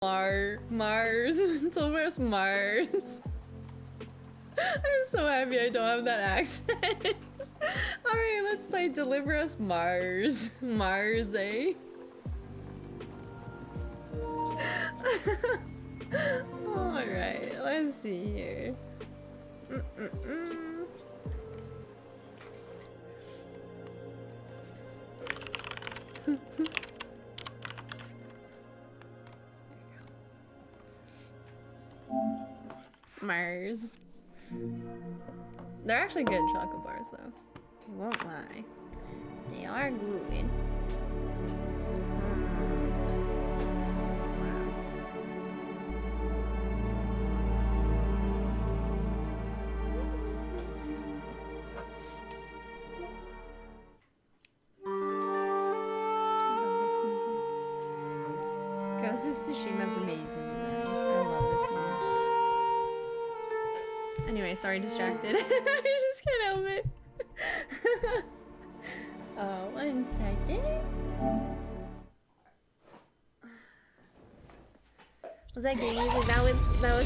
Mars. Deliver us Mars. I'm so happy I don't have that accent. Alright, let's play Deliver Us Mars. Mars, eh? Alright, let's see here. Mars. They're actually good chocolate bars, though. I won't lie. They are good. It's loud. Ghost of Tsushima's amazing. I love this one. Anyway, sorry, distracted. I just can't help it. Oh, 1 second. Was that game music? That was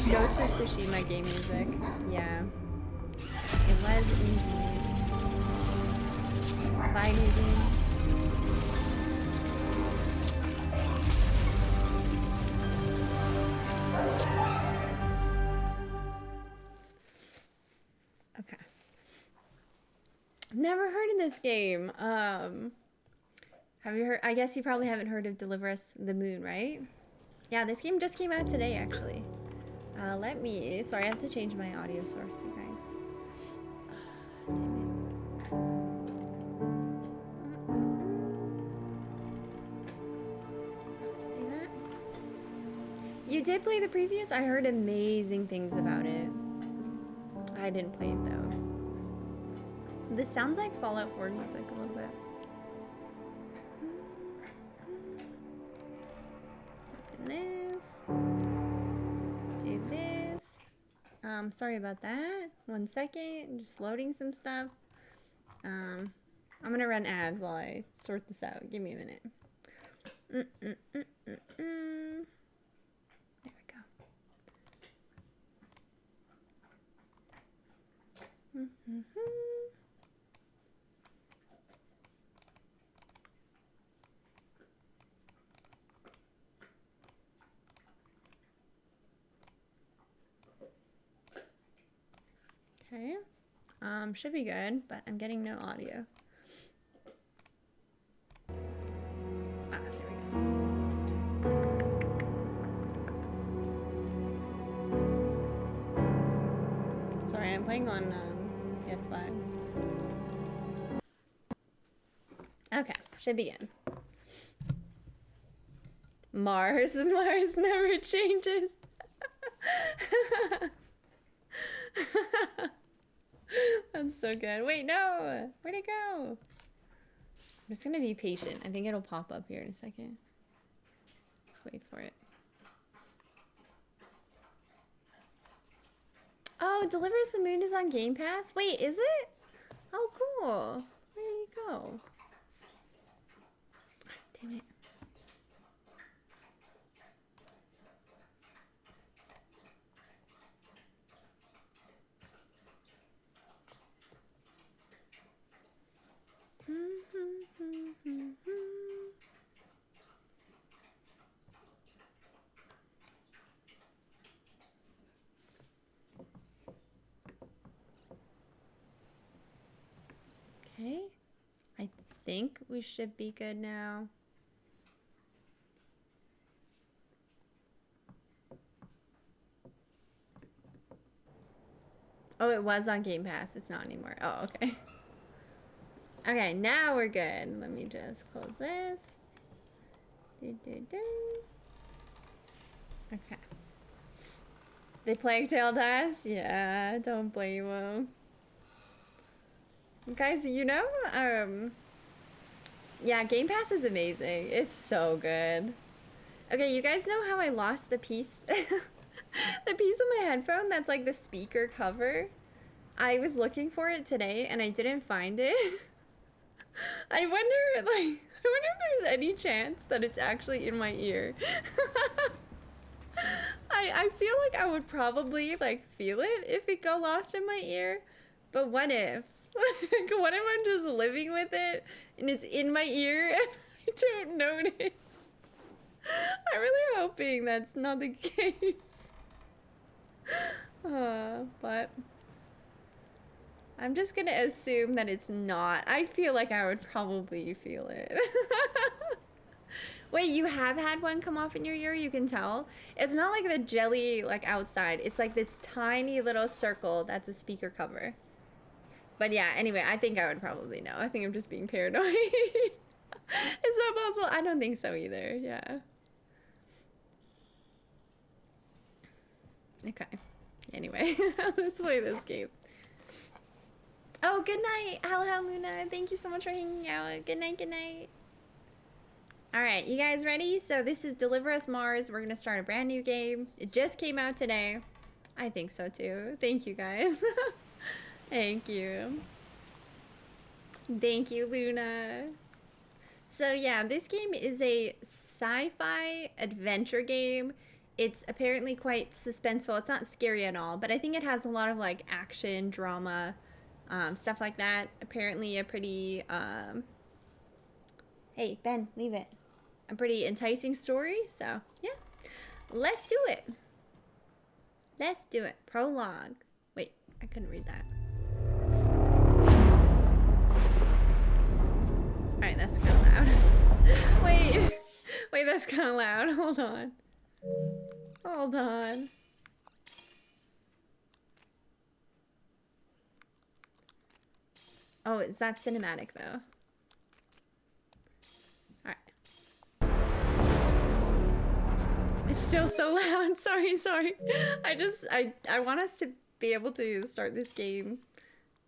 Ghost of Tsushima game music. Yeah. It was indeed. Bye, Nadine. Okay. Never heard of this game. Have you heard? I guess you probably haven't heard of Deliver Us the Moon, right? Yeah, this game just came out today, actually. Sorry, I have to change my audio source, you guys. Damn it. You did play the previous? I heard amazing things about it. I didn't play it, though. This sounds like Fallout 4 music a little bit. Open this. Do this. Sorry about that. 1 second. Just loading some stuff. I'm gonna run ads while I sort this out. Give me a minute. There we go. Okay. Should be good, but I'm getting no audio. Ah, there we go. Sorry, I'm playing on PS5. Okay, should begin. Mars never changes. That's so good. Wait, no! Where'd it go? I'm just gonna be patient. I think it'll pop up here in a second. Let's wait for it. Oh, Deliver Us the Moon is on Game Pass? Wait, is it? Oh, cool. Where did you go? Damn it. Okay, I think we should be good now. Oh, it was on Game Pass. It's not anymore. Oh, okay. Okay, now we're good. Let me just close this. Okay. They Plague Tale us? Yeah, don't blame them. Guys, you know, yeah, Game Pass is amazing. It's so good. Okay, you guys know how I lost the piece? The piece of my headphone that's like the speaker cover? I was looking for it today and I didn't find it. I wonder if there's any chance that it's actually in my ear. I feel like I would probably like feel it if it got lost in my ear. But what if? Like, what if I'm just living with it and it's in my ear and I don't notice? I'm really hoping that's not the case. But I'm just gonna assume that it's not. I feel like I would probably feel it. Wait, you have had one come off in your ear? You can tell? It's not like the jelly like outside. It's like this tiny little circle that's a speaker cover. But yeah, anyway, I think I would probably know. I think I'm just being paranoid. It's not possible. I don't think so either. Yeah. Okay. Anyway, let's play this game. Oh, good night. Hello, Luna. Thank you so much for hanging out. Good night, good night. All right, you guys ready? So this is Deliver Us Mars. We're gonna start a brand new game. It just came out today. I think so too. Thank you guys. Thank you. Thank you, Luna. So yeah, this game is a sci-fi adventure game. It's apparently quite suspenseful. It's not scary at all, but I think it has a lot of like action, drama, stuff like that. Apparently a pretty, hey, Ben, leave it. A pretty enticing story, so yeah. Let's do it. Let's do it. Prologue. Wait, I couldn't read that. Alright, that's kind of loud. Wait, that's kind of loud. Hold on. Hold on. Oh, it's not cinematic though. It's still so loud. Sorry. I want us to be able to start this game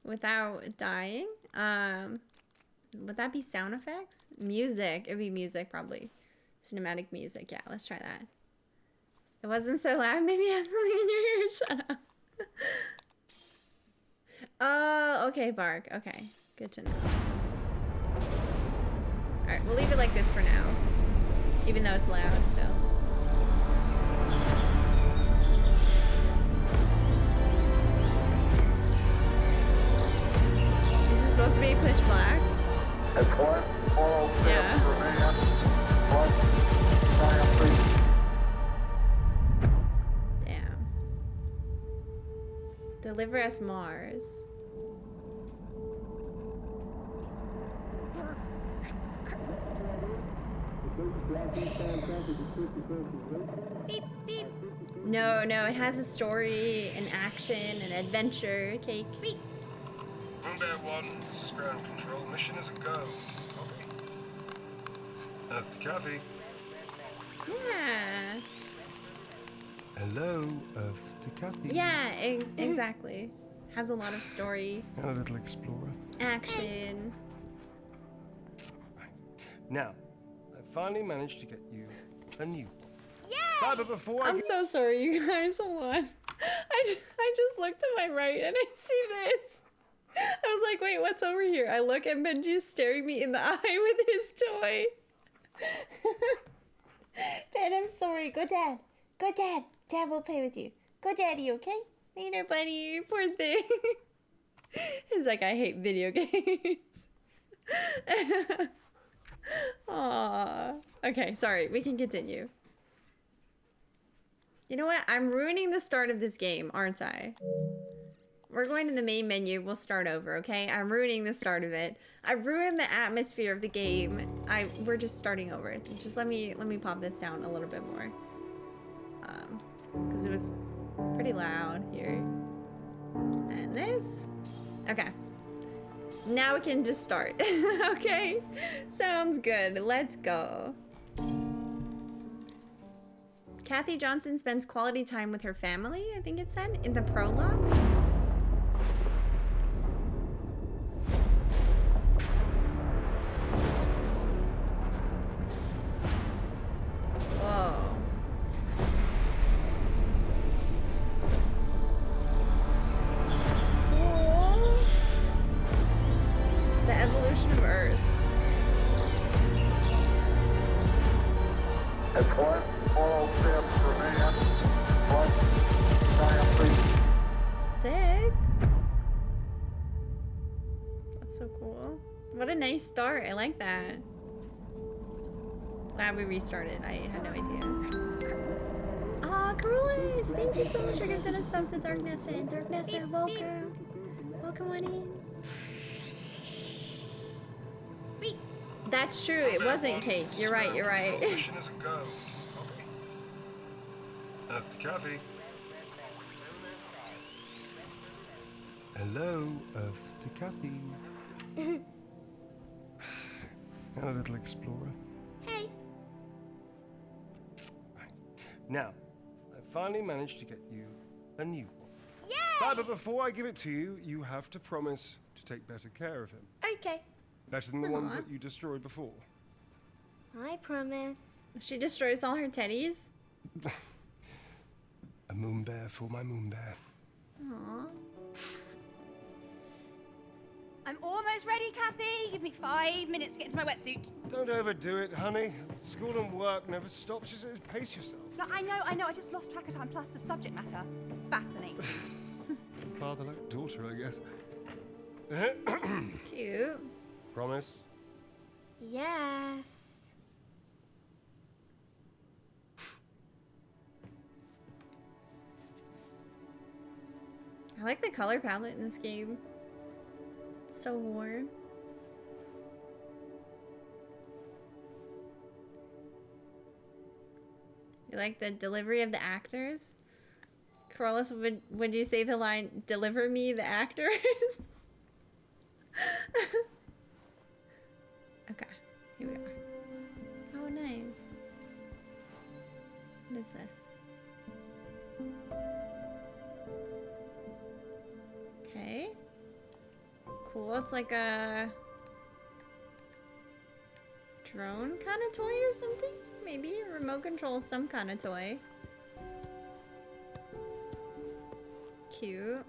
without dying. Would that be sound effects? Music. It'd be music probably. Cinematic music. Yeah, let's try that. It wasn't so loud. Maybe you have something in your ear. Shut up. Oh, okay, Bark. Okay. Good to know. Alright, we'll leave it like this for now. Even though it's loud still. Is this supposed to be pitch black? Yeah. Damn. Deliver Us Mars. Beep, beep. No, it has a story, an action, an adventure. Cake. Beep. Bear 1, this is ground control. Mission is a go. Copy. Earth to Kathy. Yeah. Hello, Earth to Kathy. Yeah, exactly. Has a lot of story. A little explorer. Action. Right. Now, I finally managed to get you a new one. Yeah! But before I'm so sorry, you guys. Hold on. I just looked to my right and I see this. I was like, wait, what's over here? I look and Benji's staring me in the eye with his toy. Ben, I'm sorry. Go, Dad. Go, Dad. Dad will play with you. Go, Daddy, okay? Later, buddy. Poor thing. He's like, I hate video games. Aww. Okay, sorry. We can continue. You know what? I'm ruining the start of this game, aren't I? We're going to the main menu. We'll start over, okay? I'm ruining the start of it. I ruined the atmosphere of the game. We're just starting over. Just let me pop this down a little bit more. Because it was pretty loud here. And this. Okay. Now we can just start. Okay? Sounds good. Let's go. Kathy Johnson spends quality time with her family, I think it said, in the prologue. Whoa. Cool. The evolution of Earth. At 1 small step for man, 1 Nice start. I like that. Glad we restarted. I had no idea. Aw, Carolis! Thank you so much for gifting us stuff to Darkness and Darkness and welcome. Welcome on in. Beep. That's true. It wasn't cake. You're right. You're right. Mission is a go. Okay. That's the coffee. Hello, Earth to Kathy. Hello, little explorer. Hey. Right. Now, I finally managed to get you a new one. Yeah. But before I give it to you, you have to promise to take better care of him. Okay. Better than the ones Aw. that you destroyed before. I promise. She destroys all her teddies. A moon bear for my moon bear. Aww. I'm almost ready, Kathy. Give me 5 minutes to get into my wetsuit. Don't overdo it, honey. School and work never stops. Just pace yourself. No, I know. I just lost track of time. Plus, the subject matter, fascinating. Father like daughter, I guess. Cute. Promise? Yes. I like the color palette in this game. It's so warm. You like the delivery of the actors? Corollas, would you say the line, "Deliver me the actors"? Okay, here we are. Oh, nice. What is this? Okay. Cool. It's like a drone kind of toy or something? Maybe a remote control, some kind of toy. Cute.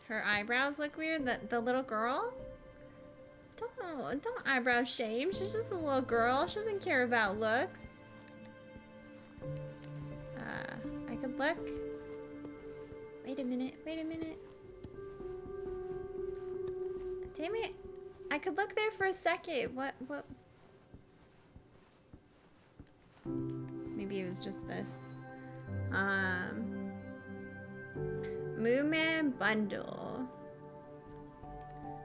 Her eyebrows look weird. The little girl? Don't eyebrow shame. She's just a little girl. She doesn't care about looks. I could look. Wait a minute. Wait a minute. Damn it. I could look there for a second. What? Maybe it was just this. Moonman bundle.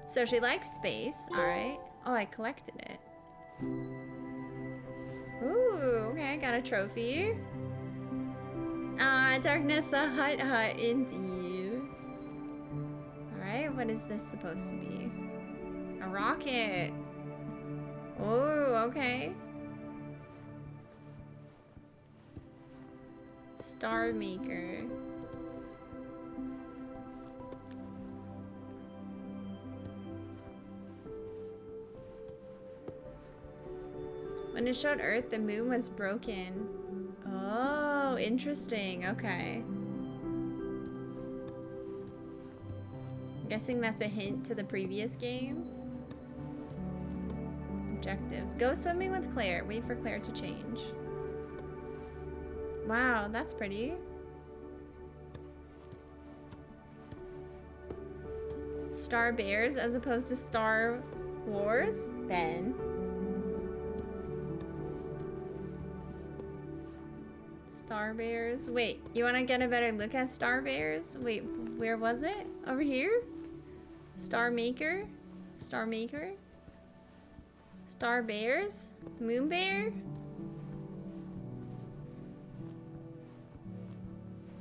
So she likes space. Alright. Oh, I collected it. Ooh, okay. Got a trophy. Ah, Darkness, a hut indeed. Alright, what is this supposed to be? A rocket. Oh, okay. Star Maker. When it showed Earth, the moon was broken. Oh, interesting. Okay. I'm guessing that's a hint to the previous game. Objectives. Go swimming with Claire. Wait for Claire to change. Wow, that's pretty. Star Bears as opposed to Star Wars? Then. Star Bears. Wait, you want to get a better look at Star Bears? Wait, where was it? Over here? Star Maker? Star Maker? Star Bears? Moon Bear?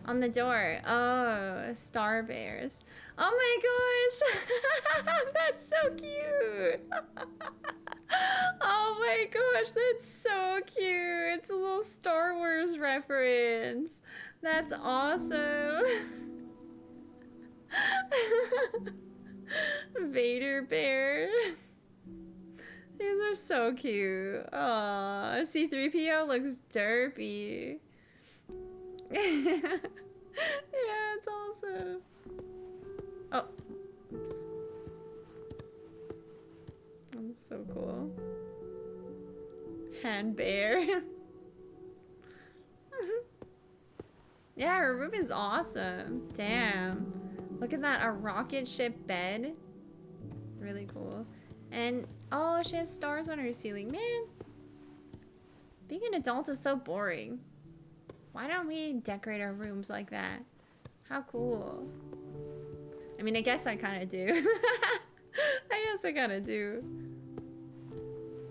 On the door. Oh, Star Bears. Oh my gosh! That's so cute! Oh my gosh, that's so cute! It's a little Star Wars reference. That's awesome. Vader Bear. These are so cute. Aww, C-3PO looks derpy. Yeah, it's awesome. Oh, oops. That's so cool. Hand bear. Yeah, her room is awesome. Damn. Look at that, a rocket ship bed. Really cool. And, oh, she has stars on her ceiling. Man, being an adult is so boring. Why don't we decorate our rooms like that? How cool. I mean, I guess I kind of do. I guess I kind of do.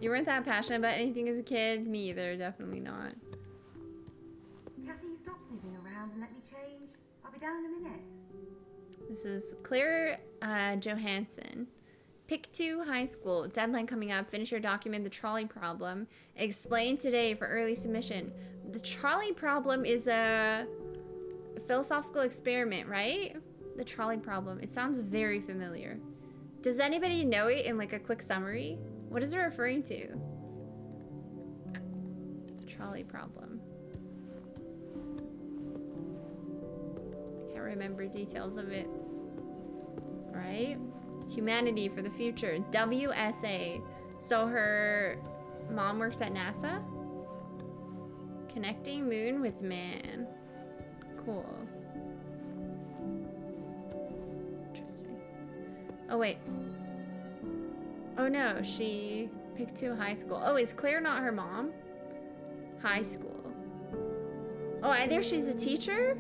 You weren't that passionate about anything as a kid? Me either, definitely not. Kathy, stop moving around and let me change. I'll be down in a minute. This is Claire Johansson. Pick 2 high school. Deadline coming up. Finish your document, the trolley problem. Explain today for early submission. The trolley problem is a philosophical experiment, right? The trolley problem. It sounds very familiar. Does anybody know it in like a quick summary? What is it referring to? The trolley problem. I can't remember details of it. Right? Humanity for the future. WSA. So her mom works at NASA? Connecting moon with man. Cool. Interesting. Oh, wait. Oh, no. She picked 2 high school. Oh, is Claire not her mom? High school. Oh, either she's a teacher?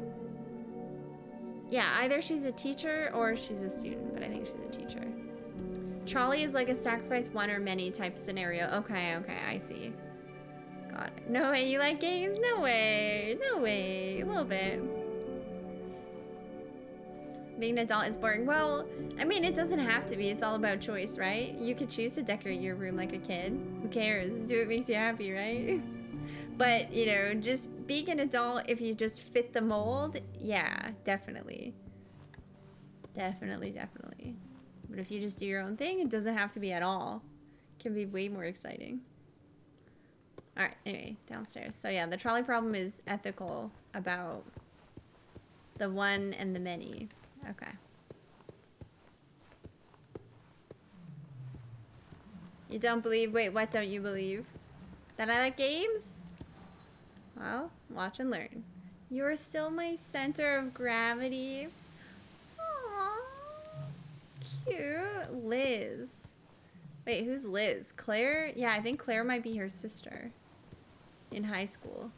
Yeah, either she's a teacher or she's a student, but I think she's a teacher. Trolley is like a sacrifice one or many type scenario. Okay, I see. Got it. No way you like games? No way. No way. A little bit. Being an adult is boring. Well, I mean, it doesn't have to be. It's all about choice, right? You could choose to decorate your room like a kid. Who cares? Do what makes you happy, right? But, you know, just being an adult, if you just fit the mold, yeah, definitely. Definitely. But if you just do your own thing, it doesn't have to be at all. It can be way more exciting. All right, anyway, downstairs. So yeah, the trolley problem is ethical about the one and the many. Okay. You don't believe? Wait, what don't you believe? That I like games? Well, watch and learn. You're still my center of gravity. Aww. Cute. Liz. Wait, who's Liz? Claire? Yeah, I think Claire might be her sister in high school.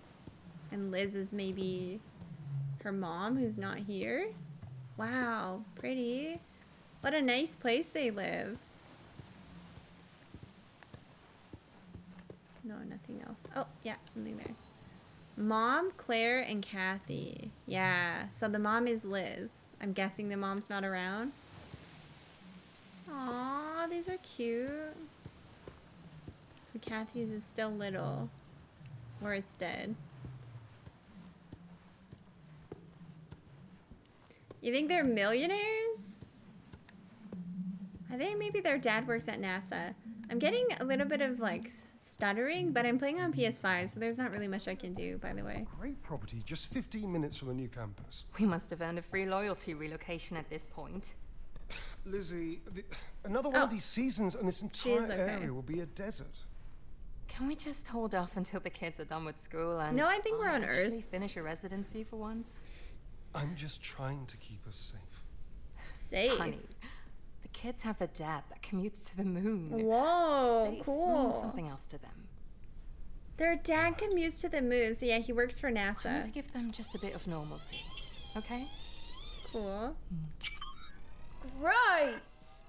And Liz is maybe her mom who's not here. Wow, pretty. What a nice place they live. No, nothing else. Oh, yeah, something there. Mom, Claire, and Kathy. Yeah, so the mom is Liz. I'm guessing the mom's not around. Aw, these are cute. So Kathy's is still little. Or it's dead. You think they're millionaires? I think maybe their dad works at NASA. I'm getting a little bit of like stuttering, but I'm playing on PS5, so there's not really much I can do, by the way. Great property, just 15 minutes from the new campus. We must have earned a free loyalty relocation at this point. Lizzie, another one of these seasons and this entire area will be a desert. Can we just hold off until the kids are done with school and No, I think we're on Earth. Finish a residency for once? I'm just trying to keep us safe. Safe? Honey, the kids have a dad that commutes to the moon. Whoa, Safe cool. means something else to them. Their dad commutes to the moon, so yeah, he works for I NASA. want to give them just a bit of normalcy, okay? Cool. Gross!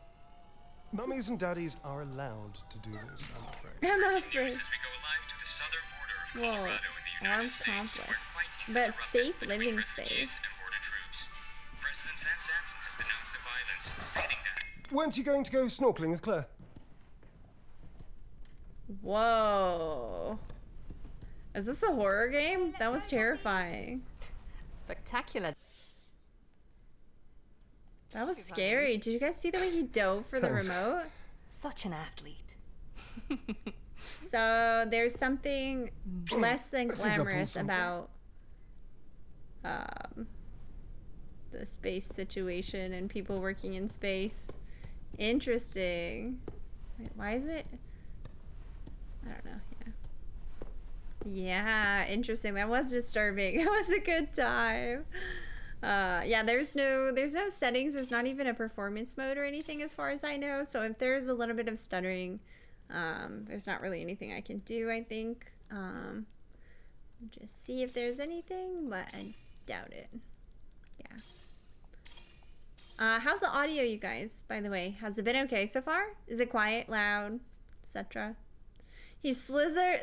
Mummies and daddies are allowed to do this, I'm afraid. I'm not As afraid. we go live to the southern border of Whoa, Colorado in the United armed States, where conflicts. fighting But has erupted safe between living refugees space. and border troops. President Van Zanten has denounced the violence, stating that Weren't you going to go snorkeling with Claire? Whoa. Is this a horror game? That was terrifying. Spectacular. That was scary. Did you guys see the way he dove for the Thanks. remote? Such an athlete. So there's something less than I think I pulled glamorous something. about the space situation and people working in space. Interesting. Wait, why is it? I don't know. Yeah. Yeah, interesting. That was disturbing. That was a good time. Yeah, there's no settings. There's not even a performance mode or anything as far as I know. So if there's a little bit of stuttering, there's not really anything I can do, I think. Just see if there's anything, but I doubt it. Yeah. How's the audio, you guys, by the way? Has it been okay so far? Is it quiet, loud, etc.? He slithered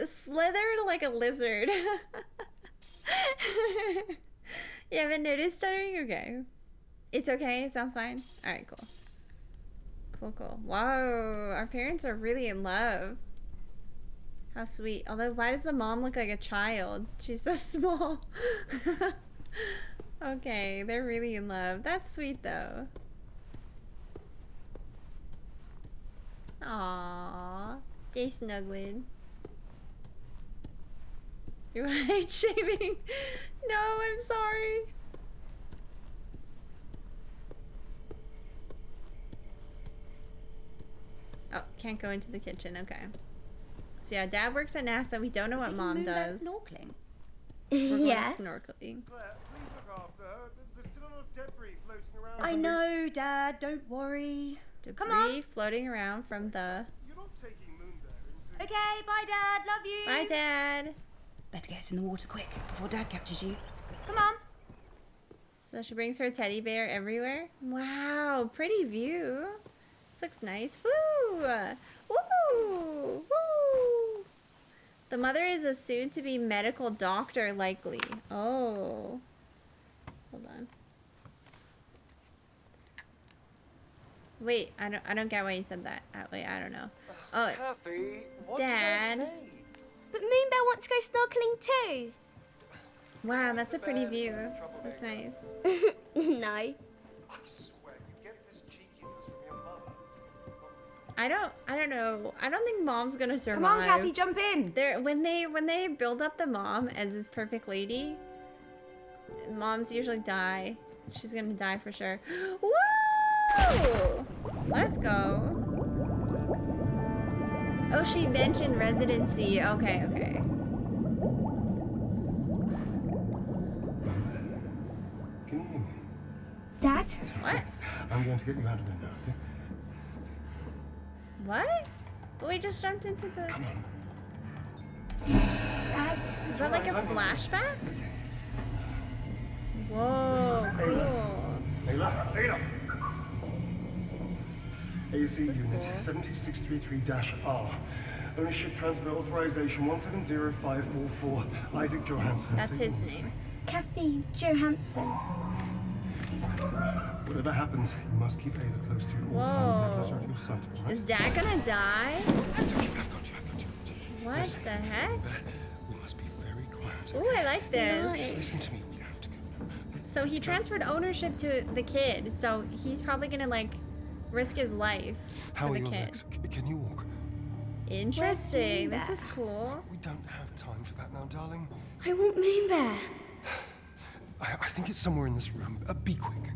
like a lizard. You haven't noticed stuttering? Okay. It's okay? It sounds fine? Alright, cool. Cool. Wow, our parents are really in love. How sweet. Although, why does the mom look like a child? She's so small. Okay, they're really in love. That's sweet, though. Aww. They snuggled. You're height shaming. No, I'm sorry. Oh, can't go into the kitchen. Okay. So yeah, Dad works at NASA. We don't know what Mom does. Snorkeling. We're going Yes. snorkeling. Claire, please look after her. There's still a lot of debris floating around. I know, Dad. Don't worry. Come on. Debris floating around from the... You're not taking Moon there into... Okay, bye, Dad. Love you. Bye, Dad. Better get us in the water quick before Dad catches you. Come on. So she brings her teddy bear everywhere. Wow, pretty view. This looks nice. Woo! Woo! Woo! The mother is a soon-to-be medical doctor, likely. Oh. Hold on. Wait, I don't get why you said that. Wait, I don't know. Oh, Kathy, what Dad. did I say? But Moonbear wants to go snorkeling too. wow, that's a pretty view. That's nice. No. I swear, you get this cheekiness from your mother. I don't know. I don't think Mom's gonna survive. Come on, Kathy, jump in. When they build up the mom as this perfect lady, moms usually die. She's gonna die for sure. Woo! Let's go. Oh, she mentioned residency. Okay. Can you hear me? Dad? What? I'm going to get you out of there now, okay? What? But we just jumped into the... Come on. Dad? Is that like a flashback? Whoa, cool. Ayla! AC This is Unit cool. 7633-R. Ownership transfer authorization 170544. Isaac Johansson. That's his name. Kathy Johansson. Whatever happens, you must keep Ayla close to you at all times. Let her of your sight, all right? Is Dad gonna die? I've got you. What Listen, the heck? we must be very quiet. Ooh, I like this. Listen to me. We have to go now. So he transferred ownership to the kid, so he's probably gonna like risk his life How for are the your kid. legs? Can you walk? Interesting. This is cool. We don't have time for that now, darling. I want Moonbear. I think it's somewhere in this room. Be quick.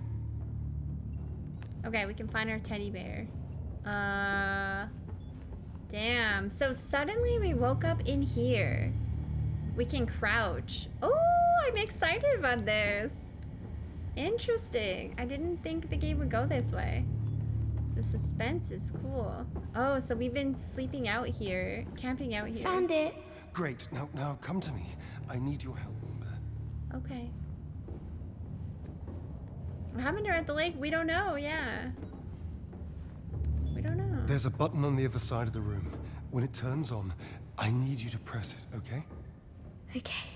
Okay, we can find our teddy bear. Damn. So suddenly we woke up in here. We can crouch. Oh, I'm excited about this. Interesting. I didn't think the game would go this way. The suspense is cool. Oh, so we've been sleeping out here, camping out here. Found it. Great. Now come to me. I need your help. Okay. What happened to her at the lake? We don't know, yeah. We don't know. There's a button on the other side of the room. When it turns on, I need you to press it, okay? Okay.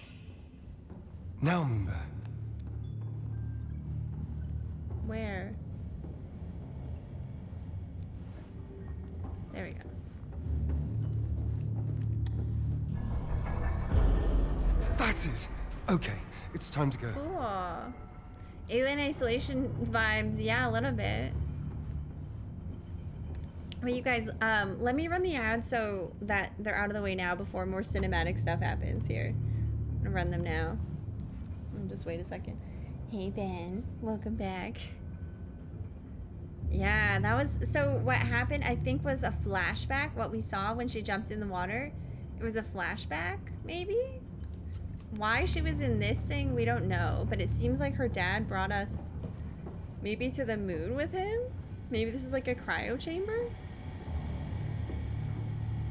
Now, Moonbear. Where? There we go. That's it. Okay, it's time to go. Cool. Alien Isolation vibes, yeah, a little bit. But you guys, let me run the ads so that they're out of the way now before more cinematic stuff happens here. I'm gonna run them now. Just wait a second. Hey Ben, welcome back. Yeah, that was, so what happened I think was a flashback, what we saw when she jumped in the water. It was a flashback, maybe? Why she was in this thing, we don't know. But it seems like her dad brought us maybe to the moon with him? Maybe this is like a cryo chamber?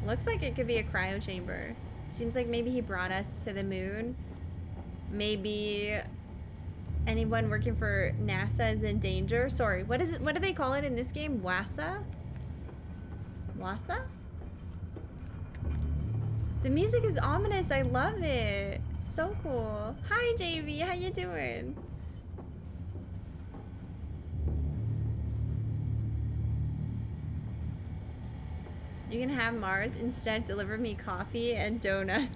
Looks like it could be a cryo chamber. Seems like maybe he brought us to the moon. Maybe anyone working for NASA is in danger. Sorry, what is it? What do they call it in this game? WASA? WASA? The music is ominous. I love it. So cool. Hi, JV. How you doing? You can have Mars instead deliver me coffee and donuts.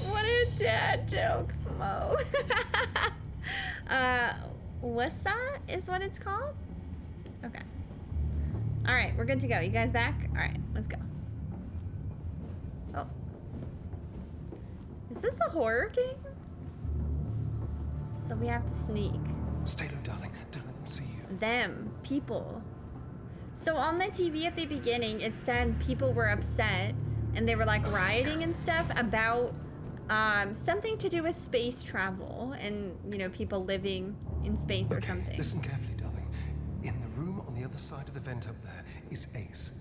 What a dad joke, Mo. Wasa is what it's called? Okay. Alright, we're good to go. You guys back? Alright, let's go. Oh. Is this a horror game? So we have to sneak. Stay low, darling. Don't let them see you. Them. People. So on the TV at the beginning, it said people were upset and they were like rioting and stuff about something to do with space travel and, you know, people living in space or something. Listen carefully, darling. In the room on the other side of the vent up there is Ace.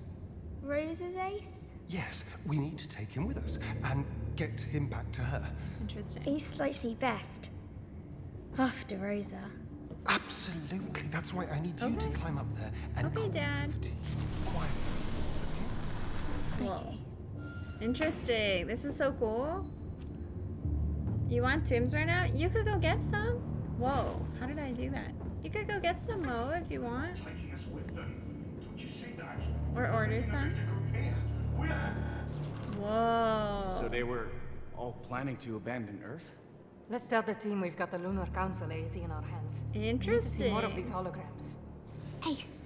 Rose's ace? Yes, we need to take him with us and get him back to her. Interesting. Ace likes me best. After Rosa. Absolutely. That's why I need you to climb up there and call Dad. over to you. Quietly. Whoa. Interesting. This is so cool. You want Tim's right now? You could go get some. Whoa. How did I do that? You could go get some, Mo, if you want. Taking us with them. Don't you see that? Or order some. Whoa. So they were all planning to abandon Earth? Let's tell the team we've got the Lunar Council AZ in our hands. Interesting. We need to see more of these holograms. Ace.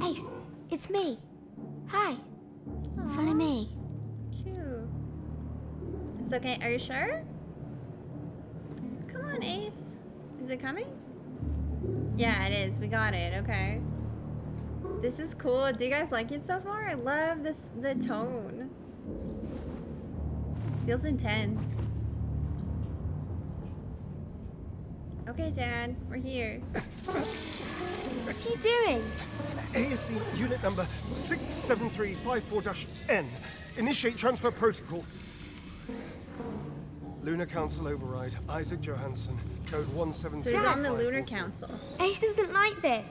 Ace, it's me. Hi. Follow me. Cute. It's okay. Are you sure? Come on, Ace. Is it coming? Yeah, it is. We got it. Okay. This is cool. Do you guys like it so far? I love this. The tone. Feels intense. Okay, Dad. We're here. What are you doing? ASC unit number 67354-N. Initiate transfer protocol. Lunar Council override. Isaac Johansson. Code 177. So he's on the Lunar Council. Ace isn't like this.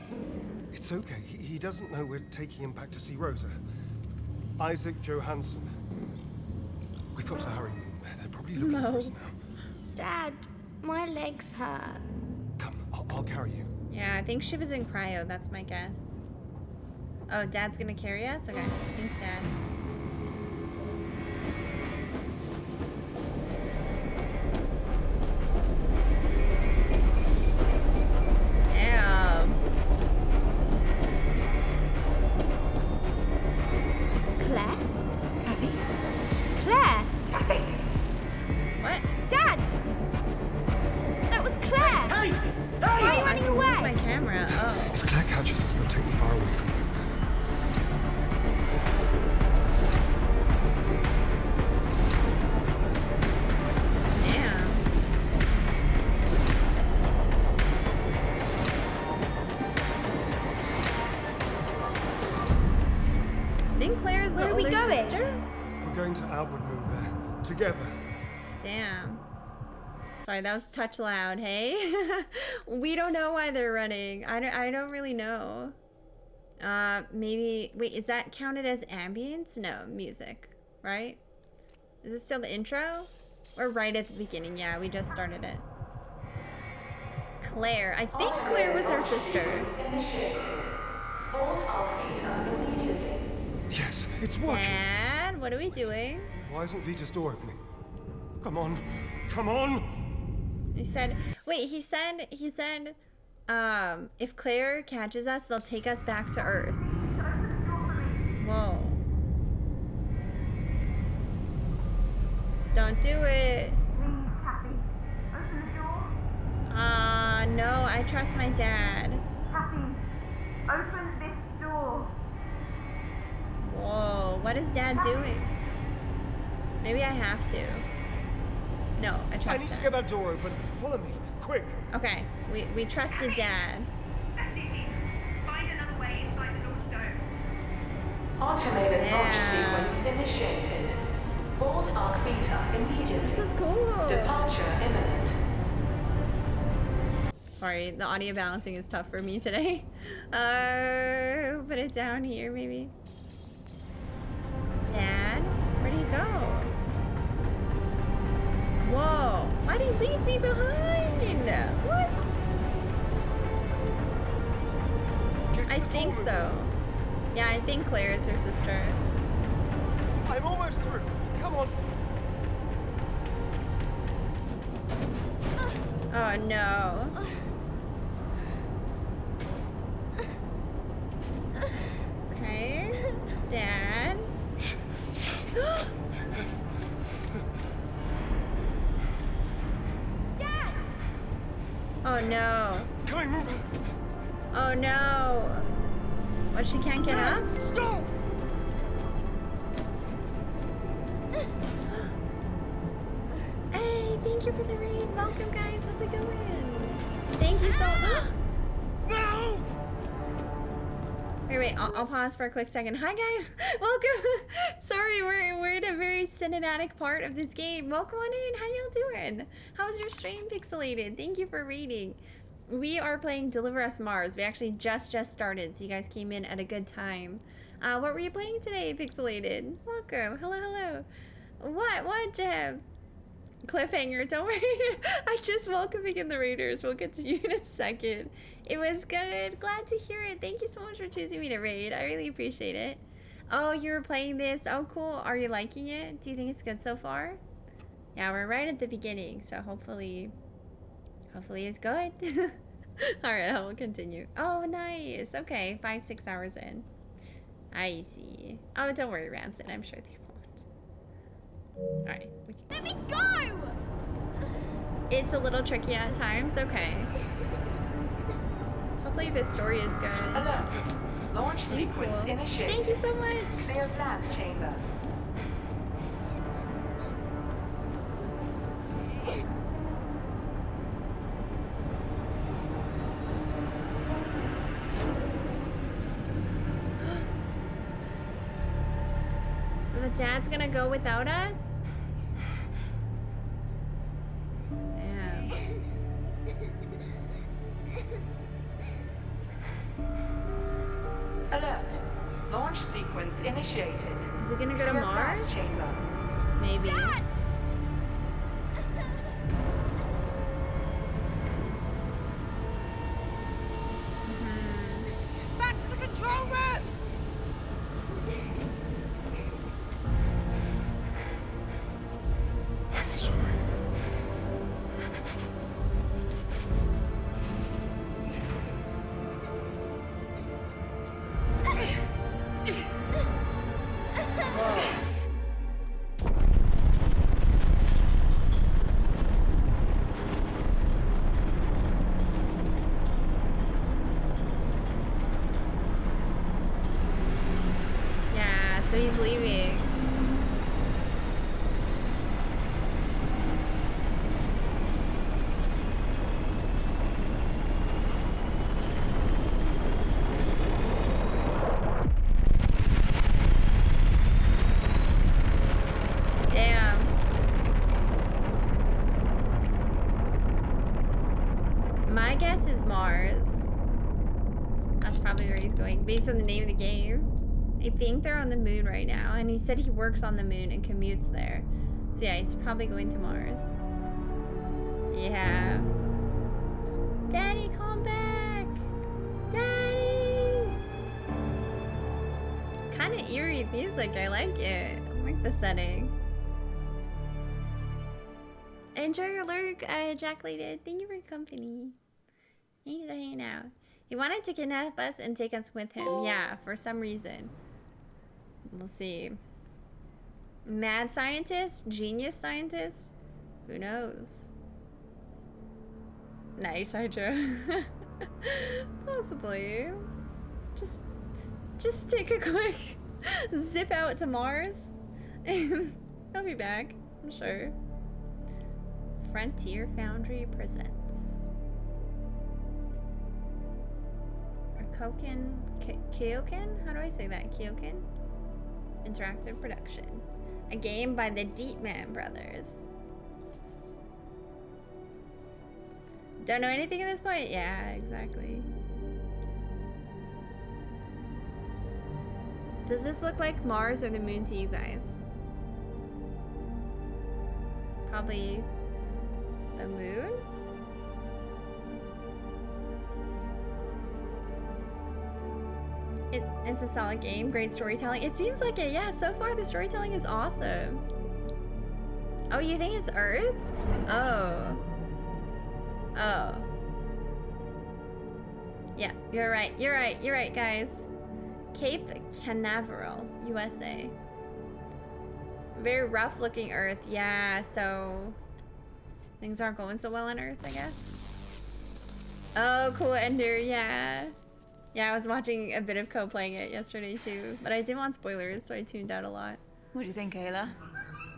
It's okay. He doesn't know we're taking him back to see Rosa. Isaac Johansson. We've got to hurry. They're probably looking for us now. Dad, my legs hurt. Come, I'll carry you. Yeah, I think she was in cryo. That's my guess. Oh, Dad's gonna carry us? Okay. Thanks, Dad. Damn. Claire? Claire? What? Dad! That was Claire! Hey! Why are you running Move away? my camera. Oh. If Claire catches us, they'll take me far away from you. Damn. I think Claire's the Where are we older going? sister? We're going to Outward Moon Bear. Together. Damn. Sorry, that was touch loud, hey? We don't know why they're running. I don't really know. Maybe... Wait, is that counted as ambience? No, music, right? Is it still the intro? Or right at the beginning? Yeah, we just started it. Claire. I think Claire was her sister. Yes, it's working. Dad, what are we doing? Why isn't Vita's door opening? Come on. Come on! He said, wait, he said, if Claire catches us, they'll take us back to Earth. Whoa. Don't do it. Please, Kathy, open the door. No, I trust my dad. Kathy, open this door. Whoa, what is Dad doing? Maybe I have to. No, I I trust need to Dad. get that door open. Follow me, quick. Okay, we trusted Dad. Find another way inside the launch dome. Automated launch Yeah. sequence initiated. Board Arcvita immediately. This is cool. Departure imminent. Sorry, the audio balancing is tough for me today. Put it down here, maybe. Dad, where'd he go? Whoa, why'd he leave me behind? What? Get to I the think door, so. Yeah, I think Claire is her sister. I'm almost through. Come on. Oh no. Okay. Dad. Dad! Oh no. Kai, move. Oh no. What, she can't get up? Stop! Hey, thank you for the raid. Welcome, guys. How's it going? Thank you so much. No! Wait, I'll pause for a quick second. Hi, guys. Welcome. Sorry, we're in a very cinematic part of this game. Welcome on in. How y'all doing? How was your stream, Pixelated? Thank you for raiding. We are playing Deliver Us Mars. We actually just started, so you guys came in at a good time. What were you playing today, Pixelated? Welcome. Hello, hello. What, Jeb? Cliffhanger, don't worry. I just welcoming in the raiders. We'll get to you in a second. It was good. Glad to hear it. Thank you so much for choosing me to raid. I really appreciate it. Oh, you were playing this. Oh, cool. Are you liking it? Do you think it's good so far? Yeah, we're right at the beginning, so hopefully it's good. All right, I will continue. Oh, nice. Okay, 5-6 hours in. I see. Oh, don't worry, Ramson. I'm sure they won't. All right. Let me go! It's a little tricky at times. Okay. Hopefully this story is good. Alert. Launch Seems sequence cool. initiated. Thank you so much. Clear blast chamber. So the dad's gonna go without us? Damn. Alert. Launch sequence initiated. Is it gonna go to Clear blast Mars? chamber. Maybe. Dad! Back to the control room! I'm sorry. Yeah, so he's leaving. Damn. My guess is Mars. That's probably where he's going, based on the name of the game. I think they're on the moon right now, and he said he works on the moon and commutes there. So yeah, he's probably going to Mars. Yeah. Daddy, come back! Daddy! Kind of eerie music, I like it. I like the setting. Enjoy your lurk, Jack Lady. Thank you for your company. Thanks for hanging out. He wanted to kidnap us and take us with him. Yeah, for some reason. We'll see. Mad scientist? Genius scientist? Who knows? Nice, Hydra. Possibly. Just take a quick zip out to Mars. He'll be back, I'm sure. Frontier Foundry presents. Or Kyokan? How do I say that? Kyokan? Interactive production. A game by the Deepman brothers. Don't know anything at this point? Yeah, exactly. Does this look like Mars or the moon to you guys? Probably the moon? It's a solid game, great storytelling. It seems like it, yeah, so far the storytelling is awesome. Oh, you think it's Earth? Oh. Oh. Yeah, you're right, guys. Cape Canaveral, USA. Very rough looking Earth, yeah, so things aren't going so well on Earth, I guess. Oh, cool, Ender, yeah. Yeah, I was watching a bit of Co playing it yesterday too, but I didn't want spoilers, so I tuned out a lot. What do you think, Ayla?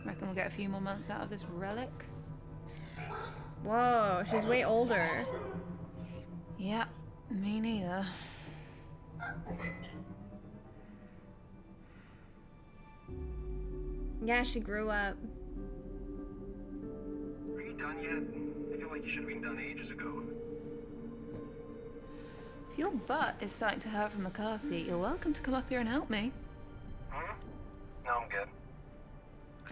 Reckon we'll get a few more months out of this relic? Whoa, she's way older. Yeah, me neither. Yeah, she grew up. Are you done yet? I feel like you should have been done ages ago. If your butt is starting to hurt from the car seat, you're welcome to come up here and help me. Hmm? No, I'm good.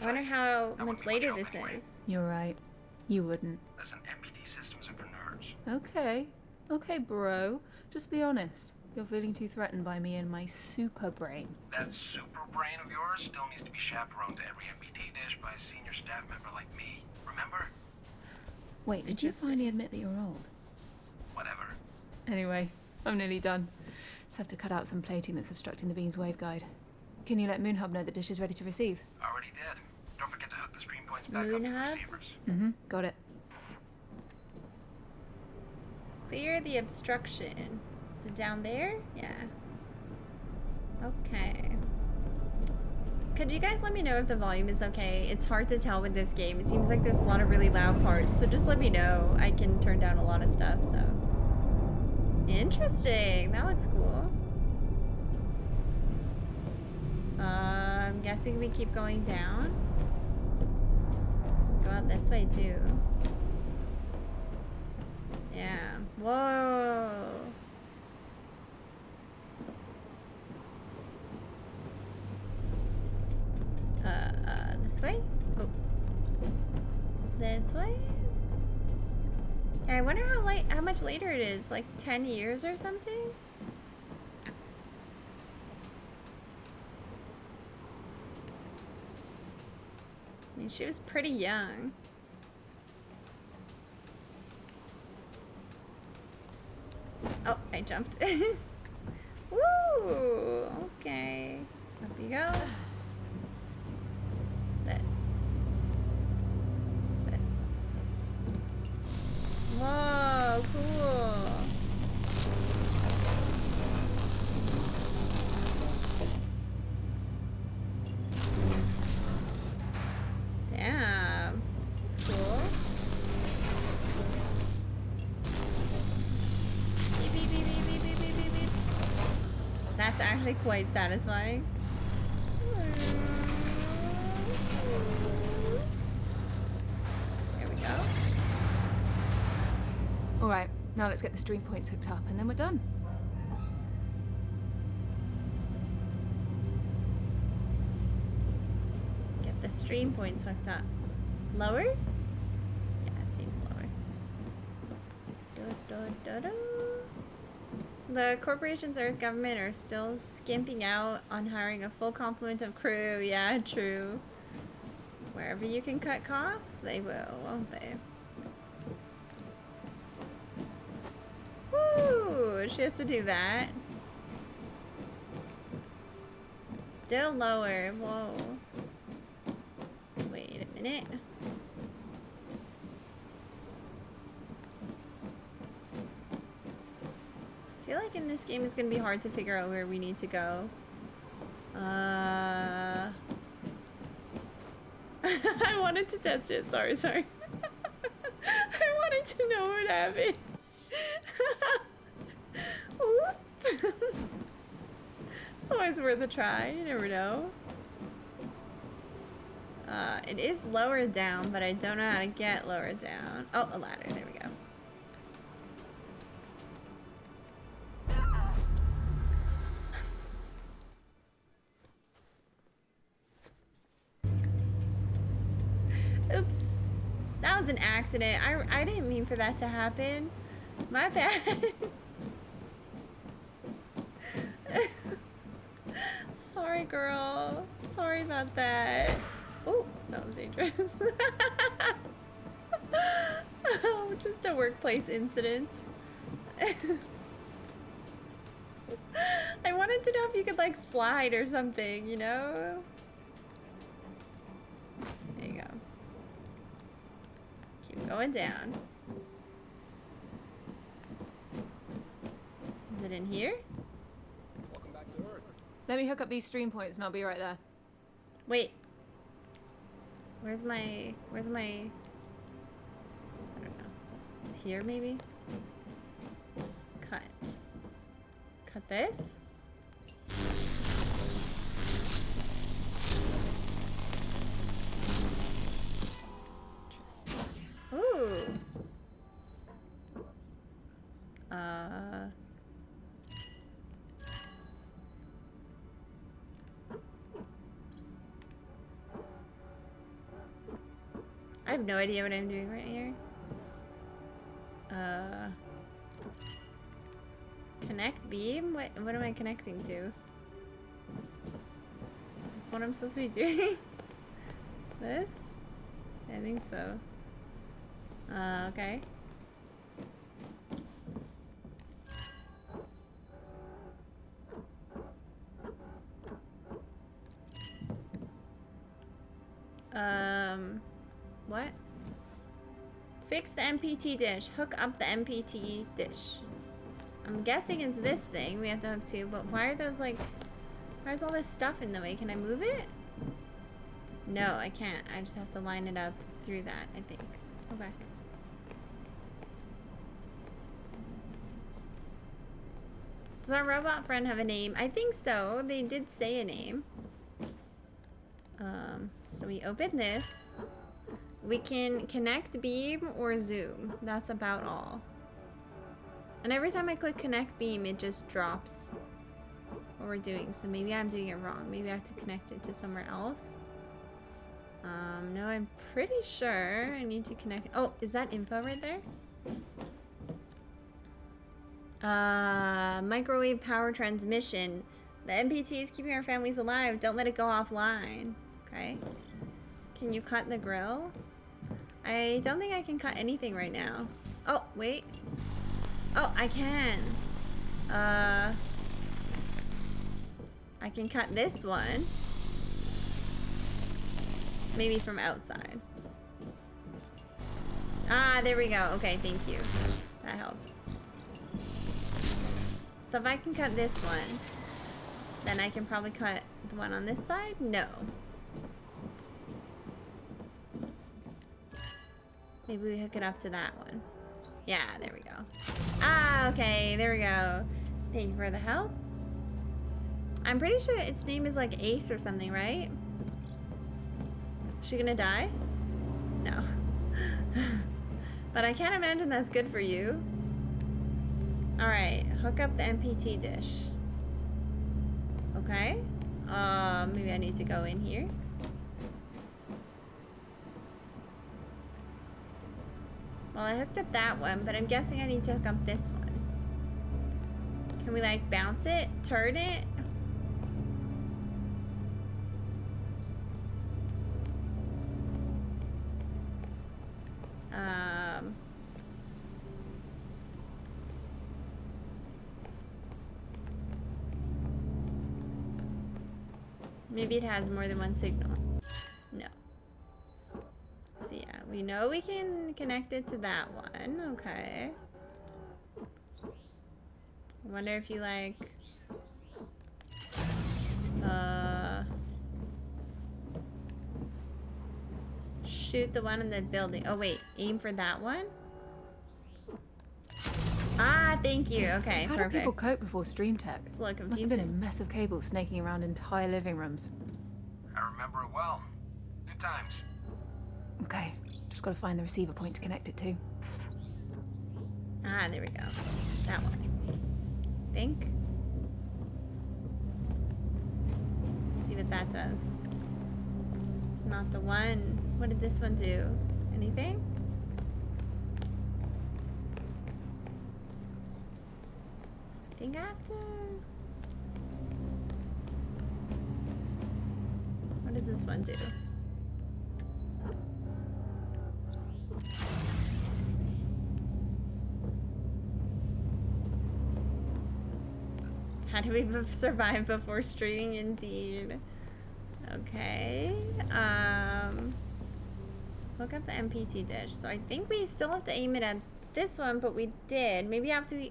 I wonder how much later this is. You're right. You wouldn't. Listen, MPT systems are for nerds. Okay. Okay, bro. Just be honest. You're feeling too threatened by me and my super brain. That super brain of yours still needs to be chaperoned to every MPT dish by a senior staff member like me. Remember? Wait, did you finally admit that you're old? Whatever. Anyway, I'm nearly done. Just have to cut out some plating that's obstructing the beam's waveguide. Can you let Moonhub know the dish is ready to receive? Already did. Don't forget to hook the stream points back up to Moonhub? the receivers. Mm-hmm, got it. Clear the obstruction. Is it down there? Yeah. Okay. Could you guys let me know if the volume is okay? It's hard to tell with this game. It seems like there's a lot of really loud parts, so just let me know. I can turn down a lot of stuff, so. Interesting. That looks cool. I'm guessing we keep going down. Go out this way too. Yeah. Whoa. This way? Oh. This way? Yeah, I wonder how much later it is, like 10 years or something? I mean, she was pretty young. Oh, I jumped. Woo! Okay. Up you go. This. This. Whoa, cool. Damn. That's cool. Beep, beep, beep, beep, beep, beep, beep, beep, beep. That's actually quite satisfying. There we go. Alright, now let's get the stream points hooked up and then we're done. Get the stream points hooked up. Lower? Yeah, it seems lower. The corporation's Earth government are still skimping out on hiring a full complement of crew. Yeah, true. Wherever you can cut costs, they will, won't they? Woo! She has to do that. Still lower. Whoa. Wait a minute. I feel like in this game it's gonna be hard to figure out where we need to go. I wanted to test it. Sorry. know what happened. Whoop. It's always worth a try. You never know. It is lower down, but I don't know how to get lower down. Oh, a ladder. There we go. Oops. That was an accident. I didn't mean for that to happen. My bad. Sorry, girl. Sorry about that. Oh, that was dangerous. Oh, just a workplace incident. I wanted to know if you could like slide or something, you know? There you go. Keep going down. Is it in here? Welcome back to Earth. Let me hook up these stream points and I'll be right there. Wait. Where's my I don't know. Here maybe? Cut. Cut this? Interesting. Ooh. I have no idea what I'm doing right here. Connect beam? What am I connecting to? Is this what I'm supposed to be doing? This? I think so. Okay. What? Fix the MPT dish. Hook up the MPT dish. I'm guessing it's this thing we have to hook to, but why are those like... Why is all this stuff in the way? Can I move it? No, I can't. I just have to line it up through that, I think. Okay. Does our robot friend have a name? I think so. They did say a name. So we open this. We can connect beam or zoom. That's about all. And every time I click connect beam, it just drops what we're doing. So maybe I'm doing it wrong. Maybe I have to connect it to somewhere else. No, I'm pretty sure I need to connect. Oh, is that info right there? Microwave power transmission. The MPT is keeping our families alive. Don't let it go offline. Okay. Can you cut the grill? I don't think I can cut anything right now. Oh, wait. Oh, I can. I can cut this one. Maybe from outside. Ah, there we go. Okay, thank you. That helps. So if I can cut this one, then I can probably cut the one on this side? No. Maybe we hook it up to that one. Yeah, there we go. Ah, okay, there we go. Thank you for the help. I'm pretty sure its name is like Ace or something, right? Is she gonna die? No. But I can't imagine that's good for you. Alright, hook up the MPT dish. Okay. Maybe I need to go in here. Well, I hooked up that one, but I'm guessing I need to hook up this one. Can we like bounce it? Turn it? Maybe it has more than one signal. No. So yeah, we know we can connect it to that one. Okay. I wonder if you like... shoot the one in the building. Oh wait, aim for that one? Ah, thank you. Okay, How perfect. did people cope before stream tech? It's a little Must have been a confusing. mess of cables snaking around entire living rooms. I remember it well. Good times. Okay, just gotta find the receiver point to connect it to. Ah, there we go. That one. Think. Let's see what that does. It's not the one. What did this one do? Anything? I think I have to... What does this one do? How do we survive before streaming? Indeed. Okay. Hook up the MPT dish. So I think we still have to aim it at this one, but we did. Maybe I have to...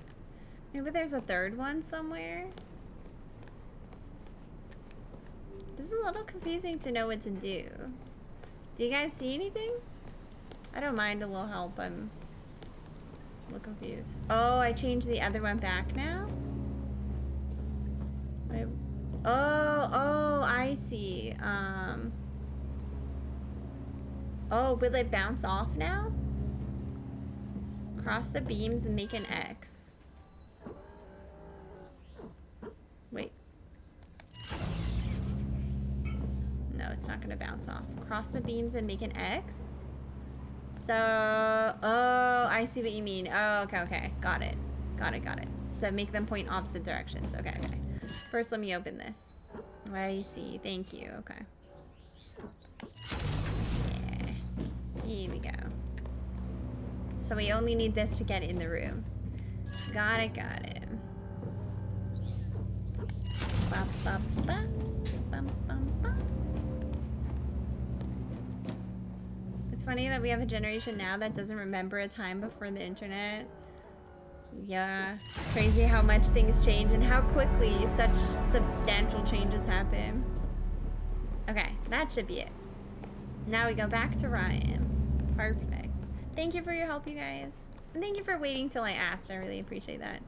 Maybe there's a third one somewhere. This is a little confusing to know what to do. Do you guys see anything? I don't mind a little help. I'm a little confused. Oh, I changed the other one back now? Oh, I see. Oh, will it bounce off now? Cross the beams and make an X. Wait. No, it's not gonna bounce off. Cross the beams and make an X? So, oh, I see what you mean. Oh, okay. Got it. So make them point opposite directions. Okay. First, let me open this. I see. Thank you. Okay. Yeah. Here we go. So we only need this to get in the room. Got it. Ba, ba, ba. Bum, bum, bum. It's funny that we have a generation now that doesn't remember a time before the internet. Yeah, it's crazy how much things change and how quickly such substantial changes happen. Okay, that should be it. Now we go back to Ryan. Perfect. Thank you for your help, you guys. And thank you for waiting till I asked. I really appreciate that.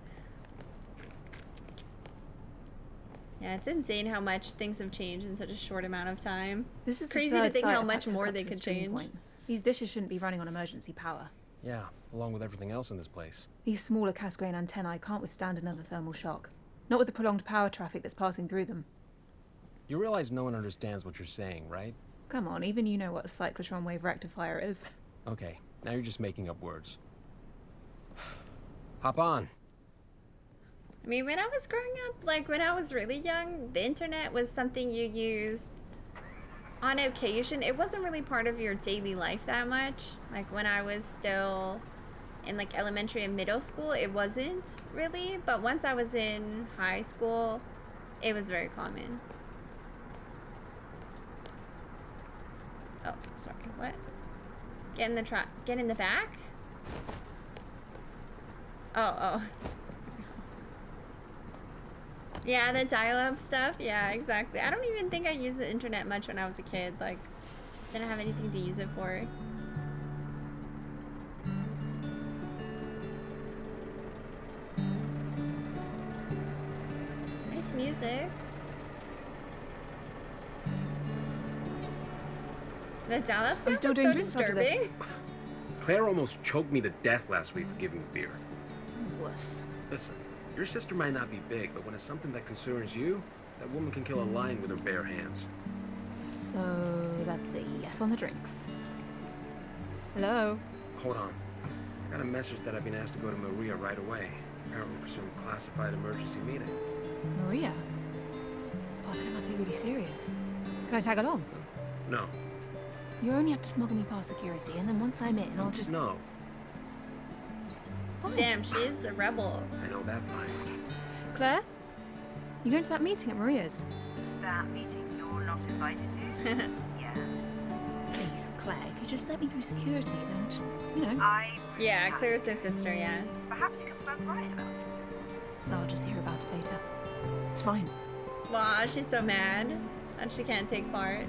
Yeah, it's insane how much things have changed in such a short amount of time. This is crazy to think how much more they could change. These dishes shouldn't be running on emergency power. Yeah, along with everything else in this place. These smaller cast-grain antennae can't withstand another thermal shock. Not with the prolonged power traffic that's passing through them. You realize no one understands what you're saying, right? Come on, even you know what a cyclotron wave rectifier is. Okay, now you're just making up words. Hop on. I mean, when I was growing up, like when I was really young, the internet was something you used on occasion. It wasn't really part of your daily life that much. Like when I was still in like elementary and middle school, it wasn't really. But once I was in high school, it was very common. Oh, sorry, what? Get in the back? Oh. Yeah, the dial-up stuff. Yeah, exactly. I don't even think I used the internet much when I was a kid. Like, didn't have anything to use it for. Nice music. The dial-up stuff is so disturbing. Claire almost choked me to death last week for giving me beer. Wuss. Listen, your sister might not be big, but when it's something that concerns you, that woman can kill a lion with her bare hands. So that's a yes on the drinks. Hello? Hold on. I got a message that I've been asked to go to Maria right away, apparently for some classified emergency meeting. Maria? Oh, then it must be really serious. Can I tag along? No. You only have to smuggle me past security, and then once I'm in, I'll just... No. Fine. Damn, she's a rebel. I know that fine. Claire? You going to that meeting at Maria's? That meeting you're not invited to? Yeah. Please, Claire, if you just let me through security, then I'll just, you know... Yeah, Claire's her sister, yeah. Perhaps you can spoke Ryan about it. I'll just hear about it later. It's fine. Wow, she's so mad that she can't take part.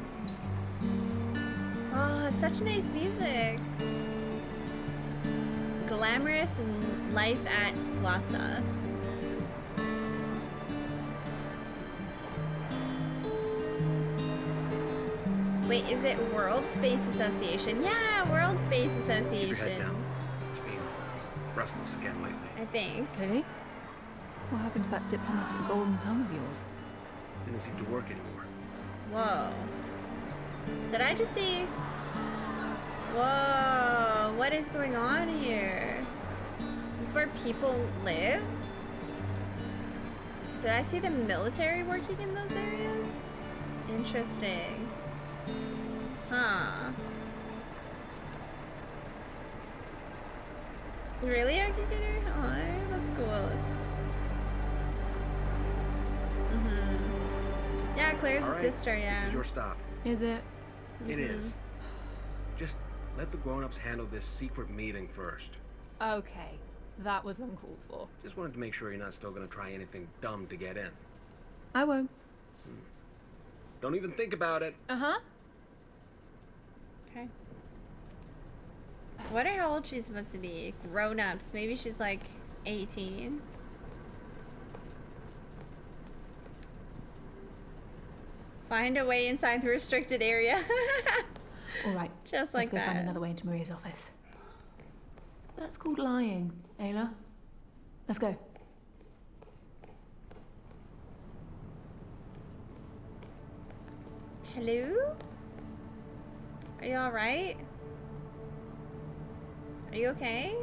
Oh, such nice music. glamorous life at Lhasa. Wait, is it World Space Association? Yeah, World Space Keep your head Association. down. It's been restless again lately. I think. Really? What happened to that diplomatic golden tongue of yours? Didn't seem to work anymore. Whoa. Did I just see? Whoa, what is going on here? Is this where people live? Did I see the military working in those areas? Interesting. Huh. Really? I could get her? Oh, that's cool. Mm-hmm. Yeah, Claire's All right, sister, yeah. This is your stop. Is it? It is. Just let the grown-ups handle this secret meeting first. Okay. That was uncalled for. Just wanted to make sure you're not still gonna try anything dumb to get in. I won't. Don't even think about it. Uh-huh. Okay. I wonder how old she's supposed to be. Grown-ups. Maybe she's like 18. Find a way inside the restricted area. All right. Just like Let's go that. find another way into Maria's office. That's called lying, Ayla. Let's go. Hello? Are you alright? Are you okay?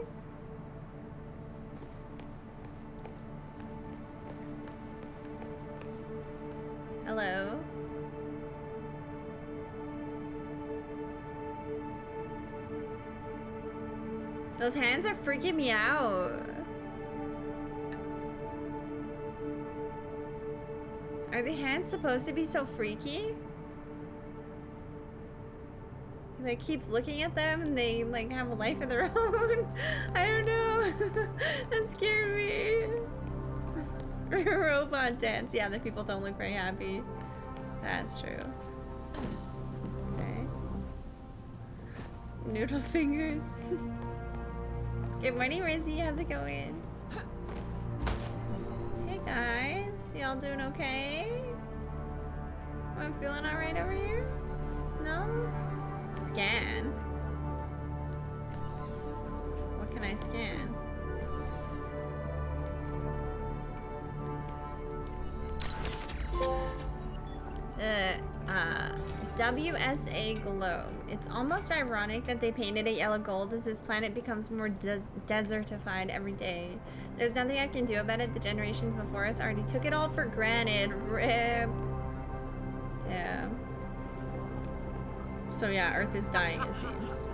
Hello? Those hands are freaking me out. Are the hands supposed to be so freaky? He like keeps looking at them and they like have a life of their own. I don't know. That scared me. Robot dance. Yeah, the people don't look very happy. That's true. Okay. Noodle fingers. Good morning, Rizzy. How's it going? Hey guys, y'all doing okay? I'm feeling alright over here? No? Scan. What can I scan? WSA globe. It's almost ironic that they painted it yellow gold as this planet becomes more desertified every day. There's nothing I can do about it. The generations before us already took it all for granted. RIP. Damn. So yeah, Earth is dying, it seems.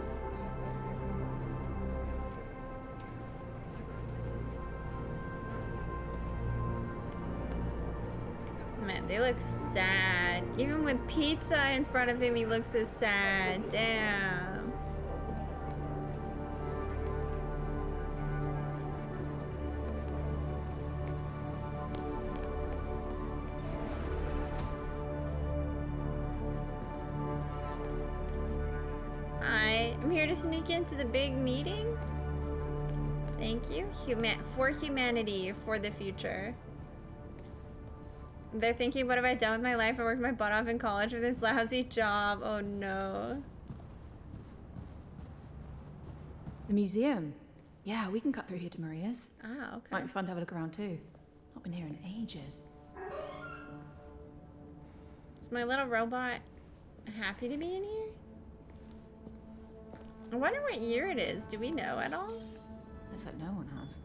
Man, they look sad. Even with pizza in front of him, he looks so sad. Damn. Hi, I'm here to sneak into the big meeting. Thank you. For humanity, for the future. They're thinking, what have I done with my life? I worked my butt off in college for this lousy job. Oh no. The museum. Yeah, we can cut through here to Maria's. Ah, okay. Might be fun to have a look around too. Not been here in ages. Is my little robot happy to be in here? I wonder what year it is. Do we know at all? Looks like no one has.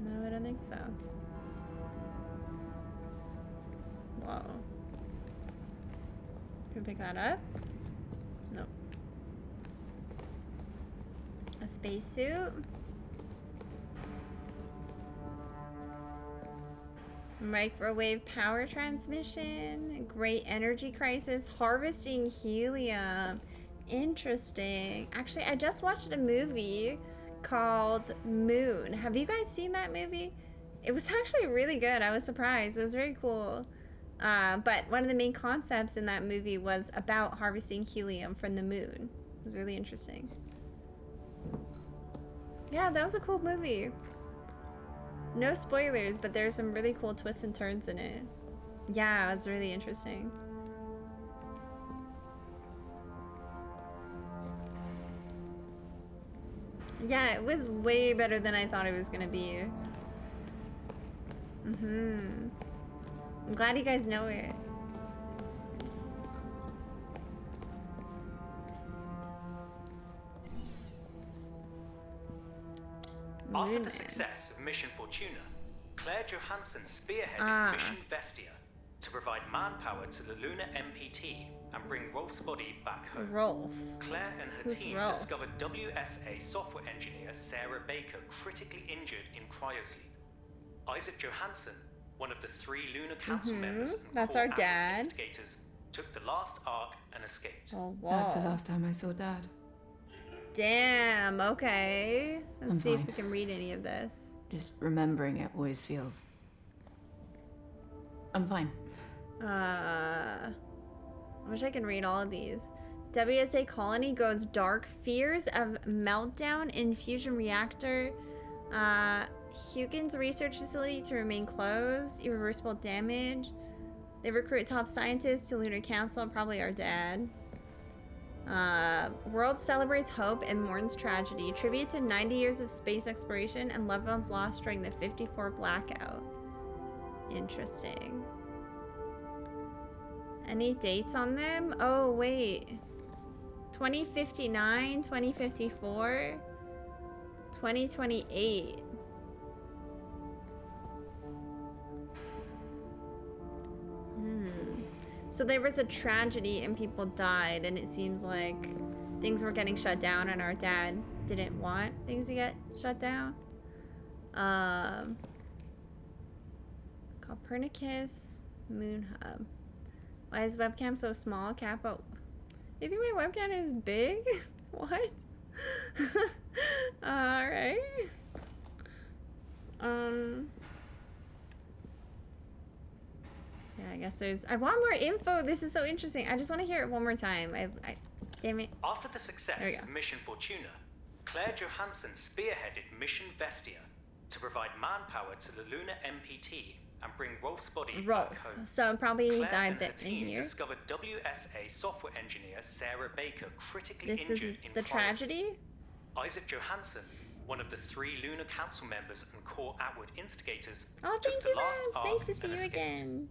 No, I don't think so. Whoa. Can we pick that up? Nope. A spacesuit? Microwave power transmission? Great energy crisis? Harvesting helium? Interesting. Actually, I just watched a movie called Moon. Have you guys seen that movie? It was actually really good. I was surprised. It was very cool. But one of the main concepts in that movie was about harvesting helium from the moon. It was really interesting. Yeah, that was a cool movie. No spoilers, but there's some really cool twists and turns in it. Yeah, it was really interesting. Yeah, it was way better than I thought it was gonna be. I'm glad you guys know it. After the success of Mission Fortuna, Claire Johansson spearheaded Mission Vestia to provide manpower to the lunar MPT and bring Rolf's body back home. Rolf? Claire and her team discovered WSA software engineer Sarah Baker critically injured in cryosleep. Isaac Johansson, one of the 3 lunar council members and that's core our dad. investigators, took the last arc and escaped. Oh, wow. That's the last time I saw Dad. Damn, okay. Let's I'm see if fine. we can read any of this. Just remembering it always feels... I'm fine. I wish I could read all of these. WSA colony goes dark. Fears of meltdown in fusion reactor. Hugin's research facility to remain closed. Irreversible damage. They recruit top scientists to Lunar Council, probably our dad. World celebrates hope and mourns tragedy. Tribute to 90 years of space exploration and loved ones lost during the 54 blackout. Interesting. Any dates on them? Oh, wait. 2059, 2054, 2028. So there was a tragedy and people died, and it seems like things were getting shut down and our dad didn't want things to get shut down. Copernicus Moon Hub. Why is webcam so small? Capo. You think my webcam is big? What? Alright. Yeah, I guess there's... I want more info. This is so interesting. I just want to hear it one more time. Damn it. After the success of Mission Fortuna, Claire Johansson spearheaded Mission Vestia to provide manpower to the lunar MPT and bring Rolf's body back home. So probably Claire died and her in team here. discovered WSA software engineer Sarah Baker critically This injured is in the cryosleep. tragedy? Isaac Johansson, one of the 3 lunar council members and core outward instigators, Oh, took thank the you, last Raz. arc Nice to see and you escaped. again.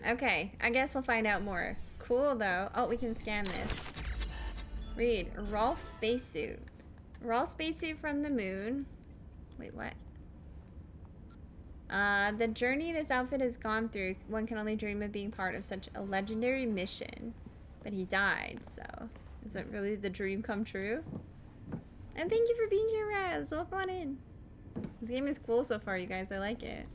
Okay, I guess we'll find out more. Cool, though. Oh, we can scan this. Read. Rolf's spacesuit. Rolf's spacesuit from the moon. Wait, what? The journey this outfit has gone through, one can only dream of being part of such a legendary mission. But he died, so... Is it really the dream come true? And thank you for being here, Raz. Welcome on in. This game is cool so far, you guys. I like it.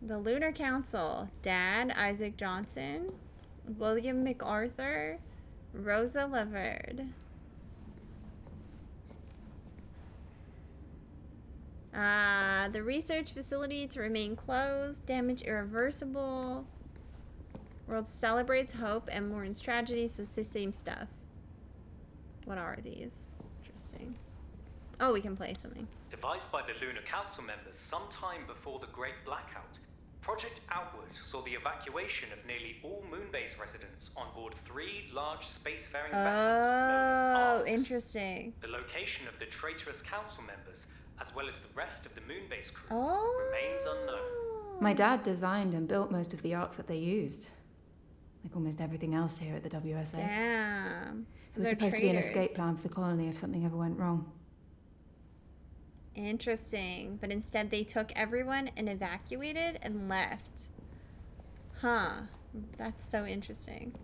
The Lunar Council. Dad, Isaac Johnson. William MacArthur. Rosa Laverde. The research facility to remain closed. Damage irreversible. World celebrates hope and mourns tragedy, so it's the same stuff. What are these? Interesting. Oh, we can play something. Devised by the Lunar Council members sometime before the Great Blackout, Project Outward saw the evacuation of nearly all Moonbase residents on board 3 large spacefaring vessels known as ARCs. Interesting. The location of the traitorous council members, as well as the rest of the Moonbase crew, Oh. remains unknown. My dad designed and built most of the arcs that they used. Like almost everything else here at the WSA. Damn. So It was they're supposed to be an traitors. escape plan for the colony if something ever went wrong. Interesting. But instead they took everyone and evacuated and left. Huh. That's so interesting.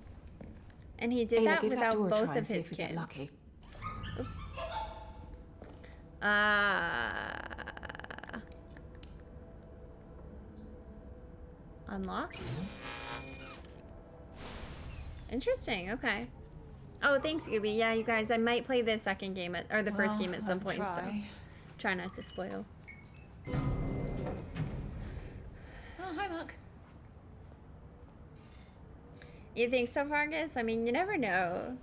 And he did Ayla, that give without door a both try and of see his if we get kids. lucky. Oops. Unlock? Interesting, okay. Oh, thanks, Ubi. Yeah, you guys, I might play the second game or the first game at some point, so try not to spoil. Oh, hi, Mark. You think so, Vargas? I mean, you never know.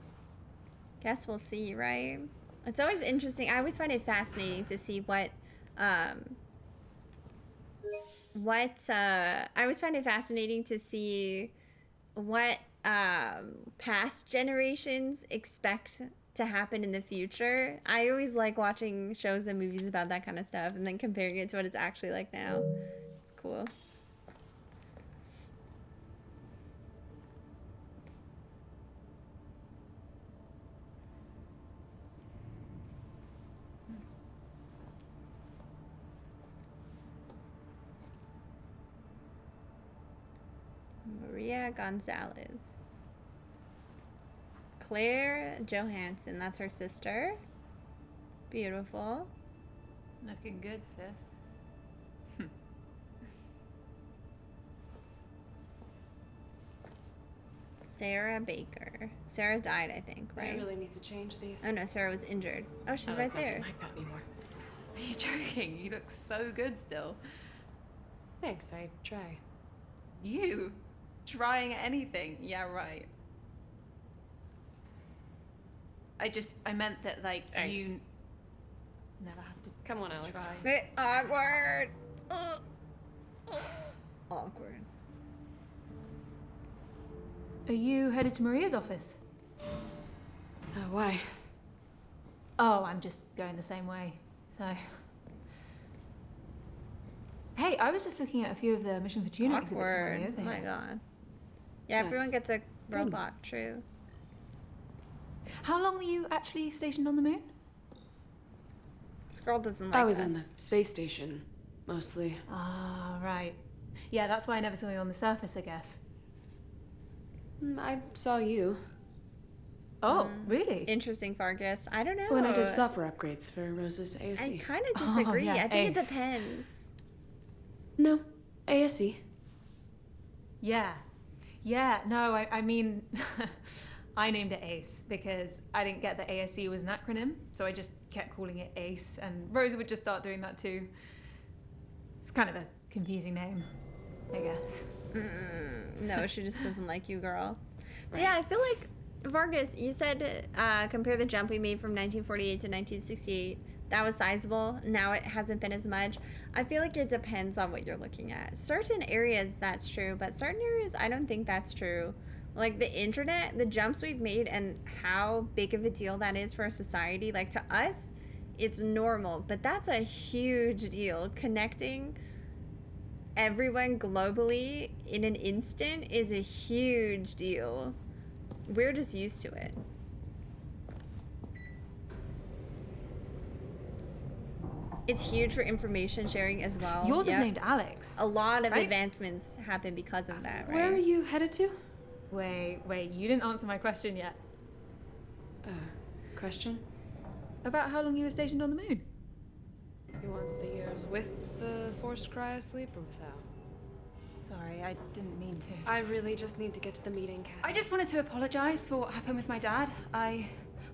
Guess we'll see, right? It's always interesting. I always find it fascinating to see I always find it fascinating to see what past generations expect to happen in the future. I always like watching shows and movies about that kind of stuff and then comparing it to what it's actually like now. It's cool. Maria Gonzalez. Claire Johansson, that's her sister. Beautiful. Looking good, sis. Sarah Baker. Sarah died, I think, right? I really need to change these. Oh no, Sarah was injured. Oh, she's I right don't there. like that anymore. Are you joking? You look so good still. Thanks, I try. You? Trying anything? Yeah, right. I meant that, like, Thanks. you never have to. Come on, Alex. Try. Awkward. Awkward. Are you headed to Maria's office? Why? Oh, I'm just going the same way. So. Hey, I was just looking at a few of the Mission Fortuna exhibits. Awkward. Oh my god. Yeah, everyone gets a robot. True. How long were you actually stationed on the moon? This girl doesn't like I was us. on the space station, mostly. Ah, right. Yeah, that's why I never saw you on the surface, I guess. I saw you. Oh, really? Interesting, Vargas. I don't know. When I did software upgrades for Rose's ASE. I kind of disagree. Oh, yeah, I think it Ace. depends. No, ASE. Yeah. Yeah, no, I mean, I named it ACE because I didn't get that ASE was an acronym, so I just kept calling it ACE, and Rosa would just start doing that too. It's kind of a confusing name, I guess. No, she just doesn't like you, girl. Right. Yeah, I feel like, Vargas, you said compare the jump we made from 1948 to 1968. That was sizable. Now it hasn't been as much. I feel like it depends on what you're looking at. Certain areas, that's true, but certain areas, I don't think that's true. Like the internet, the jumps we've made and how big of a deal that is for a society, like to us, it's normal, but that's a huge deal. Connecting everyone globally in an instant is a huge deal. We're just used to it. It's huge for information sharing as well. Yours is named Alex. A lot of right? advancements happen because of that, right? Where are you headed to? Wait, you didn't answer my question yet. Question? About how long you were stationed on the moon. You want the years with the forced cryosleep or without? Sorry, I didn't mean to. I really just need to get to the meeting, Kathy. I just wanted to apologize for what happened with my dad. I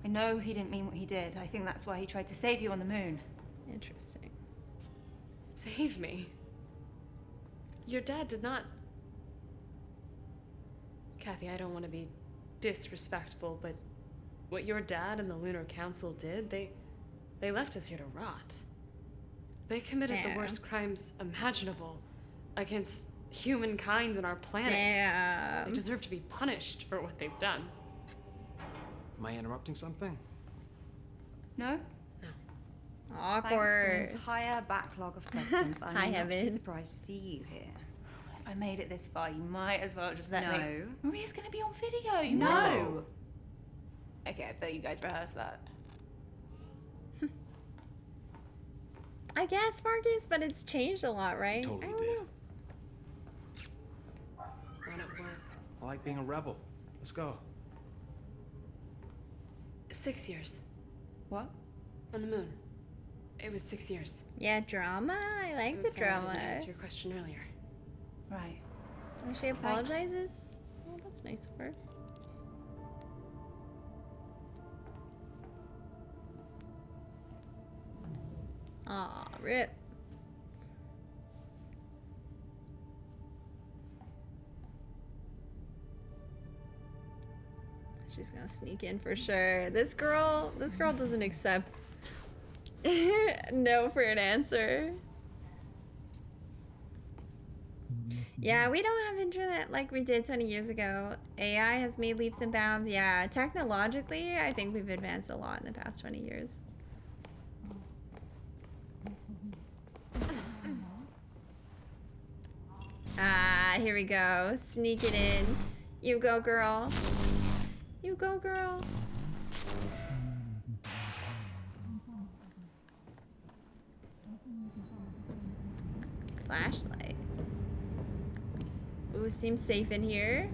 know he didn't mean what he did. I think that's why he tried to save you on the moon. Interesting. Save me? Your dad did not... Kathy, I don't want to be disrespectful, but what your dad and the Lunar Council did, they left us here to rot. They committed the worst crimes imaginable against humankind and our planet. Damn. They deserve to be punished for what they've done. Am I interrupting something? No? Awkward. Thanks to an entire backlog of questions, I'm Hi, not Heaven. surprised to see you here. If I made it this far, you might as well just let me. No. Maria's gonna be on video. You No. know. Okay, I bet you guys rehearsed that. I guess, Vargas, but it's changed a lot, right? Totally I don't did. know. When it worked. I like being a rebel. Let's go. 6 years. What? On the moon. It was 6 years. Yeah, drama. I like I'm the sorry I drama. didn't answer your question earlier. Right. Oh, she apologizes? Oh, that's nice of her. Aw, rip. She's gonna sneak in for sure. This girl doesn't accept no for an answer. Yeah, we don't have internet like we did 20 years ago. AI has made leaps and bounds. Yeah, technologically, I think we've advanced a lot in the past 20 years. Ah, here we go. Sneak it in. You go, girl. You go, girl. Flashlight. Ooh, seems safe in here.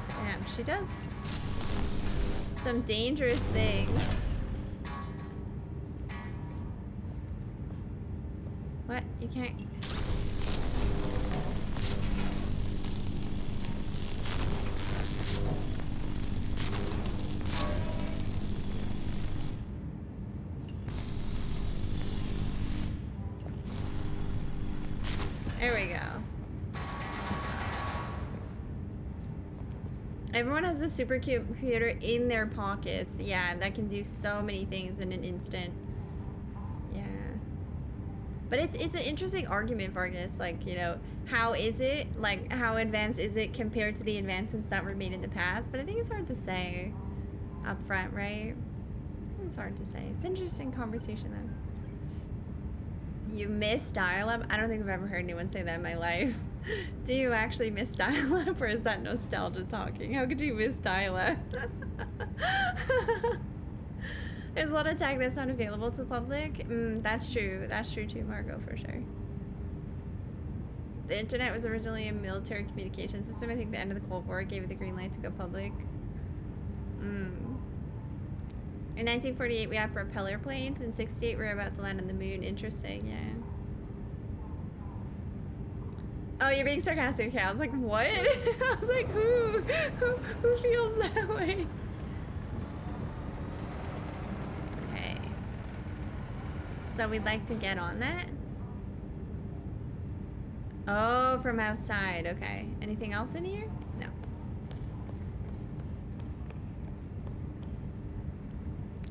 Damn, she does some dangerous things. What? You can't... There we go. Everyone has a supercomputer in their pockets. Yeah, that can do so many things in an instant. Yeah. But it's an interesting argument, Vargas. Like, you know, how is it? Like, how advanced is it compared to the advancements that were made in the past? But I think it's hard to say up front, right? It's hard to say. It's an interesting conversation, though. You miss dial-up? I don't think I've ever heard anyone say that in my life. Do you actually miss dial-up, or is that nostalgia talking? How could you miss dial-up? There's a lot of tech that's not available to the public. That's true. That's true too, Margot, for sure. The internet was originally a military communication system. I think the end of the Cold War gave it the green light to go public. In 1948, we had propeller planes. In 68, we were about to land on the moon. Interesting, yeah. Oh, you're being sarcastic. Okay, I was like, what? I was like, who feels that way? Okay. So we'd like to get on that. Oh, from outside. Okay. Anything else in here? No.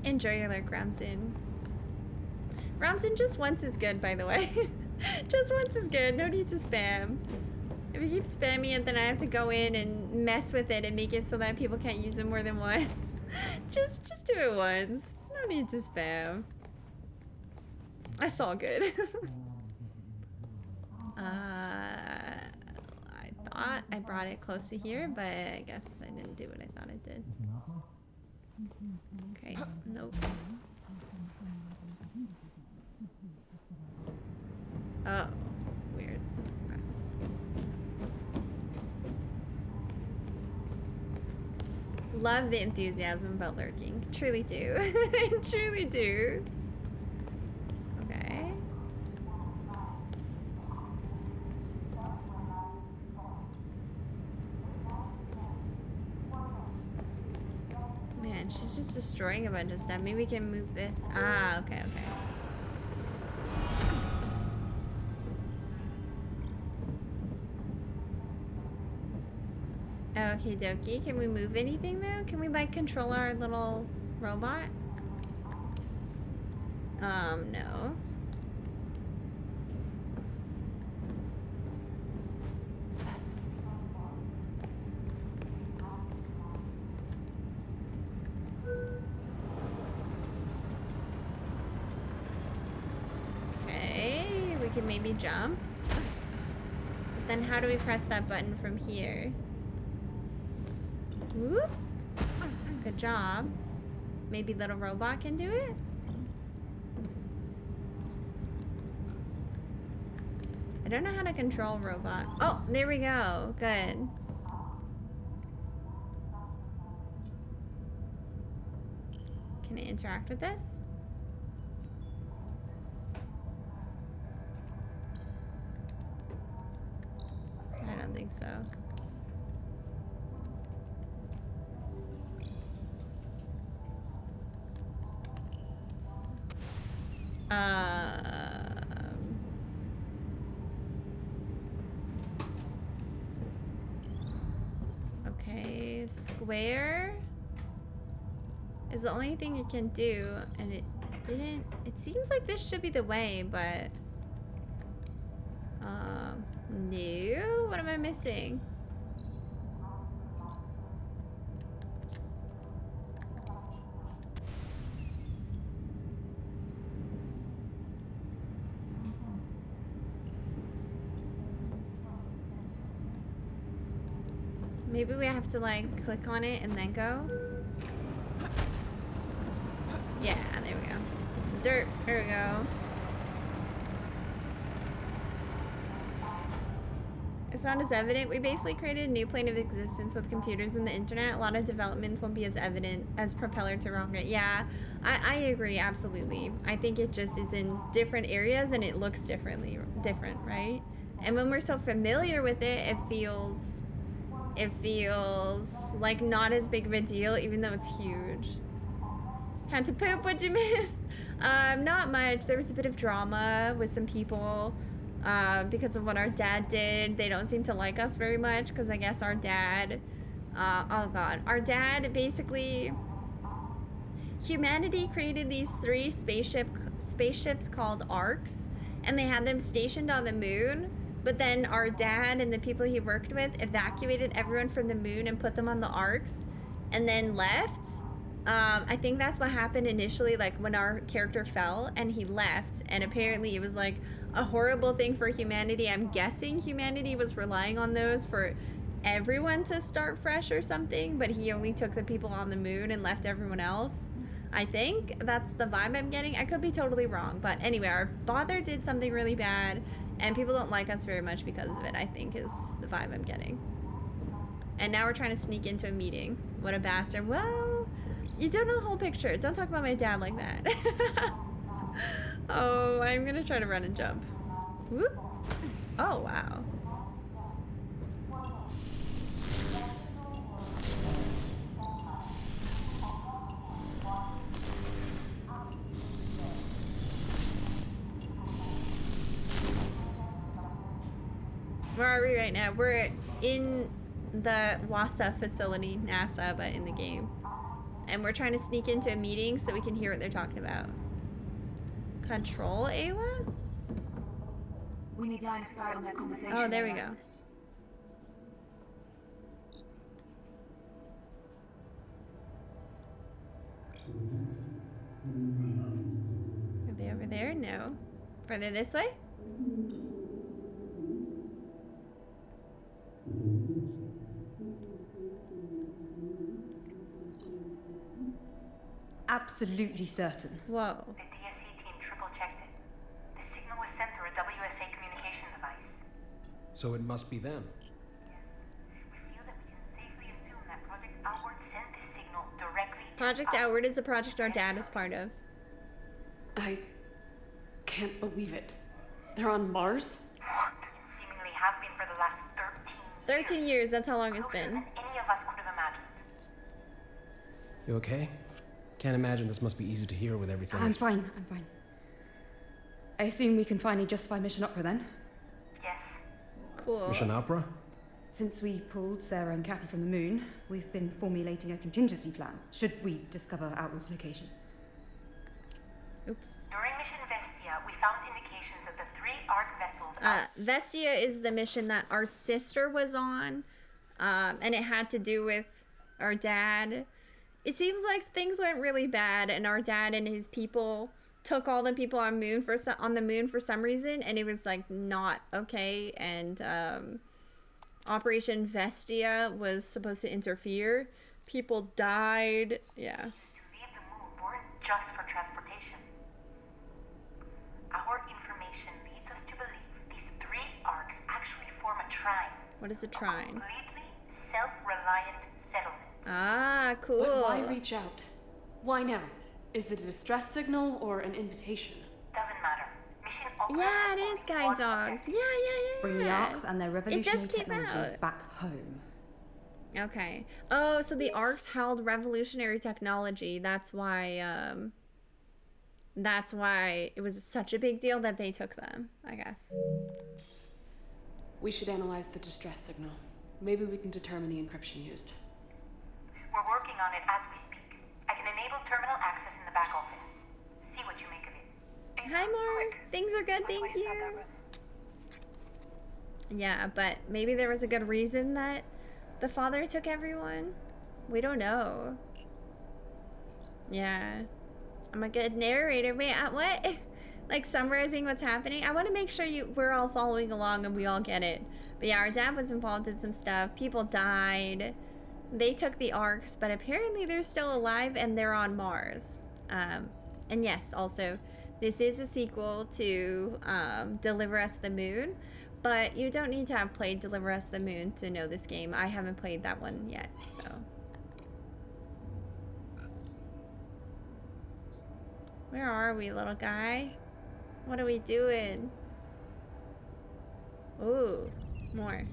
Enjoy your lurk, Ramson. Ramson, just once is good, by the way. Just once is good. No need to spam. If you keep spamming it, then I have to go in and mess with it and make it so that people can't use it more than once. Just do it once. No need to spam. That's all good. I thought I brought it close to here, but I guess I didn't do what I thought I did. Okay, nope. Oh, weird. Okay. Love the enthusiasm about lurking. Truly do. I truly do. Okay. Man, she's just destroying a bunch of stuff. Maybe we can move this. Ah, okay, okay. Okie dokie. Can we move anything though? Can we like control our little robot? No. Okay, we can maybe jump. But then how do we press that button from here? Whoop. Good job. Maybe little robot can do it? I don't know how to control robot. Oh, there we go. Good. Can it interact with this? I don't think so. Okay, square is the only thing you can do, and it didn't. It seems like this should be the way, but no. What am I missing? Maybe we have to like click on it and then go. Yeah, there we go. Dirt, there we go. It's not as evident. We basically created a new plane of existence with computers and the internet. A lot of developments won't be as evident as propeller to rocket. Yeah, I agree, absolutely. I think it just is in different areas and it looks different, right? And when we're so familiar with it, it feels like not as big of a deal, even though it's huge. Had to poop, what'd you miss? Not much. There was a bit of drama with some people because of what our dad did. They don't seem to like us very much because I guess our dad, oh god, our dad basically, humanity created these 3 spaceships called arcs, and they had them stationed on the moon. But then our dad and the people he worked with evacuated everyone from the moon and put them on the arcs and then left. I think that's what happened initially, like when our character fell and he left, and apparently it was like a horrible thing for humanity. I'm guessing humanity was relying on those for everyone to start fresh or something, but he only took the people on the moon and left everyone else. I think that's the vibe I'm getting. I could be totally wrong, but anyway, our father did something really bad and people don't like us very much because of it, I think is the vibe I'm getting. And now we're trying to sneak into a meeting. What a bastard. Well, you don't know the whole picture. Don't talk about my dad like that. Oh, I'm gonna try to run and jump. Whoop. Oh, wow. Where are we right now? We're in the WASA facility, NASA, but in the game. And we're trying to sneak into a meeting so we can hear what they're talking about. Control, Ayla? We need line of sight on that conversation. Oh, there we go. Are they over there? No. Further this way? Absolutely certain. Whoa. The DSC team triple-checked it. The signal was sent through a WSA communication device. So it must be them. We feel that we can safely assume that Project Outward sent this signal directly to Project us. Outward is a project our dad is part of. I can't believe it. They're on Mars? Seemingly have been for the last 13 years, that's how long it's been. any of us could have imagined. You okay? Can't imagine this must be easy to hear with everything. I'm fine. I assume we can finally justify Mission Opera then? Yes. Cool. Mission Opera? Since we pulled Sarah and Kathy from the moon, we've been formulating a contingency plan, should we discover Outward's location. Oops. During Mission Vestia, we found indications that the 3 ARC vessels Vestia is the mission that our sister was on, and it had to do with our dad. It seems like things went really bad, and our dad and his people took all the people on the moon for some reason, and it was like not okay. And Operation Vestia was supposed to interfere. People died. Yeah. to leave the moon weren't just for transportation. Our information leads us to believe these 3 arcs actually form a trine. What is a trine? Completely self-reliant settlement. Ah, cool. But why reach out? Why now? Is it a distress signal or an invitation? Doesn't matter. Mission Opera. Yeah, it is guide dogs. Yeah. Bring the arcs and their revolutionary just came technology out. back home. Okay. Oh, so the arcs held revolutionary technology. That's why it was such a big deal that they took them, I guess. We should analyze the distress signal. Maybe we can determine the encryption used. We're working on it as we speak. I can enable terminal access in the back office. See what you make of it. Hi, Mark. Things are good, thank you. Yeah, but maybe there was a good reason that the father took everyone. We don't know. Yeah. I'm a good narrator. Wait, what? Like summarizing what's happening? I want to make sure we're all following along and we all get it. But yeah, our dad was involved in some stuff. People died. They took the arcs, but apparently they're still alive and they're on Mars. And yes, also, this is a sequel to Deliver Us the Moon, but you don't need to have played Deliver Us the Moon to know this game. I haven't played that one yet, so. Where are we, little guy? What are we doing? Ooh, more.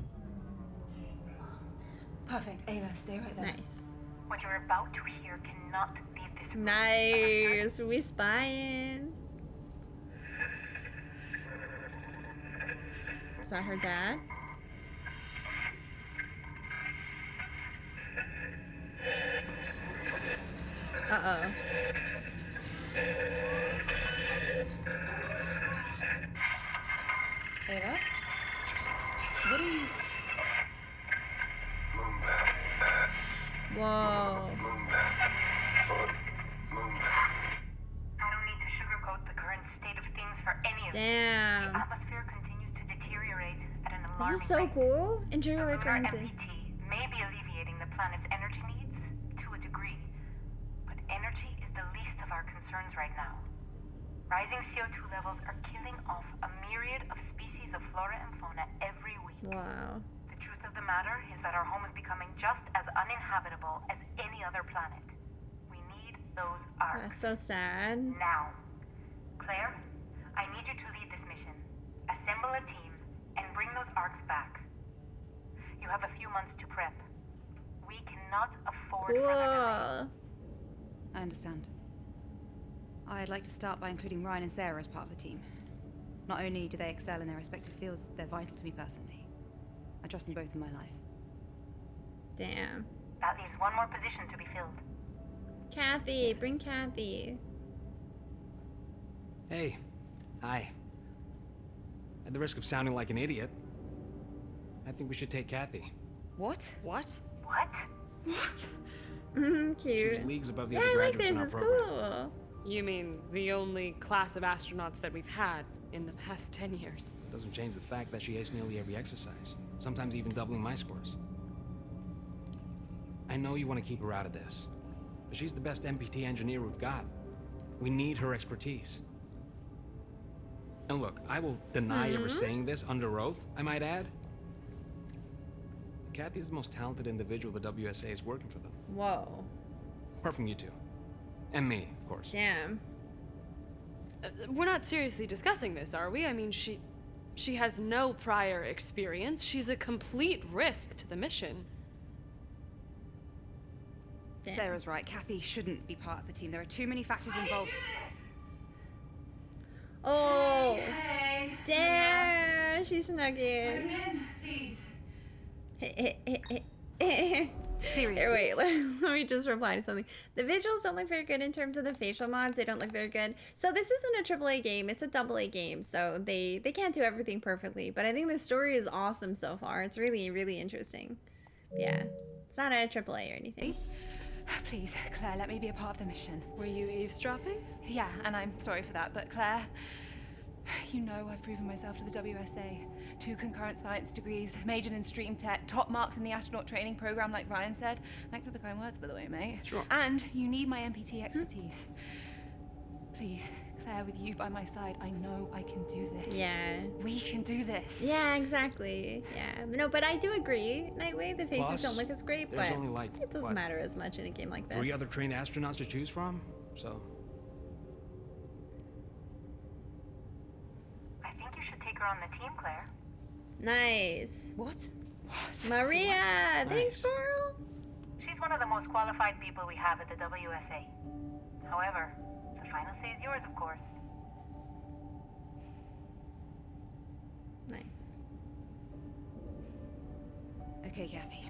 Perfect. Ayla, stay right there. Nice. What you're about to hear cannot leave this room. Nice. We spying. Is that her dad? Uh-oh. Ayla? What are you... Whoa. I don't need to sugarcoat the current state of things for any of you. Damn. The atmosphere continues to deteriorate at an alarming This is so rate. cool. Enjoy The like lunar crazy. MPT may be alleviating the planet's energy needs to a degree, but energy is the least of our concerns right now. Rising CO2 levels are killing off a myriad of species of flora and fauna every week. Wow. The truth of the matter is that our home is becoming just as uninhabitable as any other planet. We need those arcs. That's so sad. Now. Claire, I need you to lead this mission. Assemble a team and bring those arcs back. You have a few months to prep. We cannot afford further delay. Cool. I understand. I'd like to start by including Ryan and Sarah as part of the team. Not only do they excel in their respective fields, they're vital to me personally. I trust them both in my life. Damn. That leaves one more position to be filled. Kathy, Yes. bring Kathy. Hey. Hi. At the risk of sounding like an idiot, I think we should take Kathy. What? What? What? What? She was Cute. leagues above the Yeah, other I like graduates in this. our It's program. cool. You mean the only class of astronauts that we've had in the past 10 years? Doesn't change the fact that she aced nearly every exercise, sometimes even doubling my scores. I know you want to keep her out of this, but she's the best MPT engineer we've got. We need her expertise. And look, I will deny ever saying this under oath, I might add. Kathy is the most talented individual the WSA is working for them. Whoa. Apart from you two. And me, of course. Damn. We're not seriously discussing this, are we? I mean, she has no prior experience. She's a complete risk to the mission. Damn. Sarah's right. Kathy shouldn't be part of the team. There are too many factors involved. Oh. Hey. Damn. She snuck in. Come in, please. Seriously. Here, wait, let me just reply to something. The visuals don't look very good in terms of the facial mods. They don't look very good. So this isn't a AAA game. It's a AA game. So they can't do everything perfectly. But I think the story is awesome so far. It's really, really interesting. Yeah. It's not a AAA or anything. Please, Claire, let me be a part of the mission. Were you eavesdropping? Yeah, and I'm sorry for that, but Claire, you know I've proven myself to the WSA. 2 concurrent science degrees, majored in stream tech, top marks in the astronaut training program like Ryan said. Thanks for the kind words, by the way, mate. Sure. And you need my MPT expertise. Please, Claire, with you by my side, I know I can do this. Yeah. We can do this. Yeah, exactly. Yeah. No, but I do agree, Nightway. The faces Plus, don't look as great, there's but only like, it doesn't what, matter as much in a game like this. 3 other trained astronauts to choose from, so... I think you should take her on the team, Claire. Nice. What? Maria, thanks, Nice. girl. She's one of the most qualified people we have at the WSA. However, the final say is yours, of course. Nice. Okay, Kathy.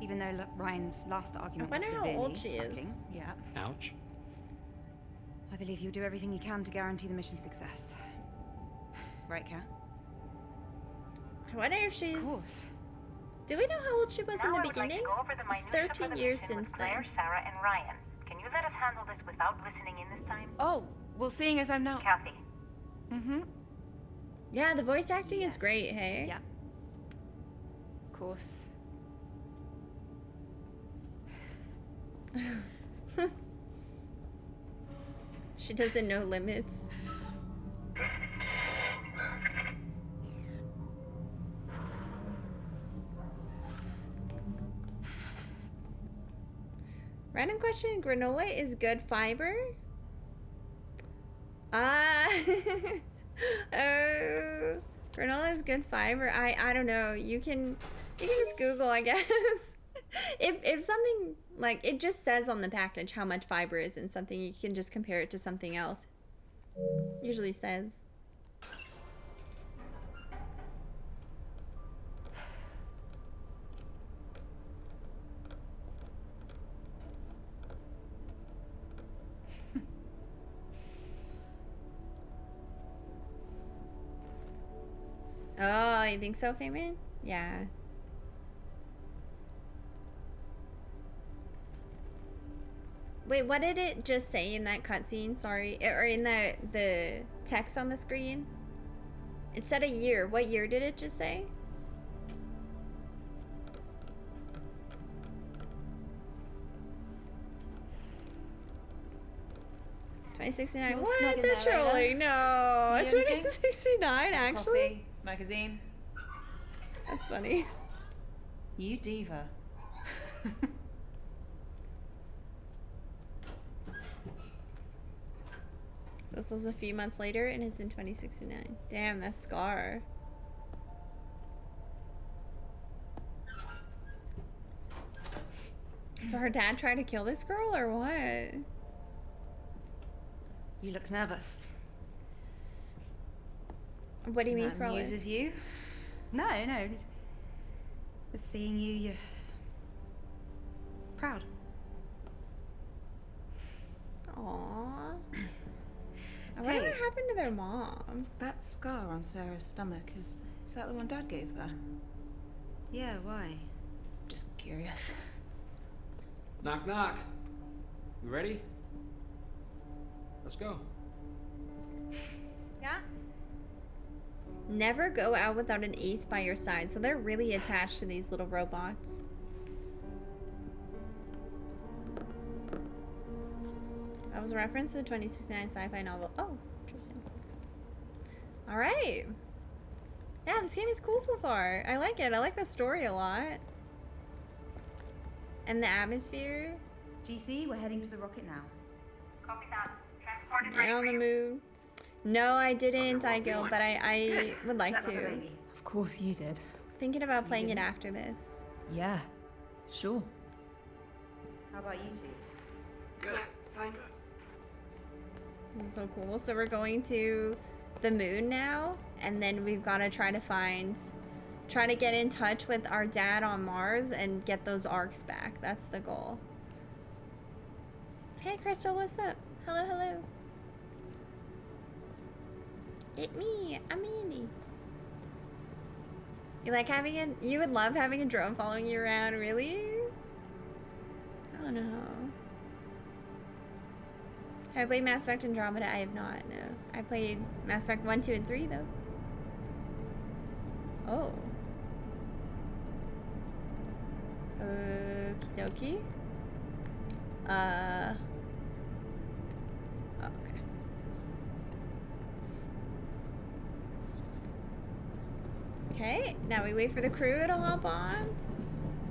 Even though Ryan's last argument I was wonder how severely old she is. lacking. Yeah. Ouch. I believe you'll do everything you can to guarantee the mission's success. Right, Kat? I wonder if she's... Of course. Do we know how old she was in Now the I would like to beginning? go over the It's minutiae for 13 the years mission with since Claire, then. Sarah, and Ryan. Can you let us handle this without listening in this time? Oh, well, seeing as I'm now... Kathy. Mm-hmm. Yeah, the voice acting is great, hey? Yeah. Of course. She doesn't know limits. Random question, granola is good fiber? Ah, oh, granola is good fiber. I don't know. You can just Google, I guess. if something like it just says on the package how much fiber is in something, you can just compare it to something else. Usually says. Oh, you think so, Feynman? Yeah. Wait, what did it just say in that cutscene? Sorry, or in the text on the screen? It said a year. What year did it just say? $2069. What? They're trolling. No, Need anything? $2069 actually. Coffee, magazine. That's funny. You diva. So this was a few months later, and it's in 2069. Damn, that scar. So her dad tried to kill this girl, or what? You look nervous. What do you mean, That Crowley? amuses you? No. Just seeing you, you're proud. Aww. I wonder what happened to their mom. That scar on Sarah's stomach, is that the one Dad gave her? Yeah, why? Just curious. Knock, knock. You ready? Let's go. Yeah? Never go out without an ace by your side. So they're really attached to these little robots. That was a reference to the 2069 sci-fi novel. Oh, interesting. Alright. Yeah, this game is cool so far. I like it. I like the story a lot. And the atmosphere. GC, we're heading to the rocket now. Copy that. Transport is And on the moon. No, I didn't, Igil, but I would like Slept like a to. baby. Of course you did. Thinking about playing it didn't? after this. Yeah, sure. How about you two? Good. Fine. This is so cool. So we're going to the moon now, and then we've got to try to get in touch with our dad on Mars and get those arcs back. That's the goal. Hey Crystal, what's up? Hello, hello. It's me, I'm Andy. You would love having a drone following you around, really? I don't know. Have I played Mass Effect Andromeda? I have not, no. I played Mass Effect 1, 2, and 3, though. Oh. Okie dokie. Oh, okay. Okay, now we wait for the crew to hop on.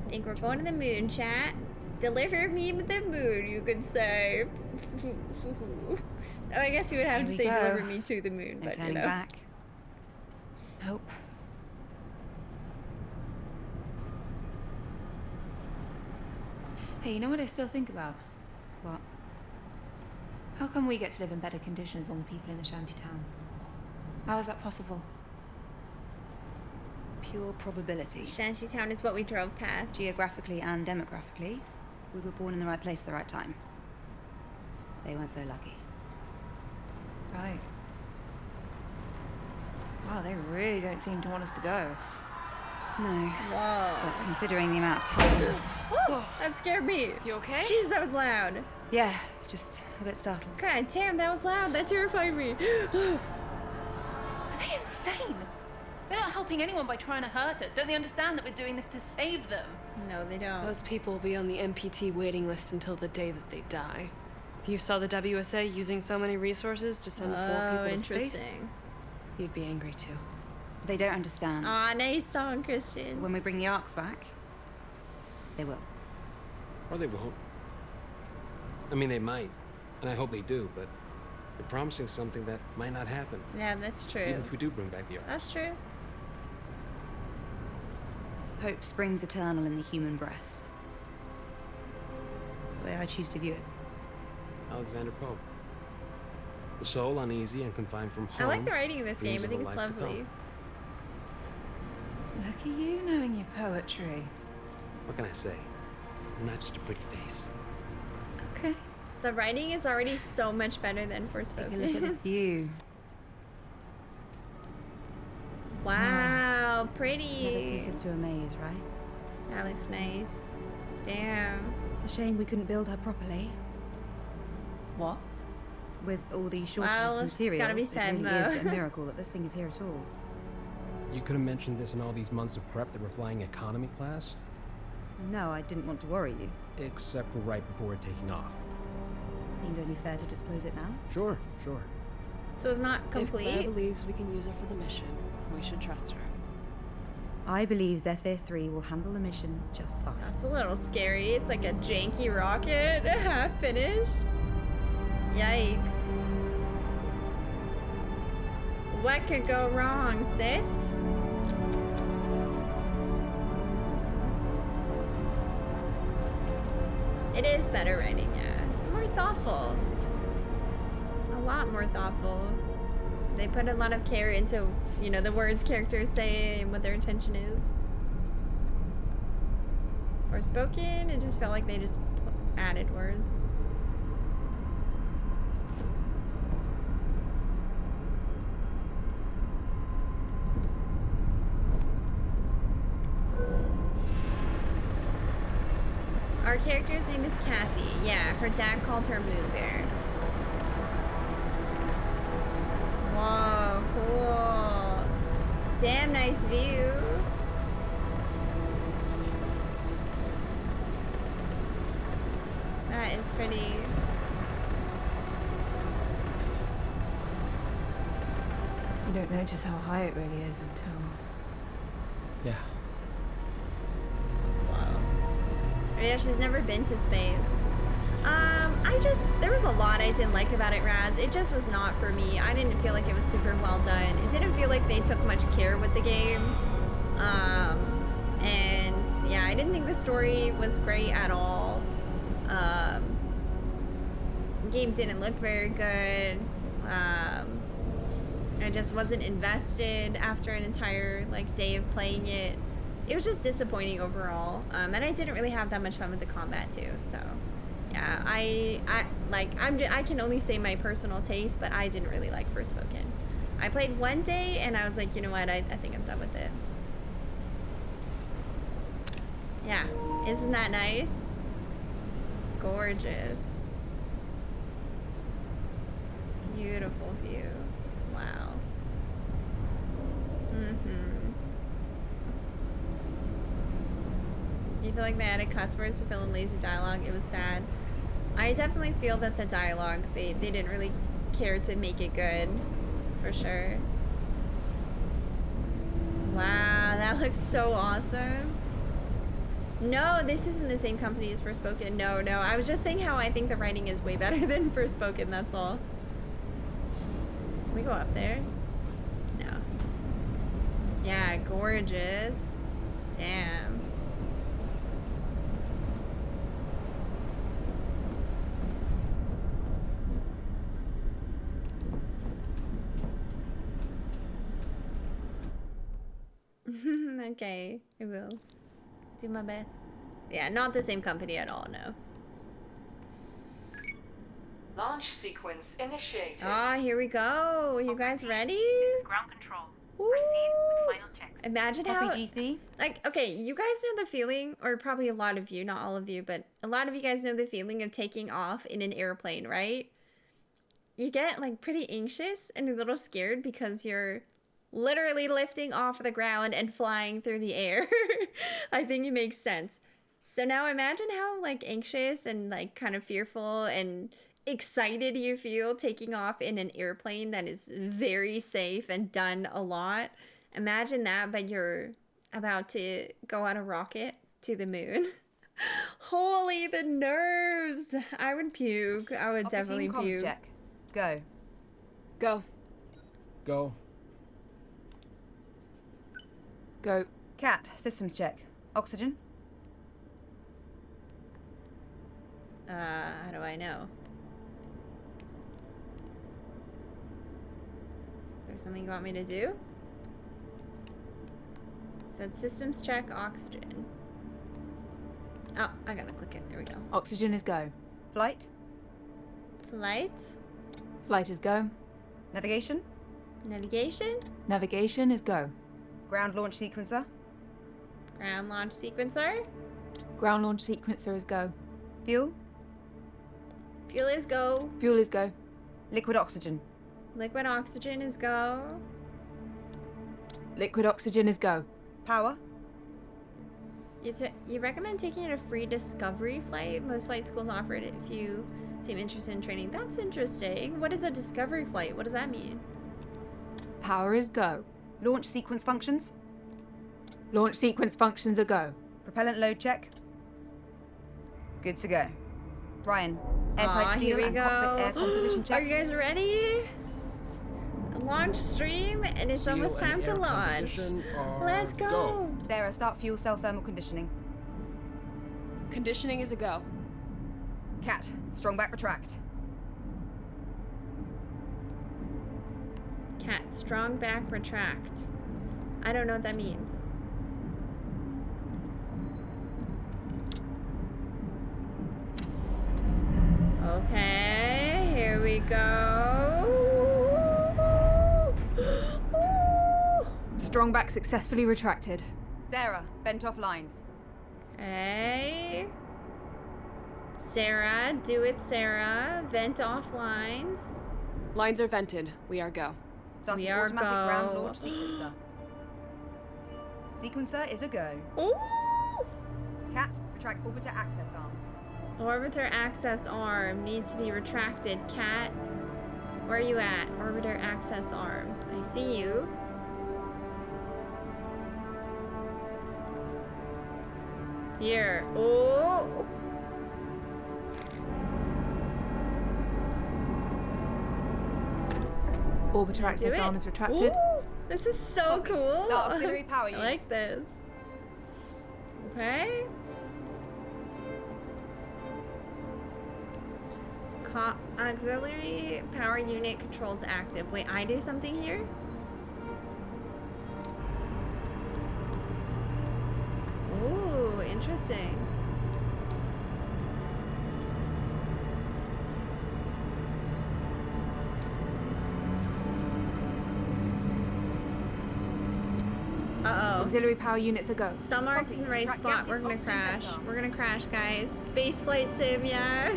Think we're going to the moon, chat. Deliver me to the moon, you could say. Oh, I guess you would have Here to we say go. deliver me to the moon, No but you turning know. back. Hope. Hey, you know what I still think about? What? How come we get to live in better conditions than the people in the shanty town? How is that possible? Pure probability. Shantytown is what we drove past. Geographically and demographically, we were born in the right place at the right time. They weren't so lucky. Right. Wow, they really don't seem to want us to go. No. Whoa. But considering the amount of time... Oh, that scared me. You okay? Jeez, that was loud. Yeah, just a bit startled. God damn, that was loud. That terrified me. Are they insane? They're not helping anyone by trying to hurt us. Don't they understand that we're doing this to save them? No, they don't. Those people will be on the MPT waiting list until the day that they die. If you saw the WSA using so many resources to send 4 people to space, you'd be angry too. They don't understand. Aw, nice song, Christian. When we bring the arcs back, they will. Or they won't. I mean, they might, and I hope they do, but they're promising something that might not happen. Yeah, that's true. Even if we do bring back the arcs. That's true. Hope springs eternal in the human breast. That's the way I choose to view it. Alexander Pope. The soul uneasy and confined from home. I like the writing in this dreams game. I of think a it's life to lovely. come. Look at you knowing your poetry. What can I say? I'm not just a pretty face. Okay. The writing is already so much better than Forspoken. Take a look at this view. Wow, pretty. Never ceases to amaze, right? That looks nice. Damn. It's a shame we couldn't build her properly. What? With all these shortages Well, of it's materials, gotta be said, it really though. is a miracle that this thing is here at all. You could have mentioned this in all these months of prep that we're flying economy class. No, I didn't want to worry you. Except for right before we're taking off. Seemed only fair to disclose it now. Sure, sure. So it's not If Claire complete? believes we can use her for the mission, we should trust her. I believe Zephyr 3 will handle the mission just fine. That's a little scary. It's like a janky rocket, half finished. Yike. What could go wrong, sis? It is better writing, yeah. More thoughtful. A lot more thoughtful. They put a lot of care into, you know, the words characters say and what their intention is. Forspoken, it just felt like they just added words. Our character's name is Kathy. Yeah, her dad called her Moonbear. Whoa, cool. Damn nice view. That is pretty. You don't know just how high it really is until... Yeah. Yeah, she's never been to space. There was a lot I didn't like about it, Raz. It just was not for me. I didn't feel like it was super well done. It didn't feel like they took much care with the game. And yeah, I didn't think the story was great at all. The game didn't look very good. I just wasn't invested after an entire day of playing it. It was just disappointing overall, and I didn't really have that much fun with the combat too. So, yeah, I can only say my personal taste, but I didn't really like Forspoken. I played one day, and I was like, you know what? I think I'm done with it. Yeah, isn't that nice? Gorgeous, beautiful view. Wow. You feel like they added cuss words to fill in lazy dialogue? It was sad. I definitely feel that the dialogue, they didn't really care to make it good, for sure. Wow, that looks so awesome. No, this isn't the same company as Forspoken. No, I was just saying how I think the writing is way better than Forspoken, that's all. Can we go up there? No. Yeah, gorgeous. Damn. Okay, I will do my best. Yeah, not the same company at all, no. Launch sequence initiated. Ah, here we go. You guys ready? Ground control. Woo! Final checks. Imagine Copy, how GC. like, okay, you guys know the feeling, or probably a lot of you, not all of you, but a lot of you guys know the feeling of taking off in an airplane, right? You get like pretty anxious and a little scared because you're literally lifting off the ground and flying through the air. I think it makes sense. So now imagine how like anxious and like kind of fearful and excited you feel taking off in an airplane that is very safe and done a lot. Imagine that, but you're about to go on a rocket to the moon. Holy, the nerves! I would puke. I would definitely comms puke. check. Go. Go. Go. Go. Cat, systems check. Oxygen. How do I know? There's something you want me to do? Said systems check oxygen. Oh, I gotta click it. There we go. Oxygen is go. Flight. Flight. Flight is go. Navigation. Navigation. Navigation is go. Ground launch sequencer. Ground launch sequencer. Ground launch sequencer is go. Fuel. Fuel is go. Fuel is go. Liquid oxygen. Liquid oxygen is go. Liquid oxygen is go. Power. You recommend taking a free discovery flight? Most flight schools offer it if you seem interested in training. That's interesting. What is a discovery flight? What does that mean? Power is go. Launch sequence functions. Launch sequence functions are go. Propellant load check. Good to go. Ryan, airtight seal and cockpit air composition check. Are you guys ready? Launch stream, and it's Seal almost time and to air launch. composition are Let's go. Sarah, start fuel cell thermal conditioning. Conditioning is a go. Cat, strong back retract. Cat, strong back retract. I don't know what that means. Okay, here we go. Strong back successfully retracted. Sarah, bent off lines. Okay. Sarah, do it, Sarah. Vent off lines. Lines are vented. We are go. Starting We are automatic ground go. launch sequencer. Sequencer is a go. Ooh! Cat, retract orbiter access arm. Orbiter access arm needs to be retracted. Cat, where are you at? Orbiter access arm. I see you. Here. Oh! Orbiter access arm is retracted. Ooh, this is so cool. Start auxiliary power I unit. like this. Okay. Auxiliary power unit controls active. Wait, I do something here? Ooh, interesting. Uh-oh. Auxiliary power units are go. Some aren't in the right Track spot. gases, We're gonna oxygen crash. vent arm. We're gonna crash, guys. Space flight sim, yeah.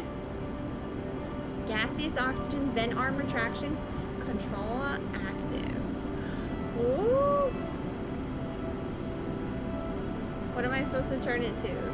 Gaseous oxygen vent arm retraction control active. Ooh. What am I supposed to turn it to?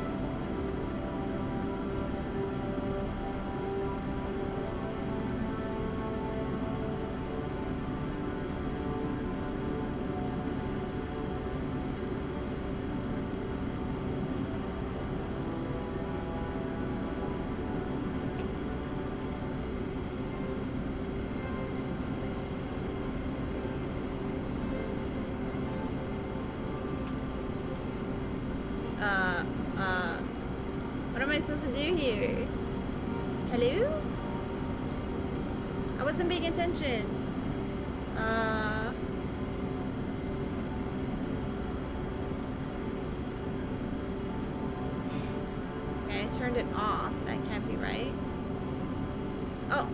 What am I supposed to do here? Hello? I wasn't paying attention. turned it off. That can't be right. Oh.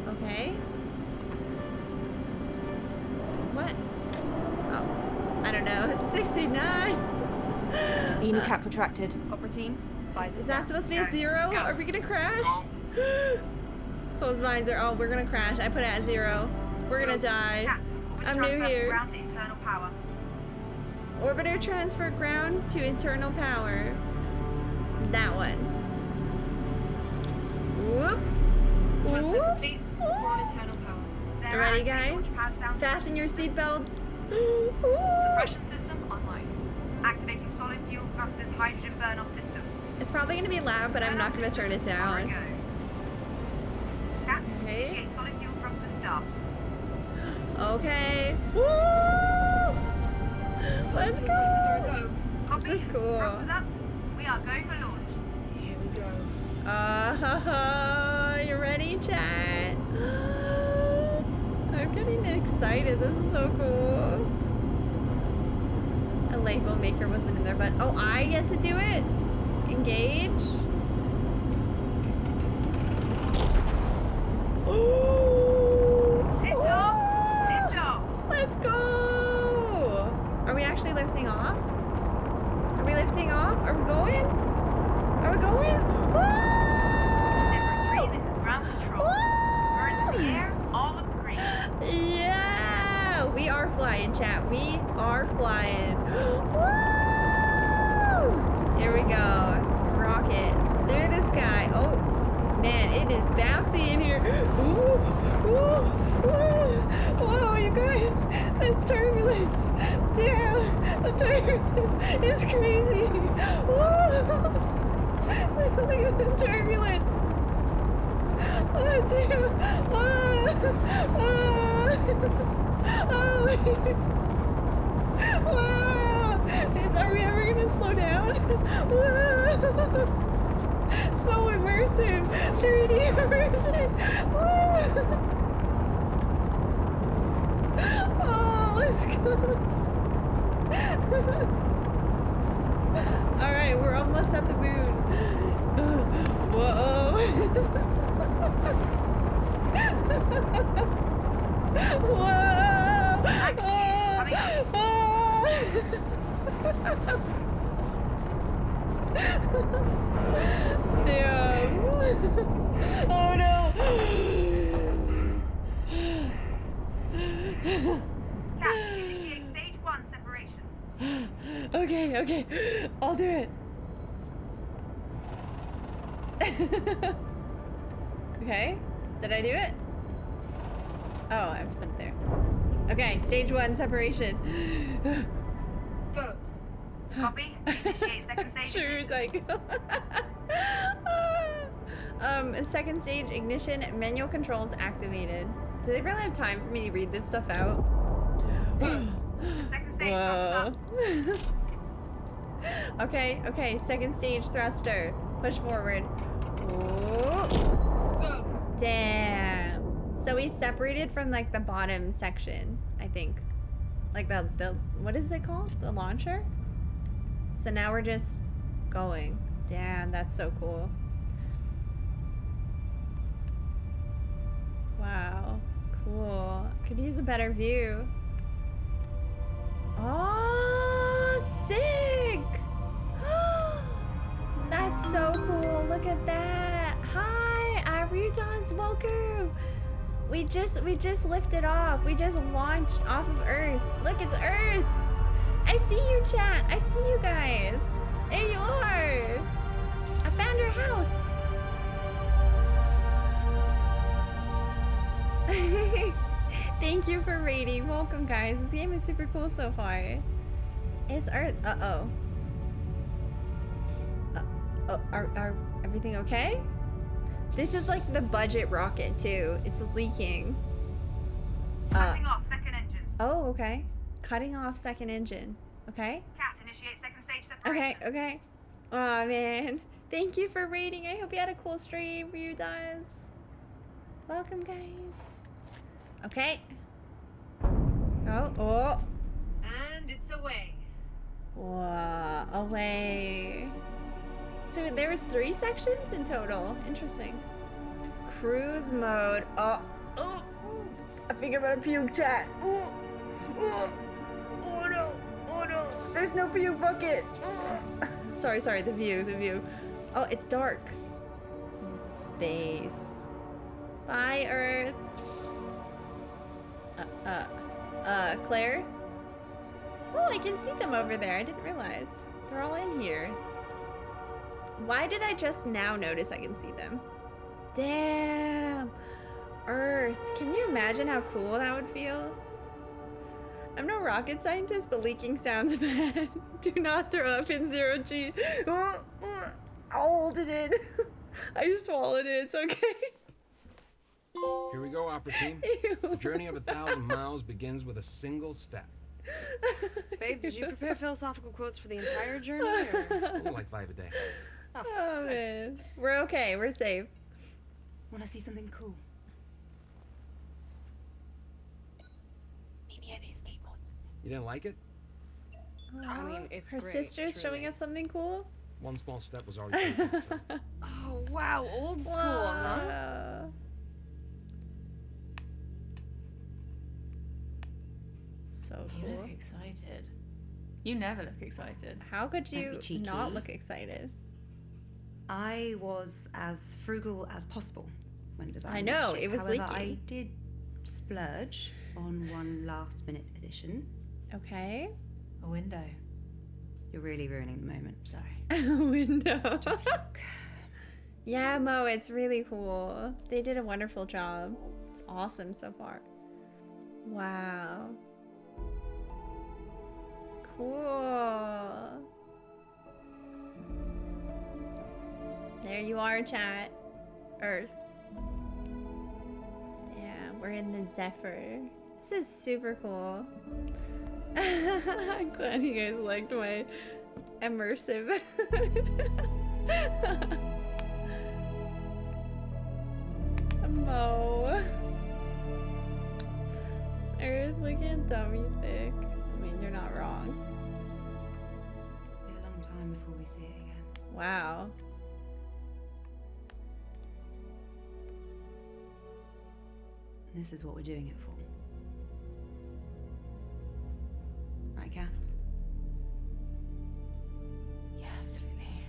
Okay. What? Oh. I don't know. It's 69. Unicap retracted. Opera team. Is that supposed to be at 0? Are we gonna crash? Closed mines are. Oh, we're gonna crash. I put it at 0. We're gonna die. I'm new here. Ground to internal power. Orbiter transfer ground to internal power. That one. Whoop. Transfer Whoop. complete. We're on internal power. You ready, guys? Fasten your seatbelts. Suppression system online. Activating solid fuel thrusters hydrogen burn-off system. It's probably gonna be loud, but I'm not gonna turn it down. Okay. Initiate solid fuel thrusters start. Okay. Woo! Let's go. This is cool. We are going for launch. Here we go. You ready, chat? I'm getting excited. This is so cool. A label maker wasn't in there, but oh, I get to do it. Engage. Let's go. Are we actually lifting off? Are we lifting off? Are we going? Are we going? Number 3, this is ground control. Birds in the air, all looks green. Yeah, we are flying, chat. We are flying. Woo! Here we go. Rocket through the sky. Oh, man, it is bouncy in here. Ooh, ooh, ooh. Whoa, you guys, that's turbulence. Damn, the turbulence is crazy. Whoa. Look at the turbulence. Oh, damn. Wow. Are we ever gonna slow down? So immersive. 3D immersion. Oh, let's go. Alright, we're almost at the moon. Whoa. Damn. Oh no. Captain, initiate stage 1 separation. Okay. I'll do it. Okay. Did I do it? Oh, I have to put it there. Okay, stage 1 separation. Go. Copy. Initiate second stage. Sure, like. Second stage ignition, manual controls activated. Do they really have time for me to read this stuff out? Second stage Whoa. Okay, second stage thruster. Push forward. Whoa. Go. Damn. So we separated from like the bottom section, I think. Like the what is it called? The launcher? So now we're just going. Damn, that's so cool. Wow. Cool. Could use a better view. Oh, sick! That's so cool. Look at that. Hi, Arutons, welcome. We just lifted off. We just launched off of Earth. Look, it's Earth. I see you, chat. I see you guys. There you are. I found your house. Thank you for raiding. Welcome, guys. This game is super cool so far. Is Earth? Uh-oh. Are everything okay? This is like the budget rocket too. It's leaking. Cutting off second engine. Oh, okay. Cutting off second engine. Okay. Cat, initiate second stage separation. Okay. Oh man. Thank you for raiding. I hope you had a cool stream for you guys. Welcome, guys. Okay. Oh. And it's away. Wow, away. So there was 3 sections in total. Interesting. Cruise mode. Oh, I think I'm gonna puke, chat. Oh no, oh no. There's no puke bucket. Sorry, the view. Oh, it's dark. Space. Bye, Earth. Claire? Oh, I can see them over there. I didn't realize. They're all in here. Why did I just now notice I can see them? Damn. Earth. Can you imagine how cool that would feel? I'm no rocket scientist, but leaking sounds bad. Do not throw up in 0G. I'll hold it in. I just swallowed it. It's okay. Here we go, Opera Team. The journey of 1,000 miles begins with a single step. Babe, did you prepare philosophical quotes for the entire journey? Or? Only like 5 a day. Oh man. We're okay. We're safe. Wanna see something cool? Meet me at these skateboards. You didn't like it? I mean, it's her great, sister's truly. showing us something cool. One small step was already taken. So. Oh wow, old school, huh? So You cool. look excited. You never look excited. How could Don't be you cheeky. not look excited? I was as frugal as possible when designing I know, the ship. it was However, I leaking. did splurge on one last-minute addition. Okay. A window. You're really ruining the moment. Sorry. A window. Just look. Yeah, Mo, it's really cool. They did a wonderful job. It's awesome so far. Wow. Cool. There you are, chat. Earth. Damn, we're in the Zephyr. This is super cool. I'm glad you guys liked my immersive. Mo. Earth looking dummy thick. I mean, you're not wrong. It'll be a long time before we see it again. Wow. And this is what we're doing it for. Right, Kath? Yeah, absolutely.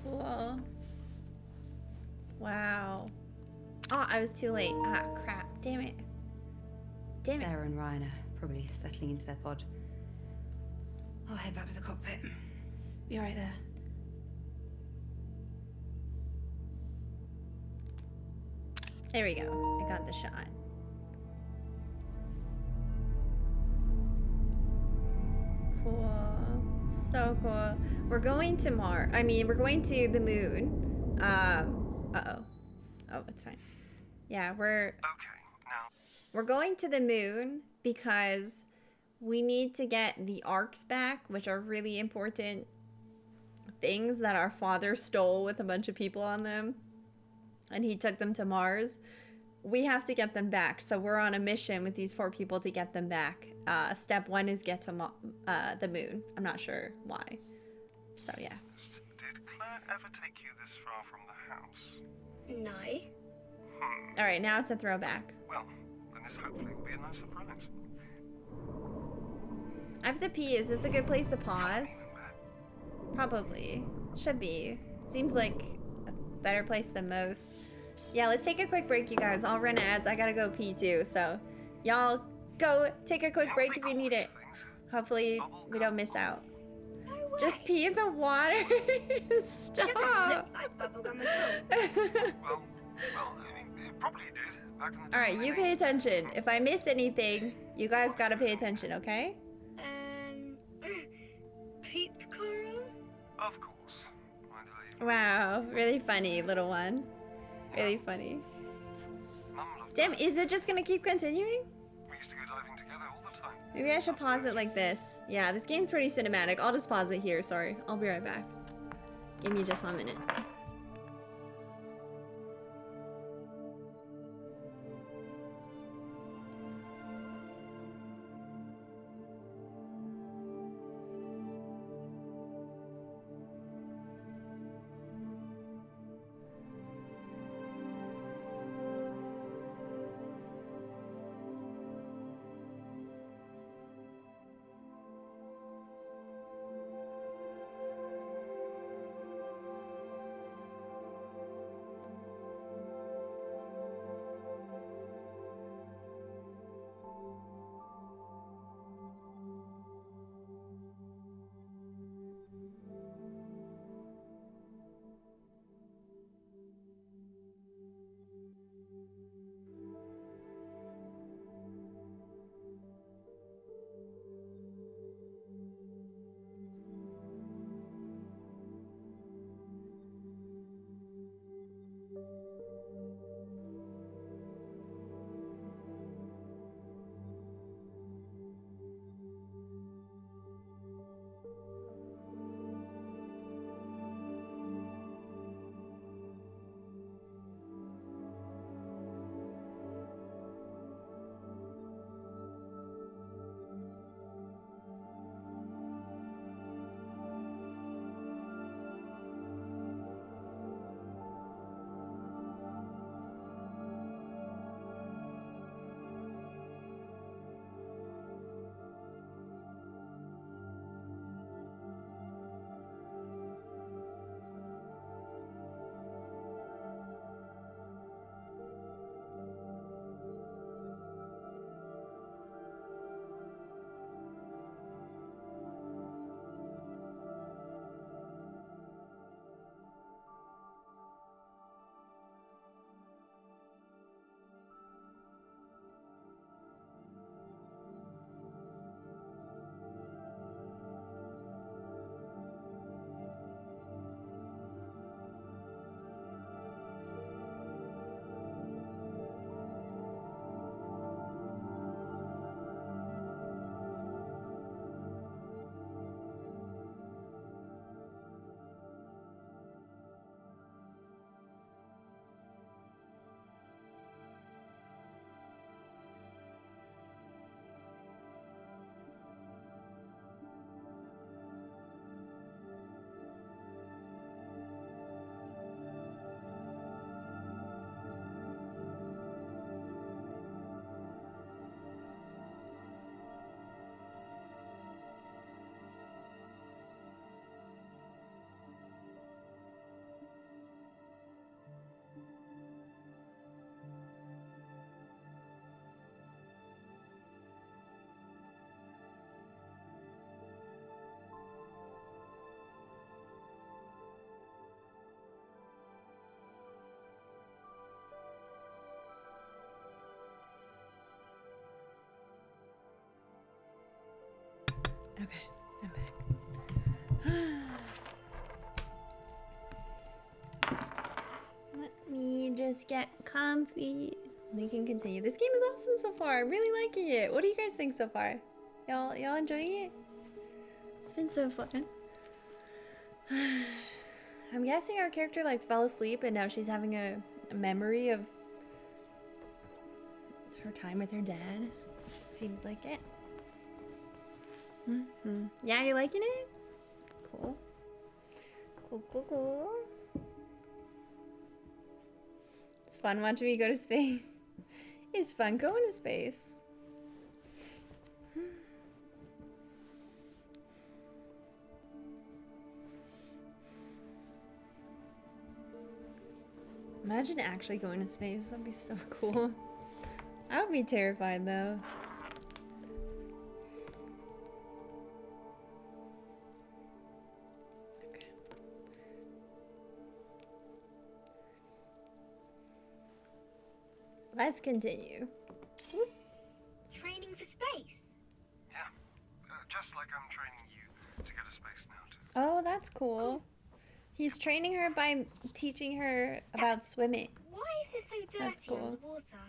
Cool. Wow. Oh, I was too late. Ah, crap. Damn it. Damn it. Sarah and Ryan are probably settling into their pod. I'll head back to the cockpit. Be right there. There we go. I got the shot. Cool. So cool. We're going to Mars. I mean, we're going to the moon. Uh-oh. Oh, it's fine. Yeah, we're going to the moon because we need to get the arcs back, which are really important things that our father stole with a bunch of people on them. And he took them to Mars. We have to get them back. So we're on a mission with these 4 people to get them back. Step 1 is get to the moon. I'm not sure why. So yeah. Did Claire ever take you this far from the house? No. All right, now it's a throwback. Well, then this hopefully will be a nice surprise. I have to pee. Is this a good place to pause? Probably. Should be. Seems like a better place than most. Yeah, let's take a quick break, you guys. I'll run ads. I gotta go pee too, so y'all go take a quick break if you need it. Hopefully we don't miss out. Just pee in the water. Stop. Doesn't look like bubblegum at all. Well, I mean, it probably did back in the All right, you pay attention. If I miss anything, you guys gotta pay attention, okay? Peep coral? Of course. Wow, really funny, little one. Really funny. Damn, is it just gonna keep continuing? We used to go diving together all the time. Maybe I should pause it like this. Yeah, this game's pretty cinematic. I'll just pause it here, sorry. I'll be right back. Give me just 1 minute. Let me just get comfy. We can continue. This game is awesome so far. I'm really liking it. What do you guys think so far? Y'all enjoying it? It's been so fun. I'm guessing our character like fell asleep and now she's having a memory of her time with her dad. Seems like it. Yeah, you liking it? Cool. Cool. It's fun watching me go to space. It's fun going to space. Imagine actually going to space. That'd be so cool. I would be terrified though. Okay. Let's continue. Training for space? Yeah. Just like I'm training you to go to space now, too. Oh, that's cool. He's training her by teaching her about swimming. Why is it so dirty That's cool. underwater?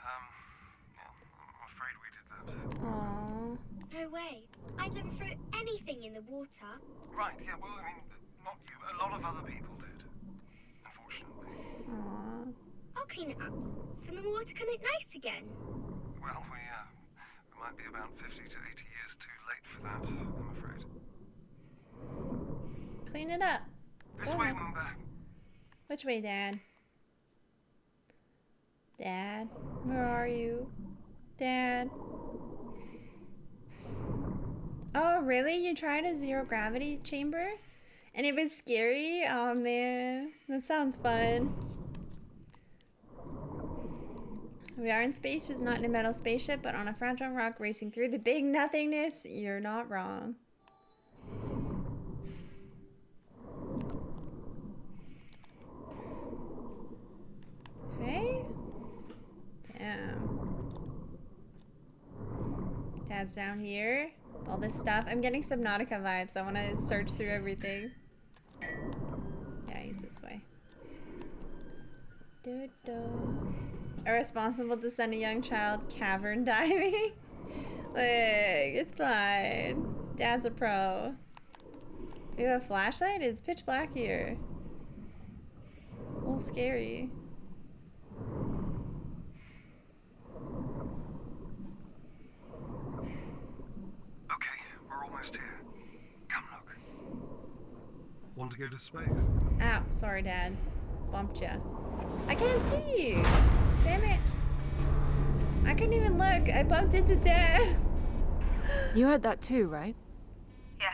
I'm afraid we did that. Aww. No way. I'd never throw anything in the water. Right, yeah, well, I mean, not you. A lot of other people did. Unfortunately. Aww. I'll clean it up, so the water can look nice again. Well, we might be about 50 to 80 years too late for that, I'm afraid. Clean it up. This Go way, ahead. Moonbear. Which way, Dad? Dad, where are you? Dad. Oh, really? You tried a zero gravity chamber? And it was scary? Oh, man. That sounds fun. We are in space, just not in a metal spaceship, but on a fragile rock racing through the big nothingness. You're not wrong. Okay. Damn. Dad's down here. All this stuff. I'm getting Subnautica vibes. I want to search through everything. Yeah, he's this way. Irresponsible to send a young child cavern diving. Look, it's fine. Dad's a pro. We have a flashlight? It's pitch black here. A little scary. Okay, we're almost here. Come look. Want to go to space? Ow, sorry, Dad. Bumped ya. I can't see you. Damn it. I couldn't even look. I bumped into Dad. You heard that too, right? Yes,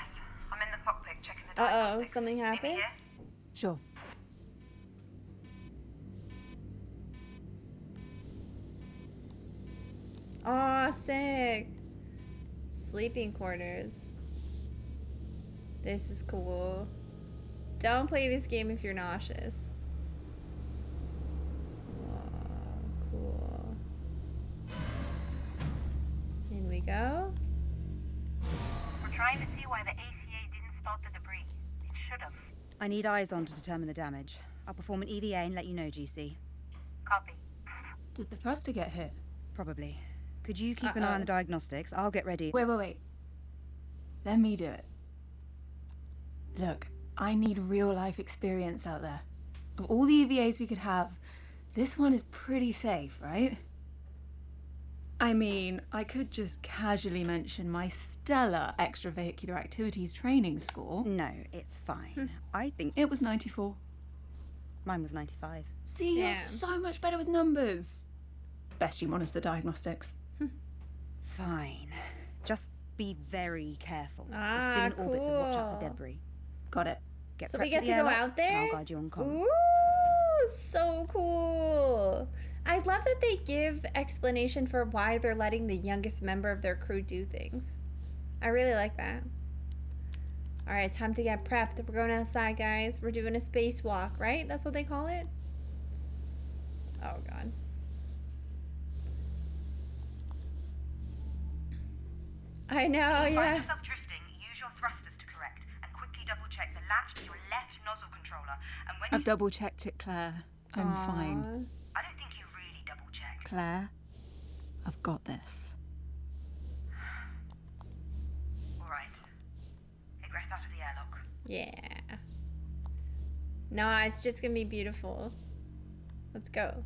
I'm in the cockpit checking the Uh-oh, something happened? Sure. Aw, sick. Sleeping quarters. This is cool. Don't play this game if you're nauseous. Oh, cool. In we go. We're trying to see why the ACA didn't spot the debris. It should have. I need eyes on to determine the damage. I'll perform an EVA and let you know, GC. Copy. Did the thruster get hit? Probably. Could you keep an eye on the diagnostics? I'll get ready. Wait. Let me do it. Look, I need real-life experience out there. Of all the EVAs we could have, this one is pretty safe, right? I mean, I could just casually mention my stellar extravehicular activities training score. No, it's fine. I think... It was 94. Mine was 95. See, you're so much better with numbers. Best you monitor the diagnostics. Fine. Just be very careful. We're still in orbit, so watch out for debris. Got it. Get So prepped we get for to the go airlock, out there? and I'll guide you on comms. Ooh, so cool. I love that they give explanation for why they're letting the youngest member of their crew do things. I really like that. All right, time to get prepped. We're going outside, guys. We're doing a spacewalk, right? That's what they call it? Oh, God. I know, If you yeah. find yourself drifting, use your double-check the latch to your left nozzle controller, and when I've double-checked it, Claire. I'm fine. I don't think you really double-checked. Claire, I've got this. All right. Egress out of the airlock. Yeah. No, it's just gonna be beautiful. Let's go.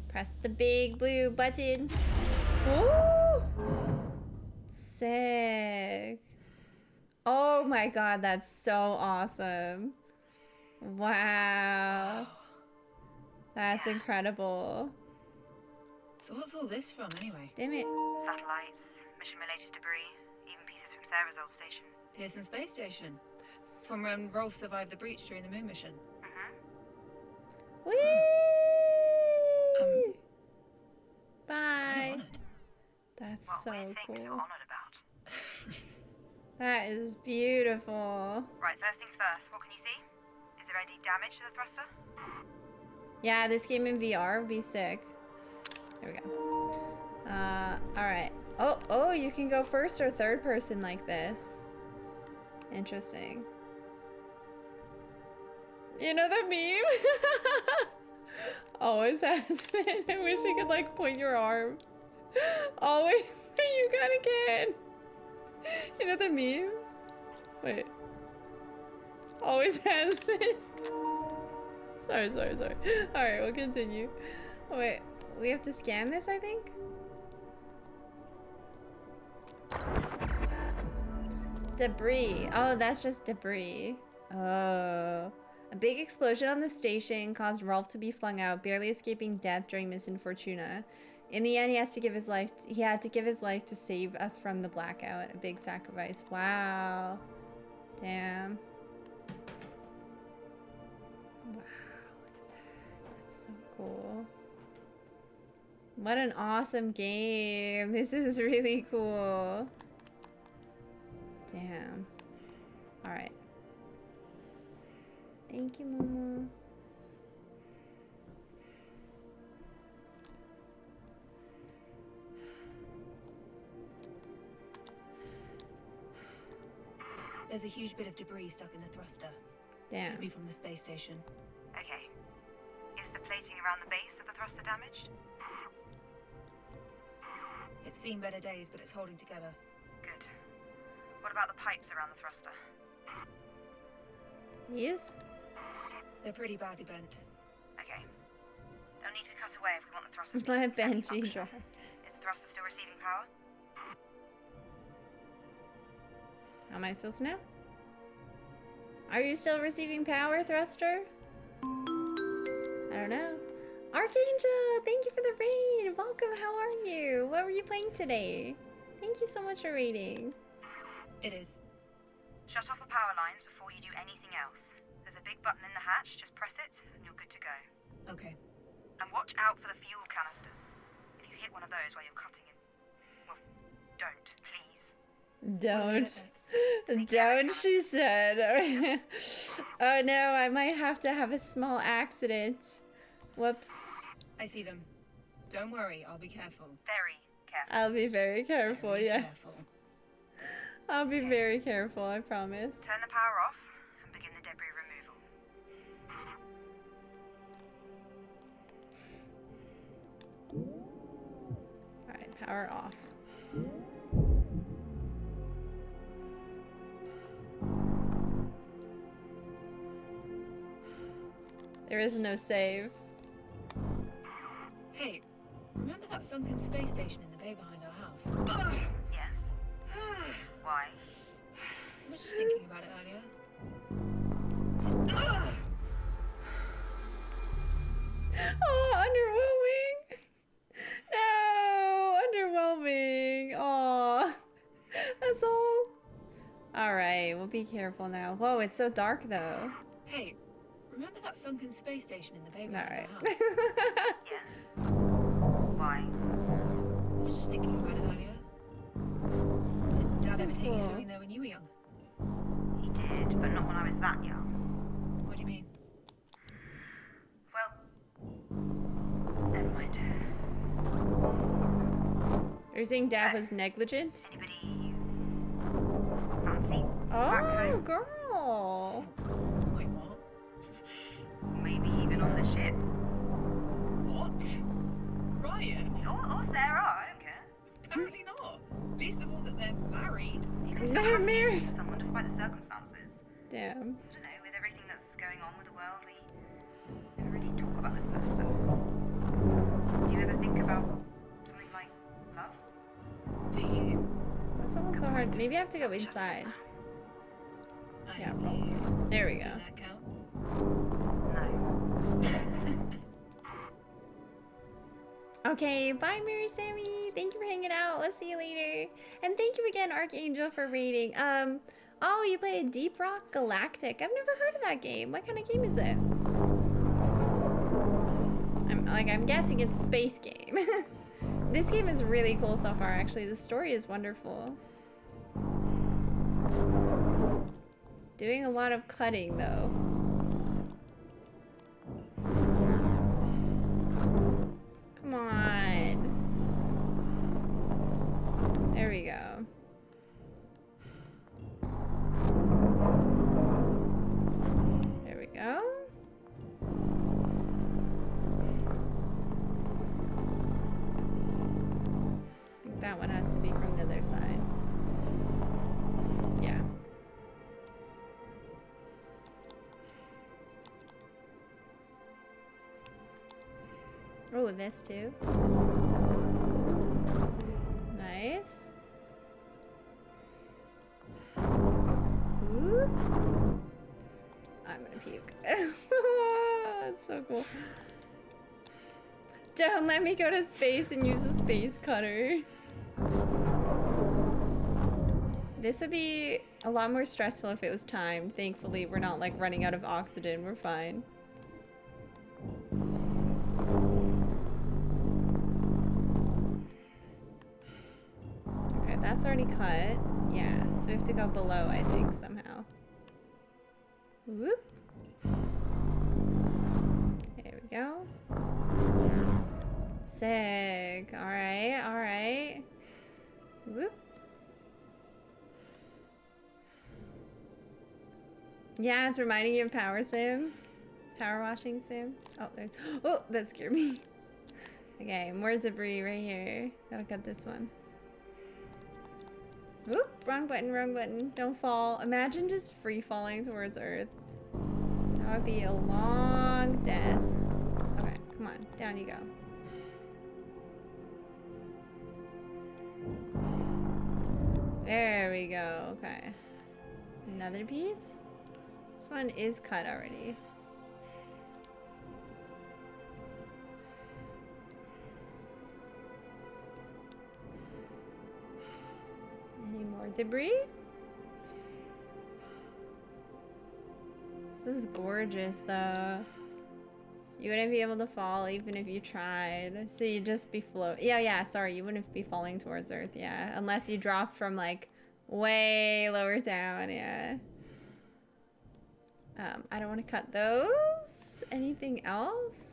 Press the big blue button. Woo! Sick. Oh my god, that's so awesome. Wow. That's incredible. So what's all this from, anyway? Damn it. Satellites, mission-related debris, even pieces from Sarah's old station. Pearson Space Station. From when Rolf survived the breach during the moon mission. Whee! Bye. That's so cool. You're honored about. That is beautiful. Right, first things first. What can you see? Is there any damage to the thruster? Yeah, this game in VR would be sick. There we go. Alright. Oh, you can go first or third person like this. Interesting. You know the meme? Always has been. I wish you could like point your arm. Always. You gotta can. You know the meme? Wait. Always has been. Sorry. Alright, we'll continue. Oh, wait. We have to scan this, I think? Debris. Oh, that's just debris. Oh. A big explosion on the station caused Rolf to be flung out, barely escaping death during Mission Fortuna. In the end, he had to give his life to save us from the blackout. A big sacrifice. Wow. Damn. Wow, look at that. That's so cool. What an awesome game. This is really cool. Damn. Alright. Thank you, Mama. There's a huge bit of debris stuck in the thruster. Damn. Could be from the space station. Okay. Is the plating around the base of the thruster damaged? It's seen better days, but it's holding together. Good. What about the pipes around the thruster? Yes? They're pretty badly bent. Okay. They'll need to be cut away if we want the thruster to be My exactly Benji functional. drive. Is the thruster still receiving power? How am I supposed to know? Are you still receiving power, Thruster? I don't know. Archangel, thank you for the raid. Welcome, how are you? What were you playing today? Thank you so much for raiding. It is. Shut off the power lines before you do anything else. There's a big button in the hatch, just press it, and you're good to go. Okay. And watch out for the fuel canisters. If you hit one of those while you're cutting it, well, don't, please. Don't. Don't, she said. Oh no, I might have to have a small accident. Whoops. I see them. Don't worry, I'll be careful. Very careful. I'll be very careful, Very yes. careful. I'll be very careful, I promise. Turn the power off and begin the debris removal. Alright, power off. There is no save. Hey, remember that sunken space station in the bay behind our house? Yes. Why? I was just thinking about it earlier. Oh, underwhelming. No, underwhelming. Aw, that's all. All right, we'll be careful now. Whoa, it's so dark though. Hey, remember that sunken space station in the bay All behind right. our house? Yes. Why? I was just thinking about it earlier. Did Dad ever This is take you cool. swimming there when you were young? He did, but not when I was that young. What do you mean? Well, never mind. Are you saying Dad was negligent? Anybody you fancy? back Oh, home. girl. Wait, what? Maybe even on the ship. What? Ryan? Or Sarah, I don't care. Apparently not. Least of all that they're married. You could They're still have married. to someone despite the circumstances. Damn. I don't know, with everything that's going on with the world, we never really talk about this kind of stuff. Do you ever think about something like love? Do you? Why someone so hard? Maybe I have to go inside. Yeah, probably. There we go. Does that count? Okay, bye Mary Sammy. Thank you for hanging out. Let's see you later. And thank you again, Archangel, for raiding. Oh, you play Deep Rock Galactic. I've never heard of that game. What kind of game is it? I'm guessing it's a space game. This game is really cool so far, actually. The story is wonderful. Doing a lot of cutting, though. Come on. There we go. There we go. I think that one has to be from the other side. Yeah. Oh, this too. Nice. Ooh. I'm gonna puke. That's so cool. Don't let me go to space and use a space cutter. This would be a lot more stressful if it was timed. Thankfully, we're not like running out of oxygen. We're fine. Okay, that's already cut. Yeah, so we have to go below, I think, somehow. Whoop. There we go. Sick. Alright, alright. Whoop. Yeah, it's reminding you of Power Sim. Power washing sim. Oh, there's. Oh, that scared me. Okay, more debris right here. Gotta cut this one. Whoop, wrong button, wrong button. Don't fall. Imagine just free falling towards Earth. That would be a long death. Okay, come on, down you go. There we go, okay. Another piece? This one is cut already. Any more debris? This is gorgeous though. You wouldn't be able to fall even if you tried. So you'd just be float. Yeah, sorry, you wouldn't be falling towards Earth, yeah. Unless you drop from like way lower down, yeah. I don't want to cut those. Anything else?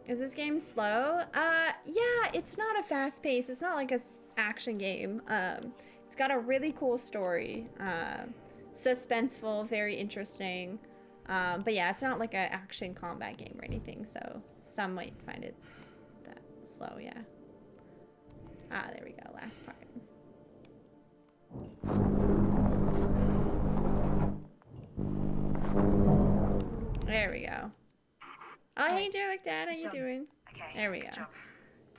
Is this game slow? Yeah, it's not a fast pace. It's not like a action game. It's got a really cool story. Suspenseful, very interesting. But yeah, it's not like an action combat game or anything. So some might find it that slow, yeah. Ah, there we go, last part. There we go. Oh, hey, Derek Dad, how you doing? Okay, there we go. good job.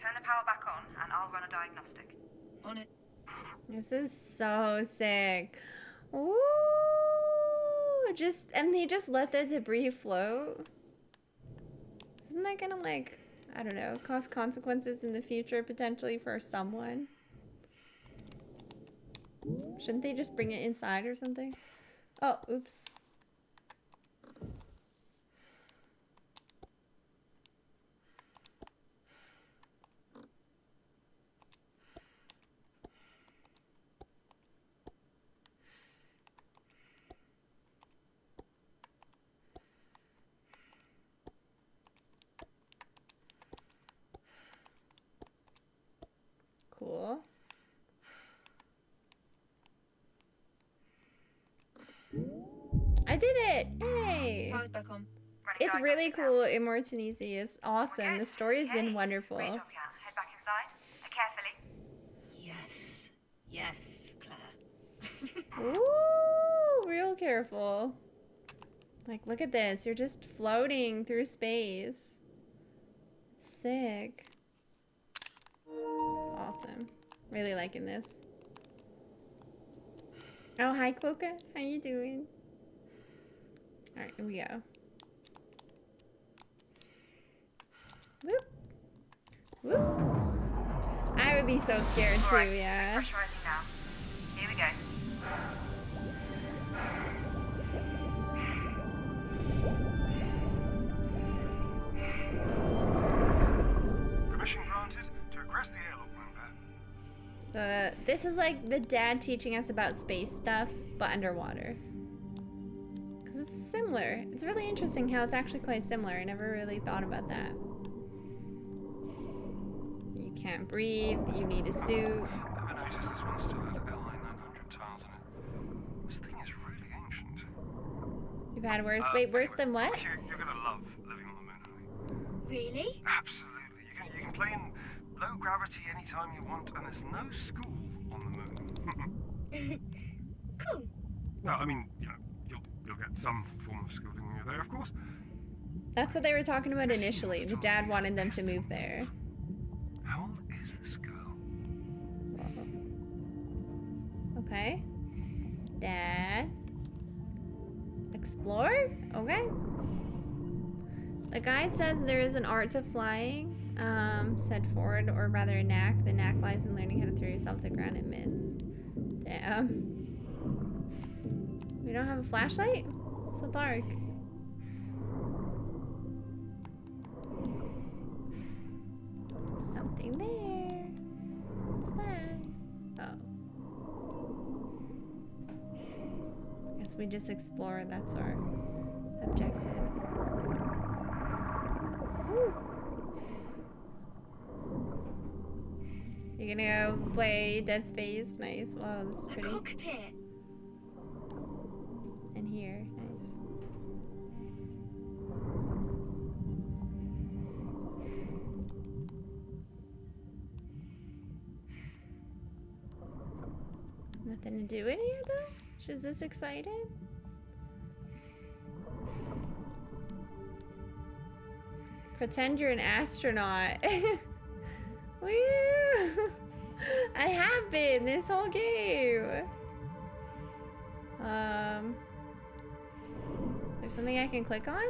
Turn the power back on and I'll run a diagnostic. On it. This is so sick. Ooh, and they just let the debris float. Isn't that gonna, like, I don't know, cause consequences in the future potentially for someone? Shouldn't they just bring it inside or something? Oh, oops. Cool. did it! Yay! Power's back on. It's really cool in Mortonese. It's awesome. The story has been wonderful. Head back inside. Carefully. Yes. Yes, Claire. Ooh, real careful. Like, look at this. You're just floating through space. Sick. It's awesome. Really liking this. Oh, hi, Quokka. How you doing? Alright, here we go. Whoop. Whoop. I would be so scared too, yeah. Pressurizing now. Here we go. Permission granted to aggress the airlock, Moonbear. So this is like the dad teaching us about space stuff, but underwater. Because it's similar. It's really interesting how it's actually quite similar. I never really thought about that. You can't breathe, you need a suit. Ever noticed this one still had LI 900 tiles in it? This thing is really ancient. You've had worse. Wait, worse than what? You're gonna love living on the moon, Ellie. Really? Absolutely. You can play in low gravity anytime you want, and there's no school on the moon. Cool. No, I mean, you know, you'll get some form of schooling when you're there, of course. That's what they were talking about initially. The dad wanted them to move there. How old is this girl? Okay. Dad. Explore? Okay. The guide says there is an art to flying. Said forward, or rather a knack. The knack lies in learning how to throw yourself to the ground and miss. Damn. We don't have a flashlight? It's so dark. Something there. What's that? Oh. Guess we just explore. That's our objective. Woo. You're gonna go play Dead Space? Nice. Wow, this is pretty. A cockpit. And here, nice. Nothing to do in here though? Is this excited? Pretend you're an astronaut. Woo! I have been this whole game. There's something I can click on?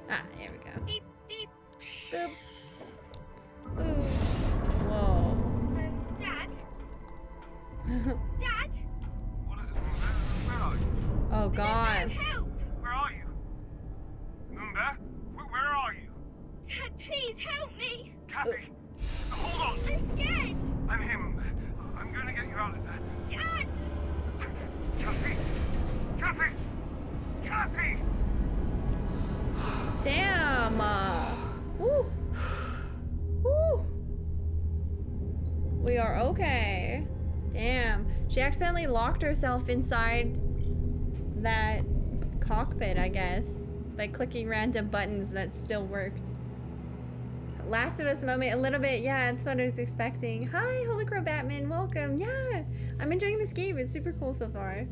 Ah, there we go. Beep, beep. Boop. Ooh. Whoa. Dad? Dad? What is it? Where are you? Oh God. Help! Where are you? Moonbear? Where are you? Dad, please help me! Kathy! Hold on! I'm scared! I'm him. I'm gonna get you out of there. Dad! Kathy! Kathy! Kathy! Damn. Woo. Woo. We are okay. Damn. She accidentally locked herself inside that cockpit, I guess, by clicking random buttons that still worked. Last of Us moment, a little bit. Yeah, that's what I was expecting. Hi, Holy Crow Batman. Welcome. Yeah, I'm enjoying this game. It's super cool so far.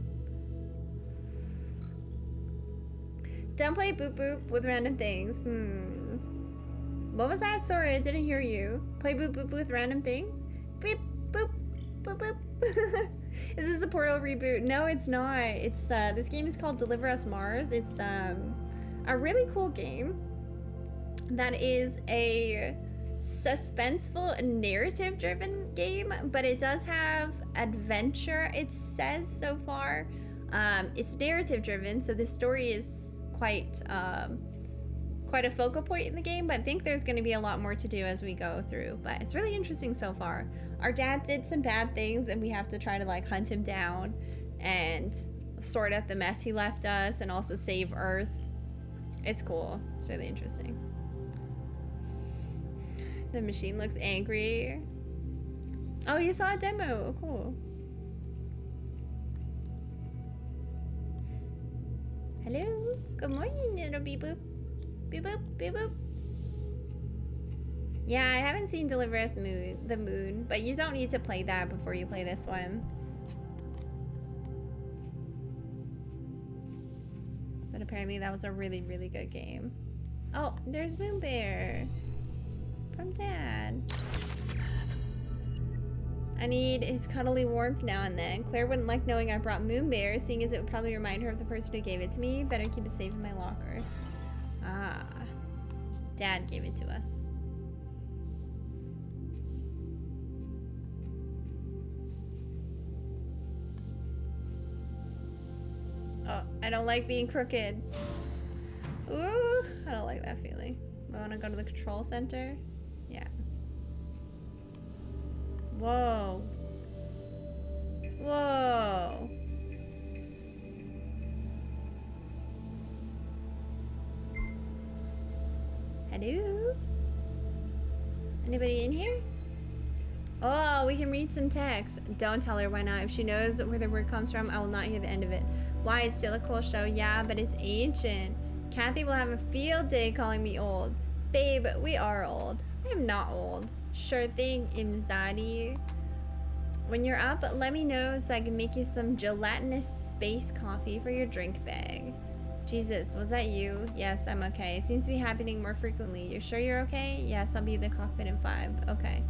Don't play boop boop with random things. What was that? Sorry, I didn't hear you. Play boop boop with random things? Beep boop boop boop. Is this a Portal reboot? No, it's not. It's this game is called Deliver Us Mars. It's a really cool game that is a suspenseful, narrative-driven game, but it does have adventure, it says so far. It's narrative-driven, so the story is quite a focal point in the game, but I think there's going to be a lot more to do as we go through. But it's really interesting so far. Our dad did some bad things, and we have to try to like hunt him down and sort out the mess he left us, and also save Earth. It's cool. It's really interesting. The machine looks angry. Oh, you saw a demo. Oh, cool. Hello? Good morning, little beep boop. Beep boop, beep boop. Yeah, I haven't seen Deliver Us the Moon, but you don't need to play that before you play this one. But apparently that was a really, really good game. Oh, there's Moon Bear. From Dad. I need his cuddly warmth now and then. Claire wouldn't like knowing I brought Moon Bear, seeing as it would probably remind her of the person who gave it to me. Better keep it safe in my locker. Ah. Dad gave it to us. Oh, I don't like being crooked. Ooh, I don't like that feeling. I want to go to the control center. Yeah. Whoa. Whoa. Hello? Anybody in here? Oh, we can read some text. Don't tell her, why not? If she knows where the word comes from, I will not hear the end of it. Why? It's still a cool show. Yeah, but it's ancient. Kathy will have a field day calling me old. Babe, we are old. I am not old. Sure thing, Imzadi. When you're up, let me know so I can make you some gelatinous space coffee for your drink bag. Jesus, was that you? Yes, I'm okay. It seems to be happening more frequently. You sure you're okay? Yes, I'll be in the cockpit in 5. Okay.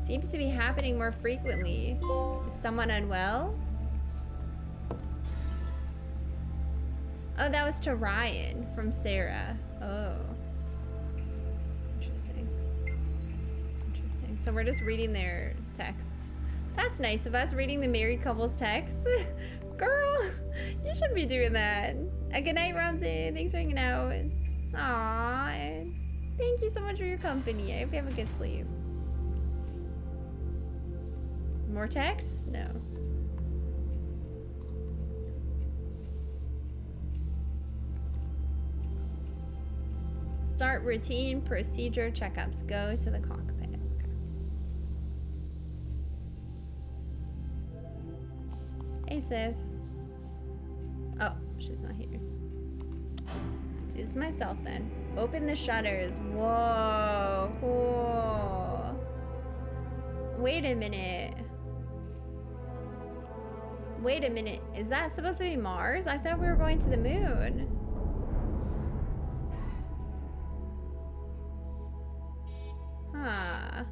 Seems to be happening more frequently. Is someone unwell? Oh, that was to Ryan from Sarah. Oh. Interesting. Interesting. So we're just reading their texts. That's nice of us, reading the married couple's texts. Girl, you shouldn't be doing that. Good night, Ramsey. Thanks for hanging out. Aww. Thank you so much for your company. I hope you have a good sleep. More texts? No. Start routine procedure checkups. Go to the cockpit. Hey, sis. Oh, she's not here. Do this myself then. Open the shutters. Whoa, cool. Wait a minute. Wait a minute. Is that supposed to be Mars? I thought we were going to the moon. Huh.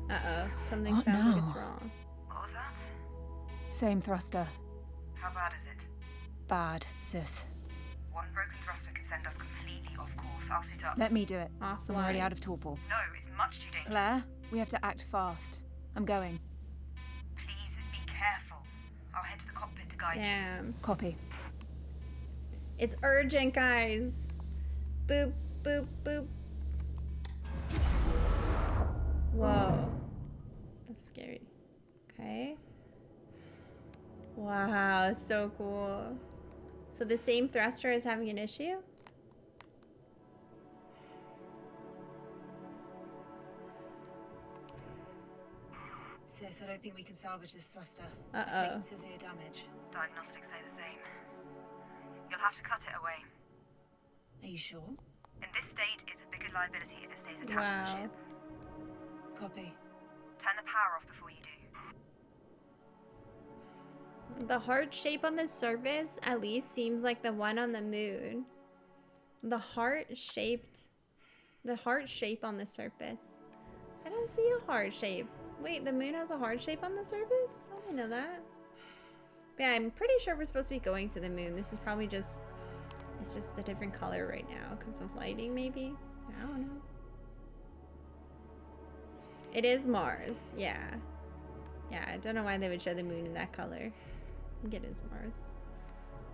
Uh-oh. Something What sounds now? like it's wrong. What was that? Same thruster. How bad is it? Bad, sis. One broken thruster can send us completely off course. I'll suit up. Let me do it. I'm already Offline. out of torpor. No, it's much too dangerous. Claire, we have to act fast. I'm going. Please be careful. I'll head to the cockpit to guide you. Damn. Copy. It's urgent, guys. Boop, boop, boop. Whoa. That's scary. Okay. Wow, so cool. So the same thruster is having an issue? Sis, I don't think we can salvage this thruster. Uh-oh. It's taking severe damage. Diagnostics say the same. You'll have to cut it away. Are you sure? In this state, it's a bigger liability if it stays attached to the Wow. ship. Copy. Turn the power off before you do. The heart shape on the surface at least seems like the one on the moon. The heart shape on the surface. I don't see a heart shape. Wait, the moon has a heart shape on the surface? I didn't know that. But yeah, I'm pretty sure we're supposed to be going to the moon. This is probably just, it's just a different color right now because of lighting maybe. I don't know. It is Mars, yeah. Yeah, I don't know why they would show the moon in that color. I think it is Mars.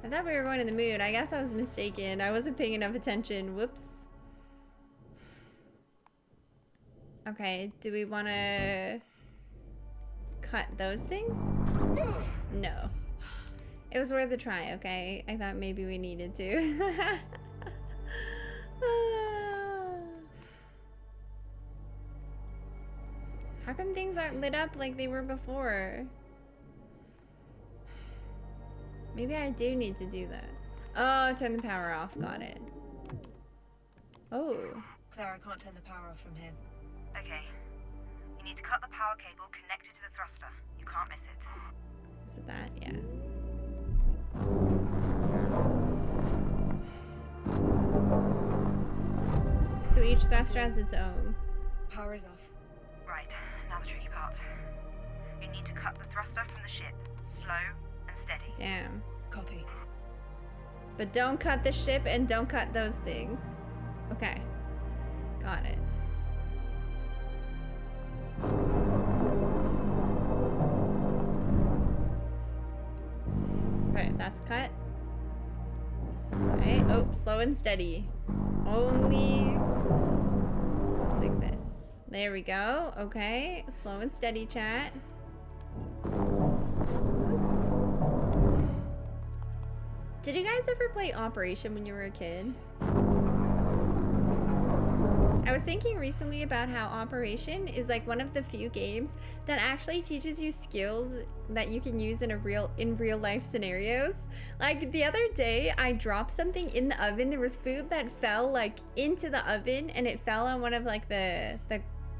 I thought we were going to the moon. I guess I was mistaken. I wasn't paying enough attention. Whoops. Okay, do we want to cut those things? No. It was worth a try, okay? I thought maybe we needed to. How come things aren't lit up like they were before? Maybe I do need to do that. Oh, turn the power off. Got it. Oh. Claire, I can't turn the power off from here. Okay. You need to cut the power cable connected to the thruster. You can't miss it. Is it that? Yeah. So each thruster has its own. Power is off. Right, now the tricky part. You need to cut the thruster from the ship. Slow and steady. Damn. Copy. But don't cut the ship and don't cut those things. Okay. Got it. Right, that's cut. Right, oh, slow and steady. Only like this. There we go. Okay, slow and steady, chat. Did you guys ever play Operation when you were a kid? I was thinking recently about how Operation is like one of the few games that actually teaches you skills that you can use in real life scenarios. Like the other day, I dropped something in the oven. There was food that fell like into the oven, and it fell on one of like the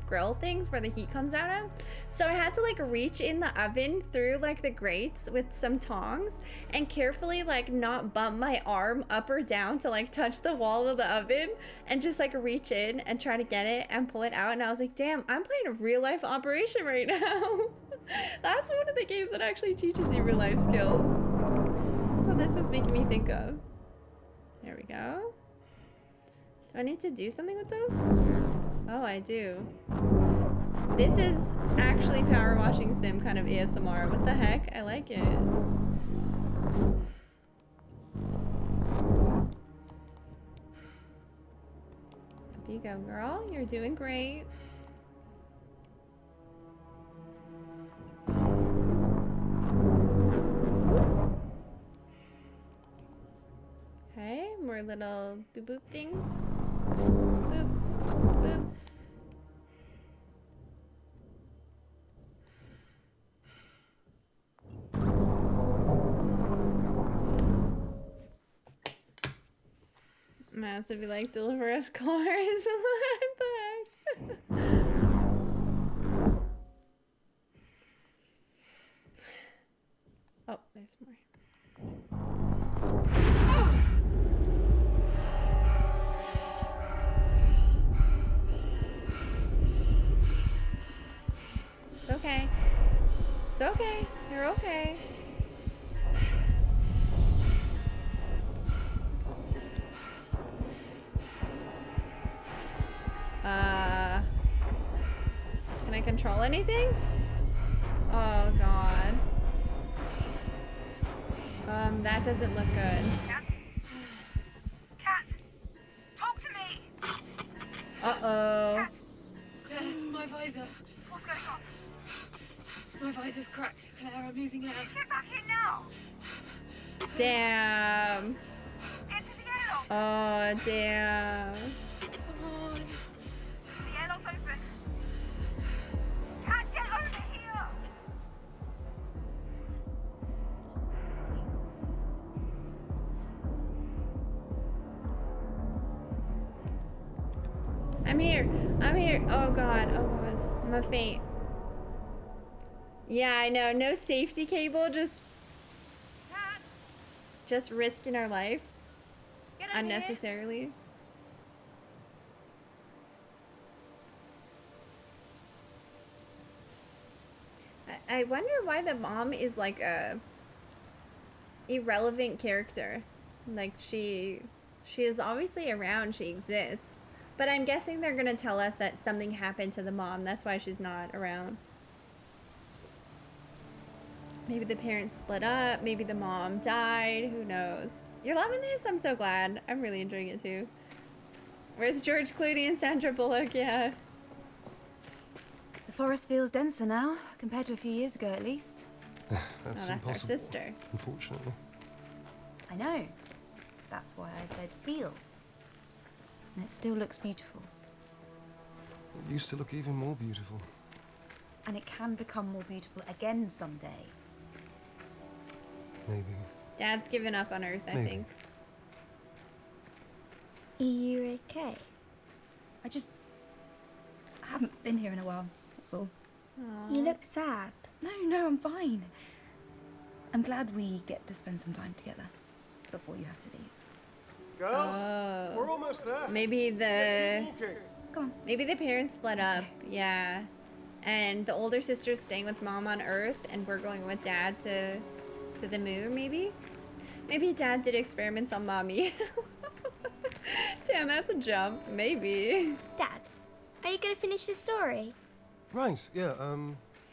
grill things where the heat comes out of. So I had to like reach in the oven through like the grates with some tongs and carefully like not bump my arm up or down to like touch the wall of the oven, and just like reach in and try to get it and pull it out. And I was like, damn, I'm playing a real life Operation right now. That's one of the games that actually teaches you real life skills. So this is making me think of. There we go. Do I need to do something with those? Oh, I do. This is actually power washing sim kind of ASMR. What the heck? I like it. Up you go, girl. You're doing great. Okay, more little boop boop things. Boop, boop. Massive, be like, deliver us cars. What the heck? Oh, there's more. It's okay. It's okay. You're okay. Can I control anything? Oh god. That doesn't look good. Cat, talk to me. Uh-oh. Claire, my visor. What's going on? My visor's cracked. Claire, I'm losing air. Get back in now. Damn. Into the airlock. Oh, damn. Come on. The airlock's open. Cat, get over here. I'm here. I'm here. Oh god. Oh god. I'm gonna faint. Yeah, I know. No safety cable. Just risking our life unnecessarily. I wonder why the mom is like a irrelevant character. Like she is obviously around. She exists. But I'm guessing they're gonna tell us that something happened to the mom. That's why she's not around. Maybe the parents split up. Maybe the mom died. Who knows? You're loving this? I'm so glad. I'm really enjoying it too. Where's George Clooney and Sandra Bullock? Yeah. The forest feels denser now, compared to a few years ago at least. That's That's our sister. Unfortunately. I know. That's why I said feels. And it still looks beautiful. It used to look even more beautiful. And it can become more beautiful again someday. Maybe. Dad's given up on Earth, I Maybe. think. Are you okay? I haven't been here in a while, that's all. You look sad. No, I'm fine. I'm glad we get to spend some time together before you have to leave. Girls, we're almost there. Maybe Let's keep walking. Come on. maybe the parents split up. Yeah. And the older sister's staying with mom on Earth, and we're going with dad to the moon, maybe? Maybe dad did experiments on mommy. Damn, that's a jump. Maybe. Dad, are you going to finish the story? Right, yeah,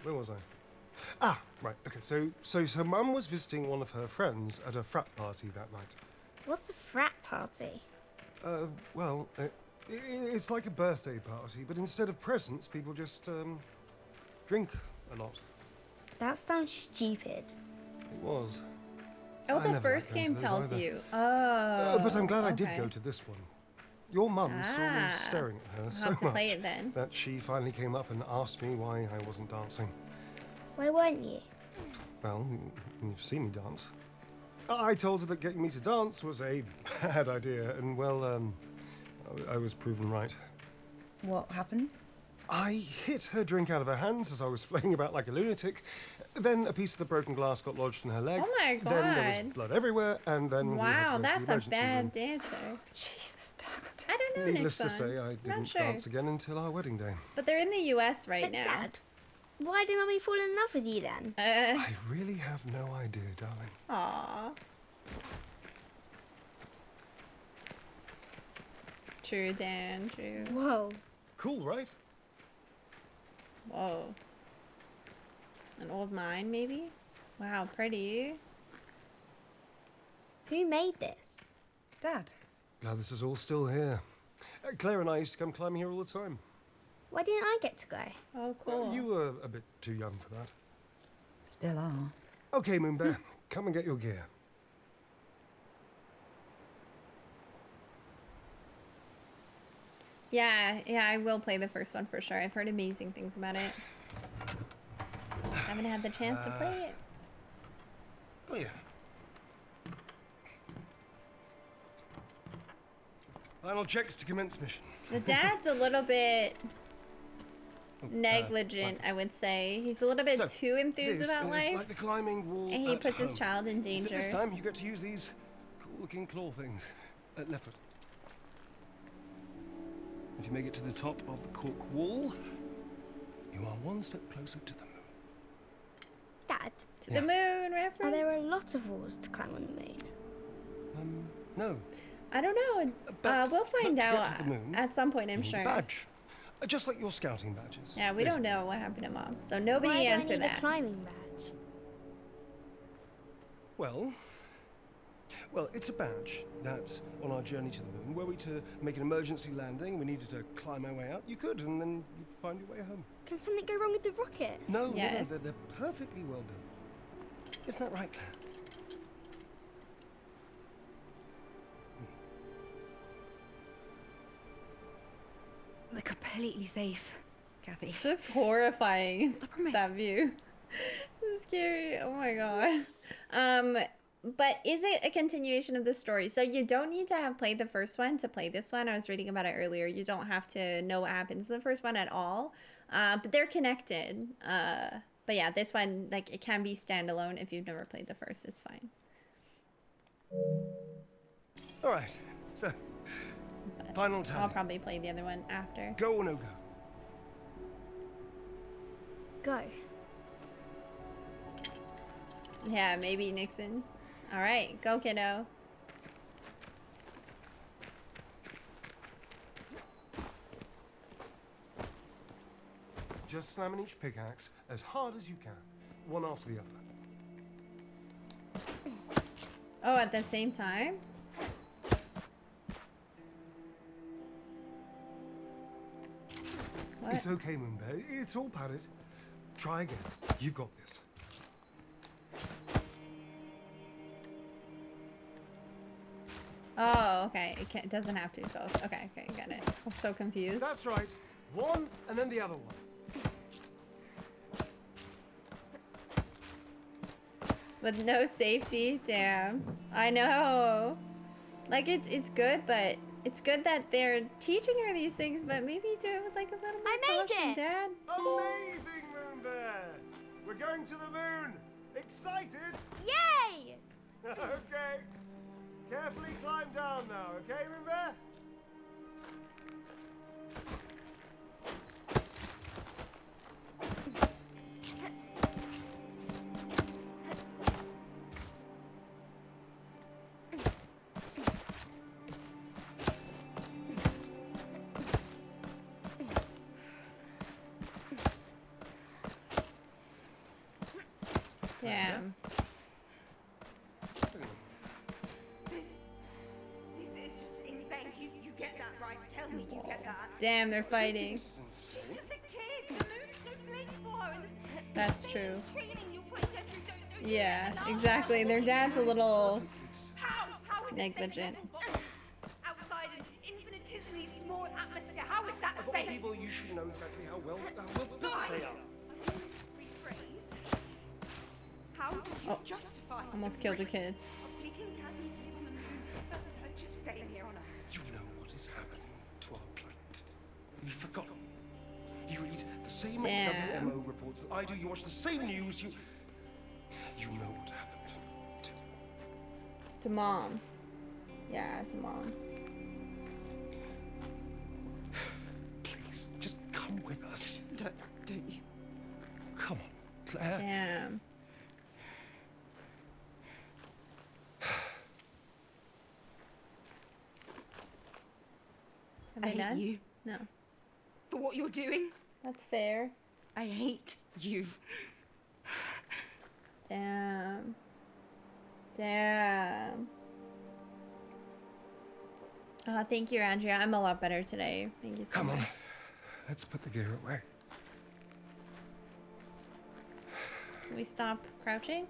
where was I? Ah, right, okay, so Mum was visiting one of her friends at a frat party that night. What's a frat party? Well, it's like a birthday party, but instead of presents, people just, drink a lot. That sounds stupid. It was. Oh, I the never first liked going game to those tells either. you. Oh. But I'm glad I did okay. go to this one. Your mum saw me Ah. staring at her I'll so have to much play it then. that she finally came up and asked me why I wasn't dancing. Why weren't you? Well, you've seen me dance. I told her that getting me to dance was a bad idea, and well, I was proven right. What happened? I hit her drink out of her hands as I was flailing about like a lunatic. Then a piece of the broken glass got lodged in her leg. Oh my Then there God. was blood everywhere, and then we had to Wow, go to the that's a emergency bad room. dancer. Jesus, Dad. I don't know, Needless to Nixon. say, I didn't Not sure. dance again until our wedding day. But they're in the US right But now. Dad, why did Mummy fall in love with you then? I really have no idea, darling. Aww. True, Dan, true. Whoa. Cool, right? Whoa. An old mine, maybe? Wow, pretty. Who made this? Dad. Glad this is all still here. Claire and I used to come climbing here all the time. Why didn't I get to go? Oh, cool. You were a bit too young for that. Still are. Okay, Moonbear, come and get your gear. Yeah, I will play the first one for sure. I've heard amazing things about it. Just haven't had the chance to play it. Oh, yeah. Final checks to commence mission. The dad's a little bit negligent, I would say. He's a little bit too enthused This about is life. like the climbing wall And he at puts his home. child in Except danger. this time you get to use these cool-looking claw things. Left foot. If you make it to the top of the cork wall, you are one step closer to the moon. Dad, To the moon reference. are there a lot of walls to climb on the moon? No. I don't know. We'll find to get out to the moon, at some point, I'm you need a sure. badge. Just like your scouting badges. Yeah, we don't know what happened to Mom, so nobody Why do I answered need a that. climbing badge? Well, it's a badge that on our journey to the moon, were we to make an emergency landing, we needed to climb our way out, you could, and then you'd find your way home. Can something go wrong with the rocket? No, Yes. they're perfectly well built. Isn't that right, Claire? They're completely safe, Kathy. She looks horrifying. That view. This is scary. Oh my god. But is it a continuation of the story? So you don't need to have played the first one to play this one. I was reading about it earlier. You don't have to know what happens in the first one at all. But they're connected. But yeah, this one, like, it can be standalone if you've never played the first. It's fine. All right, so final time. I'll probably play the other one after. Go or no go? Go. Yeah, maybe Nixon. All right, go, kiddo. Just slam in each pickaxe as hard as you can, one after the other. Oh, at the same time? What? It's okay, Moonbear. It's all padded. Try again. You've got this. Oh, okay. It doesn't have to be both. Okay, got it. I'm so confused. That's right. One and then the other one. With no safety, damn. I know. Like, it's good, but it's good that they're teaching her these things, but maybe do it with like a little more caution, Dad. Amazing, Moon Bear! We're going to the moon! Excited? Yay! Okay. Carefully climb down now, okay, Moon Bear? Damn. This is just insane. You get that, right? Tell me you get that. Damn, they're fighting. She's just a kid. The moon's no place for her. And this That's true. training you're putting her through, don't Yeah, exactly. Their dad's a little How is negligent. it safe outside an infinitesimally small atmosphere? How is that Of all safe? people, you should know exactly how well built they are. Rephrase. How do you justify Almost killed a kid. of taking Kathy to live on the moon versus her just staying here on Earth? You know what is happening to our planet. Have you forgotten? You read the same Damn. WMO reports that I do. You watch the same news. You know what happened To Mom. Yeah, to Mom. Please, just come with us. Don't you? Come on, Claire. Damn. Have I they hate done? you. No. For what you're doing? That's fair. I hate you. Damn. Damn. Thank you, Andrea. I'm a lot better today. Thank you so Come much. on. Let's put the gear away. Can we stop crouching?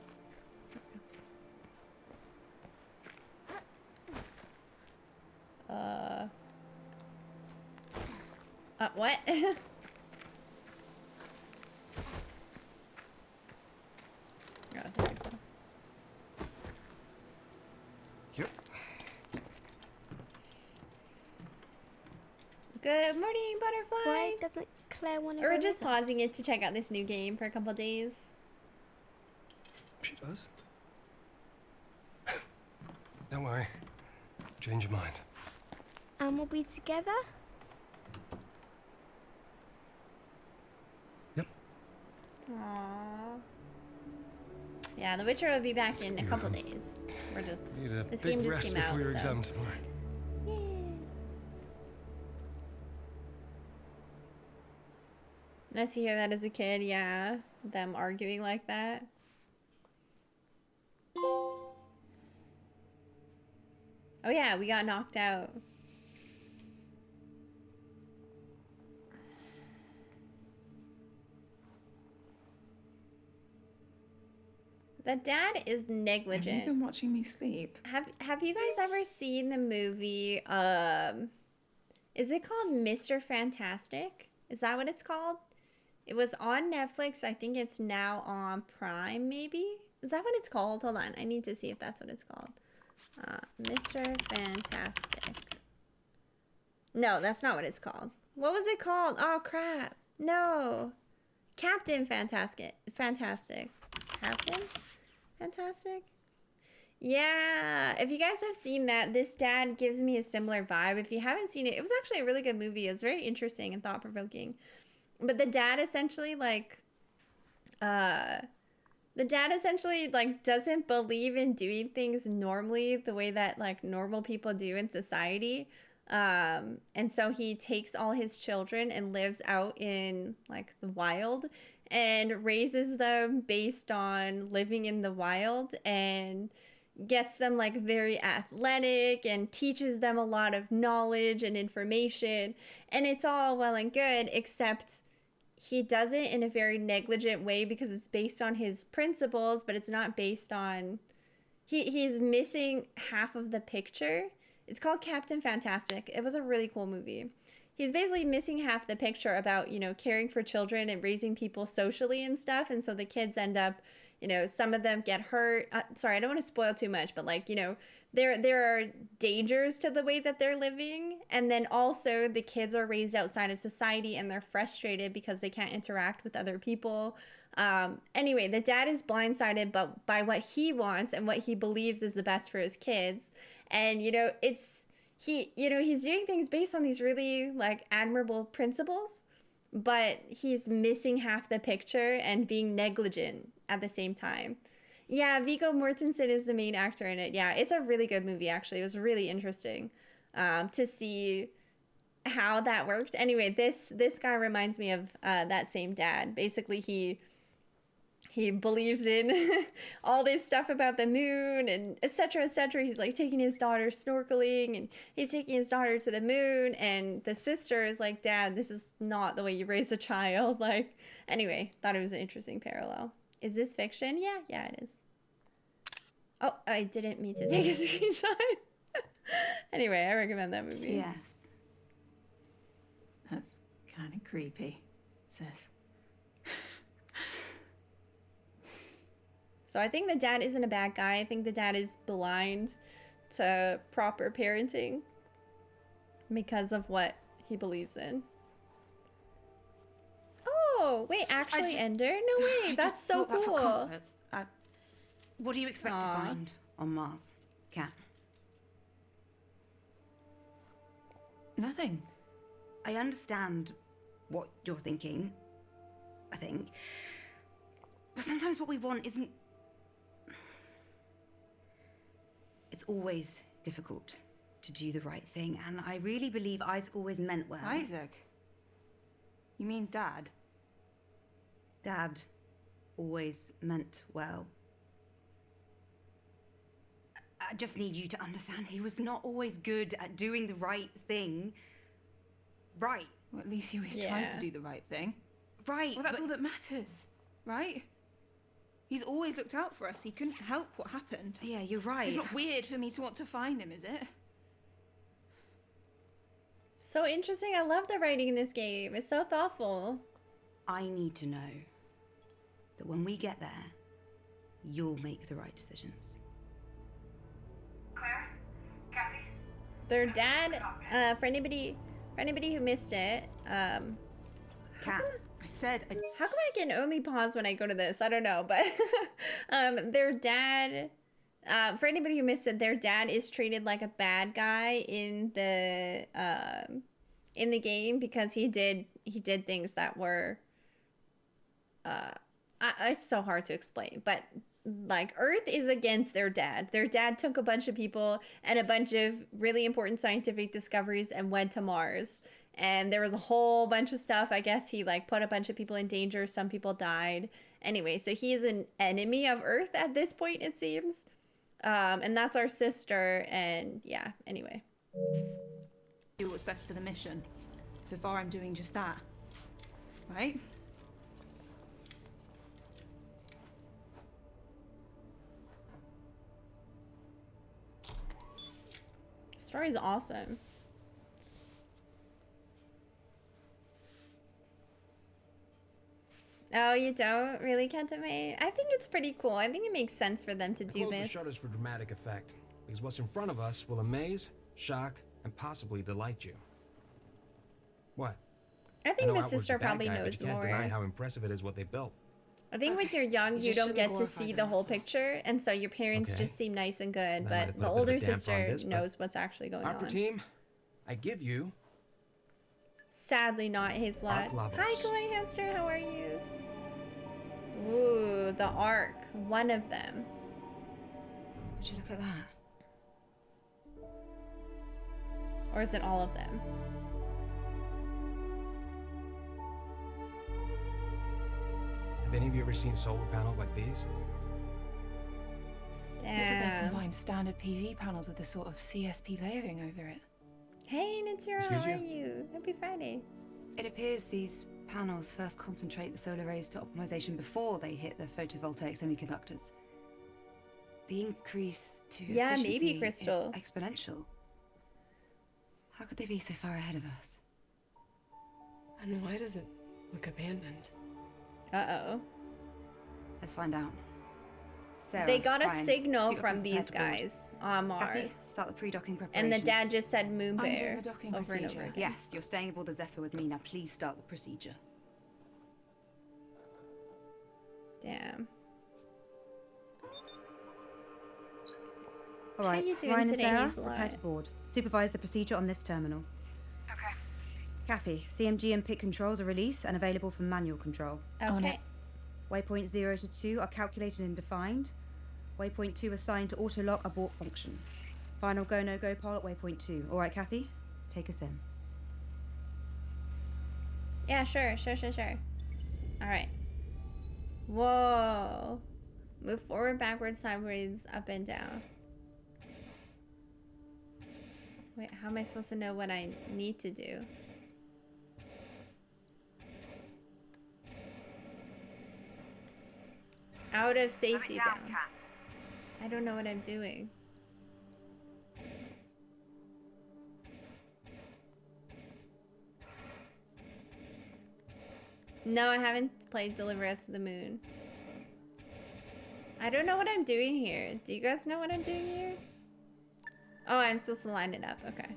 What? Oh, there we go. Yep. Good morning, butterfly. Why doesn't Claire want to Or go we're just with us? pausing it to check out this new game for a couple days. She does. Don't worry. Change your mind. And we'll be together? Yep. Aww. Yeah, The Witcher will be back in a couple days. We're just Need a this big game just rest came before out. your So. exam tomorrow. Yeah. Nice to hear that as a kid. Yeah, them arguing like that. Oh yeah, we got knocked out. The dad is negligent. Have you been watching me sleep? Have you guys ever seen the movie is it called Mr. Fantastic? Is that what it's called? It was on Netflix. I think it's now on Prime maybe? Is that what it's called? Hold on. I need to see if that's what it's called. Mr. Fantastic. No, that's not what it's called. What was it called? Oh crap. No. Captain Fantastic. Fantastic. Captain Fantastic? Yeah, if you guys have seen that, this dad gives me a similar vibe. If you haven't seen it, it was actually a really good movie. It was very interesting and thought-provoking. But the dad essentially like doesn't believe in doing things normally the way that like normal people do in society. And so he takes all his children and lives out in like the wild and raises them based on living in the wild and gets them like very athletic and teaches them a lot of knowledge and information. And it's all well and good, except he does it in a very negligent way because it's based on his principles, but it's not based on... He's missing half of the picture. It's called Captain Fantastic. It was a really cool movie. He's basically missing half the picture about, you know, caring for children and raising people socially and stuff. And so the kids end up you know, some of them get hurt. Sorry, I don't want to spoil too much, but like, you know, there are dangers to the way that they're living. And then also the kids are raised outside of society and they're frustrated because they can't interact with other people. Anyway, the dad is blindsided but by what he wants and what he believes is the best for his kids. And, you know, he's doing things based on these really like admirable principles, but he's missing half the picture and being negligent at the same time. Yeah, Viggo Mortensen is the main actor in it. Yeah, it's a really good movie, actually. It was really interesting to see how that worked. Anyway, this guy reminds me of that same dad. Basically, he believes in all this stuff about the moon and etc. etc. He's like taking his daughter snorkeling and he's taking his daughter to the moon, and the sister is like, Dad, this is not the way you raise a child. Like, anyway, thought it was an interesting parallel. Is this fiction? Yeah, it is. Oh, I didn't mean to take a screenshot. Anyway, I recommend that movie. Yes. That's kind of creepy, sis. So I think the dad isn't a bad guy. I think the dad is blind to proper parenting because of what he believes in. Oh, wait, actually, Ender? No way, that's so cool. What do you expect to find on Mars, Kat? Nothing. I understand what you're thinking, I think. But sometimes what we want isn't... It's always difficult to do the right thing, and I really believe Isaac always meant well. Isaac? You mean Dad? Dad always meant well. I just need you to understand he was not always good at doing the right thing. Right. Well, at least he always tries to do the right thing. Right. Well, that's all that matters, right? He's always looked out for us. He couldn't help what happened. Yeah, you're right. It's not weird for me to want to find him, is it? So interesting. I love the writing in this game. It's so thoughtful. I need to know that when we get there, you'll make the right decisions. Claire? Kathy? Their dad, for anybody who missed it, Kat, I said... How come I can only pause when I go to this? I don't know, but their dad... for anybody who missed it, their dad is treated like a bad guy in the game because he did things that were it's so hard to explain, but like Earth is against their dad. Their dad took a bunch of people and a bunch of really important scientific discoveries and went to Mars. And there was a whole bunch of stuff. I guess he like put a bunch of people in danger. Some people died. Anyway, so he is an enemy of Earth at this point, it seems. And that's our sister, and yeah, anyway. Do what's best for the mission. So far, I'm doing just that. Right? The story's awesome. Oh, you don't really, Kentame? I think it's pretty cool. I think it makes sense for them to do Close this. the shutters for dramatic effect, because what's in front of us will amaze, shock, and possibly delight you. What? I think know the Outward's sister bad probably guy, but knows you can't more. deny how impressive it is what they built. I think when you're young, you don't get to see the whole picture, and so your parents just seem nice and good, but the older sister knows what's actually going on. Opera team, I give you... Sadly not his lot. Ark Hi, Kawaii Hamster, how are you? Ooh, the Ark. One of them. Would you look at that? Or is it all of them? Have any of you ever seen solar panels like these? Looks like they combine standard PV panels with a sort of CSP layering over it. Hey, Nitsura, Excuse how are you? you? Happy Friday. It appears these panels first concentrate the solar rays to optimization before they hit the photovoltaic semiconductors. The increase to maybe, efficiency Crystal. is exponential. How could they be so far ahead of us? And why does it look abandoned? Uh-oh. Let's find out. Sarah, they got a Ryan, signal suit up from and these prepare to board. guys on Kathy, Mars. start the pre-docking And preparations. the dad just said Moon I'm doing Bear the docking over and over procedure. again. Yes, you're staying aboard the Zephyr with me. Now please start the procedure. Damn. All right, you doing Ryan and today, Sarah, Hazelnut? prepare to board. Supervise the procedure on this terminal. Okay. Kathy, CMG and PIC controls are released and available for manual control. Okay. Waypoint 0 to 2 are calculated and defined. Waypoint 2 assigned to auto-lock abort function. Final go, no-go poll at waypoint 2. All right, Kathy, take us in. Yeah, sure. All right. Whoa. Move forward, backwards, sideways, up and down. Wait, how am I supposed to know what I need to do? Out of safety bounds. I don't know what I'm doing. No, I haven't played Deliver Us to the Moon. I don't know what I'm doing here. Do you guys know what I'm doing here? Oh, I'm supposed to line it up. Okay.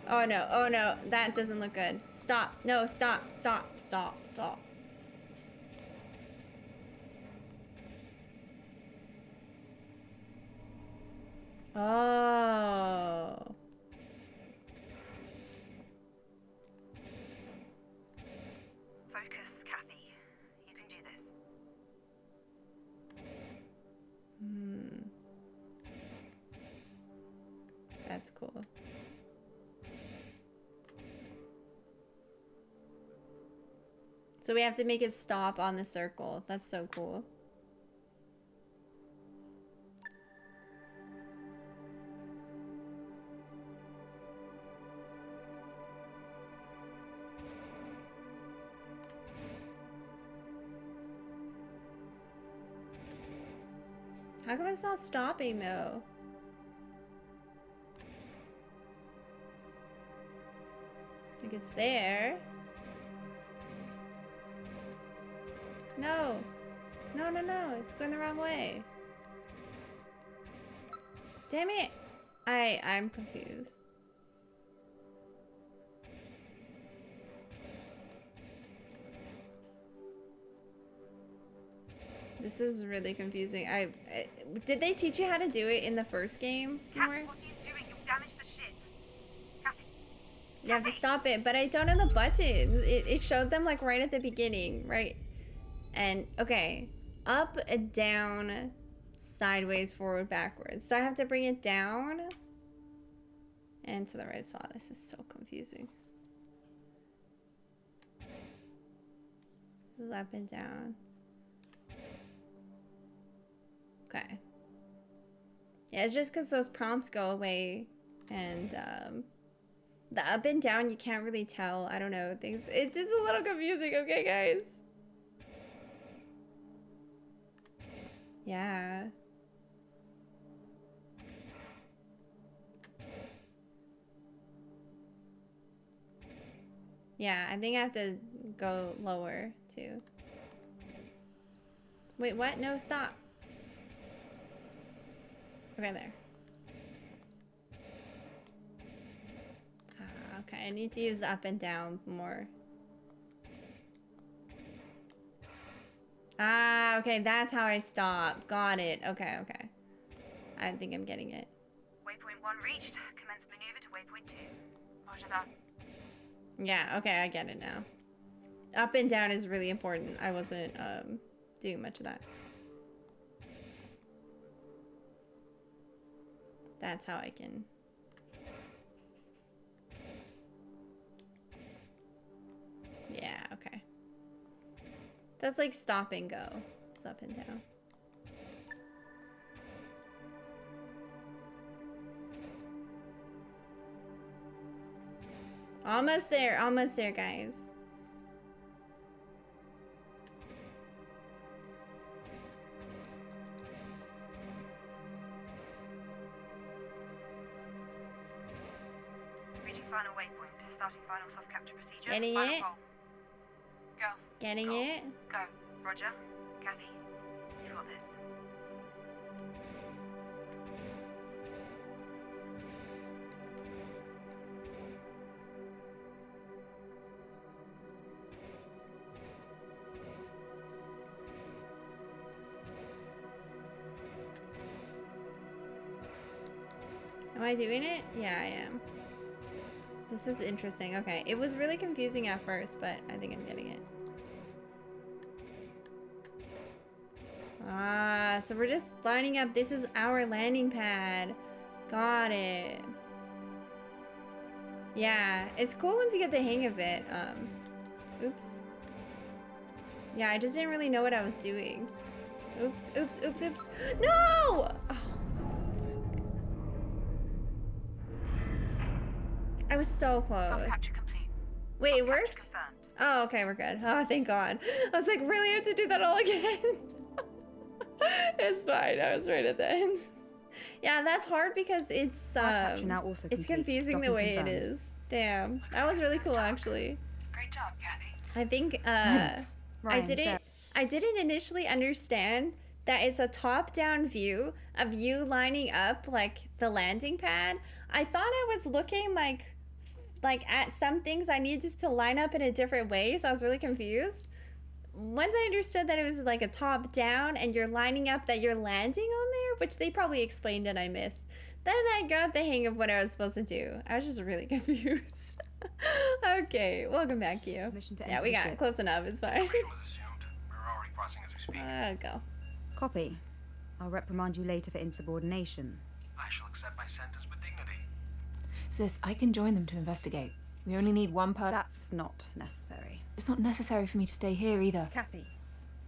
Oh no, that doesn't look good. Stop, no, stop. Oh. Focus, Kathy. You can do this. That's cool. So we have to make it stop on the circle. That's so cool. How come it's not stopping though? Like it's there. No. No. It's going the wrong way. Damn it. I'm confused. This is really confusing. Did they teach you how to do it in the first game? Kathy, what are you doing? You'll damage the ship. Kathy. You have to stop it, but I don't know the buttons. It showed them like right at the beginning, right? And okay, up, down, sideways, forward, backwards. So I have to bring it down and to the right spot. This is so confusing. This is up and down. Okay. Yeah, it's just because those prompts go away and the up and down you can't really tell. I don't know things. It's just a little confusing. Okay, guys. Yeah. Yeah, I think I have to go lower too. Wait, what? No, stop. Okay, there. Okay, I need to use up and down more. Ah, okay, that's how I stop. Got it. Okay. I think I'm getting it. Waypoint 1 reached. Commence maneuver to waypoint 2. Roger that. Yeah, okay, I get it now. Up and down is really important. I wasn't doing much of that. That's how I can... Yeah, okay. That's like stop and go. It's up and down. Almost there, guys. Reaching final waypoint. Starting final soft capture procedure. Getting Final it? roll. Go. Getting it? Go. Roger. Kathy, you got this. Am I doing it? Yeah, I am. This is interesting. Okay, it was really confusing at first, but I think I'm getting it. Ah, so we're just lining up. This is our landing pad. Got it. Yeah, it's cool once you get the hang of it. Oops. Yeah, I just didn't really know what I was doing. Oops, oops, oops, oops. No! Oh, I was so close. Wait, it worked? Oh, okay, we're good. Oh, thank God. I was like, really have to do that all again? It's fine. I was right at the end. Yeah, that's hard because it's it's confusing the way it is. Damn, that was really cool actually. Great job, Kathy. I think Nice. I didn't initially understand that it's a top-down view of you lining up like the landing pad. I thought I was looking like at some things I needed to line up in a different way, so I was really confused. Once I understood that it was like a top-down and you're lining up that you're landing on there, which they probably explained and I missed, then I got the hang of what I was supposed to do. I was just really confused. Okay, welcome back, Kyo. Yeah, we got it close enough. It's fine. We're already crossing as we speak. Go. Copy. I'll reprimand you later for insubordination. I shall accept my sentence with dignity. Sis, I can join them to investigate. We only need one person. That's not necessary. It's not necessary for me to stay here either. Kathy,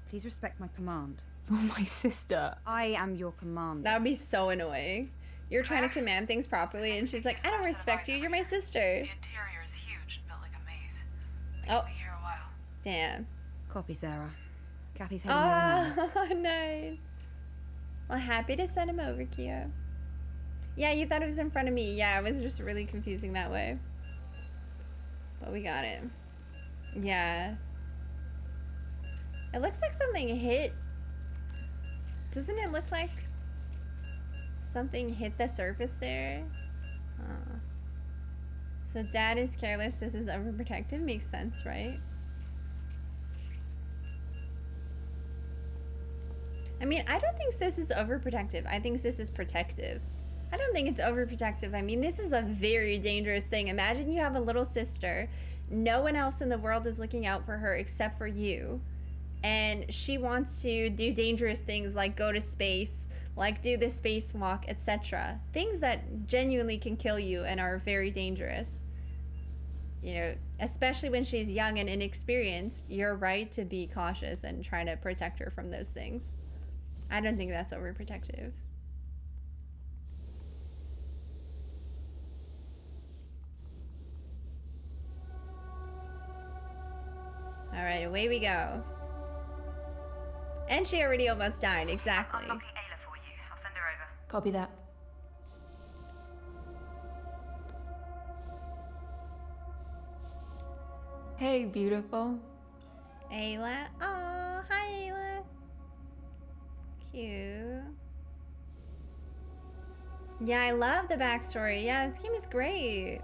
please respect my command. You're my sister. I am your commander. That would be so annoying. You're trying to command things properly and she's like, I don't respect you, you're my sister. The interior is huge, built like a maze. Oh. We'll be here a while. Damn. Copy, Sarah. Kathy's heading over now. Oh, nice. Well, happy to send him over, Kyo. Yeah, you thought it was in front of me. Yeah, it was just really confusing that way. But we got it. Yeah. It looks like something hit. Doesn't it look like something hit the surface there? So dad is careless, this is overprotective. Makes sense, right? I mean, I don't think sis is overprotective. I think sis is protective. I don't think it's overprotective. I mean, this is a very dangerous thing. Imagine you have a little sister. No one else in the world is looking out for her except for you. And she wants to do dangerous things like go to space, like do the spacewalk, etc. Things that genuinely can kill you and are very dangerous. You know, especially when she's young and inexperienced, you're right to be cautious and try to protect her from those things. I don't think that's overprotective. All right, away we go. And she already almost died, exactly. I'm unlocking Ayla for you. I'll send her over. Copy that. Hey, beautiful. Ayla. Aw, hi, Ayla. Cute. Yeah, I love the backstory. Yeah, this game is great.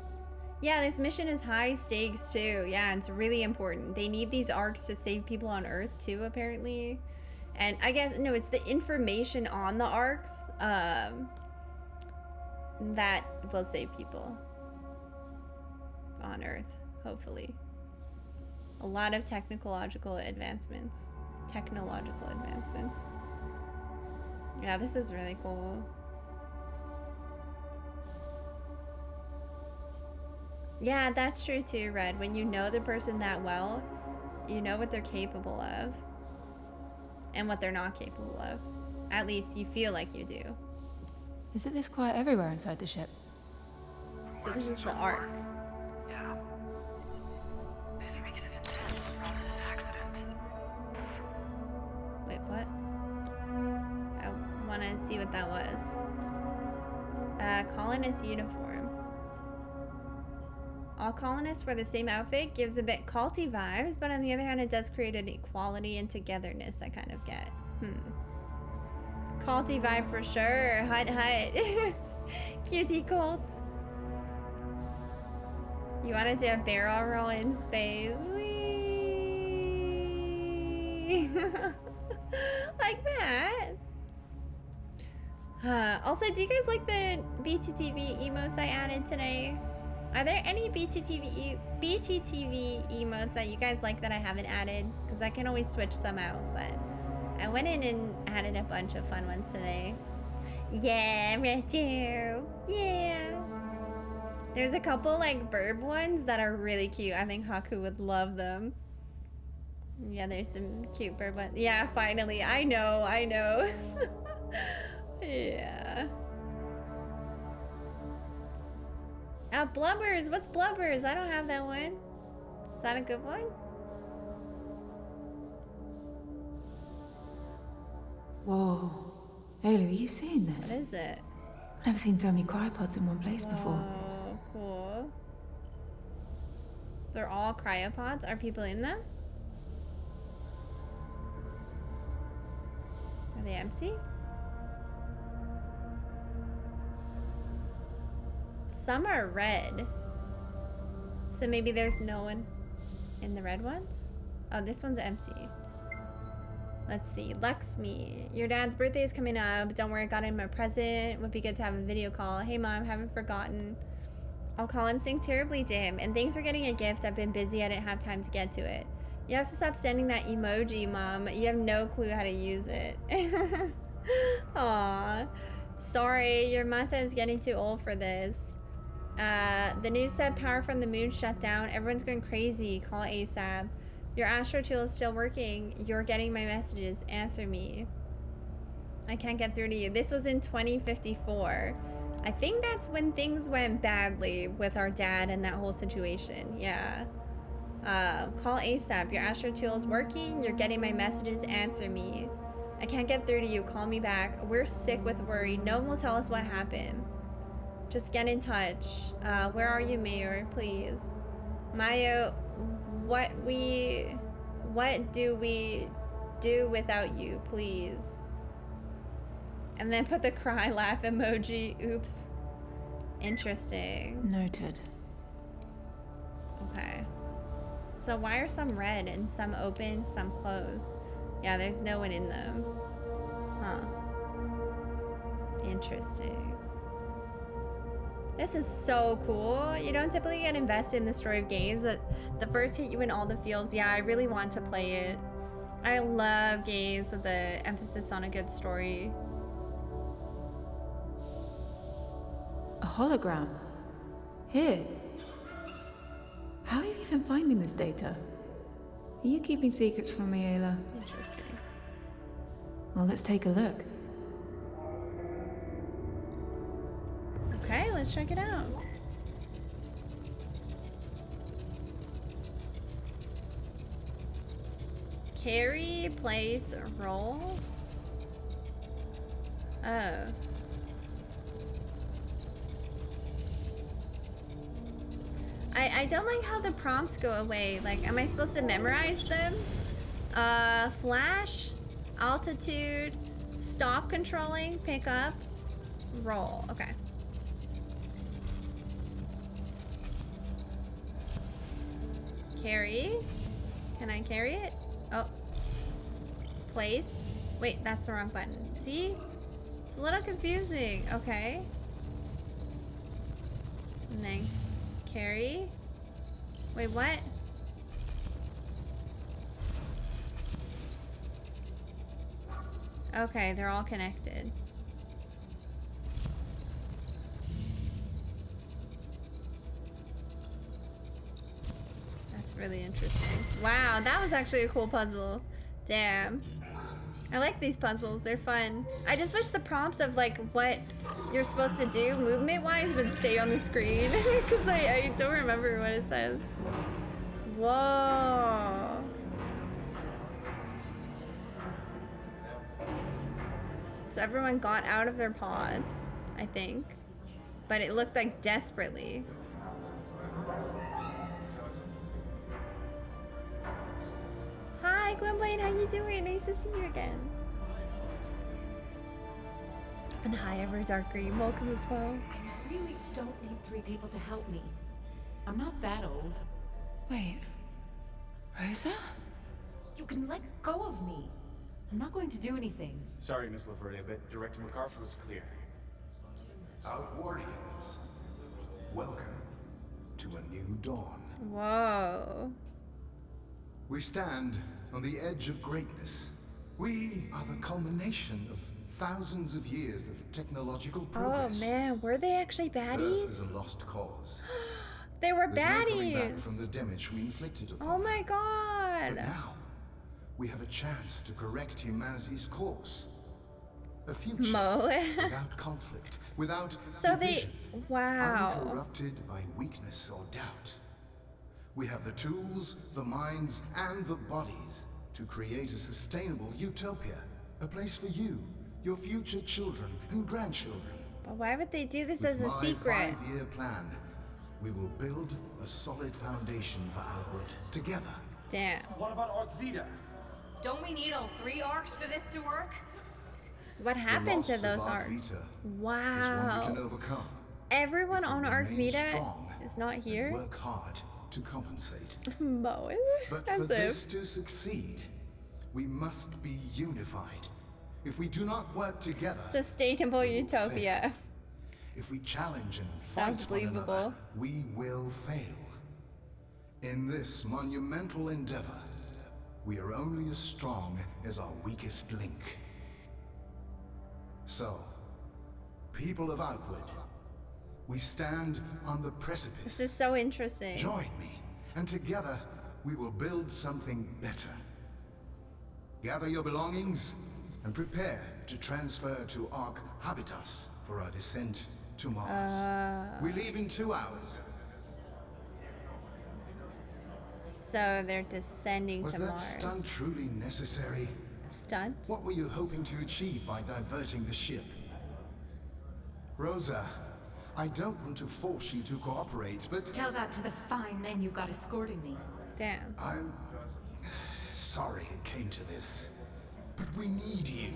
Yeah, this mission is high stakes too. Yeah, it's really important. They need these arcs to save people on Earth too, apparently. And I guess, no, it's the information on the arcs that will save people on Earth, hopefully. A lot of technological advancements. Yeah, this is really cool. Yeah, that's true too, Red. When you know the person that well, you know what they're capable of and what they're not capable of. At least you feel like you do. Is it this quiet everywhere inside the ship? So this is the arc. Yeah. This reeks of intent rather than accident. Wait, what? I want to see what that was. Colonist uniform. All colonists wear the same outfit gives a bit culty vibes, but on the other hand, it does create an equality and togetherness I kind of get. Culty vibe for sure. Hut hut. Cutie cults. You want to do a barrel roll in space? Whee! Like that. Also, do you guys like the BTTV emotes I added today? Are there any BTTV emotes that you guys like that I haven't added? Because I can always switch some out, but I went in and added a bunch of fun ones today. Yeah, Retro. Yeah. There's a couple like burb ones that are really cute. I think Haku would love them. Yeah, there's some cute burb ones. Yeah, finally. I know. Yeah. Blubbers. What's Blubbers? I don't have that one. Is that a good one? Whoa. Ayla, are you seeing this? What is it? I've never seen so many cryopods in one place before. Oh, cool. They're all cryopods? Are people in them? Are they empty? Some are red. So maybe there's no one in the red ones? Oh, this one's empty. Let's see. Lakshmi, your dad's birthday is coming up. Don't worry, I got him a present. Would be good to have a video call. Hey, Mom, haven't forgotten. I'll call him, sing terribly to him. And thanks for getting a gift. I've been busy. I didn't have time to get to it. You have to stop sending that emoji, Mom. You have no clue how to use it. Aw. Sorry, your mata is getting too old for this. The news said power from the moon shut down. Everyone's going crazy. Call ASAP. Your Astro tool is still working. You're getting my messages. Answer me. I can't get through to you. This was in 2054. I think that's when things went badly with our dad and that whole situation. Yeah. Call ASAP. Your Astro tool is working. You're getting my messages. Answer me. I can't get through to you. Call me back. We're sick with worry. No one will tell us what happened. Just get in touch. Where are you, Mayor? Please. Maya, what do we do without you, please? And then put the cry laugh emoji. Oops. Interesting. Noted. Okay. So why are some red and some open, some closed? Yeah, there's no one in them. Huh. Interesting. This is so cool. You don't typically get invested in the story of games, but the first hit you in all the feels. Yeah, I really want to play it. I love games with the emphasis on a good story. A hologram? Here. How are you even finding this data? Are you keeping secrets from me, Ayla? Interesting. Well, let's take a look. Okay, let's check it out. Carry, place, roll. Oh. I don't like how the prompts go away. Like, am I supposed to memorize them? Flash, altitude, stop controlling, pick up, roll. Okay. Carry. Can I carry it? Oh. Place. Wait, that's the wrong button. See? It's a little confusing. Okay. And then carry. Wait, what? Okay, they're all connected. That's really interesting. Wow, that was actually a cool puzzle. Damn. I like these puzzles, they're fun. I just wish the prompts of like what you're supposed to do movement-wise would stay on the screen because I don't remember what it says. Whoa. So everyone got out of their pods, I think. But it looked like desperately. Snowblade, how you doing? Nice to see you again. And hi, ever Dark Green, welcome as well. I really don't need 3 people to help me. I'm not that old. Wait. Rosa? You can let go of me. I'm not going to do anything. Sorry, Miss Laverdia, but Director MacArthur was clear. Outwardians, welcome to a new dawn. Whoa. We stand on the edge of greatness. We are the culmination of thousands of years of technological progress. Oh man, were they actually Earth baddies? is a lost cause. They were There's no coming back baddies. from the damage we inflicted upon Oh my them. god. But now, we have a chance to correct humanity's course. A future Mo. without conflict, without So division, wow. uncorrupted by weakness or doubt. We have the tools, the minds, and the bodies to create a sustainable utopia. A place for you, your future children and grandchildren. But why would they do this With as a my secret? 5-year plan, we will build a solid foundation for Outward together. Damn. What about Arc Vita? Don't we need all 3 arcs for this to work? What happened to loss of those Arc arcs? Vita is one we Wow. can overcome. Everyone If we on Arc remain Vita strong is not and here. work hard to compensate. Mo, But for as this if. to succeed, we must be unified. If we do not work together, Sustainable utopia. if we challenge and Sounds fight one another, believable. we will fail. In this monumental endeavor, we are only as strong as our weakest link. So, people of Outward, we stand on the precipice. This is so interesting. Join me, and together we will build something better. Gather your belongings and prepare to transfer to Ark Habitas for our descent to Mars. We leave in 2 hours. So they're descending Was to that Mars. stunt truly necessary? Stunt? What were you hoping to achieve by diverting the ship? Rosa, I don't want to force you to cooperate, but... Tell that to the fine men you've got escorting me. Damn. I'm sorry it came to this, but we need you.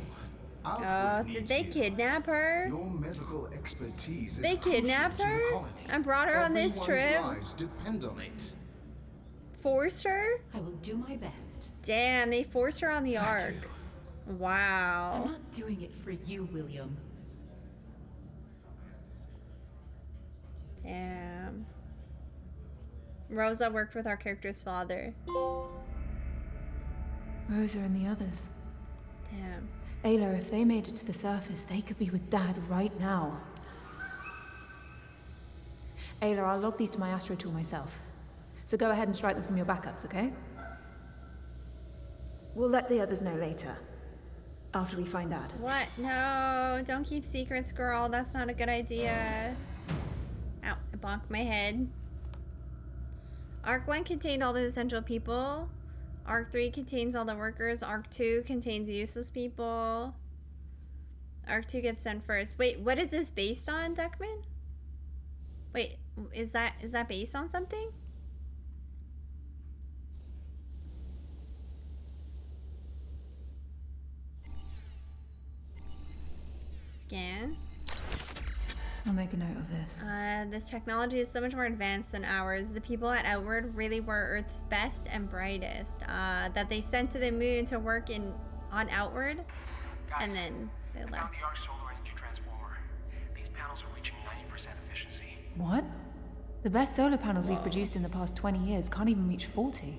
Oh, Outward did needs they you. kidnap her? Your medical expertise is They kidnapped crucial to the her colony. and brought her on this Everyone's trip? lives depend on it. Forced her? I will do my best. Damn, they forced her on the Ark. Wow. I'm not doing it for you, William. Damn. Rosa worked with our character's father. Rosa and the others. Damn. Ayla, if they made it to the surface, they could be with Dad right now. Ayla, I'll log these to my Astro tool myself. So go ahead and strike them from your backups, okay? We'll let the others know later. After we find Dad. What? No, don't keep secrets, girl. That's not a good idea. Ow, I bonked my head. Arc 1 contained all the essential people. Arc 3 contains all the workers. Arc 2 contains useless people. Arc 2 gets sent first. Wait, what is this based on, Duckman? Wait, is that based on something? Scan. I'll make a note of this. This technology is so much more advanced than ours. The people at Outward really were Earth's best and brightest. That they sent to the moon to work on Outward, Guys, and then they found left. the Arc solar energy transformer. These panels are reaching 90% efficiency. What? The best solar panels we've produced in the past 20 years can't even reach 40.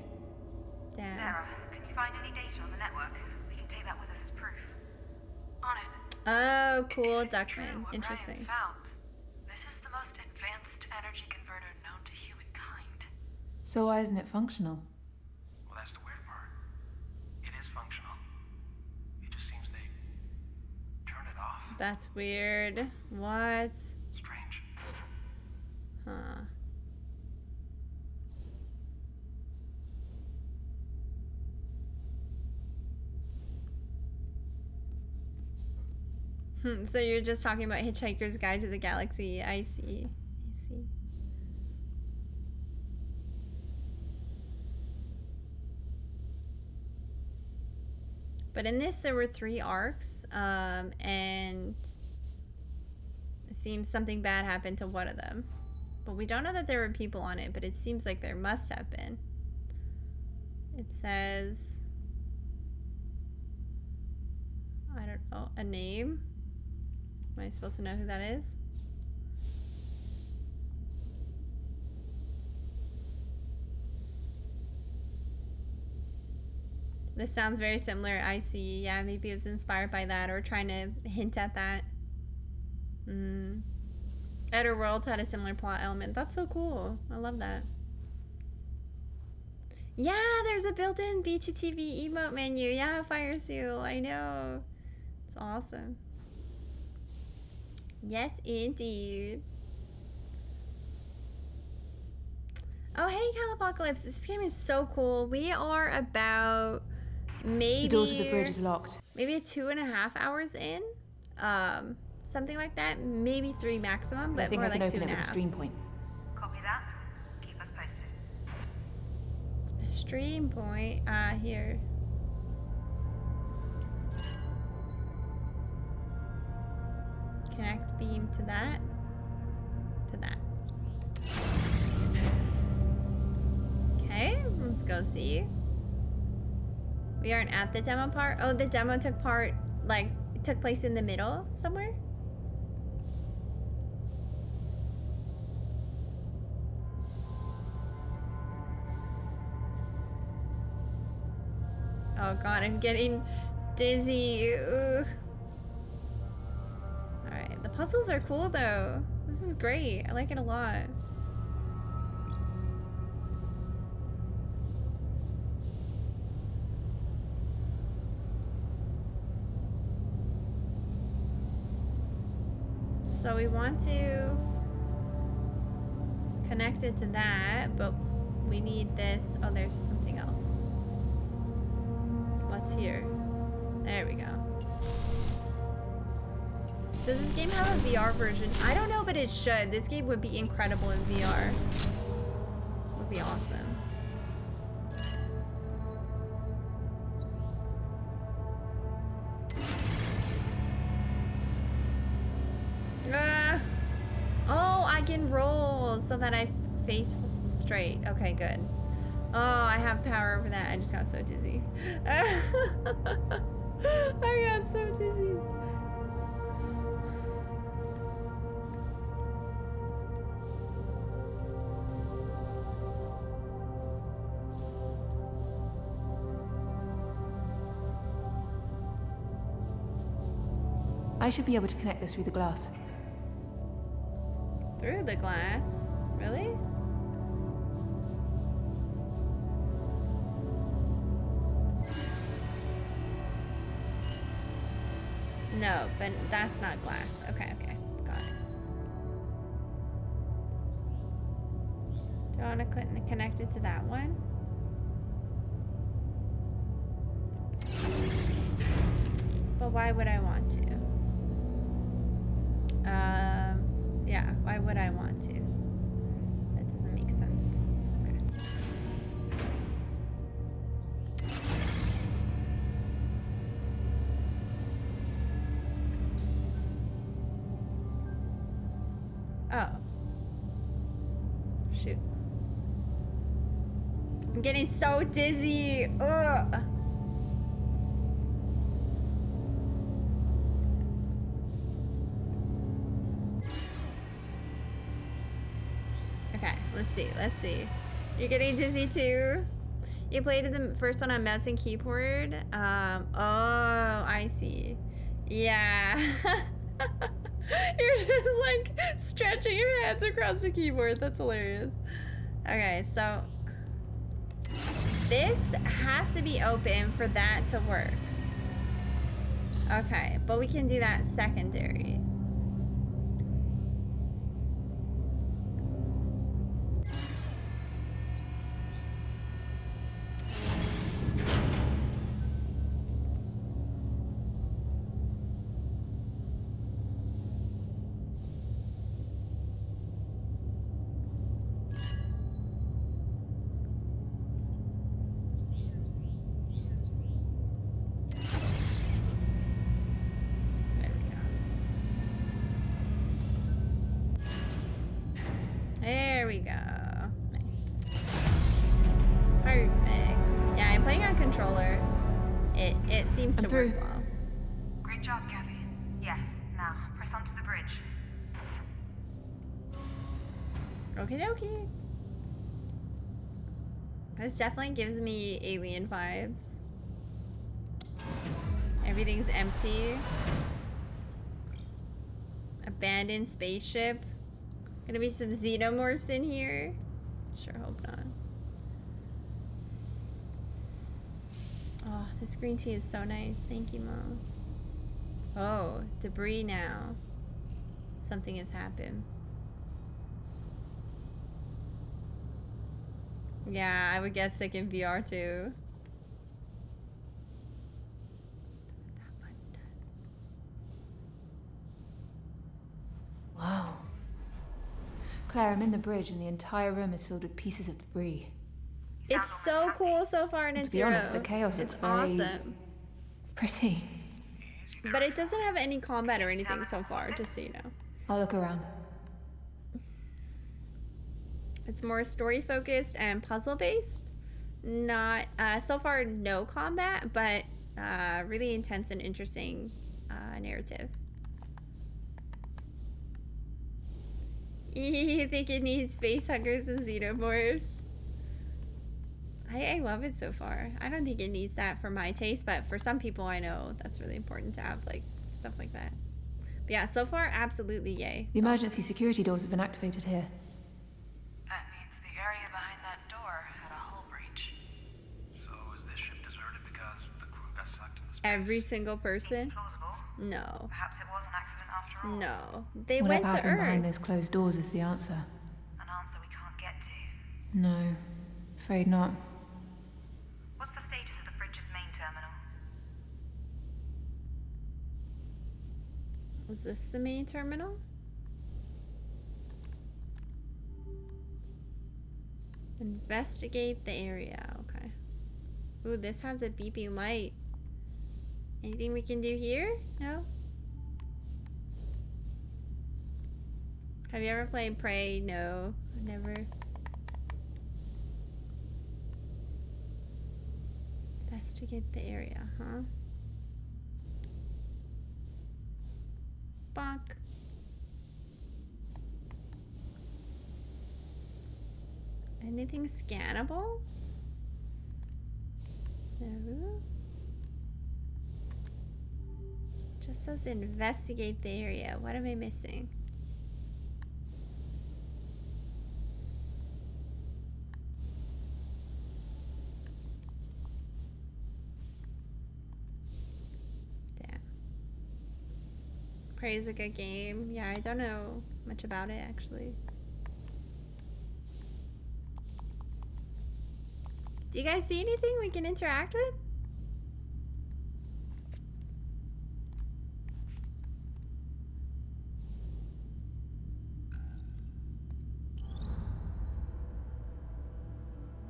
Damn. Sarah, can you find any data on the network? We can take that with us as proof. On it. Oh, cool, Duckman. Interesting. Found. This is the most advanced energy converter known to humankind. So why isn't it functional? Well, that's the weird part. It is functional. It just seems they turned it off. That's weird. What? Strange. Huh. So you're just talking about Hitchhiker's Guide to the Galaxy. I see. I see. But in this, there were 3 arcs, and it seems something bad happened to one of them. But we don't know that there were people on it, but it seems like there must have been. It says, I don't know, a name? Am I supposed to know who that is? This sounds very similar. I see. Yeah, maybe it was inspired by that or trying to hint at that. Outer Worlds had a similar plot element. That's so cool. I love that. Yeah, there's a built-in BTTV emote menu. Yeah, Fire Seal. I know. It's awesome. Yes, indeed. Oh, hey, Calipocalypse. This game is so cool. We are about maybe... The door to the bridge is locked. Maybe 2.5 hours in. Something like that. Maybe 3 maximum, but I think more I can like open 2.5. it with a stream point. Copy that. Keep us posted. A stream point? Here. Connect beam to that. To that. Okay, let's go see. We aren't at the demo part. Oh, the demo took place in the middle somewhere? Oh god, I'm getting dizzy. Ugh. Alright, the puzzles are cool though. This is great. I like it a lot. So we want to connect it to that, but we need this. Oh, there's something else. What's here? There we go. Does this game have a VR version? I don't know, but it should. This game would be incredible in VR. Would be awesome. Oh, I can roll so that I face straight. Okay, good. Oh, I have power over that. I just got so dizzy. I got so dizzy. I should be able to connect this through the glass. Through the glass? Really? No, but that's not glass. Okay, okay. Got it. Do I want to connect it to that one? But why would I want to? Yeah, why would I want to? That doesn't make sense. Okay. Oh. Shoot. I'm getting so dizzy. Ugh. Okay, let's see, let's see. You're getting dizzy too? You played the first one on mouse and keyboard? Oh, I see. Yeah. You're just like stretching your hands across the keyboard. That's hilarious. Okay, so this has to be open for that to work. Okay, but we can do that secondary. we go. Nice. Perfect. Yeah, I'm playing on controller. It seems to work well. Great job, Gabby. Yes, now press onto the bridge. Okie dokie. This definitely gives me alien vibes. Everything's empty. Abandoned spaceship. Gonna be some xenomorphs in here? Sure hope not. Oh, this green tea is so nice. Thank you, Mom. Oh, debris now. Something has happened. Yeah, I would get sick in VR too. Wow. Claire, I'm in the bridge and the entire room is filled with pieces of debris. It's so cool so far in And its to be honest, the chaos It's looks very awesome. pretty. But it doesn't have any combat or anything so far, just so you know. I'll look around. It's more story focused and puzzle based. Not so far no combat, but really intense and interesting narrative. You think it needs face huggers and xenomorphs? I love it so far. I don't think it needs that for my taste, but for some people I know that's really important to have, like, stuff like that. But yeah, so far, absolutely yay. The emergency security doors have been activated here. That means the area behind that door had a hull breach. So is this ship deserted because the crew got sucked in the space? Every single person? Plausible. No. Perhaps it was an accident after all. No. They Whatever went to happened behind Earth. those closed doors is the answer. An answer we can't get to. No, afraid not. What's the status of the bridge's main terminal? Was this the main terminal? Investigate the area. Okay. Ooh, this has a beeping light. Anything we can do here? No? Have you ever played Prey? No, never. Investigate the area, huh? Bonk. Anything scannable? No. Just says investigate the area. What am I missing? Prey is a good game. Yeah, I don't know much about it actually. Do you guys see anything we can interact with?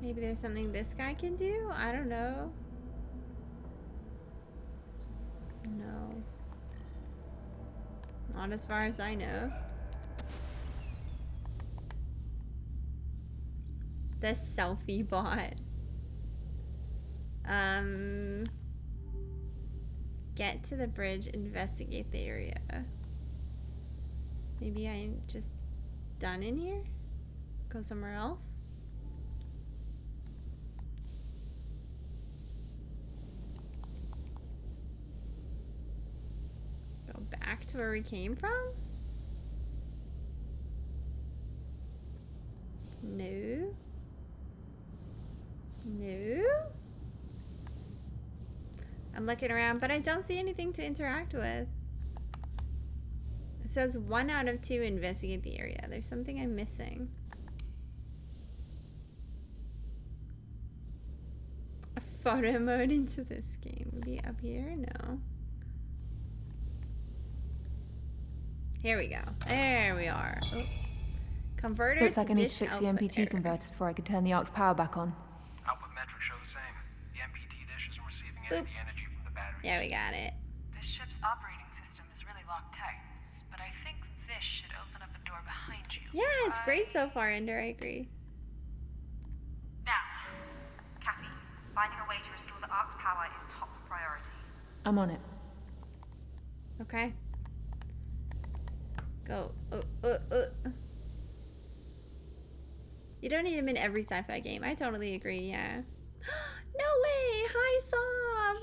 Maybe there's something this guy can do? I don't know. No. Not as far as I know. The selfie bot. Get to the bridge, investigate the area. Maybe I'm just done in here? Go somewhere else? Go back to where we came from? No. No. I'm looking around, but I don't see anything to interact with. It says 1 out of 2 investigate the area. There's something I'm missing. A photo mode into this game. Would be up here? No. Here we go. There we are. Oh. Converter Looks like I need to dish fix the output MPT error. converters before I can turn the ARC's power back on. Output metrics show the same. The MPT dish isn't receiving Boop. any energy from the battery. Yeah, we got it. This ship's operating system is really locked tight, but I think this should open up a door behind you. Yeah, it's great so far, Ender. I agree. Now, Kathy, finding a way to restore the Ark's power is top priority. I'm on it. Okay. Go. You don't need him in every sci-fi game. I totally agree, yeah. No way! Hi, Sob!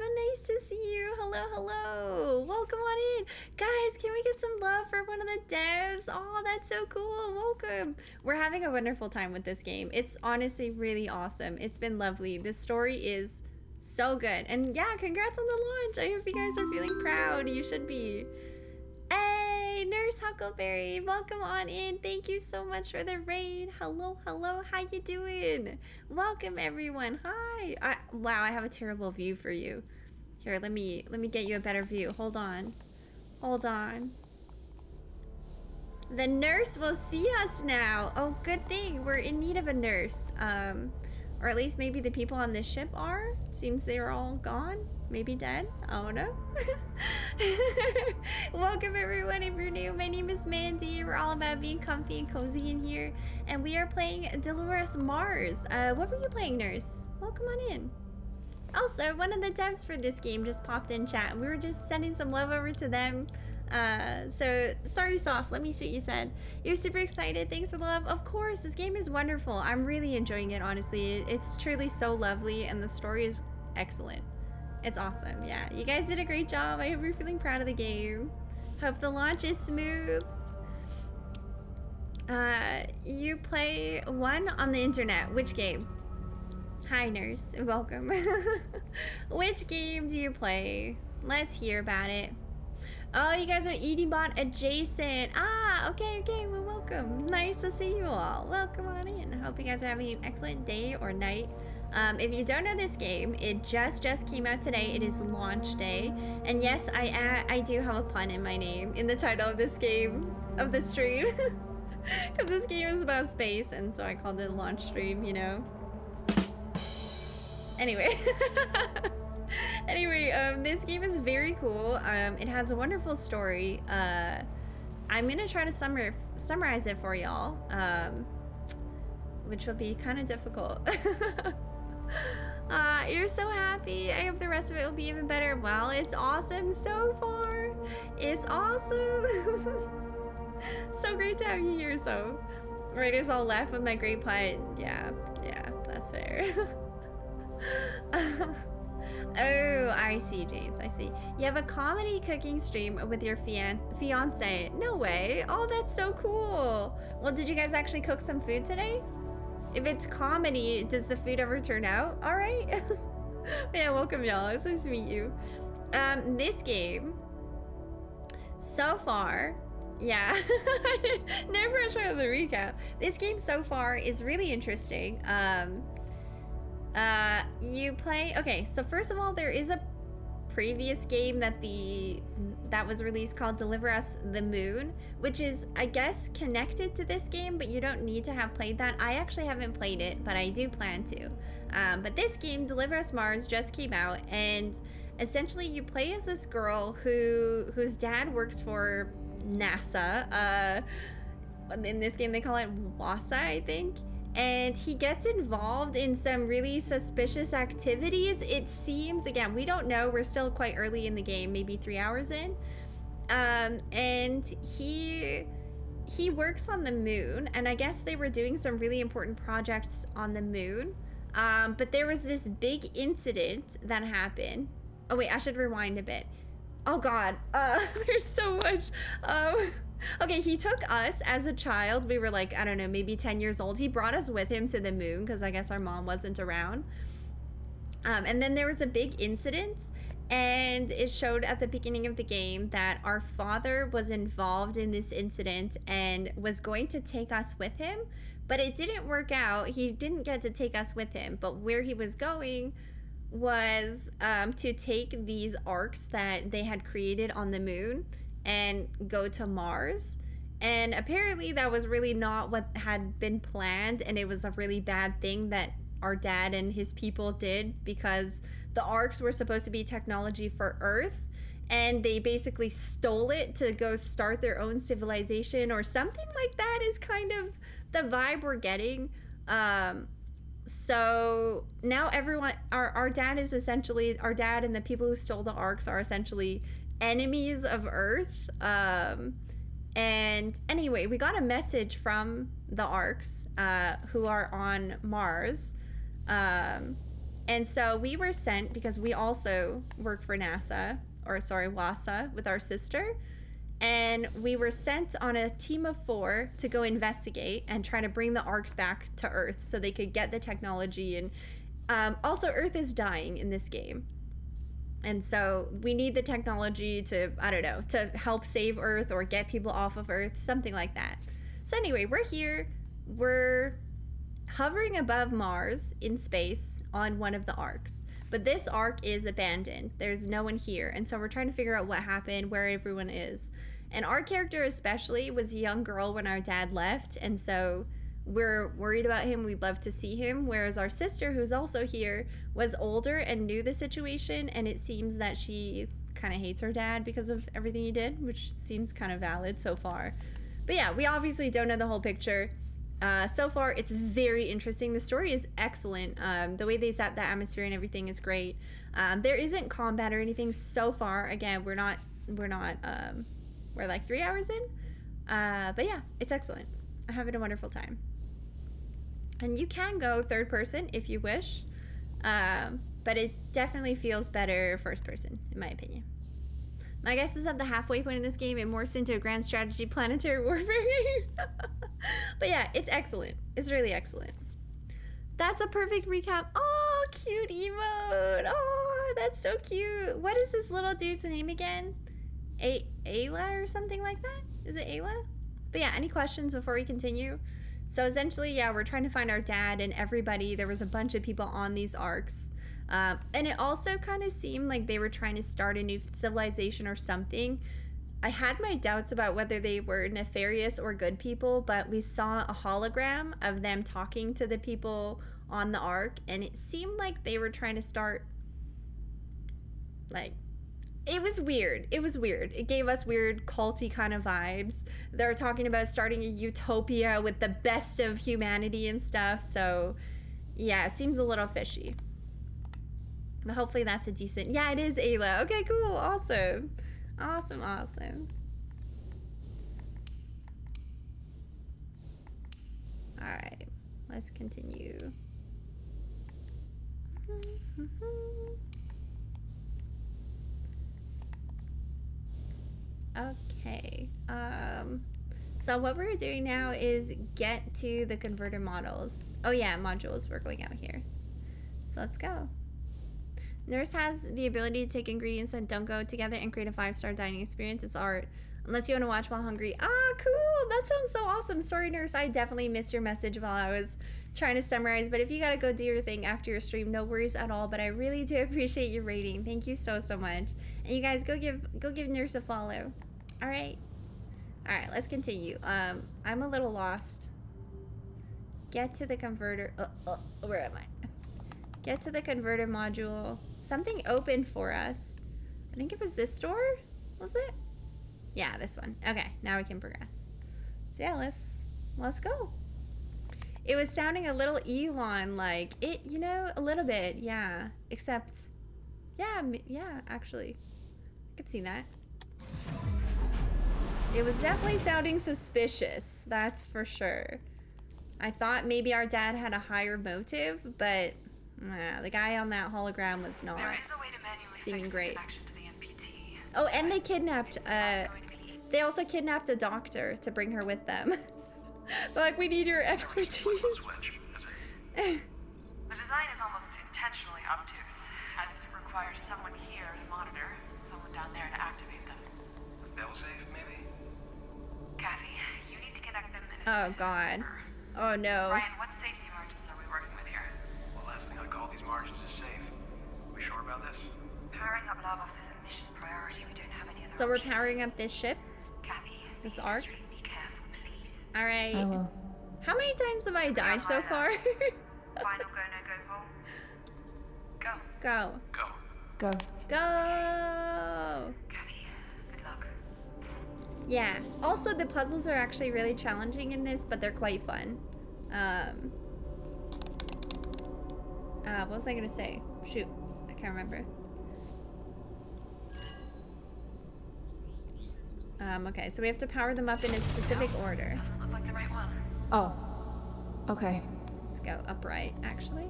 Nice to see you. Hello, hello. Welcome on in. Guys, can we get some love for one of the devs? Oh, that's so cool. Welcome. We're having a wonderful time with this game. It's honestly really awesome. It's been lovely. This story is so good. And yeah, congrats on the launch. I hope you guys are feeling proud. You should be. Hey, Nurse Huckleberry, welcome on in. Thank you so much for the raid. Hello, hello, how you doing? Welcome everyone. Hi. Wow, I have a terrible view for you. Here, let me get you a better view. Hold on. Hold on. The nurse will see us now. Oh, good thing. We're in need of a nurse. Or at least maybe the people on this ship are. Seems they're all gone. Maybe dead. I don't know. Welcome everyone if you're new. My name is Mandy. We're all about being comfy and cozy in here. And we are playing Deliver Us Mars. What were you playing, Nurse? Welcome on in. Also, one of the devs for this game just popped in chat. And we were just sending some love over to them. So, sorry, Soft. Let me see what you said. You're super excited. Thanks for the love. Of course, this game is wonderful. I'm really enjoying it, honestly. It's truly so lovely. And the story is excellent. It's awesome, yeah. You guys did a great job. I hope you're feeling proud of the game. Hope the launch is smooth. You play one on the internet. Which game? Hi, Nurse. Welcome. Which game do you play? Let's hear about it. Oh, you guys are EDBot adjacent. Ah, okay, well, welcome. Nice to see you all. Welcome on in. I hope you guys are having an excellent day or night. If you don't know this game, it just came out today. It is launch day, and yes, I do have a pun in my name in the title of this game, of the stream, because this game is about space, and so I called it launch stream. You know. Anyway, this game is very cool. It has a wonderful story. I'm gonna try to summarize it for y'all, which will be kind of difficult. You're so happy. I hope the rest of it will be even better. Well, it's awesome so far. It's awesome. So great to have you here. So Raiders all left with my great pun. Yeah, that's fair. Oh, I see, James. I see. You have a comedy cooking stream with your fiance. No way. Oh, that's so cool. Well, did you guys actually cook some food today? If it's comedy, does the food ever turn out all right? Yeah, welcome y'all. It's nice to meet you. This game, so far, yeah, no pressure on the recap. This game so far is really interesting. You play, okay, so first of all, there is a previous game that was released called Deliver Us the Moon, which is, I guess, connected to this game, but you don't need to have played that. I actually haven't played it, but I do plan to. But this game, Deliver Us Mars, just came out, and essentially you play as this girl whose dad works for NASA. In this game they call it WASA, I think. And he gets involved in some really suspicious activities. It seems, again, we don't know. We're still quite early in the game, maybe 3 hours in. And he works on the moon. And I guess they were doing some really important projects on the moon. But there was this big incident that happened. Oh, wait, I should rewind a bit. Oh, God. There's so much. Okay, he took us as a child. We were like, I don't know, maybe 10 years old. He brought us with him to the moon because I guess our mom wasn't around. And then there was a big incident, and it showed at the beginning of the game that our father was involved in this incident and was going to take us with him, but it didn't work out. He didn't get to take us with him, but where he was going was to take these arcs that they had created on the moon and go to Mars. And apparently that was really not what had been planned, and it was a really bad thing that our dad and his people did, because the arcs were supposed to be technology for Earth, and they basically stole it to go start their own civilization or something like that is kind of the vibe we're getting. So now everyone, our dad is essentially, our dad and the people who stole the arcs are essentially enemies of Earth. And anyway, we got a message from the arcs who are on Mars. And so we were sent, because we also work for NASA, or sorry, WASA, with our sister. And we were sent on a team of 4 to go investigate and try to bring the arcs back to Earth so they could get the technology. And also, Earth is dying in this game. And so we need the technology to, I don't know, to help save Earth or get people off of Earth, something like that. So anyway, we're here. We're hovering above Mars in space on one of the arcs. But this arc is abandoned. There's no one here. And so we're trying to figure out what happened, where everyone is. And our character especially was a young girl when our dad left. And so we're worried about him. We'd love to see him. Whereas our sister, who's also here, was older and knew the situation. And it seems that she kind of hates her dad because of everything he did, which seems kind of valid so far. But yeah, we obviously don't know the whole picture. So far, it's very interesting. The story is excellent. The way they set the atmosphere and everything is great. There isn't combat or anything so far. Again, we're like 3 hours in. But yeah, it's excellent. I'm having a wonderful time. And you can go third person if you wish. But it definitely feels better first person, in my opinion. My guess is at the halfway point in this game, it morphs into a grand strategy planetary warfare game. But yeah, it's excellent. It's really excellent. That's a perfect recap. Oh, cute emote. Oh, that's so cute. What is this little dude's name again? Ayla or something like that? Is it Ayla? But yeah, any questions before we continue? So essentially, yeah, we're trying to find our dad and everybody. There was a bunch of people on these arcs. And it also kind of seemed like they were trying to start a new civilization or something. I had my doubts about whether they were nefarious or good people, but we saw a hologram of them talking to the people on the ark, and it seemed like they were trying to start, like, it was weird. It was weird. It gave us weird culty kind of vibes. They were talking about starting a utopia with the best of humanity and stuff, so yeah, it seems a little fishy. But hopefully that's a decent... Yeah, it is Ayla. Okay, cool. Awesome. Awesome, awesome. Alright. Let's continue. Okay. So what we're doing now is get to the converter models. Oh yeah, modules. We're going out here. So let's go. Nurse has the ability to take ingredients that don't go together and create a 5-star dining experience. It's art. Unless you want to watch while hungry. Ah, cool. That sounds so awesome. Sorry, Nurse. I definitely missed your message while I was trying to summarize. But if you got to go do your thing after your stream, no worries at all. But I really do appreciate your rating. Thank you so, so much. And you guys, go give Nurse a follow. All right. All right, let's continue. I'm a little lost. Get to the converter. Where am I? Get to the converter module. Something opened for us. I think it was this door? Was it? Yeah, this one. Okay, now we can progress. So yeah, let's go. It was sounding a little Elon like it, you know, a little bit, yeah. Except, yeah, actually, I could see that. It was definitely sounding suspicious, that's for sure. I thought maybe our dad had a higher motive, but the guy on that hologram was not seeming great. Oh, and they kidnapped, they also kidnapped a doctor to bring her with them. But like, we need your expertise. The design is almost intentionally obtuse, as if it requires someone here to monitor, someone down there to activate them. Failsafe, maybe? Kathy, you need to connect them in Oh god. Oh no. Ryan, what safety margins are we working with here? Well, last thing I'd call these margins is safe. We sure about this? Powering up Lavos is a mission priority. We don't have any other So we're powering up this ship? Kathy, this arc? be careful, please. Alright. I will. How many times have I died so far? Final go, no go, Paul. Go. Go. Go. Go. Go. Kathy, Yeah. Also, the puzzles are actually really challenging in this, but they're quite fun. What was I gonna say? Shoot, I can't remember. Okay, so we have to power them up in a specific order. Doesn't look like the right one. Oh. Okay. Let's go upright, actually.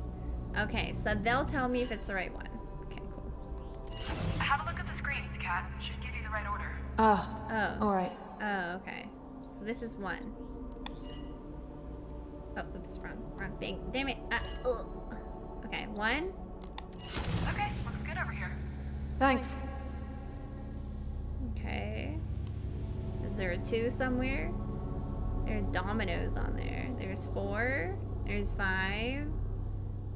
Okay, so they'll tell me if it's the right one. Okay, cool. Have a look at the screens, Kat. Should give you the right order. Oh. Alright. Oh, okay. So this is one. Oh, oops, wrong thing. Damn it. Okay, one. Okay, looks good over here. Thanks. Okay. Is there a 2 somewhere? There are dominoes on there. There's 4. There's 5.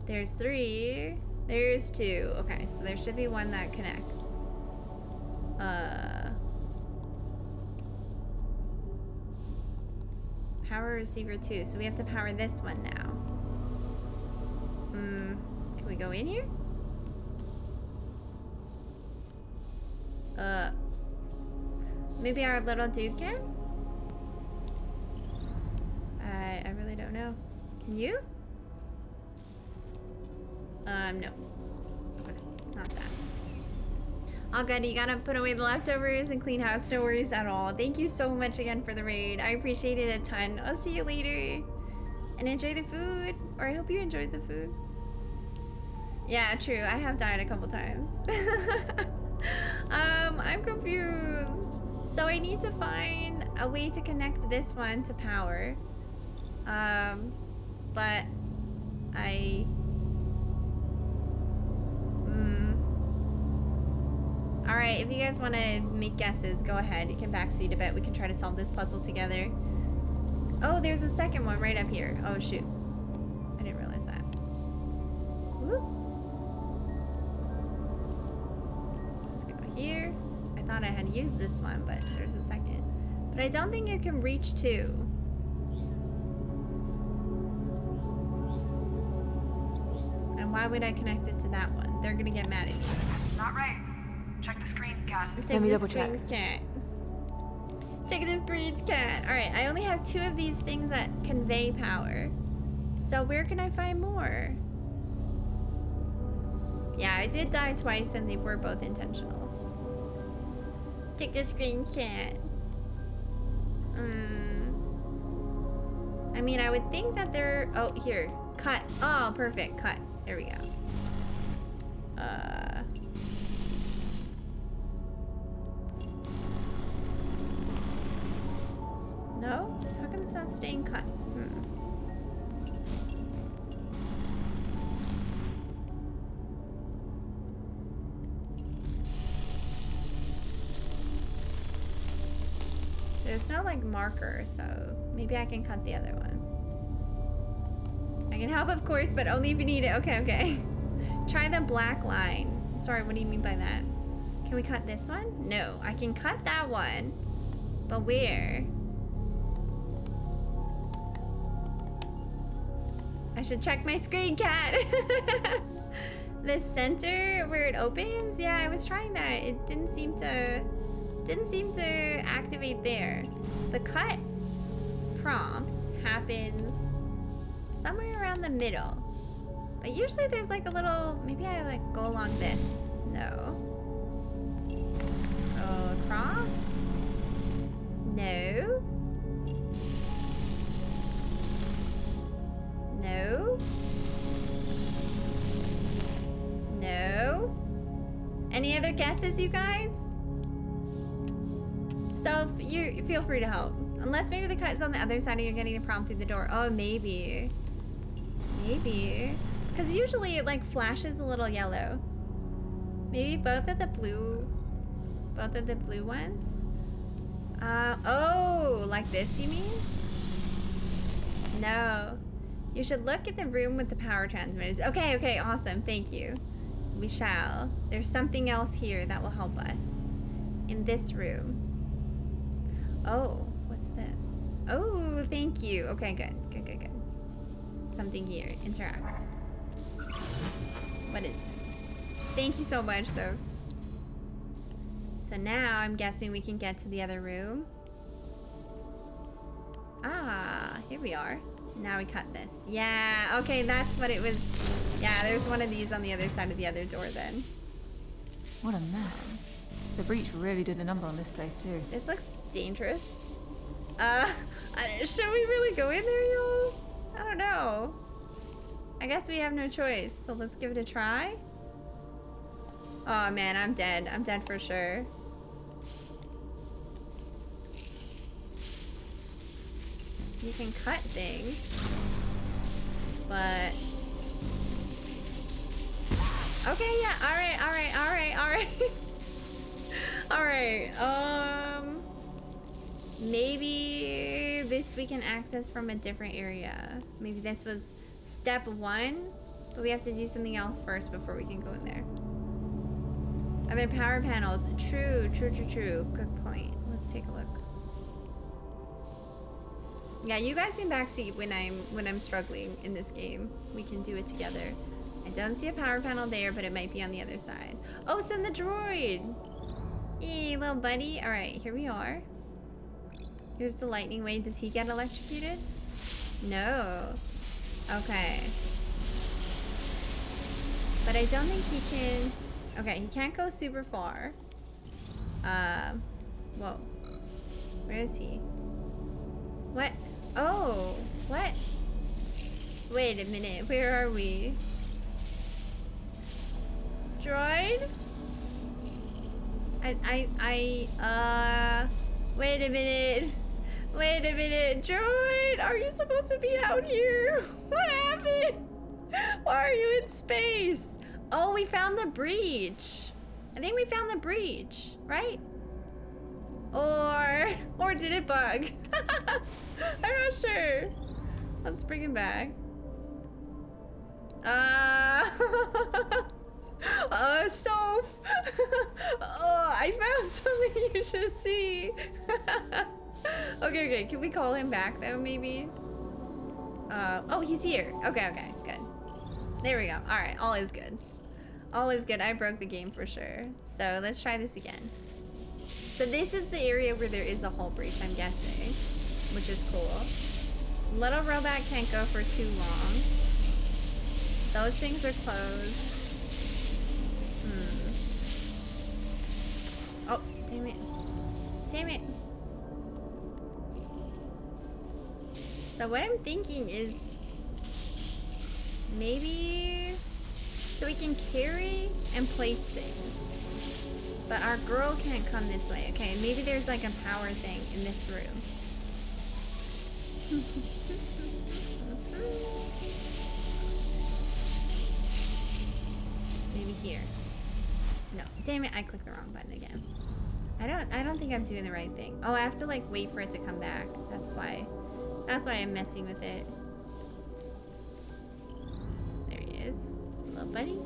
There's 3. There's 2. Okay, so there should be one that connects. Power receiver 2. So we have to power this one now. Can we go in here? Maybe our little dude can? I really don't know. Can you? No. Okay, not that. All good, you gotta put away the leftovers and clean house, no worries at all. Thank you so much again for the raid. I appreciate it a ton. I'll see you later. And enjoy the food. Or I hope you enjoyed the food. Yeah, true. I have died a couple times. I'm confused. So I need to find a way to connect this one to power. But I... Alright, if you guys want to make guesses, go ahead. You can backseat a bit. We can try to solve this puzzle together. Oh, there's a second one right up here. Oh, shoot. I didn't realize that. Whoop. Let's go here. I thought I had used this one, but there's a second. But I don't think you can reach 2. And why would I connect it to that one? They're gonna get mad at me. Not right. Check the screens, Kat. Let me double check. Check the screens, Kat. Alright, I only have 2 of these things that convey power. So where can I find more? Yeah, I did die twice and they were both intentional. Check the screen, Kat. I mean, I would think that they're... Oh, here. Cut. Oh, perfect. Cut. There we go. No? How come it's not staying cut? There's no like marker, so maybe I can cut the other one. I can help, of course, but only if you need it. Okay, okay. Try the black line. Sorry, what do you mean by that? Can we cut this one? No, I can cut that one. But where? I should check my screen, Cat. The center where it opens? Yeah, I was trying that. It didn't seem to activate there. The cut prompt happens somewhere around the middle. But usually there's like a little, maybe I like go along this. No. Oh, across? No. No. No. Any other guesses, you guys? So you feel free to help. Unless maybe the cut is on the other side and you're getting the prompt through the door. Oh, maybe. Maybe. Because usually it like flashes a little yellow. Maybe both of the blue ones? Oh, like this you mean? No. You should look at the room with the power transmitters. Okay, okay, awesome, thank you. We shall. There's something else here that will help us. In this room. Oh, what's this? Oh, thank you. Okay, good, good, good, good. Something here, interact. What is it? Thank you so much, though. So now I'm guessing we can get to the other room. Here we are. Now we cut this. Yeah, okay, that's what it was. Yeah, there's one of these on the other side of the other door then. What a mess. The breach really did a number on this place too. This looks dangerous. Should we really go in there, y'all? I don't know. I guess we have no choice, so let's give it a try. Oh man, I'm dead. I'm dead for sure. You can cut things, but okay, yeah. All right. Maybe this we can access from a different area. Maybe this was step 1, but we have to do something else first before we can go in there. Are there power panels? True. Good point. Let's take a look. Yeah, you guys can backseat when I'm struggling in this game. We can do it together. I don't see a power panel there, but it might be on the other side. Oh, send the droid! Hey, little buddy. Alright, here we are. Here's the lightning wave. Does he get electrocuted? No. Okay. But I don't think he can... Okay, he can't go super far. Whoa. Where is he? What? Oh, what? Wait a minute, where are we? Droid? Wait a minute. Wait a minute, droid! Are you supposed to be out here? What happened? Why are you in space? Oh, we found the breach. I think we found the breach, right? Or did it bug? I'm not sure. Let's bring him back. Soph! Oh, I found something you should see. Okay, can we call him back though, maybe? Oh, he's here. Okay, good. There we go. Alright, all is good. All is good. I broke the game for sure. So let's try this again. So this is the area where there is a hull breach, I'm guessing, which is cool. Little robot can't go for too long. Those things are closed. Oh, damn it. Damn it. So what I'm thinking is maybe so we can carry and place things. But our girl can't come this way. Okay, maybe there's like a power thing in this room. Maybe here. No, damn it, I clicked the wrong button again. I don't think I'm doing the right thing. Oh, I have to like wait for it to come back. That's why I'm messing with it. There he is. Little buddy.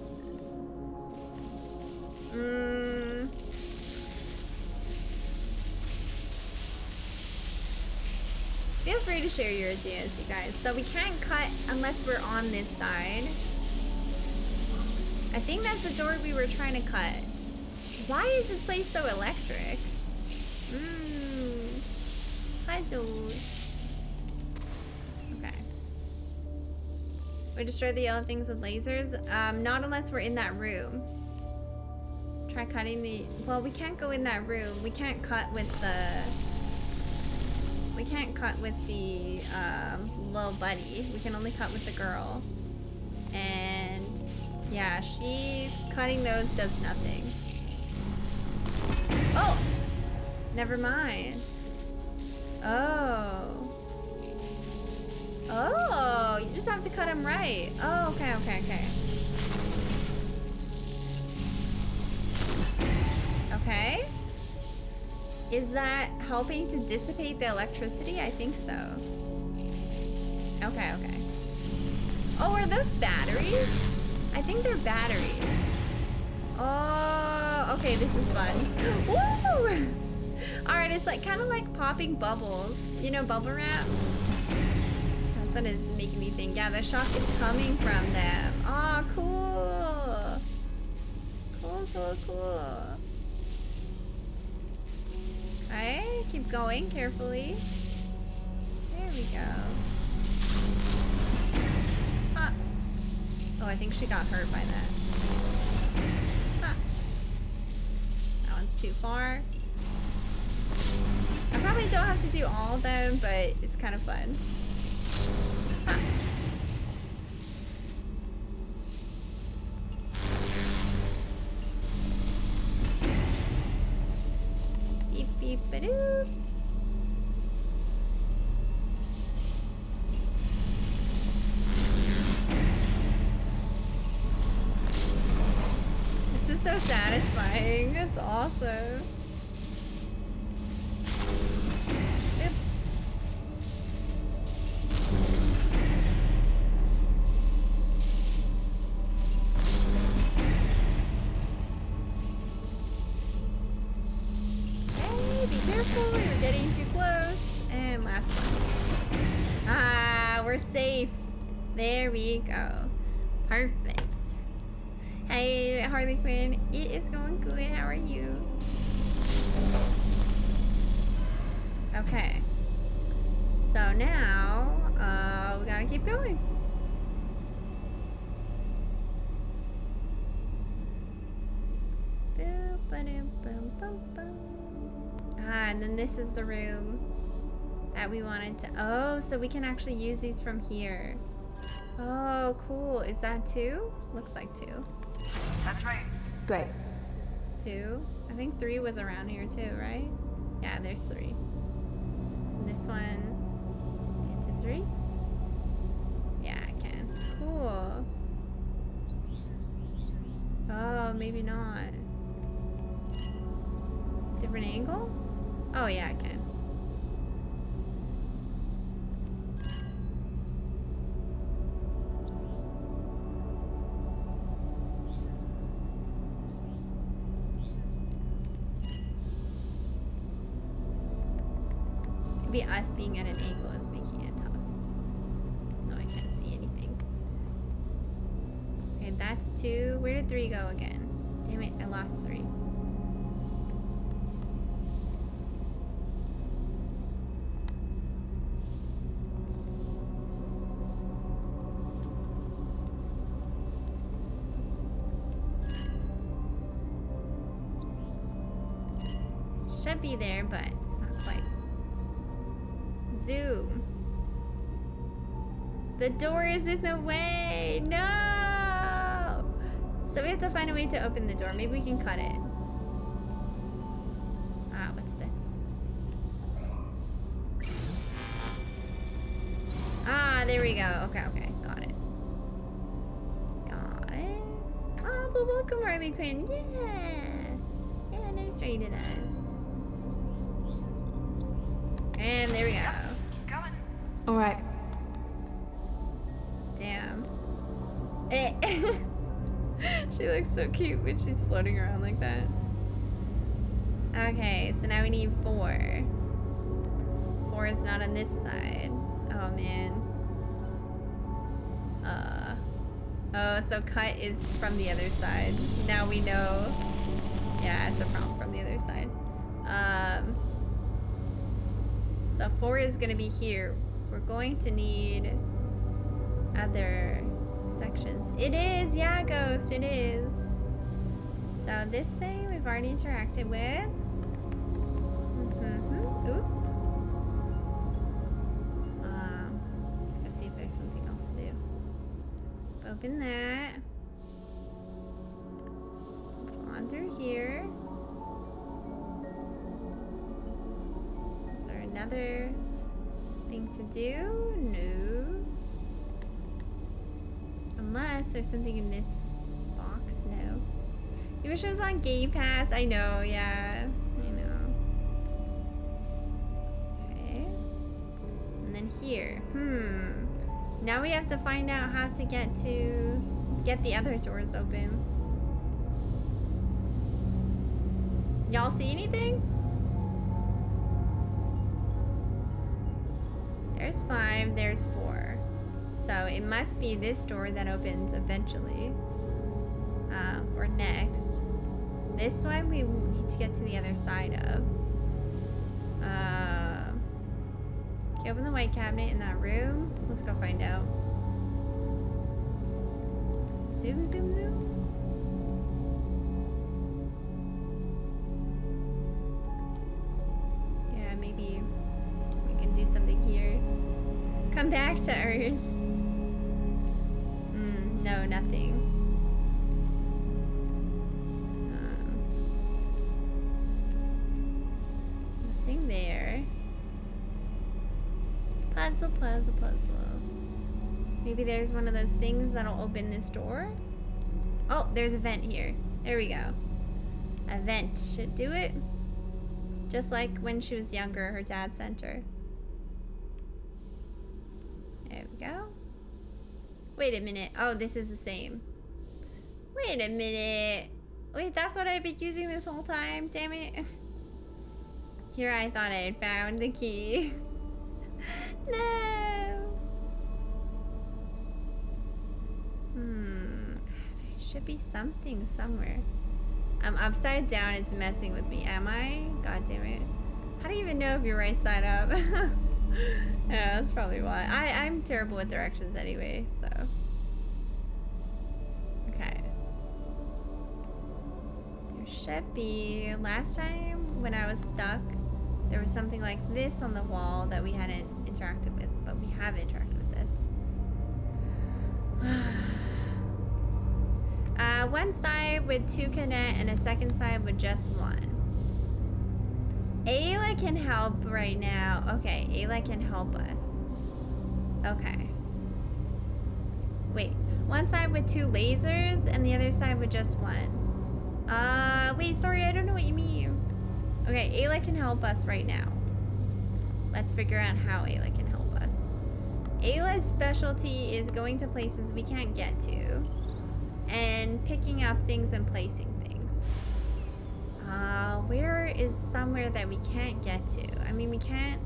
Feel free to share your ideas, you guys. So we can't cut unless we're on this side. I think that's the door we were trying to cut. Why is this place so electric? Puzzles. Okay. We destroy the yellow things with lasers? Not unless we're in that room. Try cutting the... Well, we can't go in that room. We can't cut with the... We can't cut with the little buddy. We can only cut with the girl. And yeah, cutting those does nothing. Oh! Never mind. Oh. Oh, you just have to cut them right. Oh, okay. Okay. Is that helping to dissipate the electricity? I think so. Okay. Oh, are those batteries? I think they're batteries. Oh, okay, this is fun. Woo! Alright, it's like kind of like popping bubbles. You know, bubble wrap? That's what it's making me think. Yeah, the shock is coming from them. Oh, cool. Cool. Okay, keep going carefully. There we go. Oh, I think she got hurt by that. Huh. That one's too far. I probably don't have to do all of them, but it's kind of fun. Huh. Beep beep ba doo. This is so satisfying. It's awesome. Oop. Hey, be careful, you're getting too close. And last one. Ah, we're safe. There we go. Perfect. Hey, Harley Quinn. It is going good. How are you? Okay. So now, we gotta keep going. Ah, and then this is the room that we wanted to... Oh, so we can actually use these from here. Oh, cool. Is that 2? Looks like 2. That's right. Great. 2? I think 3 was around here too, right? Yeah, there's 3. And this one... Get to 3? Yeah, I can. Cool. Oh, maybe not. Different angle? Oh, yeah, I can. Maybe us being at an angle is making it tough. No, I can't see anything. Okay, that's 2. Where did 3 go again? Damn it, I lost 3. Should be there, but it's not quite. Zoom. The door is in the way. No! So we have to find a way to open the door. Maybe we can cut it. Ah, what's this? Ah, there we go. Okay, okay. Got it. Got it. Oh, well, welcome, Harley Quinn. Yeah. Yeah, nice rated us. And there we go. Keep going. All right. Damn. She looks so cute when she's floating around like that. Okay, so now we need 4. 4 is not on this side. Oh, man. Oh, so cut is from the other side. Now we know. Yeah, it's a prompt from the other side. So 4 is gonna be here. We're going to need other sections. It is, yeah, Ghost, it is. So this thing we've already interacted with. Oop. Let's go see if there's something else to do. Open that. We've gone through here. Is there another thing to do? No. Unless there's something in this box. No. You wish it was on Game Pass? I know, yeah. I know. Okay. And then here. Now we have to find out how to get the other doors open. Y'all see anything? There's 5, there's 4. So it must be this door that opens eventually. Or next. This one we need to get to the other side of. Can you open the white cabinet in that room? Let's go find out. Zoom, zoom, zoom. Yeah, maybe we can do something here. Come back to Earth. No, nothing. Nothing there. Puzzle, puzzle, puzzle. Maybe there's one of those things that'll open this door. Oh, there's a vent here. There we go. A vent should do it. Just like when she was younger, her dad sent her. There we go. Wait a minute. Oh, this is the same. Wait a minute. Wait, that's what I've been using this whole time? Damn it. Here I thought I had found the key. No. There should be something somewhere. I'm upside down. It's messing with me. Am I? God damn it. How do you even know if you're right side up? Yeah, that's probably why. I'm terrible with directions anyway, so. Okay. There should be. Last time when I was stuck, there was something like this on the wall that we hadn't interacted with, but we have interacted with this. One side with 2 Kinet and a second side with just 1. Ayla can help right now. Okay, Ayla can help us. Okay. Wait, one side with 2 lasers and the other side with just 1. Wait, sorry, I don't know what you mean. Okay, Ayla can help us right now. Let's figure out how Ayla can help us. Ayla's specialty is going to places we can't get to and picking up things and placing things. Where is somewhere that we can't get to? I mean, we can't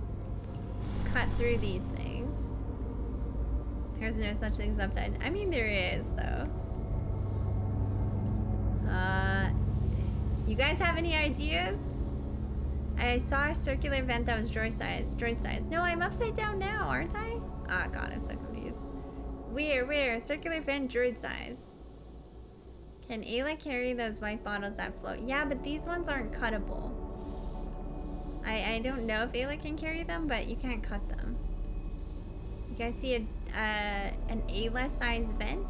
cut through these things. There's no such thing as upside. I mean, there is, though. You guys have any ideas? I saw a circular vent that was droid size. No, I'm upside down now, aren't I? Ah, God, I'm so confused. Where? Circular vent droid size. Can Ayla carry those white bottles that float? Yeah, but these ones aren't cuttable. I don't know if Ayla can carry them, but you can't cut them. You guys see an Ayla size vent?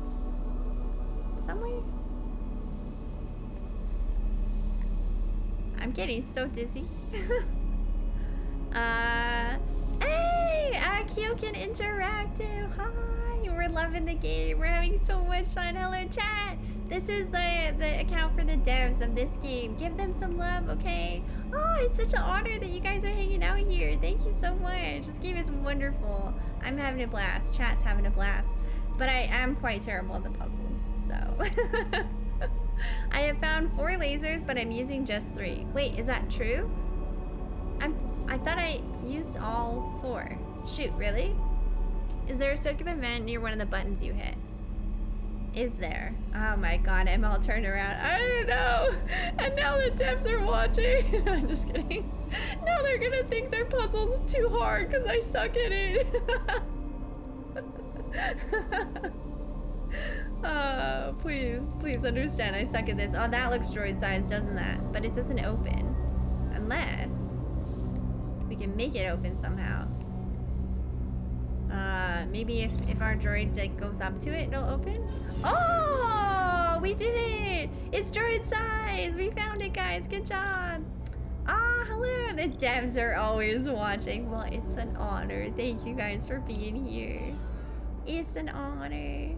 Somewhere? I'm getting so dizzy. Hey! Kyokin Interactive! Hi! We're loving the game. We're having so much fun. Hello, chat! This is the account for the devs of this game. Give them some love, okay? Oh, it's such an honor that you guys are hanging out here. Thank you so much. This game is wonderful. I'm having a blast. Chat's having a blast. But I am quite terrible at the puzzles, so... I have found 4 lasers, but I'm using just 3. Wait, is that true? I thought I used all 4. Shoot, really? Is there a circular vent near one of the buttons you hit? Is there? Oh my god, I'm all turned around. I don't know! And now the devs are watching! I'm just kidding. Now they're gonna think their puzzle's too hard because I suck at it. Please understand I suck at this. Oh, that looks droid sized, doesn't that? But it doesn't open. Unless we can make it open somehow. Maybe if our droid like goes up to it, it'll open? Oh, we did it! It's droid size! We found it, guys. Good job. Ah, hello. The devs are always watching. Well, it's an honor. Thank you guys for being here. It's an honor.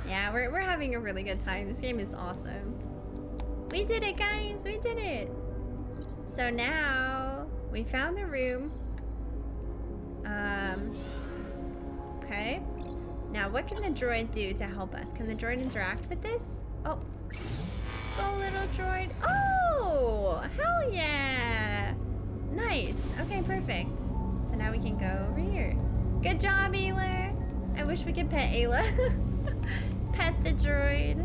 Yeah, we're having a really good time. This game is awesome. We did it, guys. We did it. So now we found the room. Okay. Now, what can the droid do to help us? Can the droid interact with this? Oh. Go, little droid. Oh! Hell yeah! Nice. Okay, perfect. So now we can go over here. Good job, Ayla. I wish we could pet Ayla. Pet the droid.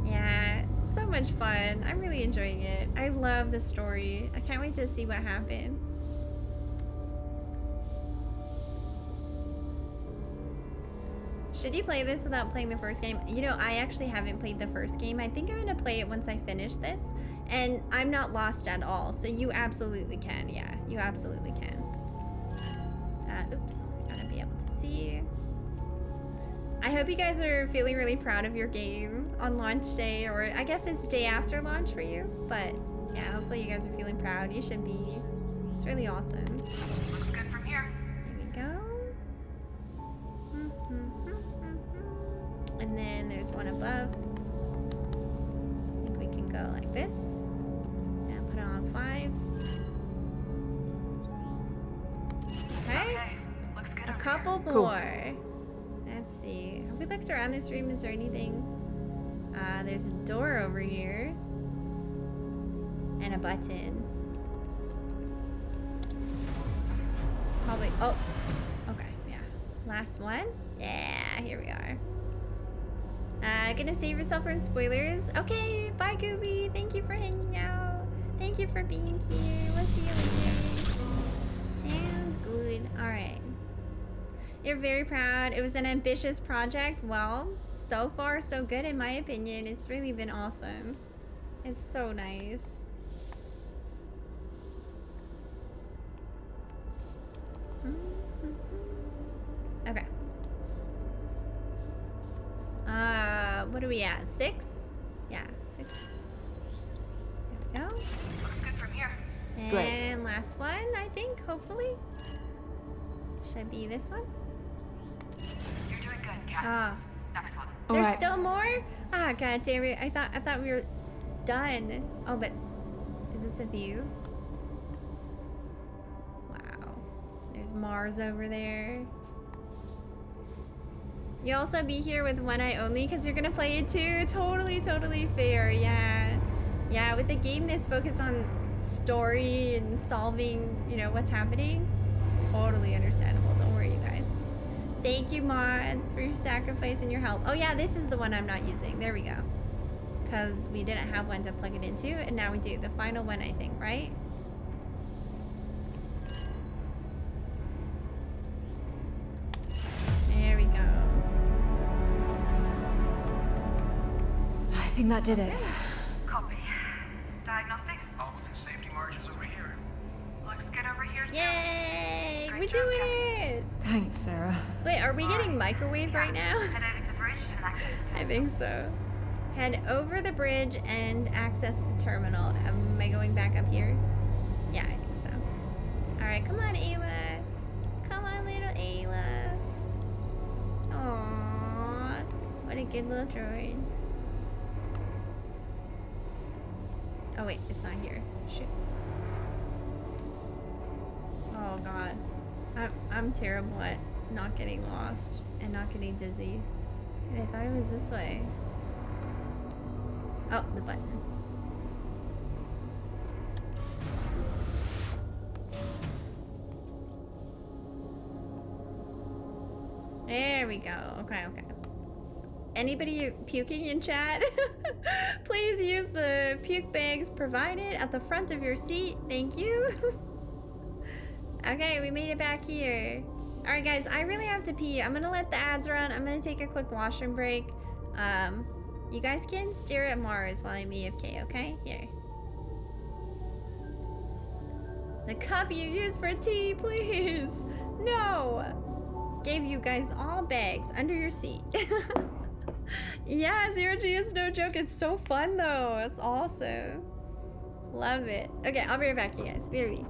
Yeah, so much fun. I'm really enjoying it. I love the story. I can't wait to see what happened. Should you play this without playing the first game? You know, I actually haven't played the first game. I think I'm gonna play it once I finish this. And I'm not lost at all, so you absolutely can. Yeah, you absolutely can. Oops, I gotta be able to see. I hope you guys are feeling really proud of your game on launch day, or I guess it's day after launch for you. But yeah, hopefully you guys are feeling proud. You should be. It's really awesome. Looks good from here. Here we go. And then there's one above. Oops. I think we can go like this. And put it on 5. Okay. Looks good. A couple more. Let's see. Have we looked around this room? Is there anything? There's a door over here. And a button. It's probably... Oh. Okay, yeah. Last one? Yeah, here we are. Gonna save yourself from spoilers. Okay, bye Gooby. Thank you for hanging out. Thank you for being here. We'll see you later. Sounds good. Alright. You're very proud. It was an ambitious project. Well, so far so good in my opinion. It's really been awesome. It's so nice. Okay. What are we at? 6? Yeah, 6. There we go. Looks good from here. And Great. last one, I think, hopefully. Should be this one. You're doing good, Kat. Ah. Next one. There's Alright. still more? Ah, god damn it. I thought we were done. Oh, but is this a view? Wow. There's Mars over there. You also be here with one eye only because you're gonna play it too. Totally, totally fair. Yeah. Yeah, with the game that's focused on story and solving, you know, what's happening, it's totally understandable. Don't worry, you guys. Thank you, mods, for your sacrifice and your help. Oh yeah, this is the one I'm not using. There we go. Because we didn't have one to plug it into, and now we do. The final one, I think, right? There we go. I think that did it. Copy. Diagnostics? All within safety margins over here. Looks good over here, too. Yay! Great We're job, doing Kat. it! Thanks, Sarah. Wait, are we getting microwaved right now? Head over the bridge and access the I think so. Head over the bridge and access the terminal. Am I going back up here? Yeah, I think so. Alright, come on, Ayla. Come on, little Ayla. Aww. What a good little droid. Oh wait, it's not here. Shoot. Oh god. I'm terrible at not getting lost and not getting dizzy. And I thought it was this way. Oh, the button. There we go. Okay, okay. Anybody puking in chat? Please use the puke bags provided at the front of your seat. Thank you. Okay, we made it back here. Alright guys, I really have to pee. I'm gonna let the ads run. I'm gonna take a quick washroom break. You guys can stare at Mars while I'm AFK, okay? Here. The cup you use for tea, please. No. Gave you guys all bags under your seat. Yeah, 0G is no joke. It's so fun though. It's awesome. Love it. Okay, I'll be right back, you guys. BRB.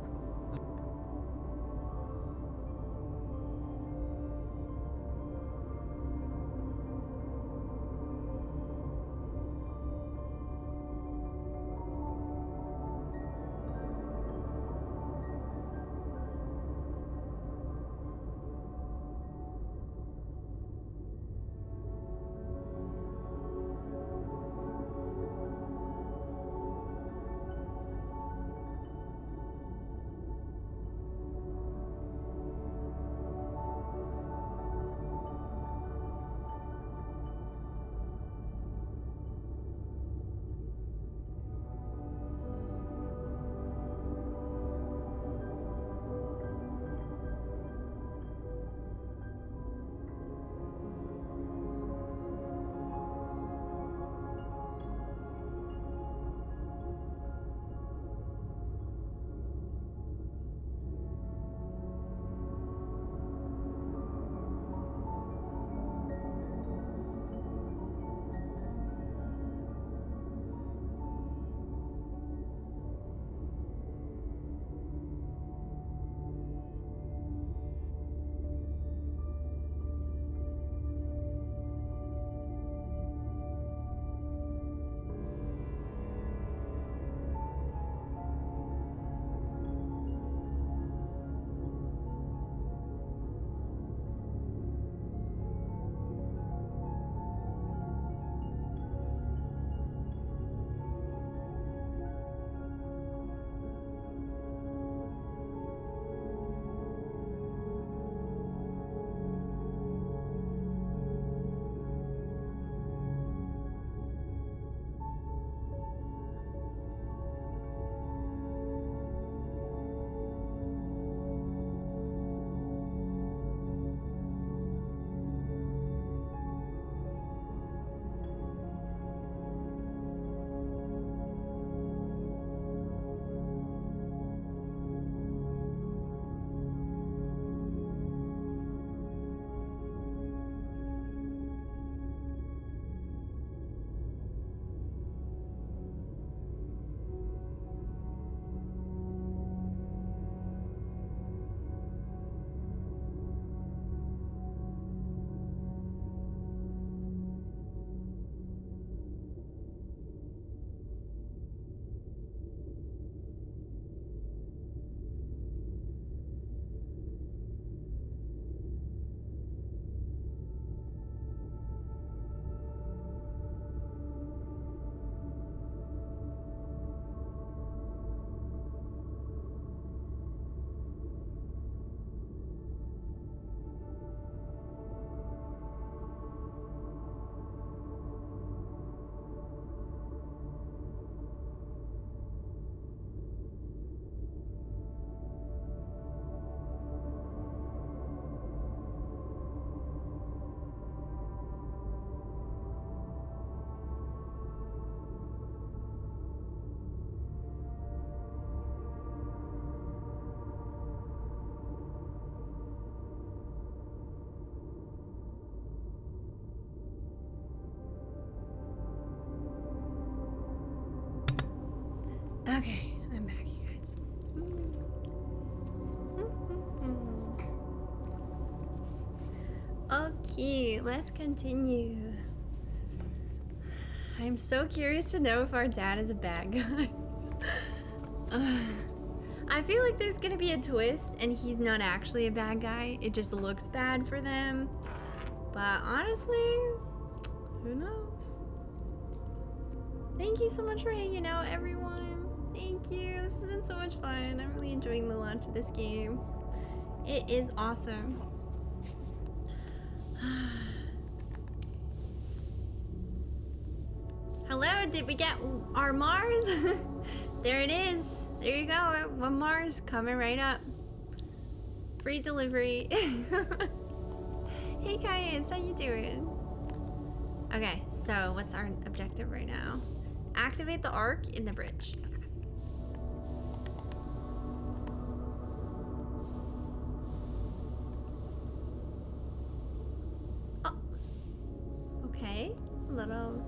Okay, I'm back, you guys. Okay, let's continue. I'm so curious to know if our dad is a bad guy. I feel like there's gonna be a twist and he's not actually a bad guy. It just looks bad for them. But honestly, who knows? Thank you so much for hanging out, everyone. Thank you. This has been so much fun. I'm really enjoying the launch of this game. It is awesome. Hello, did we get our Mars? There it is. There you go. One Mars coming right up. Free delivery. Hey, Kayans, how you doing? Okay, so what's our objective right now? Activate the arc in the bridge. Okay. Oh. Okay. A little.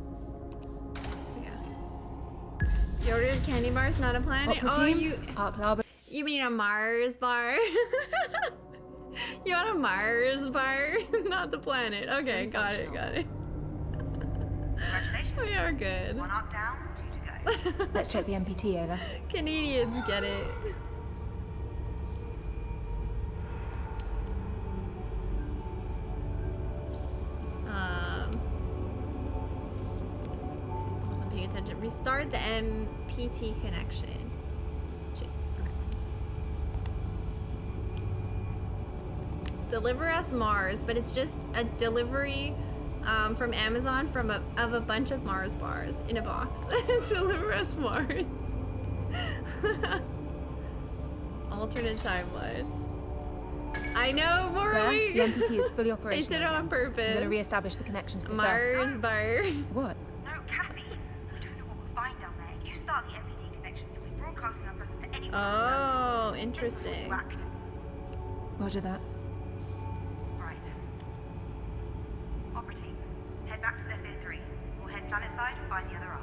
You ordered candy bars, not a planet. Oh, you mean a Mars bar? You want a Mars bar, not the planet. Okay, got it. We are good. One arc down, 2 to go. Let's check the MPT, Ayla. Canadians get it. Oops. Wasn't paying attention. Restart the MPT connection. Okay. Deliver us Mars, but it's just a delivery from Amazon of a bunch of Mars bars in a box. Deliver us Mars. Alternate timeline. I know, Morley. The MPT is fully operational. They did it on purpose. I'm going to re-establish the connection to the Mars south. bar. What? No, Kathy. We don't know what we'll find down there. You start the MPT connection. You'll be broadcasting our presence to anyone. Oh, interesting. Roger that. Right. Opera team, head back to Zephyr 3. We'll head planet side and find the other arc.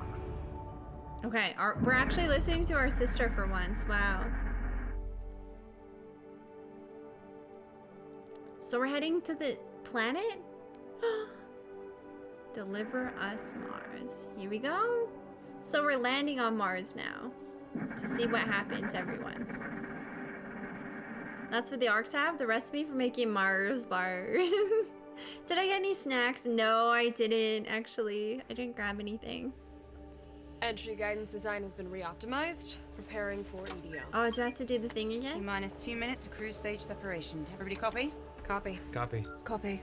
Okay, we're actually listening to our sister for once. Wow. So we're heading to the planet? Deliver us Mars. Here we go. So we're landing on Mars now to see what happened to everyone. That's what the arcs have? The recipe for making Mars bars. Did I get any snacks? No, I didn't actually. I didn't grab anything. Entry guidance design has been re-optimized, preparing for EDO. Oh, do I have to do the thing again? T-minus 2 minutes to cruise stage separation. Everybody copy? Copy. Copy. Copy.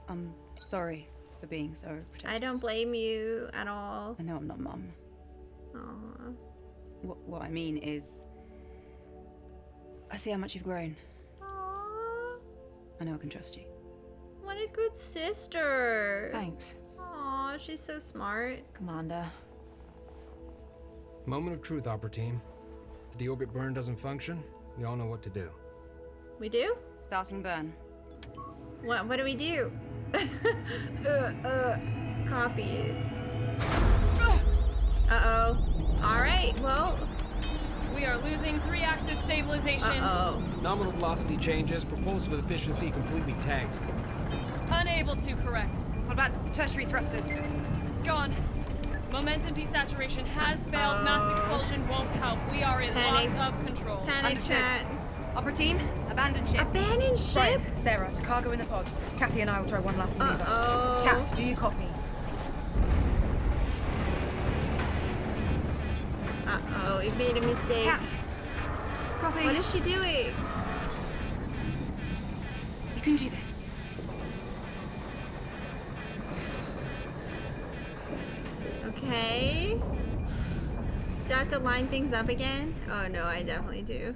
I'm sorry for being so protective. I don't blame you at all. I know I'm not Mum. Aww. What I mean is, I see how much you've grown. Aww. I know I can trust you. What a good sister. Thanks. Aw, she's so smart. Commander. Moment of truth, Opera Team. If the deorbit burn doesn't function, we all know what to do. We do? Starting burn. What do we do? Copy. Uh-oh. Alright, well. We are losing 3-axis stabilization. Uh-oh. Nominal velocity changes, propulsive efficiency completely tanked. Unable to correct. What about tertiary thrusters? Gone. Momentum desaturation has failed. Mass expulsion won't help. We are in Panic. loss of control. Panic chat. Opera team, abandon ship. Abandon ship? Brian, Sarah, to cargo in the pods. Kathy and I will try one last maneuver. Uh-oh. Kat, do you copy? Uh-oh, we made a mistake. Kat, copy. What is she doing? You can do this. Okay. Do I have to line things up again? Oh no, I definitely do.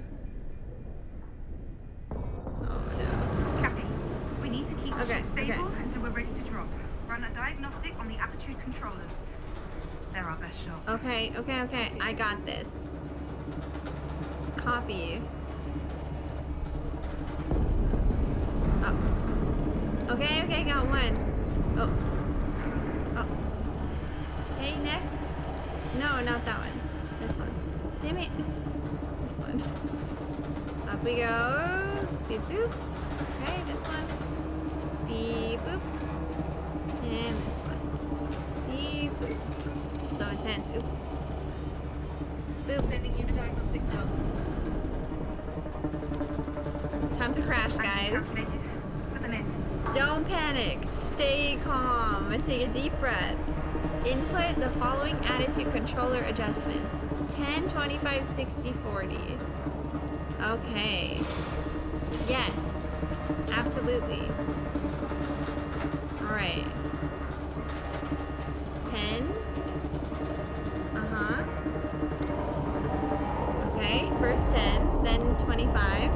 Oh no. Kathy, we need to keep Okay, the ship stable okay. until we're ready to drop. Run a diagnostic on the attitude controllers. They're our best shot. Okay. I got this. Copy. Oh. Okay, got one. Oh. next? No, not that one. This one. Damn it. This one. Up we go. Beep boop. Okay, this one. Beep boop. And this one. Beep boop. So intense. Oops. Boop. Sending you the diagnostics now. Time to crash, guys. Don't panic. Stay calm and take a deep breath. Input the following attitude controller adjustments. 10, 25, 60, 40. Okay. Yes. Absolutely. Alright. 10. Uh-huh. Okay, first 10, then 25.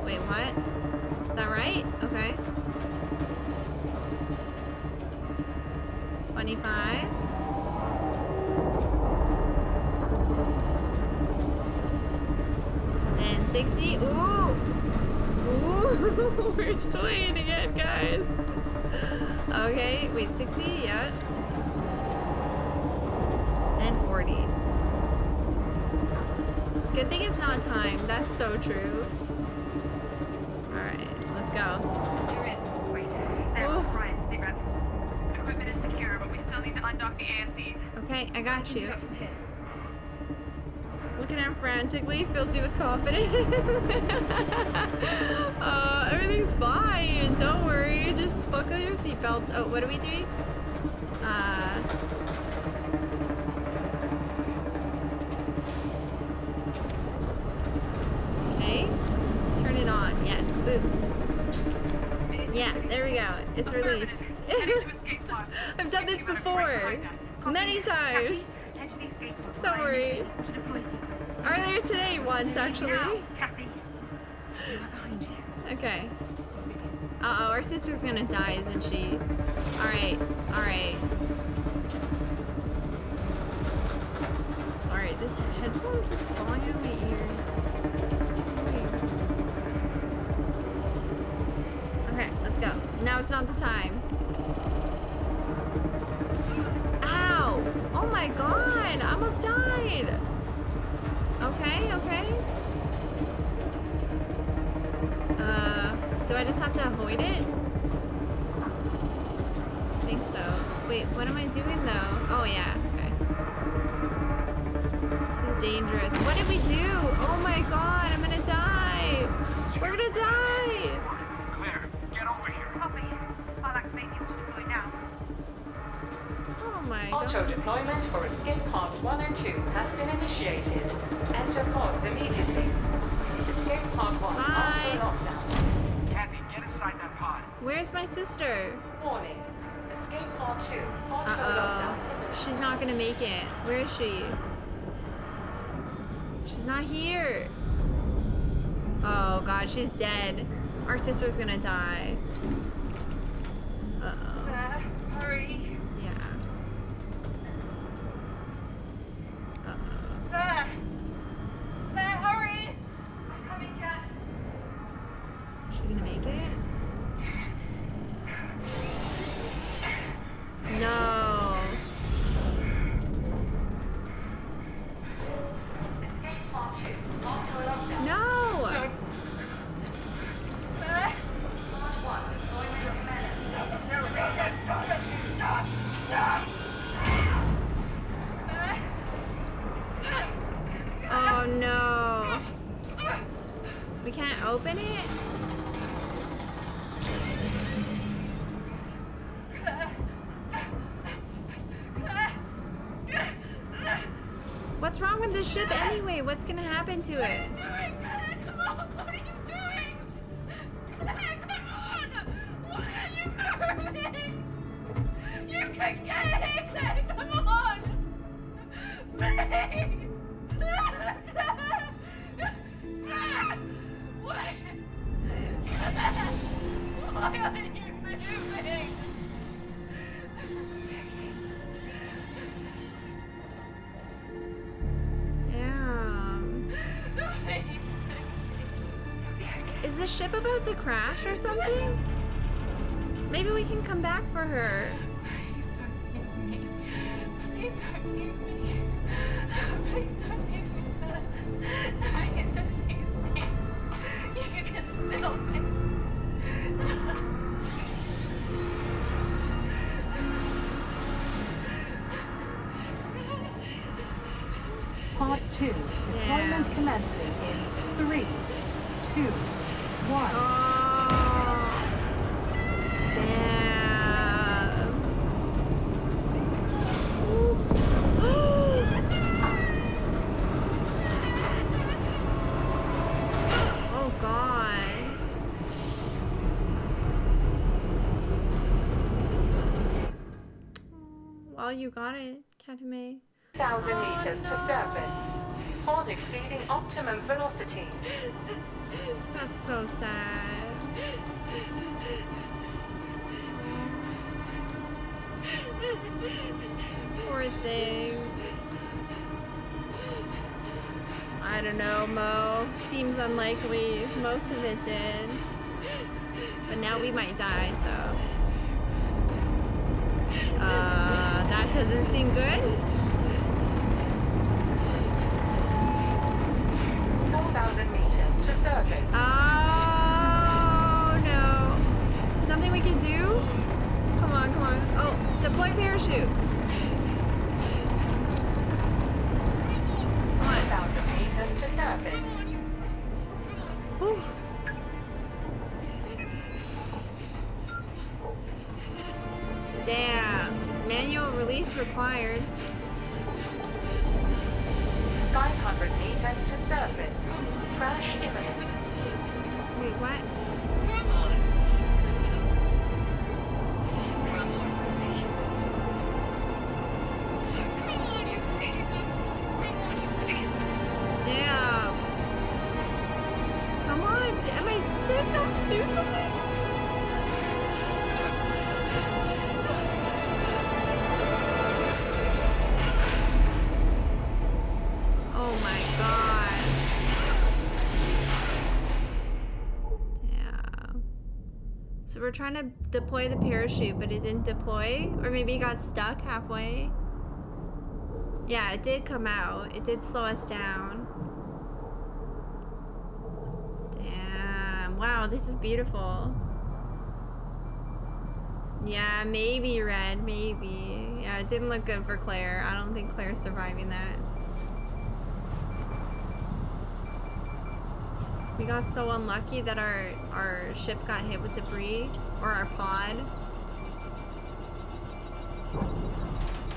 Wait, what? Is that right? Okay. 25. And 60. Ooh! Ooh! We're swaying again, guys. Okay, wait, 60, yeah. And 40. Good thing it's not timed. That's so true. Alright, let's go. You're in. Wait. Ryan, stay back. Equipment is secure, but we still need to undock the ASCs. Okay, I got you. Looking at him frantically fills you with confidence. Everything's fine. Don't worry. Just buckle your seatbelts. Oh, what are we doing? Okay. Turn it on. Yes. Boop. Yeah, there we go. It's released. I've done this before. Many times. Don't worry. Earlier today, once actually. Okay. Uh-oh, our sister's gonna die, isn't she? Alright, alright. Sorry, this headphone keeps falling out of my ear. It's annoying. Okay, let's go. Now it's not the time. Ow! Oh my god! I almost died! Okay, okay. Do I just have to avoid it? I think so. Wait, what am I doing though? Oh yeah, okay. This is dangerous. What did we do? Oh my god, I'm gonna die! We're gonna die! Claire, get over here. Copy. I'll activate the auto deploy now. Oh my Auto god. deployment for escape pods 1 and 2 has been initiated. Enter pods immediately. Escape pod 1 after lockdown. Kathy, get inside that pod. Where's my sister? Warning. Escape pod 2. Auto Uh-oh. lockdown imminent. She's not gonna make it. Where is she? She's not here. Oh god, she's dead. Our sister's gonna die. Uh-oh. Hurry. Yeah. Claire, hurry! I'm coming, Kat. Is she gonna make it? No. Escape pod 2. Auto lockdown. No! Claire? Pod 1 deployment commencing. Oh no. We can't open it? What's wrong with this ship anyway? What's gonna happen to it? Come on, what are you doing? Claire, come on! Why are you moving? You can get it, Claire, come on! Please! Claire! Claire! Wait! Claire! Why are you moving? Damn. Is the ship about to crash or something? Maybe we can come back for her. Please don't leave me. Please don't leave me. Please don't leave me. Please don't leave me. You can stop me. Part 2. Deployment commencing in 3, 2, 1. Damn. Oh god. Well, you got it, Katame. 1,000 meters to surface. Pod exceeding optimum velocity. That's so sad. Poor thing. I don't know, Mo. Seems unlikely. Most of it did. But now we might die, so. That doesn't seem good. 4,000 meters to surface. Oh no. There's nothing we can do? Come on, come on. Oh, deploy parachute. 1,000 meters to surface. Whew. Damn. Manual release required. 500 meters to surface. Crash imminent. Wait, what? Damn. Come on. Am I just have to do something? Oh my god. Damn. So we're trying to deploy the parachute, but it didn't deploy? Or maybe it got stuck halfway? Yeah, it did come out. It did slow us down. Damn. Wow, this is beautiful. Yeah, maybe Red, maybe. Yeah, it didn't look good for Claire. I don't think Claire's surviving that. We got so unlucky that our ship got hit with debris, or our pod.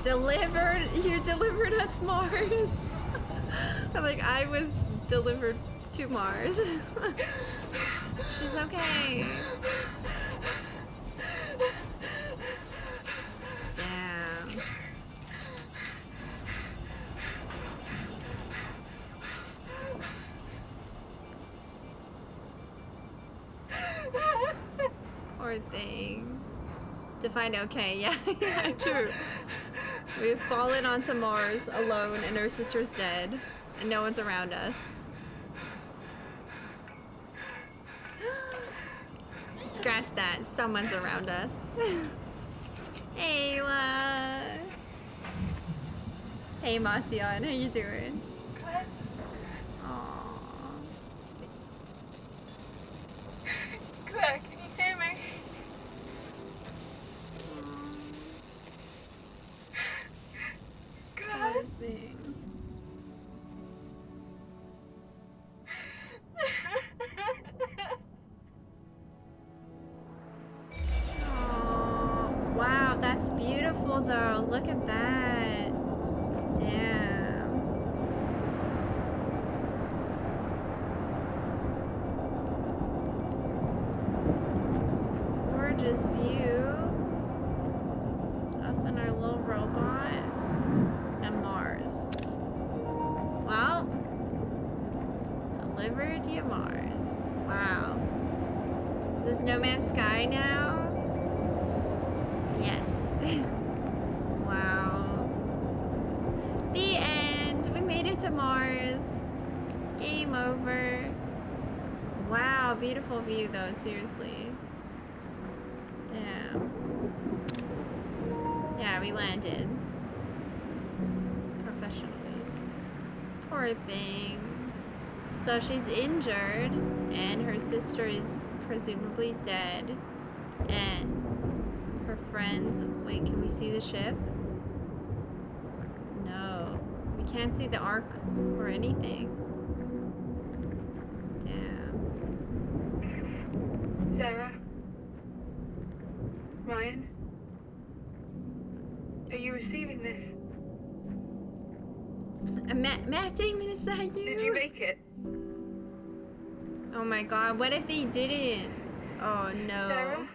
You delivered us Mars. Like I was delivered to Mars. She's okay. Damn. Poor thing. Define okay, yeah, yeah, true. We've fallen onto Mars alone and our sister's dead and no one's around us. Scratch that, someone's around us. Ayla. Hey Marcion, how you doing? Claire? Aww. Claire, can you hear me? Claire? Aww. Wow, that's beautiful though. Look at that. Damn. Gorgeous view. Us and our little robot. And Mars. Well, delivered you Mars. Wow. Is this No Man's Sky now? Yes. Wow. The end. We made it to Mars. Game over. Wow, beautiful view though, seriously. Damn. Yeah, we landed. Professionally. Poor thing. So she's injured, and her sister is presumably dead, and her friends... Wait, can we see the ship? No. We can't see the Ark or anything. Damn. Sarah? Ryan? Are you receiving this? Matt Damon, is that you? Did you make it? Oh my god, what if they didn't? Oh no. Sarah?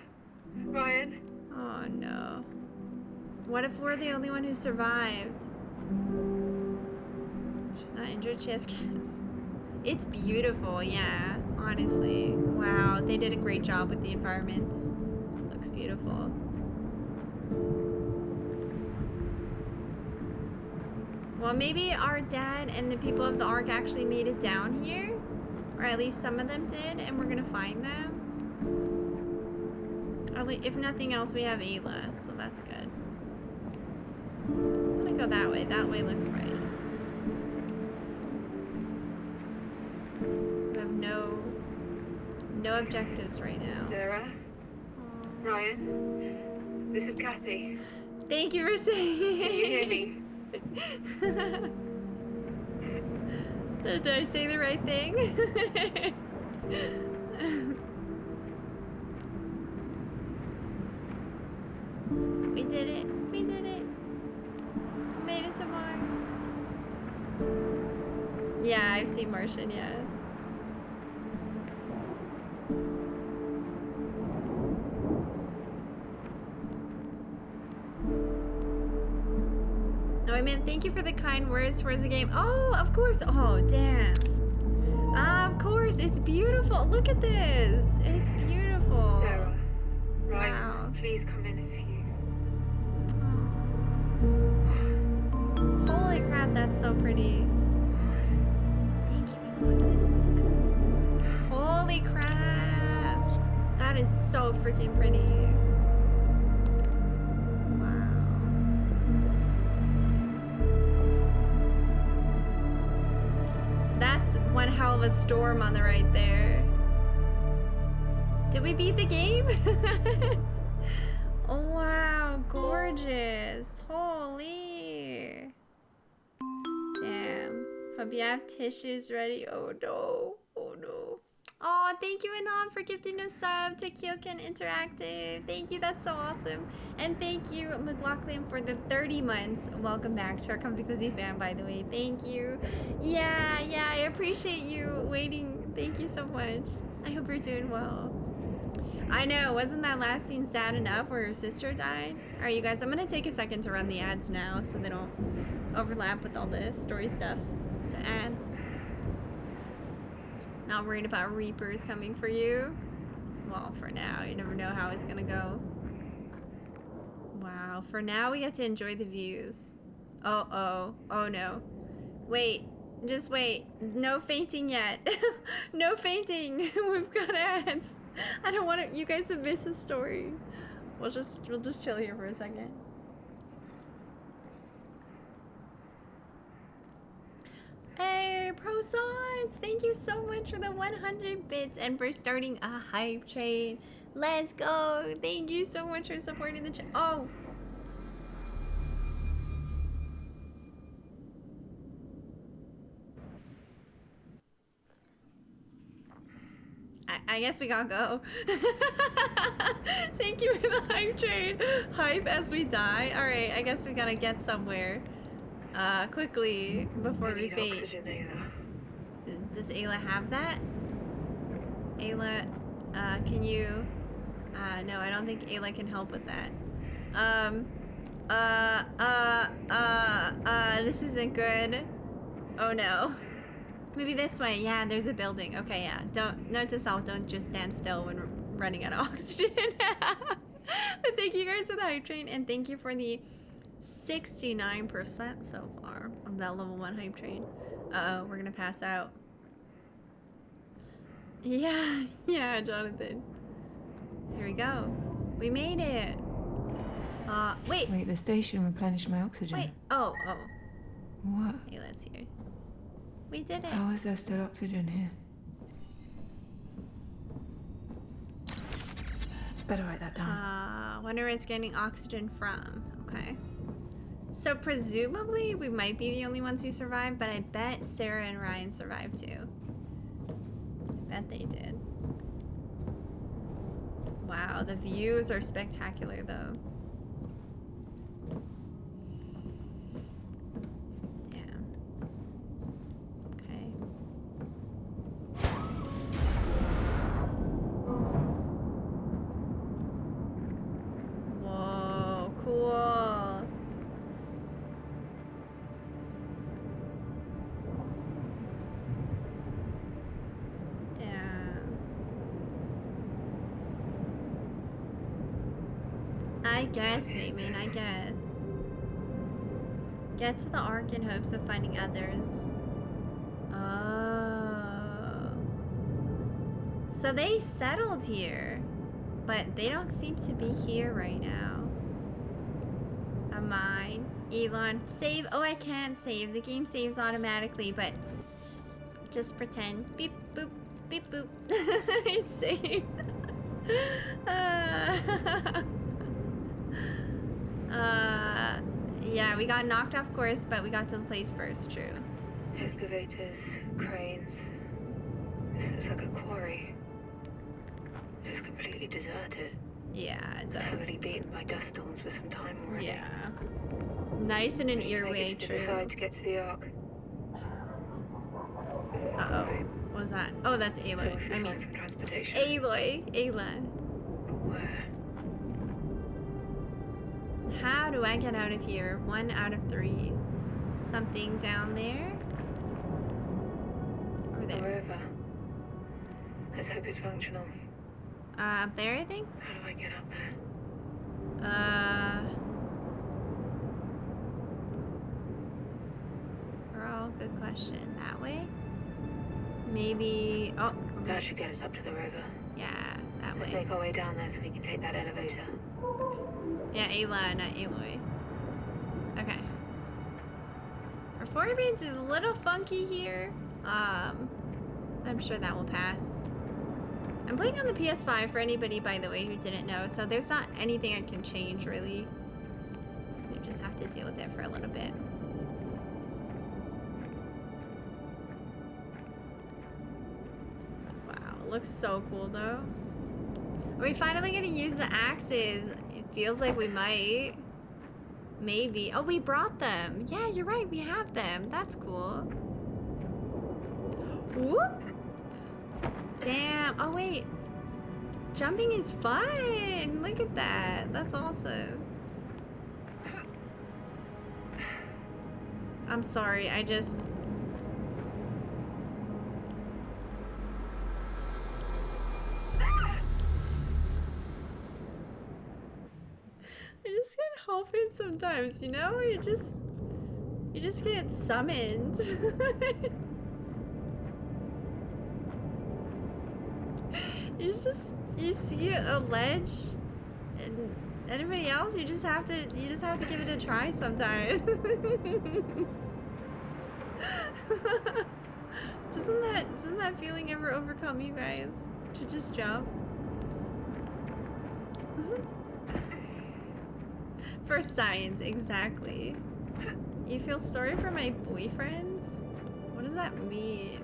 Ryan? Oh no. What if we're the only one who survived? She's not injured, she has gas. It's beautiful, yeah, honestly. Wow, they did a great job with the environments. Looks beautiful. Well, maybe our dad and the people of the Ark actually made it down here. Or at least some of them did, and we're gonna find them. Or if nothing else, we have Ayla, so that's good. I'm gonna go that way. That way looks right. We have no objectives right now. Sarah? Ryan? This is Kathy. Thank you for saying it. Can you hear me? Did I say the right thing? We did it. We did it. We made it to Mars. Yeah, I've seen Martian, yeah. No, I meant thank you for the kind words towards the game. Oh, of course. Oh, damn. Of course. It's beautiful. Look at this. It's beautiful. Sarah. Ryan, wow. Please come in if you... Holy crap, that's so pretty. Thank you. Holy crap. That is so freaking pretty. That's one hell of a storm on the right there. Did we beat the game? Oh, wow, gorgeous. Holy. Damn. Hope you have tissues ready. Oh no. Oh no. Oh, thank you, Anon, for gifting a sub to Kyokan Interactive. Thank you, that's so awesome. And thank you, McLaughlin, for the 30 months. Welcome back to our Comfy Cozy fan, by the way. Thank you. Yeah, I appreciate you waiting. Thank you so much. I hope you're doing well. I know, wasn't that last scene sad enough where her sister died? Alright, you guys, I'm gonna take a second to run the ads now so they don't overlap with all the story stuff. So ads. Not worried about Reapers coming for you. Well, for now, you never know how it's gonna go. Wow, for now we get to enjoy the views. Oh no. Wait, just wait. No fainting yet. No fainting. We've got ads. I don't want you guys to miss a story. We'll just chill here for a second. Hey, ProSauce! Thank you so much for the 100 bits and for starting a hype train. Let's go! Thank you so much for supporting the channel. Oh! I guess we gotta go. Thank you for the hype train. Hype as we die. Alright, I guess we gotta get somewhere. Quickly before we fade. Oxygen, Ayla. Does Ayla have that? Ayla, can you? No, I don't think Ayla can help with that. This isn't good. Oh no. Maybe this way. Yeah, there's a building. Okay, yeah. Note to self, don't just stand still when we're running out of oxygen. But thank you guys for the hype train, and thank you for the 69% so far of that level 1 hype train. Uh-oh, we're gonna pass out. Yeah, Jonathan. Here we go. We made it. Wait. Wait, the station replenished my oxygen. Wait. Oh. What? Hey, let's hear. We did it. How is there still oxygen here? Better write that down. Wonder where it's getting oxygen from. Okay. So presumably we might be the only ones who survived, but I bet Sarah and Ryan survived too. I bet they did. Wow, the views are spectacular though. Damn. Okay. Whoa, cool. I guess, Maitman, I guess. Get to the Ark in hopes of finding others. Oh. So they settled here, but they don't seem to be here right now. Am mine. Elon, save. Oh, I can save. The game saves automatically, but just pretend. Beep, boop, beep, boop. It's saved. Yeah, we got knocked off course, but we got to the place first, true. Excavators, cranes. This looks like a quarry. It's completely deserted. Yeah, it does. Heavily beaten by dust storms for some time already. Yeah. Nice in an earway, to true. the side to get to the Ark. Uh-oh. What was that? Oh, that's Aloy. I mean, some transportation. Aloy. Ayla. But where? How do I get out of here? 1 out of 3. Something down there? Or there? The rover. Let's hope it's functional. Up there, I think? How do I get up there? Girl, good question. That way? Maybe... Oh. That should get us up to the rover. Yeah, that Let's way. make our way down there so we can take that elevator. Yeah, Ayla, not Aloy. Okay. Performance is a little funky here. I'm sure that will pass. I'm playing on the PS5 for anybody, by the way, who didn't know, so there's not anything I can change, really. So you just have to deal with it for a little bit. Wow, it looks so cool, though. Are we finally gonna use the axes? It feels like we might. Maybe. Oh, we brought them. Yeah, you're right. We have them. That's cool. Whoop. Damn. Oh, wait. Jumping is fun. Look at that. That's awesome. I'm sorry. I just get haunted sometimes, you know? You just get summoned. You see a ledge and anybody else, you just have to give it a try sometimes. Doesn't that feeling ever overcome you guys? To just jump? For science, exactly. You feel sorry for my boyfriends? What does that mean?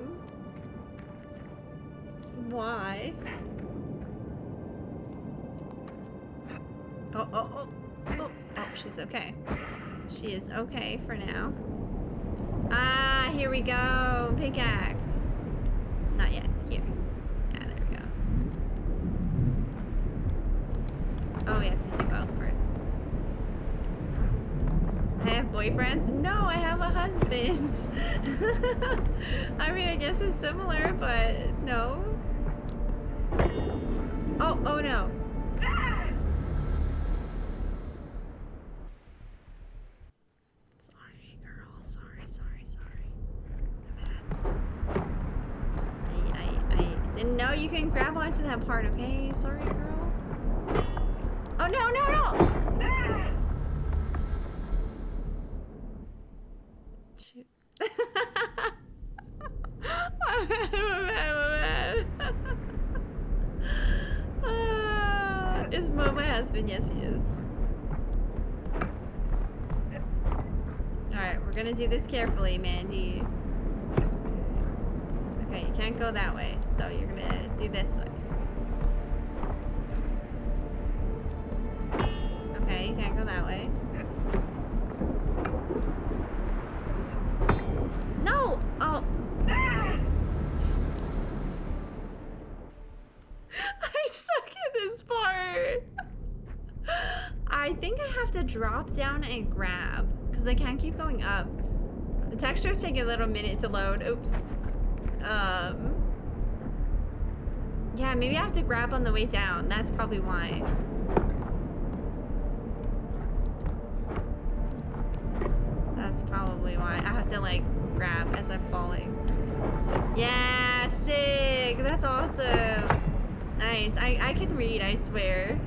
Why? Oh, she's okay. She is okay for now. Ah, here we go. Pickaxe. Not yet. Here. Yeah, there we go. Oh, we have to do both first. I have boyfriends? No, I have a husband. I mean, I guess it's similar, but no. Oh no. Sorry, girl. Sorry. My bad. I didn't know you can grab onto that part, okay? Sorry, girl. Oh, no! not my husband. Yes, he is. Alright, we're gonna do this carefully, Mandy. Okay, you can't go that way, so you're gonna do this way. Okay, you can't go that way. No! Oh. I suck at this part. I think I have to drop down and grab because I can't keep going up. The textures take a little minute to load. Oops. Yeah, maybe I have to grab on the way down. That's probably why. That's probably why. I have to like grab as I'm falling. Yeah, sick. That's awesome. Nice. I can read, I swear.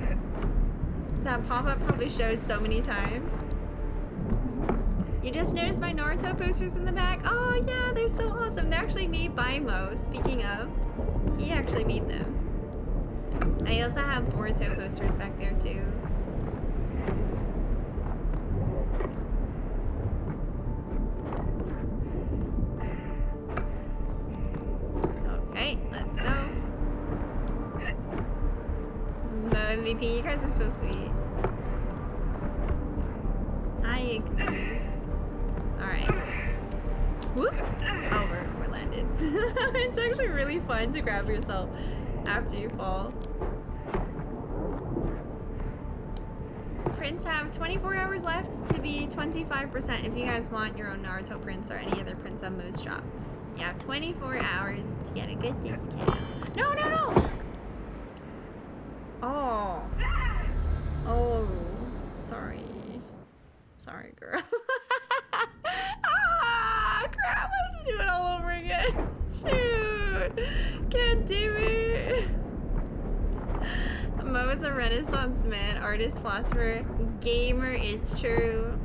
That pop-up probably showed so many times. You just noticed my Naruto posters in the back? Oh yeah, they're so awesome. They're actually made by Mo, speaking of. He actually made them. I also have Boruto posters back there too. Okay, let's go. Mo MVP, you guys are so sweet. I agree. Alright. Whoop! Oh, we're landed. It's actually really fun to grab yourself after you fall. Prints have 24 hours left to be 25% if you guys want your own Naruto prints or any other prints on Mo's shop. You have 24 hours to get a good discount. No, no, no! Oh. Oh. Sorry. Sorry, girl. Ah, crap, I have to do it all over again. Shoot. Can't do it. Mo is a Renaissance man, artist, philosopher, gamer, it's true.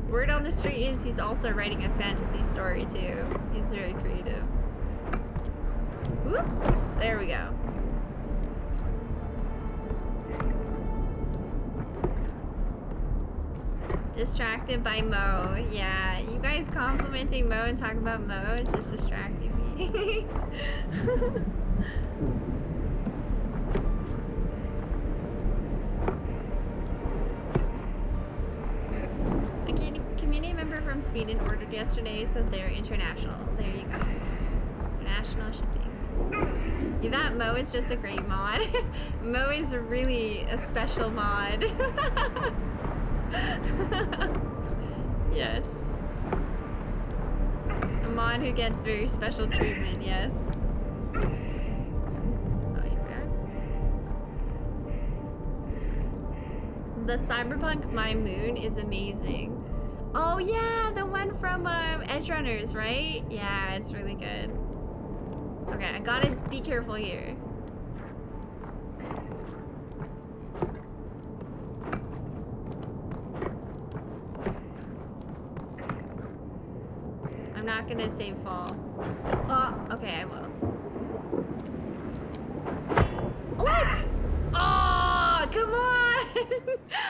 Word on the street is he's also writing a fantasy story too. He's very creative. Whoop. There we go. Distracted by Mo. Yeah, you guys complimenting Mo and talking about Mo is just distracting me. A community member from Sweden ordered yesterday, so they're international. There you go. International shipping. Yeah, that Mo is just a great mod. Mo is really a special mod. Yes. A mod who gets very special treatment, yes. Oh, yeah. The Cyberpunk My Moon is amazing. Oh yeah, the one from Edge Runners, right? Yeah, it's really good. Okay, I gotta be careful here. I'm not gonna save fall. Oh, okay, I will. What? Oh, come on!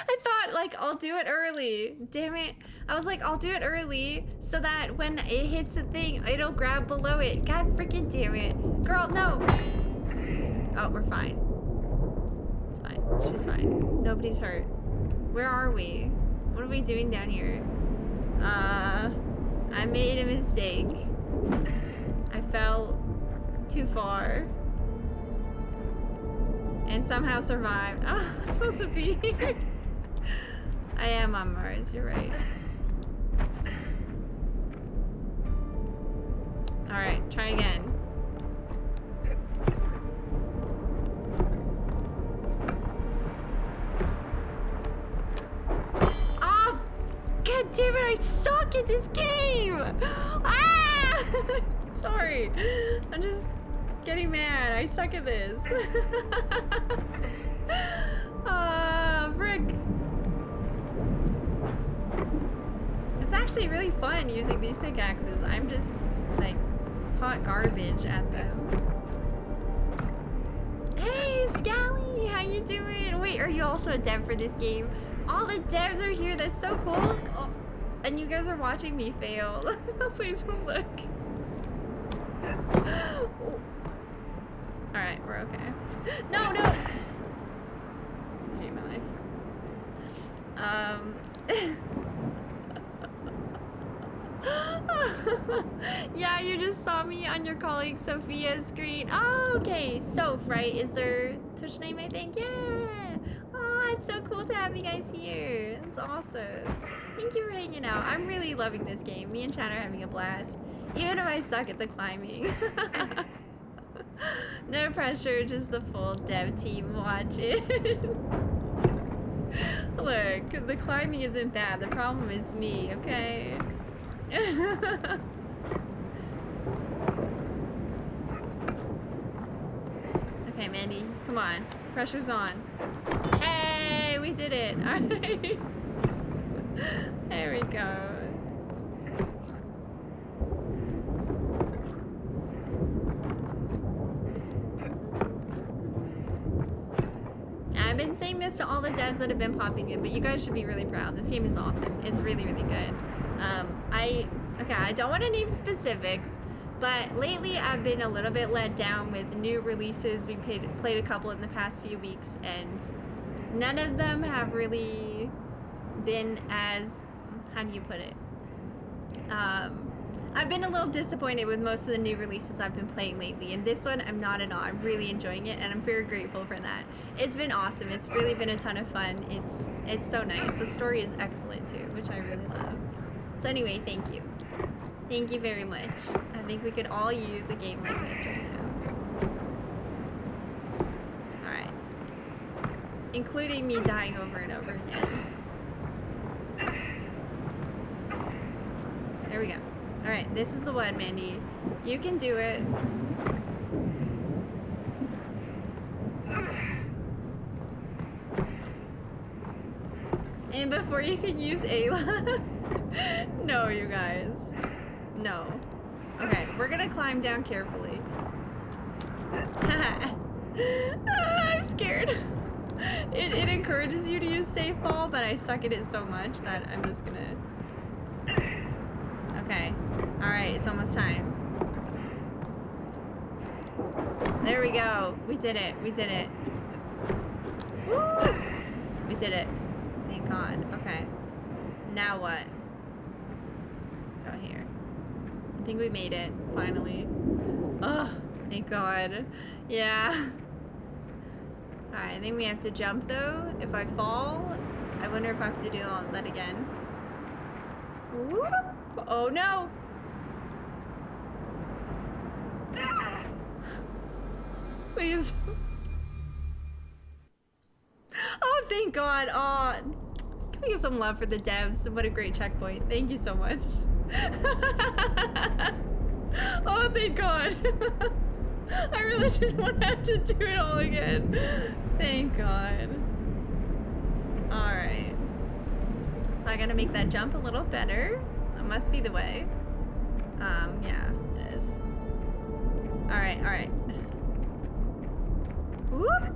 I thought, like, I'll do it early. Damn it. I was like, I'll do it early so that when it hits the thing, it'll grab below it. God freaking damn it. Girl, no! Oh, we're fine. It's fine. She's fine. Nobody's hurt. Where are we? What are we doing down here? I made a mistake. I fell too far. And somehow survived. Oh, I'm supposed to be here. I am on Mars, you're right. Alright, try again. Oh! God damn it, I suck at this game! Ah! Sorry. I'm just getting mad. I suck at this. Frick. It's actually really fun using these pickaxes. I'm just, like, hot garbage at them. Hey, Scally! How you doing? Wait, are you also a dev for this game? All the devs are here. That's so cool. Oh, and you guys are watching me fail. Please don't look. Alright, we're okay. No, no! I hate my life. Yeah, you just saw me on your colleague Sophia's screen. Oh, okay. Soph, right? Is their Twitch name, I think? Yeah! Oh, it's so cool to have you guys here. That's awesome. Thank you for hanging out. I'm really loving this game. Me and Chan are having a blast. Even if I suck at the climbing. No pressure, just the full dev team watching. Look, the climbing isn't bad. The problem is me, okay? Okay, Mandy, come on. Pressure's on. Hey, we did it. All right. There we go. I've been saying this to all the devs that have been popping in, but you guys should be really proud. This game is awesome. It's really, really good. I don't want to name specifics, but lately I've been a little bit let down with new releases. We played a couple in the past few weeks, and none of them have really been as, how do you put it? I've been a little disappointed with most of the new releases I've been playing lately, and this one I'm not at all. I'm really enjoying it, and I'm very grateful for that. It's been awesome. It's really been a ton of fun. It's so nice. The story is excellent too, which I really love. So anyway, thank you. Thank you very much. I think we could all use a game like this right now. Alright. Including me dying over and over again. There we go. Alright, this is the one, Mandy. You can do it. And before you can use Ayla. No, you guys. No. Okay, we're gonna climb down carefully. I'm scared. It encourages you to use safe fall, but I suck at it so much that I'm just gonna... Okay. Alright, it's almost time. There we go. We did it. We did it. Woo! We did it. Thank God. Okay. Now what? Go here. I think we made it, finally. Oh, thank God. Yeah. Alright, I think we have to jump though. If I fall, I wonder if I have to do all that again. Whoop. Oh no! Please. Oh, thank God. Oh, can we get some love for the devs? What a great checkpoint. Thank you so much. Oh, thank God. I really didn't want to have to do it all again. Thank God. Alright. So I gotta make that jump a little better. That must be the way. Yeah, it is. Alright, alright. Whoop!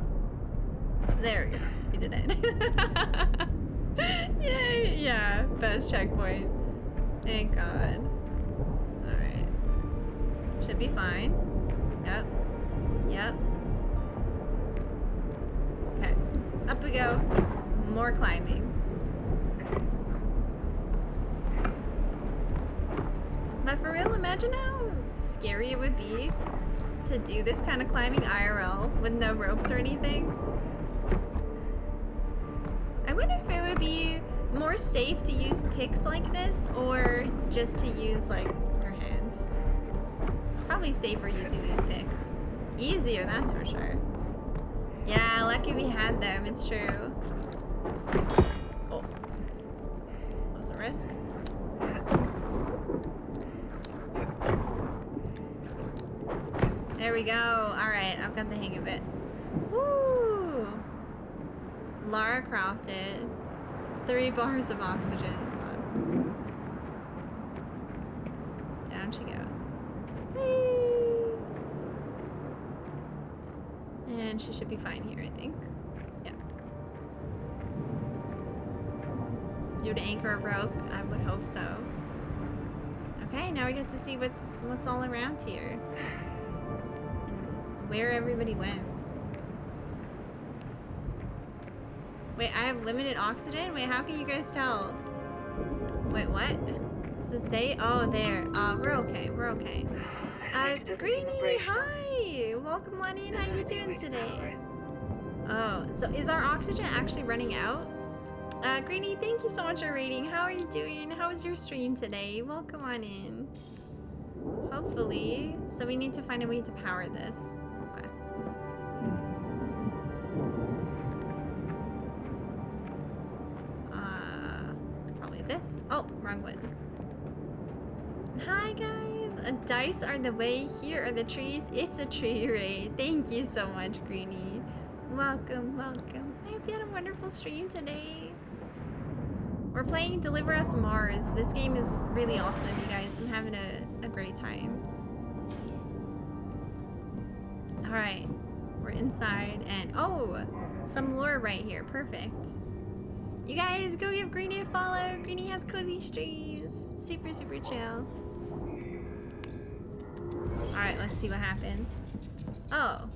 There we go. We did it. Yay! Yeah, best checkpoint. Thank God. Alright. Should be fine. Yep. Yep. Okay. Up we go. More climbing. But for real, imagine how scary it would be to do this kind of climbing IRL with no ropes or anything. I wonder if it would be more safe to use picks like this or just to use like your hands. Probably safer using these picks. Easier, that's for sure. Yeah, lucky we had them, it's true. Oh. That was a risk. There we go. Alright, I've got the hang of it. Woo! Lara Crofted. 3 bars of oxygen. Down she goes. Whee! And she should be fine here, I think. Due to anchor or broke? I would hope so. Okay, now we get to see what's all around here. And where everybody went. Wait, I have limited oxygen? Wait, how can you guys tell? Wait, what? Does it say? Oh, there. We're okay. We're okay. Greenie, hi! Welcome on in. How you doing today? Oh, so is our oxygen actually running out? Greenie, thank you so much for rating. How are you doing? How was your stream today? Welcome on in. Hopefully. So we need to find a way to power this. Okay. Probably this. Oh, wrong one. Hi guys. Dice are the way. Here are the trees. It's a tree raid. Thank you so much, Greenie. Welcome, welcome. I hope you had a wonderful stream today. We're playing Deliver Us Mars. This game is really awesome, you guys. I'm having a great time. Alright. We're inside and oh! Some lore right here. Perfect. You guys go give Greenie a follow. Greenie has cozy streams. Super, super chill. Alright, let's see what happened. Oh.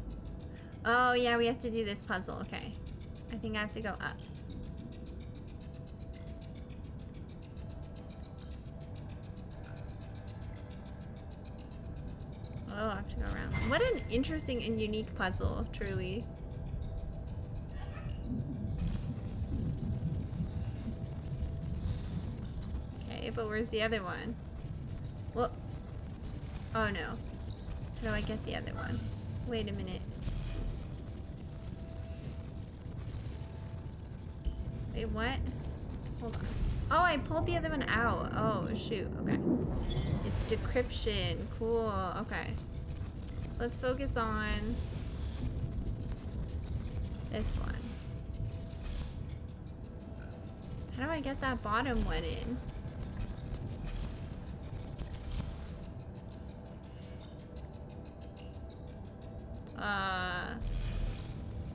Oh, yeah, we have to do this puzzle. Okay. I think I have to go up. Oh, I have to go around. What an interesting and unique puzzle, truly. Okay, but where's the other one? Well, oh no. How do I get the other one? Wait a minute. Wait, what? Hold on. Oh, I pulled the other one out. Oh, shoot. Okay. It's decryption. Cool. Okay. So let's focus on this one. How do I get that bottom one in?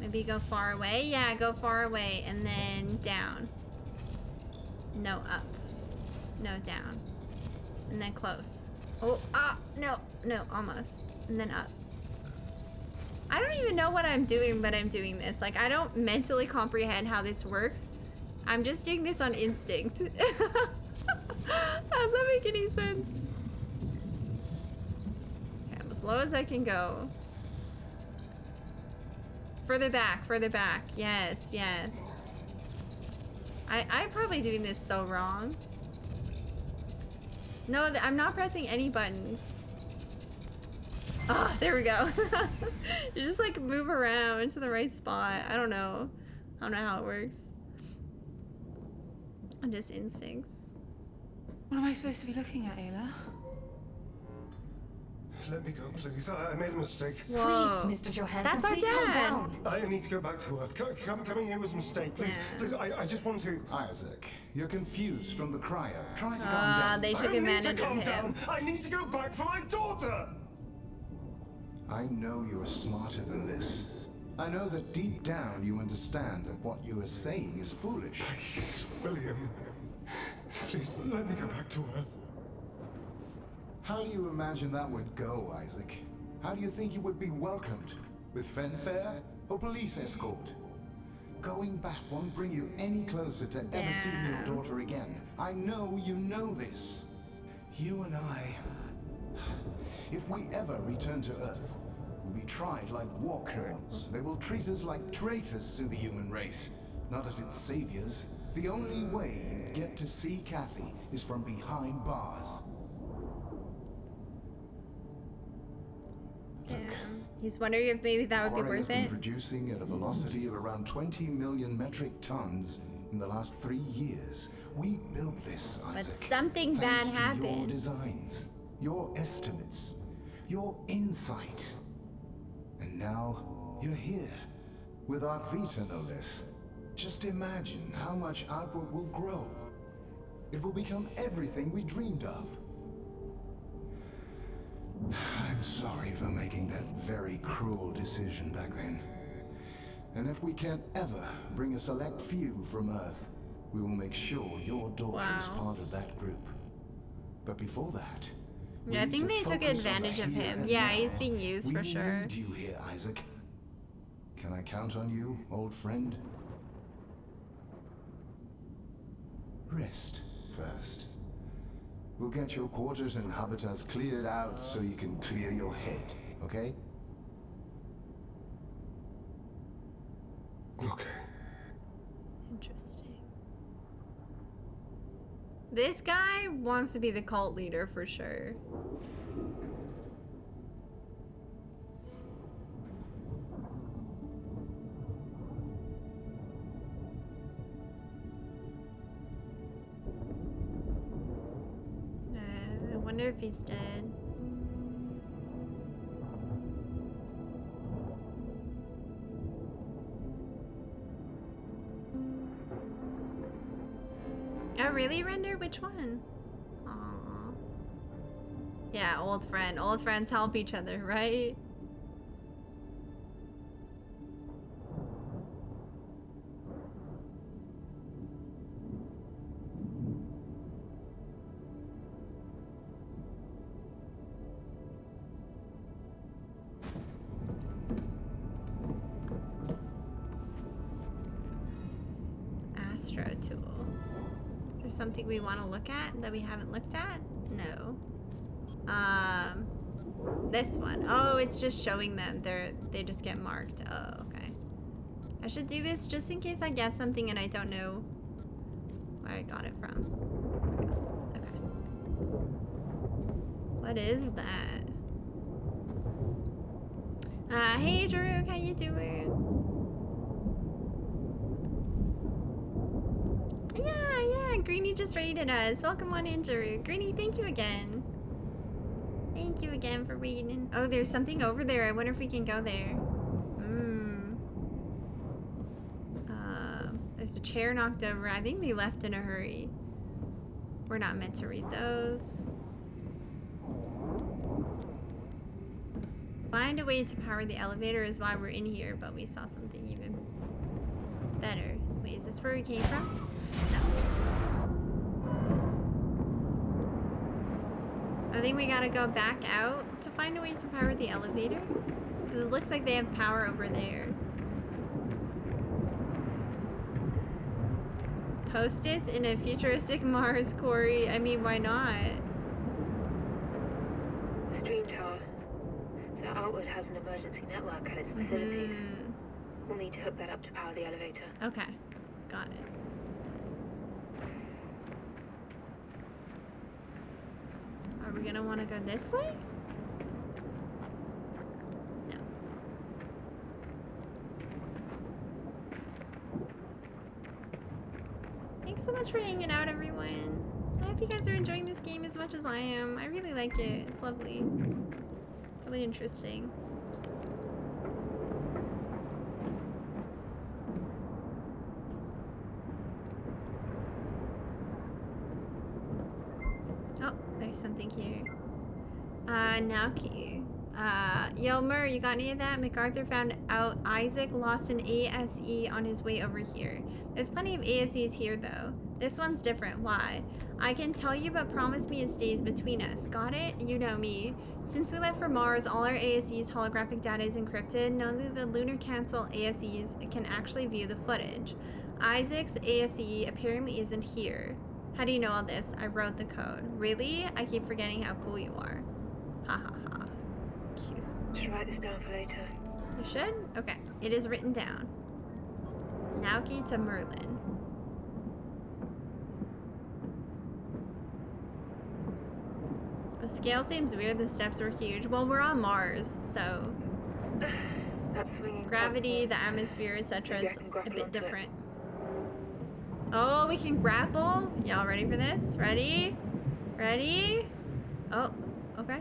Maybe go far away? Yeah, go far away and then down. No, up. No, down. And then close. Oh, no, almost. And then up. I don't even know what I'm doing, but I'm doing this. Like, I don't mentally comprehend how this works. I'm just doing this on instinct. Does that make any sense? Okay, I'm as low as I can go. Further back, further back. Yes, yes. I'm probably doing this so wrong. No, I'm not pressing any buttons. Ah, there we go. You just like move around to the right spot. I don't know. I don't know how it works. I'm just instincts. What am I supposed to be looking at, Ayla? Let me go, please. I made a mistake. Whoa. Please, Mr. Johansson, That's our please calm dad. down. I need to go back to Earth. Coming here was a mistake. Please, please, I just want to... Isaac, you're confused from the cryo. Try to calm down. They took advantage of him. Down. I need to go back for my daughter! I know you're smarter than this. I know that deep down you understand that what you are saying is foolish. Please, William. Please, let me go back to Earth. How do you imagine that would go, Isaac? How do you think you would be welcomed? With fanfare or police escort? Going back won't bring you any closer to ever seeing your daughter again. I know you know this. You and I... If we ever return to Earth, we'll be tried like war criminals. They will treat us like traitors to the human race, not as its saviors. The only way you get to see Kathy is from behind bars. Damn. He's wondering if maybe that would be Quarry worth has been it. producing at a velocity of around 20 million metric tons in the last 3 years. We built this, Isaac. But something bad thanks to happened. Your designs, your estimates, your insight. And now you're here, with Arc Vita no less. Just imagine how much output will grow. It will become everything we dreamed of. I'm sorry for making that very cruel decision back then. And if we can't ever bring a select few from Earth, we will make sure your daughter is Wow. part of that group. But before that, we Yeah, I need think to they took focus on the advantage of here him. and Yeah, he's now. being used for We sure. need you here, Isaac. Can I count on you, old friend? Rest first. We'll get your quarters and habitats cleared out so you can clear your head, okay? Okay. Interesting. This guy wants to be the cult leader for sure. I wonder if he's dead. Oh, really, Render? Which one? Aww. Yeah, old friend. Old friends help each other, right? Astro tool. There's something we want to look at that we haven't looked at? No. This one. Oh, it's just showing them. They just get marked. Oh, okay. I should do this just in case I get something and I don't know where I got it from. Okay. What is that? Hey Drew, how you doing? Yeah, Greenie just raided us. Welcome on in, Drew. Greenie, thank you again. Thank you again for reading. Oh, there's something over there. I wonder if we can go there. There's a chair knocked over. I think they left in a hurry. We're not meant to read those. Find a way to power the elevator is why we're in here, but we saw something even better. Wait, is this where we came from? No. I think we gotta go back out to find a way to power the elevator. Because it looks like they have power over there. Post-its in a futuristic Mars, Corey. I mean, why not? The stream tower. So Outward has an emergency network at its facilities. We'll need to hook that up to power the elevator. Okay, got it. Are we gonna want to go this way? No. Thanks so much for hanging out, everyone. I hope you guys are enjoying this game as much as I am. I really like it. It's lovely. Really interesting. Oh, there's something here. Naoki. Yo, Mur, you got any of that? MacArthur found out Isaac lost an ASE on his way over here. There's plenty of ASEs here, though. This one's different. Why? I can tell you, but promise me it stays between us. Got it? You know me. Since we left for Mars, all our ASE's holographic data is encrypted. Only the Lunar Council ASEs can actually view the footage. Isaac's ASE apparently isn't here. How do you know all this? I wrote the code. Really? I keep forgetting how cool you are. Ha ha ha. Cute. Should write this down for later. You should? Okay. It is written down. Naoki to Merlin. The scale seems weird. The steps were huge. Well, we're on Mars, so That swinging gravity, the atmosphere, etc. Maybe I It's can a grapple bit onto it. different. Oh, we can grapple. Y'all ready for this? Ready? Ready? Oh, okay.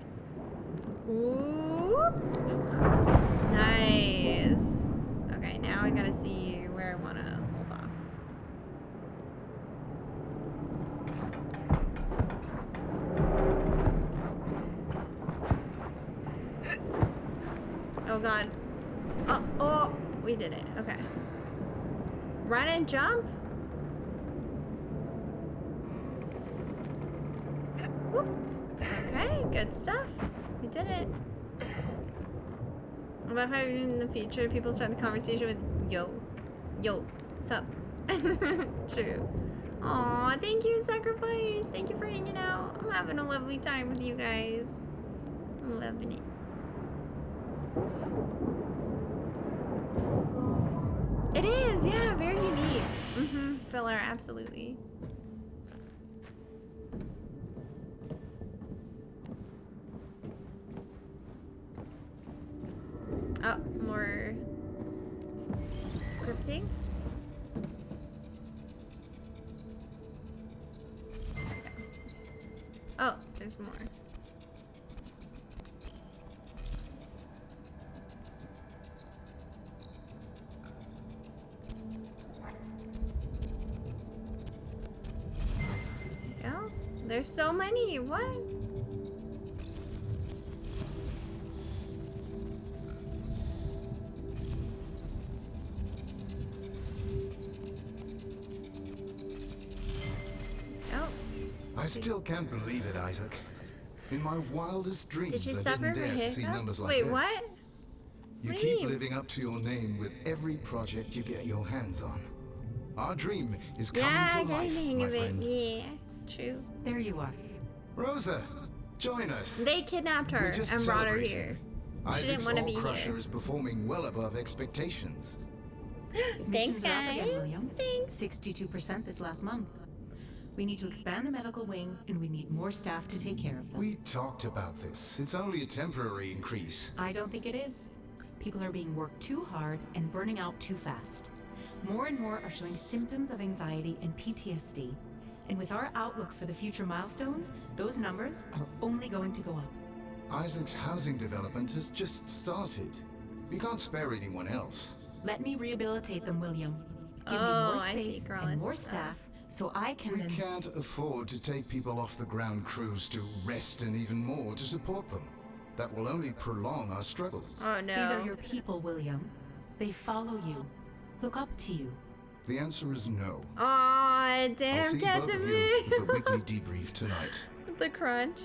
Ooh. Nice. Okay, now I gotta see where I wanna hold off. Oh god. Oh, we did it. Okay. Run and jump? Okay, good stuff. We did it. I love how in the future people start the conversation with yo, sup. True. Aw, thank you, Sacrifice. Thank you for hanging out. I'm having a lovely time with you guys. I'm loving it. It is, yeah, very unique. Filler, absolutely. Oh, more scripting. Oh, there's more. Oh, there's so many. What? I still can't believe it, Isaac. In my wildest dreams, Did you I suffer didn't from dare to see numbers hiccups? like Wait, this. what? You What do you keep mean? living up to your name with every project you get your hands on. Our dream is coming Yeah, I to got life, the hang my of it. friend. Yeah, true. There you are. Rosa, join us. They kidnapped her We're just and brought her celebrating. here. She Isaac's didn't want to All be Crusher here. is performing well above expectations. Thanks, Missions are up guys. again, William. Thanks. 62% this last month. We need to expand the medical wing, and we need more staff to take care of them. We talked about this. It's only a temporary increase. I don't think it is. People are being worked too hard and burning out too fast. More and more are showing symptoms of anxiety and PTSD. And with our outlook for the future milestones, those numbers are only going to go up. Isaac's housing development has just started. We can't spare anyone else. Let me rehabilitate them, William. Give me Oh, more I see, space girl, and it's more stuff. staff, so I can We then... can't afford to take people off the ground crews to rest and even more to support them. That will only prolong our struggles. Oh, no. These are your people, William. They follow you, look up to you. The answer is no. Aw, I'll damn, see cat both to of me. you at the weekly debrief tonight. The crunch.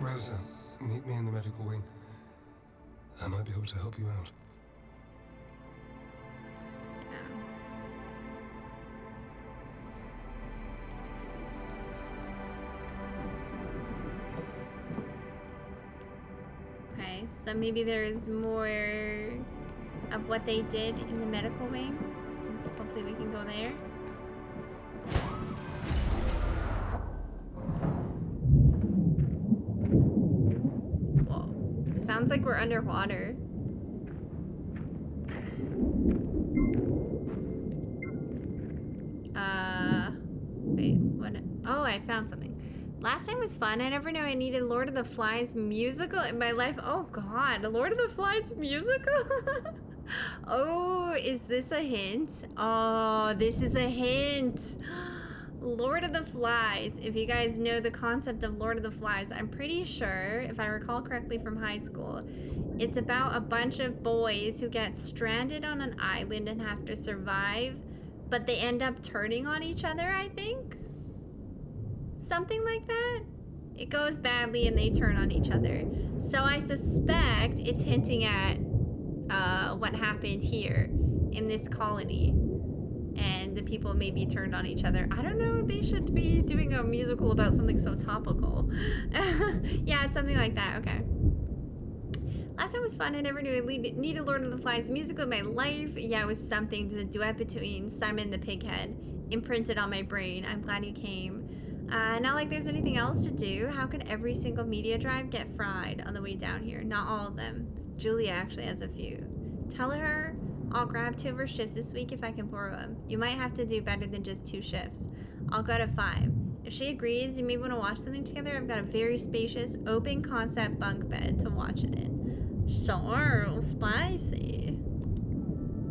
Rosa, meet me in the medical wing. I might be able to help you out. Okay, so maybe there's more of what they did in the medical wing. So hopefully we can go there. Whoa. Sounds like we're underwater. Wait, what? Oh, I found something. Last time was fun. I never knew I needed Lord of the Flies musical in my life. Oh god, a Lord of the Flies musical? Oh, is this a hint? Oh, this is a hint. Lord of the Flies. If you guys know the concept of Lord of the Flies, I'm pretty sure, if I recall correctly from high school, it's about a bunch of boys who get stranded on an island and have to survive, but they end up turning on each other, I think? Something like that? It goes badly and they turn on each other. So I suspect it's hinting at what happened here in this colony. And the people maybe turned on each other. I don't know, they should be doing a musical about something so topical. Yeah, it's something like that, okay. Last time was fun. I never knew I needed Lord of the Flies musical in my life. Yeah, it was something. The duet between Simon the Pighead imprinted on my brain. I'm glad you came. Not like there's anything else to do. How could every single media drive get fried on the way down here? Not all of them. Julia actually has a few. Tell her I'll grab 2 of her shifts this week if I can borrow them. You might have to do better than just 2 shifts. I'll go to 5. If she agrees, you may want to watch something together. I've got a very spacious, open concept bunk bed to watch it in. Sure, spicy.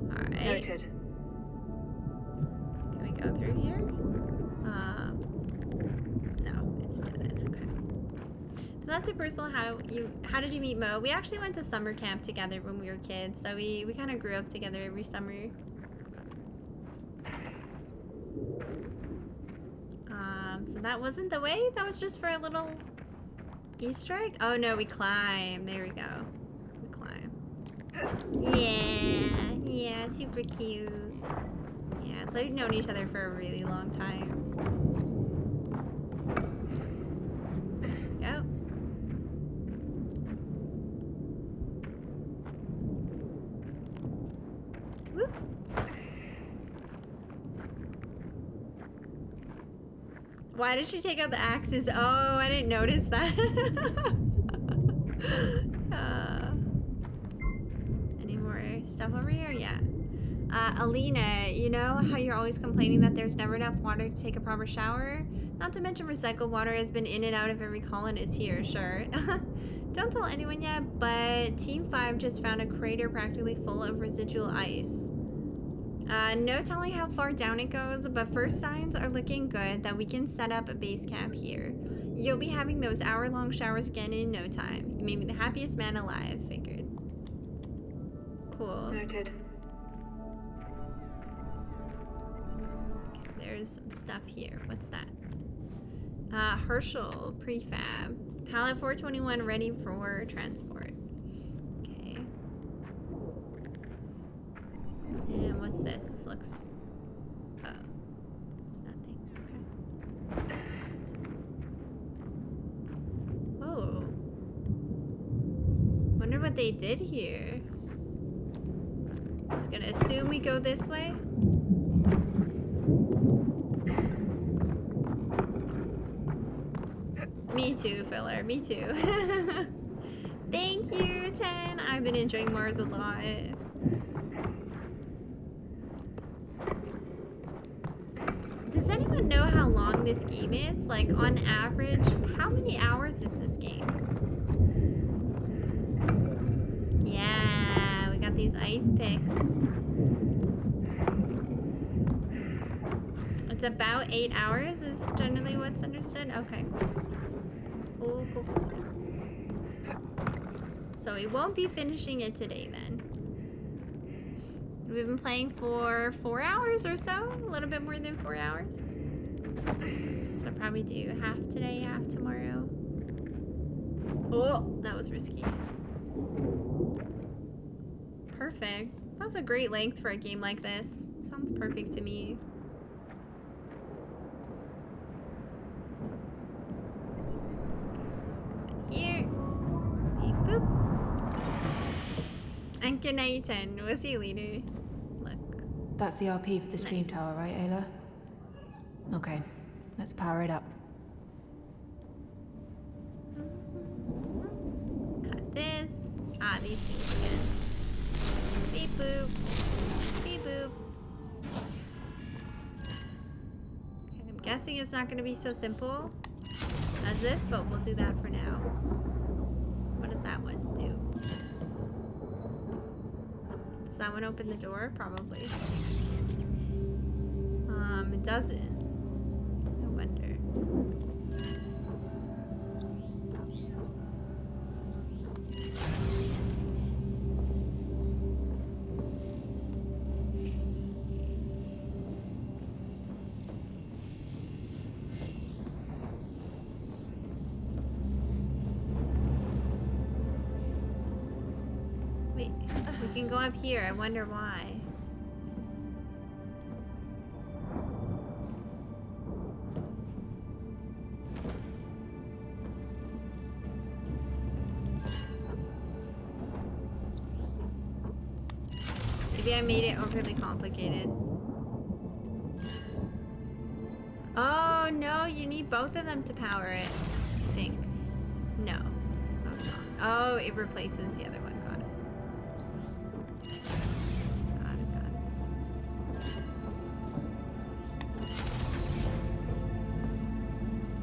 Alright. Noted. Can we go through here? No, it's dead. Okay. It's not too personal. How did you meet Mo? We actually went to summer camp together when we were kids, so we kind of grew up together every summer. So that wasn't the way? That was just for a little Easter egg? Oh no, we climb. There we go. We climb. Yeah, yeah, super cute. Yeah, it's like we've known each other for a really long time. Go. Whoop. Why did she take out the axes? Oh, I didn't notice that. Any more stuff over here? Yeah. Alina, you know how you're always complaining that there's never enough water to take a proper shower? Not to mention recycled water has been in and out of every colonist here, sure. Don't tell anyone yet, but Team 5 just found a crater practically full of residual ice. No telling how far down it goes, but first signs are looking good that we can set up a base camp here. You'll be having those hour-long showers again in no time. You made me the happiest man alive, figured. Cool. Noted. Okay, there's some stuff here. What's that? Herschel, prefab. Pallet 421 ready for transport. Okay. And what's this? This looks... Oh. It's nothing. Okay. Oh. Wonder what they did here. Just gonna assume we go this way. Me too, filler. Me too. Thank you, 10. I've been enjoying Mars a lot. Does anyone know how long this game is? Like, on average, how many hours is this game? Yeah, we got these ice picks. It's about 8 hours is generally what's understood. Okay, cool. Cool, cool, cool. So we won't be finishing it today then. We've been playing for 4 hours or so, a little bit more than 4 hours. So I'll probably do half today, half tomorrow. Oh, that was risky. Perfect. That's a great length for a game like this. Sounds perfect to me. Here. Beep boop. And good night, 10. We'll see you later. Look. That's the RP for the stream tower, right, Ayla? Okay, let's power it up. Cut this. Ah, these things again. Beep boop. Beep boop. Okay, I'm guessing it's not going to be so simple as this, but we'll do that for now. What does that one do? Does that one open the door? Probably. It doesn't. I wonder. Wait, we can go up here. I wonder why. Maybe I made it overly complicated. Oh no, you need both of them to power it, I think. No, I was wrong. Oh, it replaces the other one. Got it. Got it, got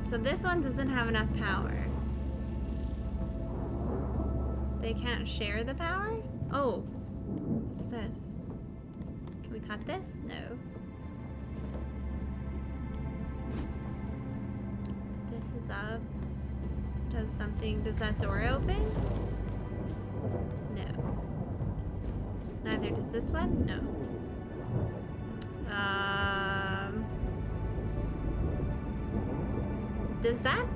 it. So this one doesn't have enough power. They can't share the power? Oh. What's this? Can we cut this? No. This is up. This does something. Does that door open? No. Neither does this one? No. Does that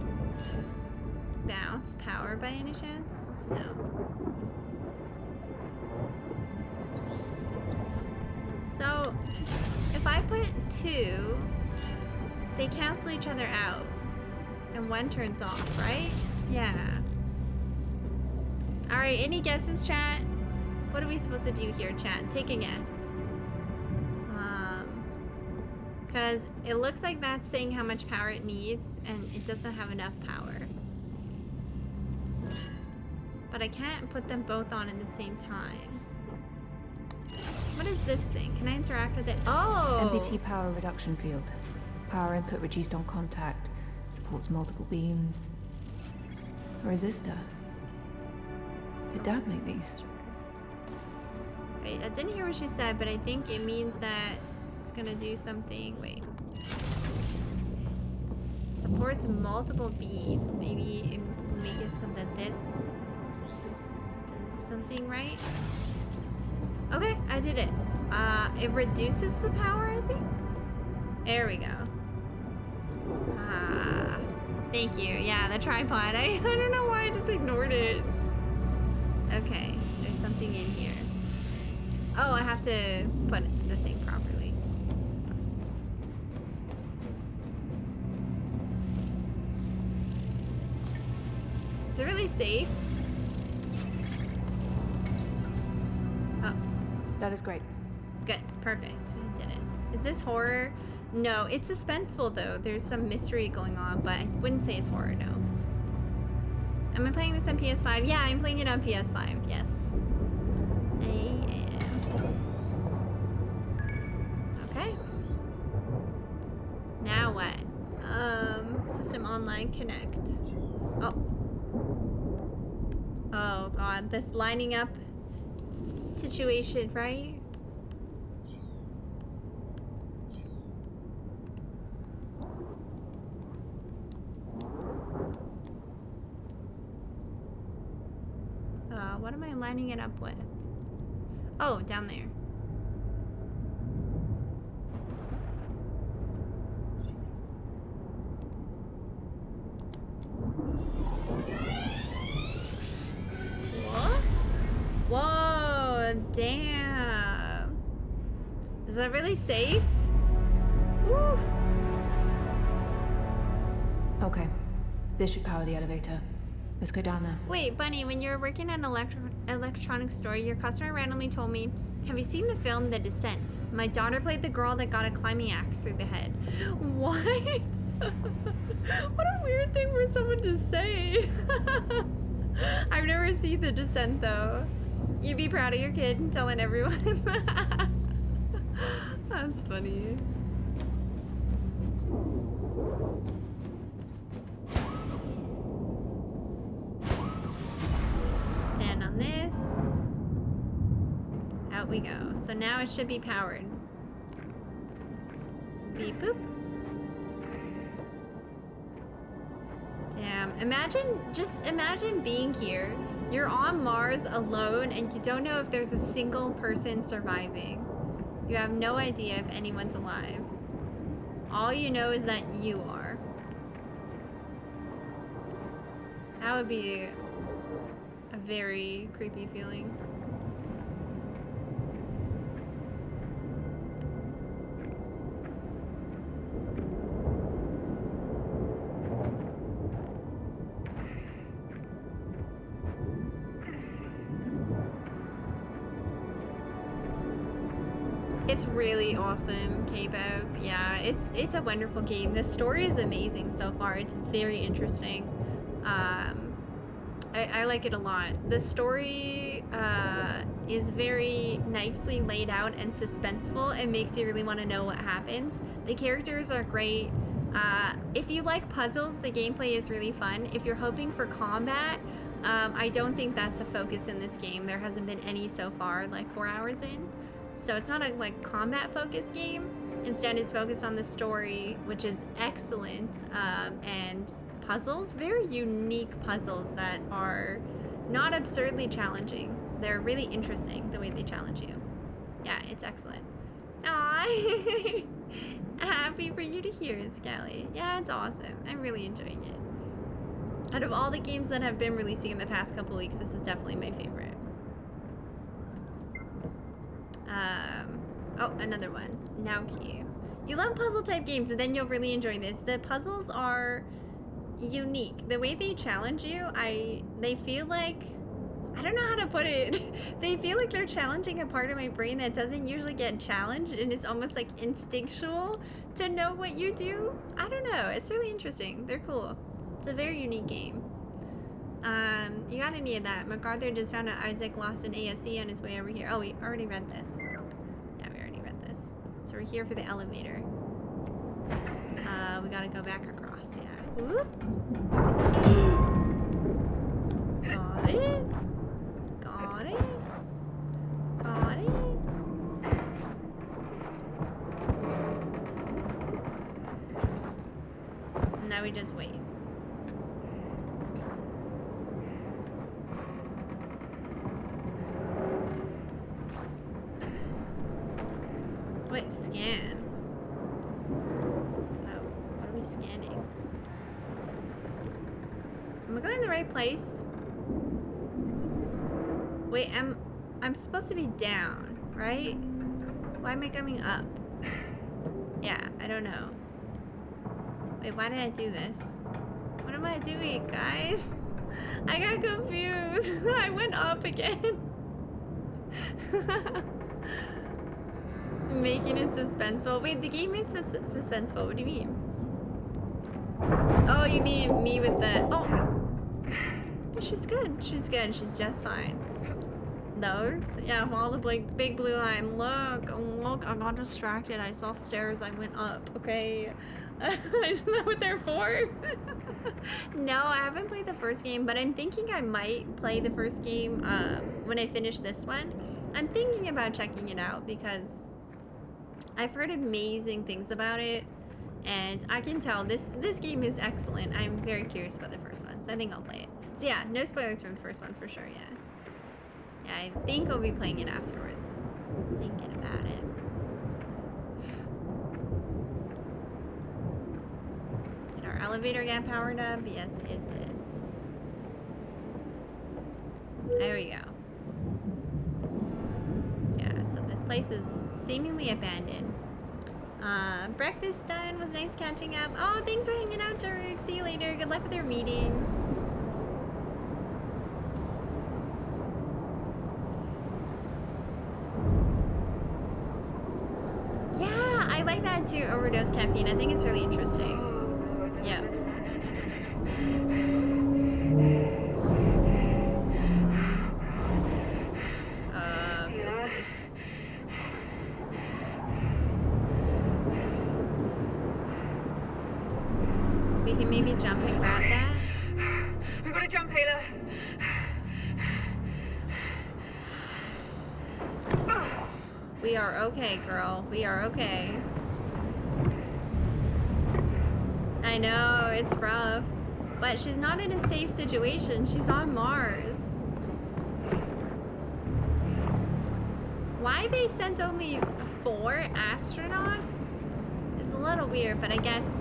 bounce power by any chance? No. So, if I put 2, they cancel each other out. And 1 turns off, right? Yeah. Alright, any guesses, chat? What are we supposed to do here, chat? Take a guess. Because it looks like that's saying how much power it needs, and it doesn't have enough power. But I can't put them both on at the same time. What is this thing? Can I interact with it? Oh! MPT power reduction field. Power input reduced on contact. Supports multiple beams. A resistor. Did Dad make these? Wait, I didn't hear what she said, but I think it means that it's gonna do something. Wait. It supports multiple beams. Maybe it make it so that this does something right. Okay, I did it. It reduces the power, I think. There we go. Thank you. Yeah, the tripod. I don't know why I just ignored it. Okay, there's something in here. Oh, I have to put the thing properly. Is it really safe? Oh. That is great. Good. Perfect. I did it. Is this horror? No, it's suspenseful though. There's some mystery going on, but I wouldn't say it's horror, no. Am I playing this on PS5? Yeah, I'm playing it on PS5, yes. I am. Okay. Now what? System online connect. Oh. Oh god, this lining up situation, right? What am I lining it up with? Oh, down there. What? Whoa, damn. Is that really safe? Woo. Okay. This should power the elevator. Let's go down there. Wait, Bunny, when you were working at an electronics store, your customer randomly told me, have you seen the film The Descent? My daughter played the girl that got a climbing axe through the head. What? What a weird thing for someone to say. I've never seen The Descent, though. You'd be proud of your kid telling everyone. That's funny. Stand on this. Out we go. So now it should be powered. Beep boop. Damn. Just imagine being here. You're on Mars alone and you don't know if there's a single person surviving. You have no idea if anyone's alive. All you know is that you are. That would be a very creepy feeling. It's really awesome, K-Bev. Yeah, it's a wonderful game. The story is amazing so far. It's very interesting. I like it a lot. The story is very nicely laid out and suspenseful. It makes you really want to know what happens. The characters are great. If you like puzzles, the gameplay is really fun. If you're hoping for combat, I don't think that's a focus in this game. There hasn't been any so far, like 4 hours in. So it's not a like combat focused game. Instead, it's focused on the story, which is excellent, and puzzles, very unique puzzles that are not absurdly challenging. They're really interesting the way they challenge you. Yeah, it's excellent. Aw. Happy for you to hear it, Scally. Yeah, it's awesome. I'm really enjoying it. Out of all the games that have been releasing in the past couple weeks, this is definitely my favorite. Oh, another one. Now Key. You love puzzle type games, and then you'll really enjoy this. The puzzles are unique. The way they challenge you, they feel like, I don't know how to put it. They feel like they're challenging a part of my brain that doesn't usually get challenged, and it's almost like instinctual to know what you do. I don't know. It's really interesting. They're cool. It's a very unique game. You got any of that? MacArthur just found out Isaac lost an ASE on his way over here. Oh, we already read this. Yeah, we already read this. So we're here for the elevator. We gotta go back across, yeah. Whoop. Got it. Got it. Got it. Now we just wait. Wait, scan. Oh, what are we scanning? Am I going in the right place? Wait, I'm supposed to be down, right? Why am I coming up? Yeah, I don't know. Wait, why did I do this? What am I doing, guys? I got confused. I went up again. Making it suspenseful. Wait, the game is suspenseful. What do you mean? Oh, you mean me with the... Oh! She's good. She's good. She's just fine. No? Yeah, follow the big blue line. Look, look, I got distracted. I saw stairs. I went up, okay? Isn't that what they're for? No, I haven't played the first game, but I'm thinking I might play the first game when I finish this one. I'm thinking about checking it out because I've heard amazing things about it, and I can tell this game is excellent. I'm very curious about the first one, so I think I'll play it. So yeah, no spoilers for the first one for sure, yeah. Yeah, I think I'll be playing it afterwards. Thinking about it. Did our elevator get powered up? Yes, it did. There we go. Yeah, so this place is seemingly abandoned. Breakfast done. Was nice catching up. Oh, thanks for hanging out, Tarek. See you later. Good luck with your meeting. Yeah, I like that too. Overdose caffeine. I think it's really interesting. Yeah. Feel safe. We can maybe jump and grab that. We gotta jump, Ayla. We are okay, girl. We are okay. I know, it's rough. But she's not in a safe situation. She's on Mars. Why they sent only 4 astronauts is a little weird, but I guess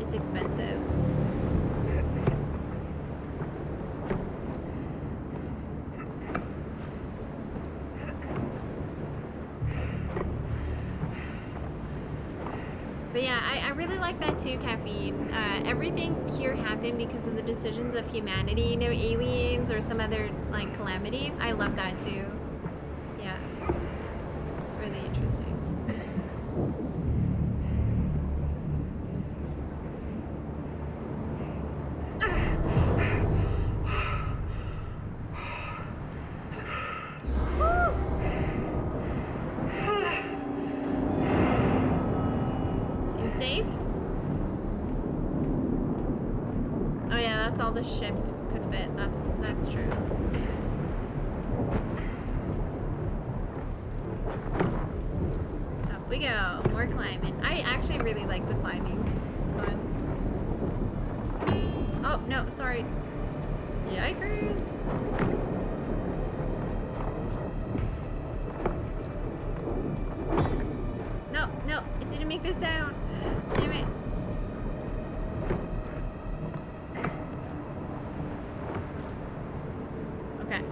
it's expensive. But yeah, I really like that too, Caffeine. Everything here happened because of the decisions of humanity, you know, aliens or some other, like, calamity. I love that too. Yeah. It's really interesting. Seems safe? Oh yeah, that's all the ship could fit. That's true. Up we go. More climbing. I actually really like the climbing. It's fun. Oh, no, sorry. Yikers. No, it didn't make the sound. Damn it. Okay.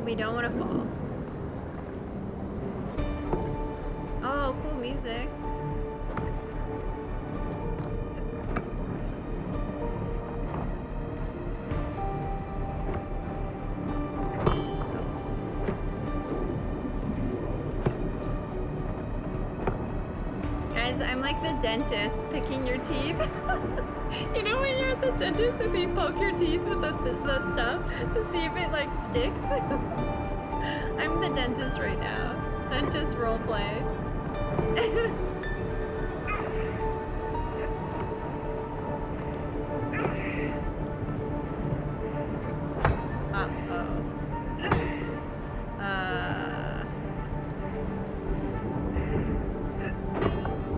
We don't want to fall. Oh, cool music. Guys, I'm like the dentist picking your teeth. You know when you're at the dentist and they poke your teeth with that stuff to see if it like sticks? I'm the dentist right now. Dentist roleplay. Uh-oh.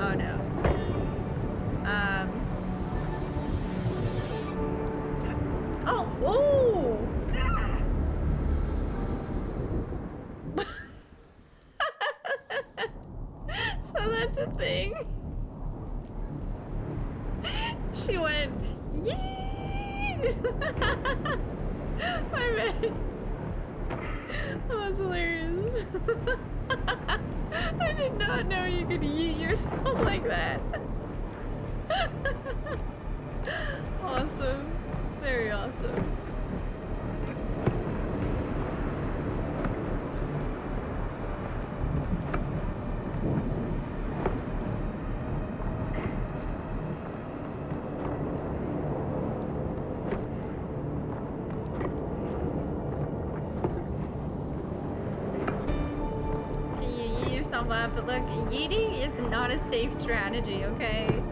Oh no. Oh! Oh! So that's a thing. She went, yee! My bad. That was hilarious. I did not know you could yeet yourself like that. Awesome. Very awesome. Up, but look, yeeting is not a safe strategy, okay?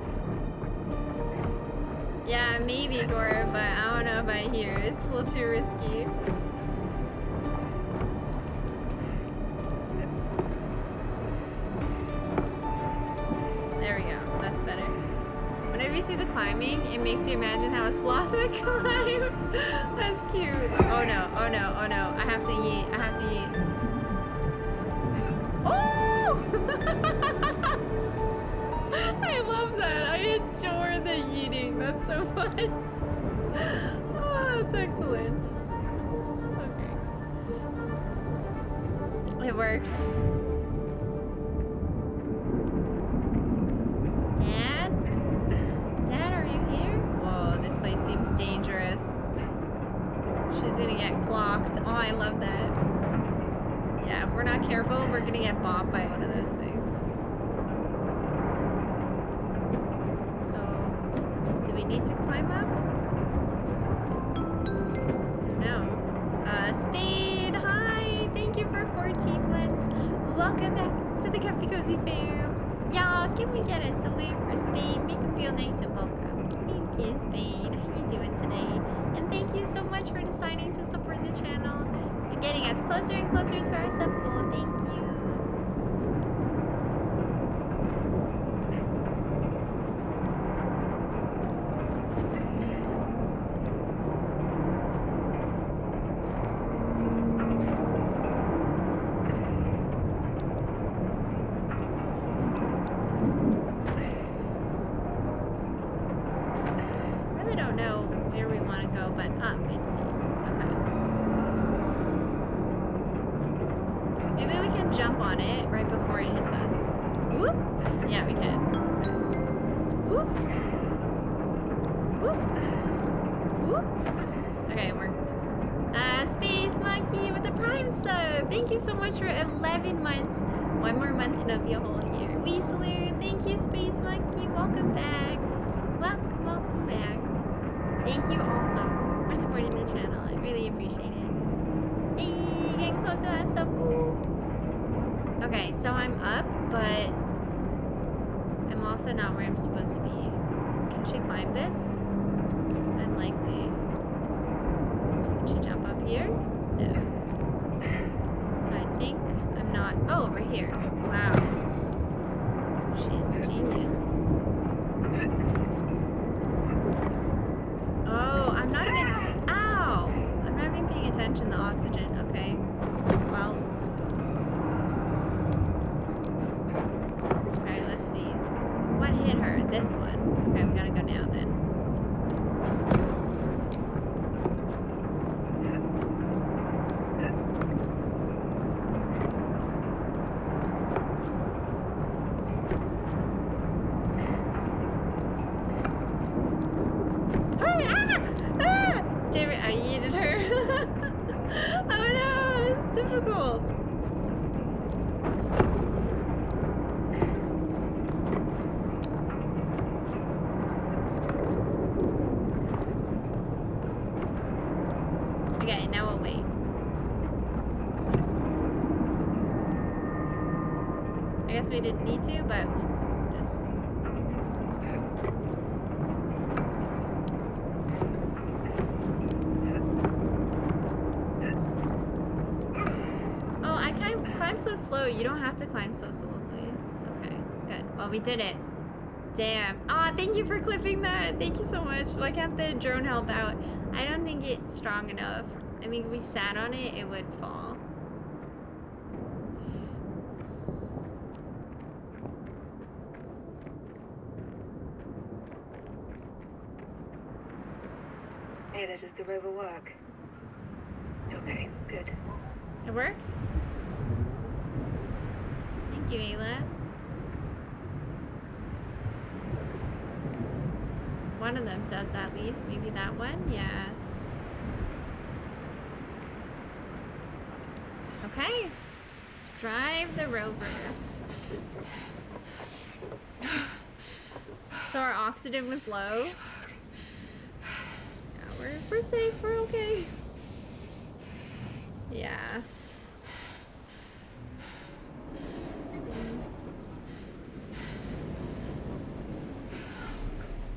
Yeah, maybe, Gora, but I don't know about here. It's a little too risky. There we go. That's better. Whenever you see the climbing, it makes you imagine how a sloth would climb. That's cute. Oh no, oh no, oh no. I have to yeet. I have to yeet. Oh! I love that. I adore the yeeting. That's so fun. Oh, that's excellent. So great. It worked. Dad? Dad, are you here? Whoa, this place seems dangerous. She's gonna get clocked. Oh, I love that. Yeah, if we're not careful, we're gonna get bopped by one of those things. So, do we need to climb up? No. Spade, hi! Thank you for 14 months. Welcome back to the Comfy Cozy fam. Y'all, can we get a salute for Spade? Make him feel nice and welcome. Thank you, Spade. How you doing today? And thank you so much for deciding to support the channel. You're getting us closer and closer to our sub goal. Thank you. I really don't know where we want to go, but up it seems. Okay. Maybe we can jump on it right before it hits us. Whoop! Yeah, we can. Whoop! Whoop! Whoop! Okay, it worked. Space Monkey with the Prime sub! Thank you so much for 11 months. One more month and it'll be a whole year. We salute! Thank you, Space Monkey. Welcome back. Welcome, welcome back. Thank you also for supporting the channel. I really appreciate it. Hey, getting close to that sub goal. Okay, so I'm up, but I'm also not where I'm supposed to be. Can she climb this? Unlikely. Can she jump up here? No. So I think I'm not. Oh, right here. Wow. She's a genius. Oh, I'm not even. Ow! I'm not even paying attention to oxygen. Okay. Well. this one. Okay, we gotta go now then. Damn it, I yeeted her. Oh no, it's difficult. Okay, now we'll wait. I guess we didn't need to, but we'll just... Oh, I can't climb so slow. You don't have to climb so slowly. Okay, good. Well, we did it. Damn. Ah, thank you for clipping that. Thank you so much. Why can't the drone help out? I don't think it's strong enough. I think if we sat on it, it would fall. Ayla, does the rover work? Okay, good. It works? Thank you, Ayla. One of them does at least. Maybe that one? Yeah. Okay. Let's drive the rover. So our oxygen was low. Yeah, we're safe. We're okay. Yeah.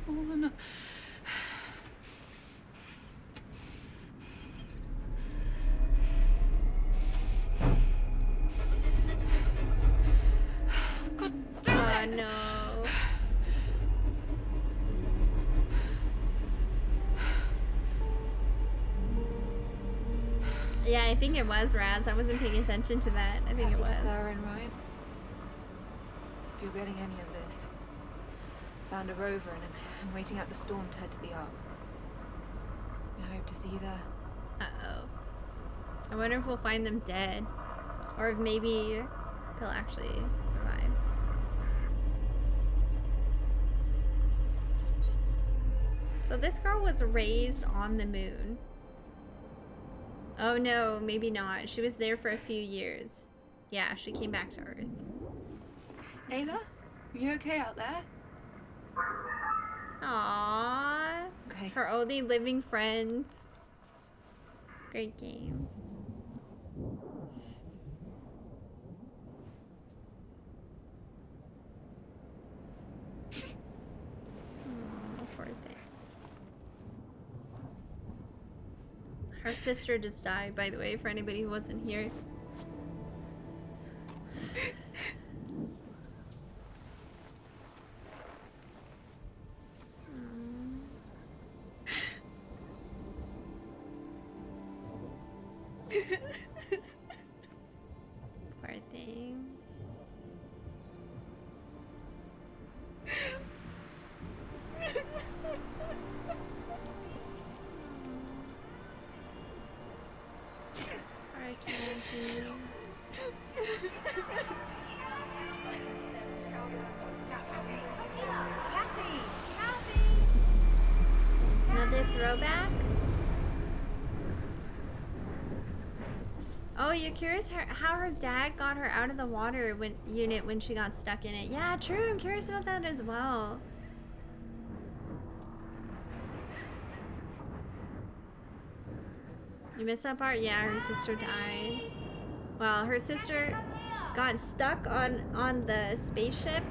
Oh, no. Oh no. Yeah, I think it was Raz. I wasn't paying attention to that. I think it was. Siren, right? If you're getting any of this, found a rover and I'm waiting out the storm to head to the Ark. I hope to see you there. Uh-oh. I wonder if we'll find them dead. Or if maybe they'll actually survive. So this girl was raised on the moon. Oh no, maybe not. She was there for a few years. Yeah, she came back to Earth. Ayla, you okay out there? Aww. Okay. Her only living friends. Great game. Oh, poor thing. Her sister just died, by the way, for anybody who wasn't here. Poor thing. Poor Cassie. Another throwback? Oh, you're curious how her dad got her out of the water unit when she got stuck in it. Yeah, true. I'm curious about that as well. You missed that part? Yeah, her sister died. Well, her sister got stuck on the spaceship,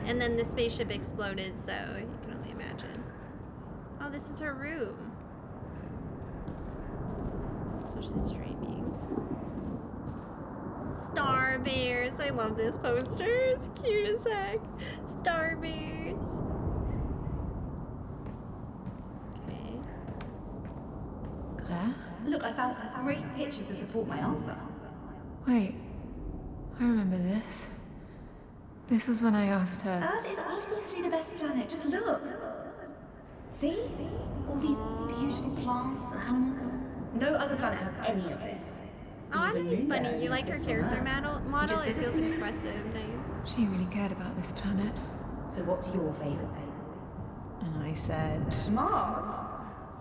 and then the spaceship exploded, so you can only imagine. Oh, this is her room. So she's dreaming. Star bears. I love this poster. It's cute as heck. Star bears. Okay. Claire? Look, I found some great pictures to support my answer. Wait. I remember this. This was when I asked her. Earth is obviously honestly the best planet. Just look. See? All these beautiful plants and animals. No other planet has any of this. Oh, Even nice, Luna Bunny. You like her insists on character that. model? Just It feels visit. expressive. Nice. She really cared about this planet. So what's your favourite then? And I said... Mars?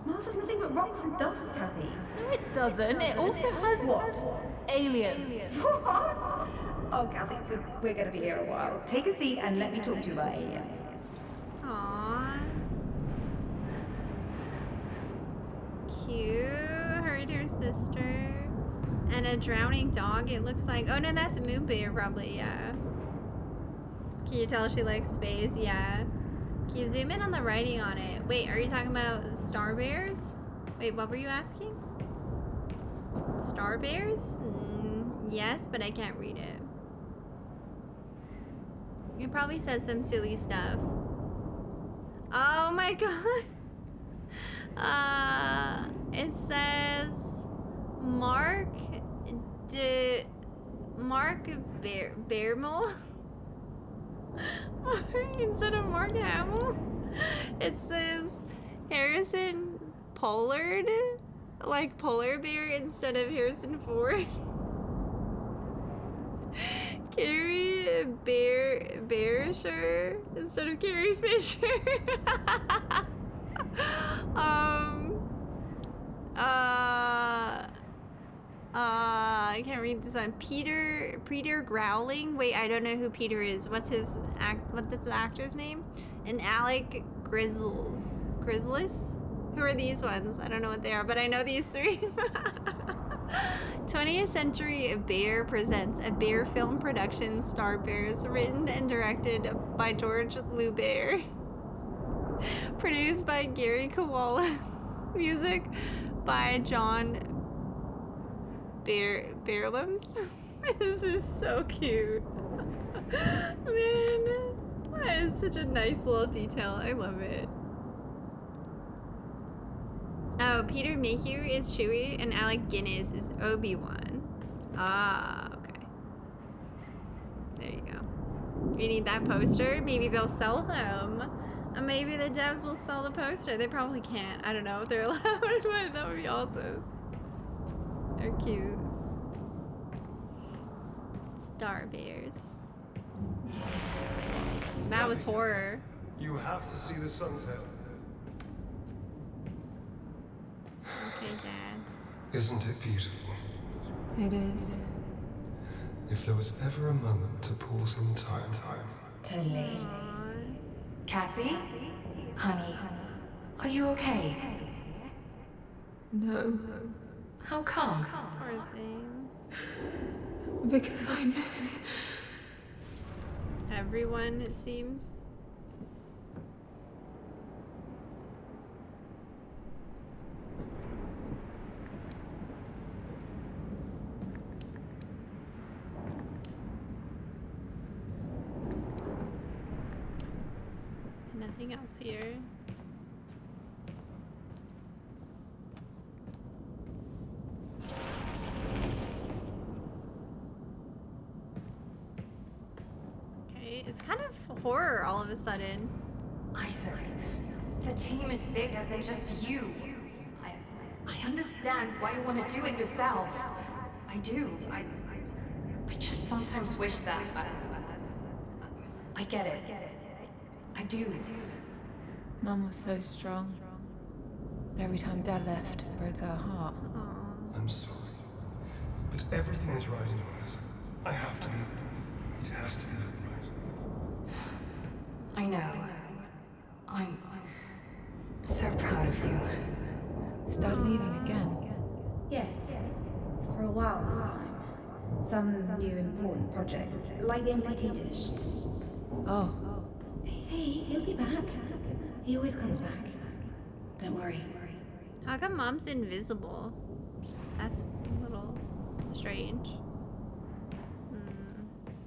Mars has nothing but rocks and dust, Kathy. No, it doesn't. It also has... What? Aliens. What? Oh, Kathy, we're going to be here a while. Take a seat and let me talk to you about aliens. Aww. Cute. Her and her sister. And a drowning dog, it looks like. Oh no, that's a moon bear, probably, yeah. Can you tell she likes space? Yeah. Can you zoom in on the writing on it? Wait, are you talking about star bears? Wait, what were you asking? Star bears? Yes, but I can't read it. It probably says some silly stuff. Oh my god. It says Mark Bearmel instead of Mark Hamill. It says Harrison Pollard, like polar bear instead of Harrison Ford. Carrie Bearisher instead of Carrie Fisher. I can't read this one. Peter Growling. Wait, I don't know who Peter is. What's the actor's name? And Alec Grizzles. Who are these ones? I don't know what they are, but I know these three. 20th Century Bear presents a bear film production, Star Bears, written and directed by George Lubert. Produced by Gary Kawala. Music by John Bearlams. This is so cute. Man, that is such a nice little detail. I love it. Oh, Peter Mayhew is Chewie and Alec Guinness is Obi-Wan. Ah, okay. There you go. You need that poster? Maybe they'll sell them. Maybe the devs will sell the poster. They probably can't. I don't know if they're allowed, but that would be awesome. They're cute. Star Bears. That was horror. You have to see the sunset. Okay, Dad. Isn't it beautiful? It is. If there was ever a moment to pause in time. Totally. Kathy? Honey, are you okay? No. How come? Poor thing. Because I miss... Everyone, it seems. Nothing else here. Okay, it's kind of horror all of a sudden. Isaac, the team is bigger than just you. I understand why you want to do it yourself. I do. I just sometimes wish that I get it. I do. Mum was so strong. But every time Dad left, it broke her heart. I'm sorry. But everything is right in this. I have to be. It has to be right. I know. I'm so proud of you. Is Dad leaving again? Yes. For a while this time. Some new important project. Like the MPT dish. Oh. Hey, he'll be back. He always comes back. Don't worry. How come Mom's invisible? That's a little strange.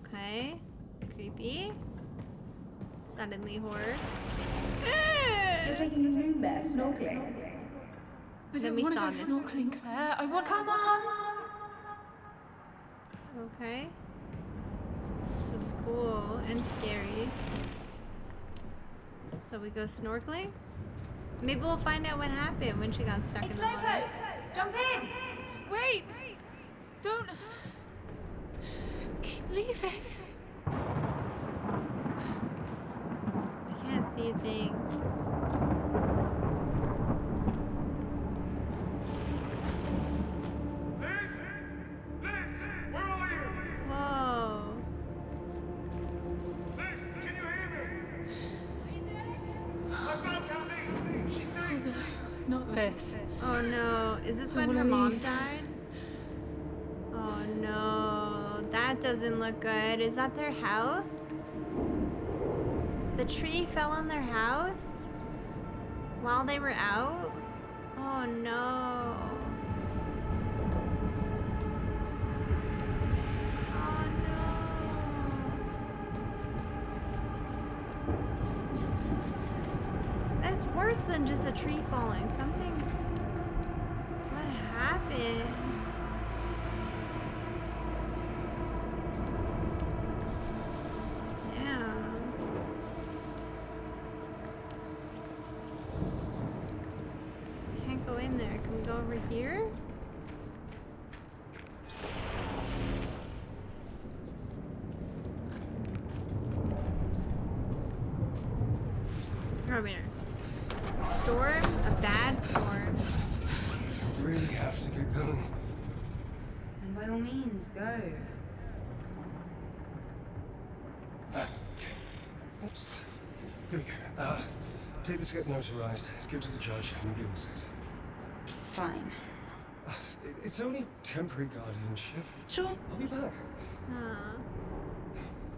Okay. Creepy. Suddenly horror. You're taking a room bear snorkeling. Then we saw this. Snorkeling, Claire. I want. Come on. Okay. This is cool and scary. So we go snorkeling? Maybe we'll find out what happened when she got stuck in the water. Jump in! Wait! Don't... Keep leaving. I can't see a thing. Whoa. Not this. Oh no. Is this when her mom died? Oh no. That doesn't look good. Is that their house? The tree fell on their house? While they were out? Oh no. Oh no. That's worse than just a tree falling. Something... What happened? Damn. Can't go in there. Can we go over here? Come here. Storm? A bad storm. Really have to get going. Then by all means, go. Oops. Here we go. Take this, get notarized. Give it to the judge, and you'll be all set. Fine. It's only temporary guardianship. Sure. I'll be back. Aw.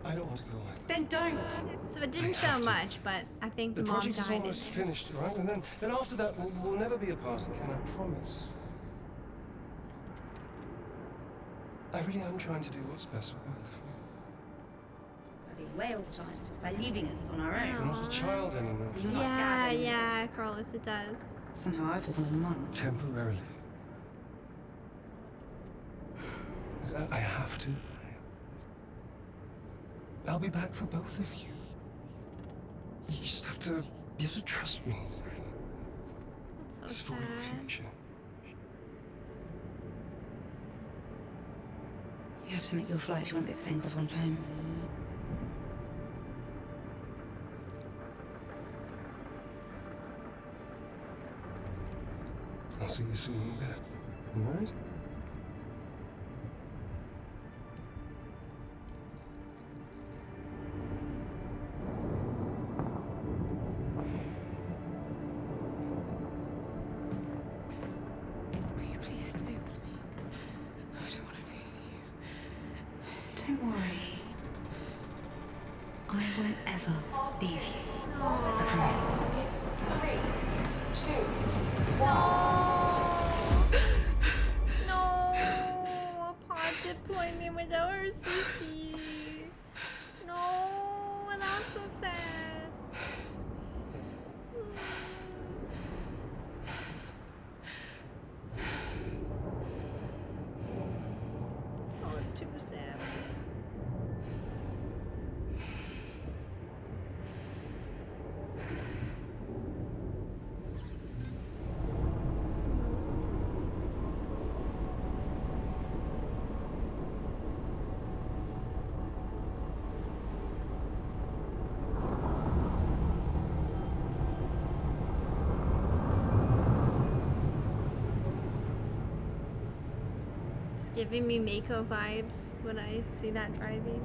I don't want to go. Then don't. So it didn't show much, but I think The the mom project is died. almost finished, right? And then after that, we'll never be apart again, I promise. I really am trying to do what's best for both of you. I've been away all the time by leaving us on our own. You're not a child anymore. You're not Yeah, dad anymore. yeah, Carlos, it does. Somehow I've become a mum. Temporarily. I have to. I'll be back for both of you. You just have to trust me. That's so It's for sad. your future. You have to make your flight if you want the thing off on time. I'll see you soon in bed. All right? Will you please stay with me? I don't want to lose you. Don't worry. I won't ever leave you. I promise. 3, 2, No, a pod deployment without her CC. No, that's so sad. Oh, too sad. It's giving me Mako vibes when I see that driving.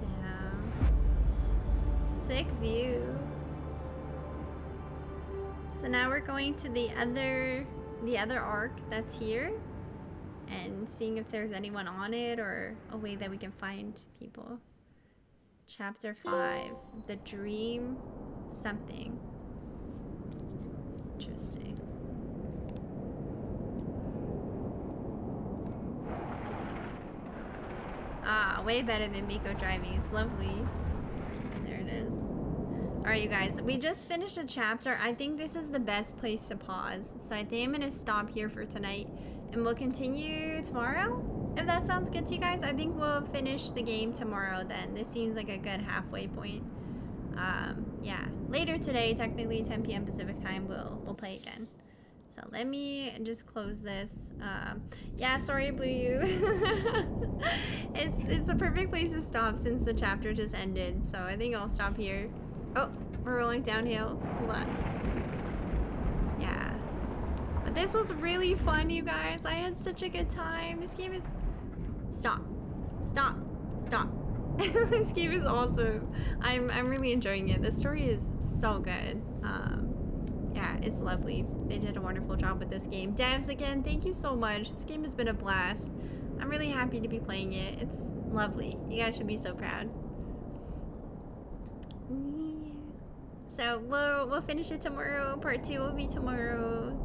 Damn. Sick view. So now we're going to the other arc that's here and seeing if there's anyone on it or a way that we can find people. Chapter 5, the dream something. Interesting. Ah, way better than Miko driving. It's lovely. There it is. Alright, you guys. We just finished a chapter. I think this is the best place to pause. So I think I'm going to stop here for tonight. and we'll continue tomorrow. If that sounds good to you guys, I think we'll finish the game tomorrow then. This seems like a good halfway point. Yeah, later today, technically 10 p.m. Pacific time, we'll play again. So let me just close this. Yeah, sorry I blew you. It's a perfect place to stop since the chapter just ended. So I think I'll stop here. Oh, we're rolling downhill. Hold on. Yeah. But this was really fun, you guys. I had such a good time. This game is... Stop. Stop. Stop. This game is awesome. I'm really enjoying it. The story is so good. Yeah, it's lovely. They did a wonderful job with this game. Devs, again, thank you so much. This game has been a blast. I'm really happy to be playing it. It's lovely. You guys should be so proud. Yeah. So we'll finish it tomorrow. Part 2 will be tomorrow.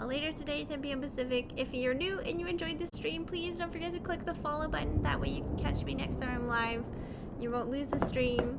Later today, 10 p.m. Pacific. If you're new and you enjoyed the stream, please don't forget to click the follow button. That way you can catch me next time I'm live. You won't lose the stream.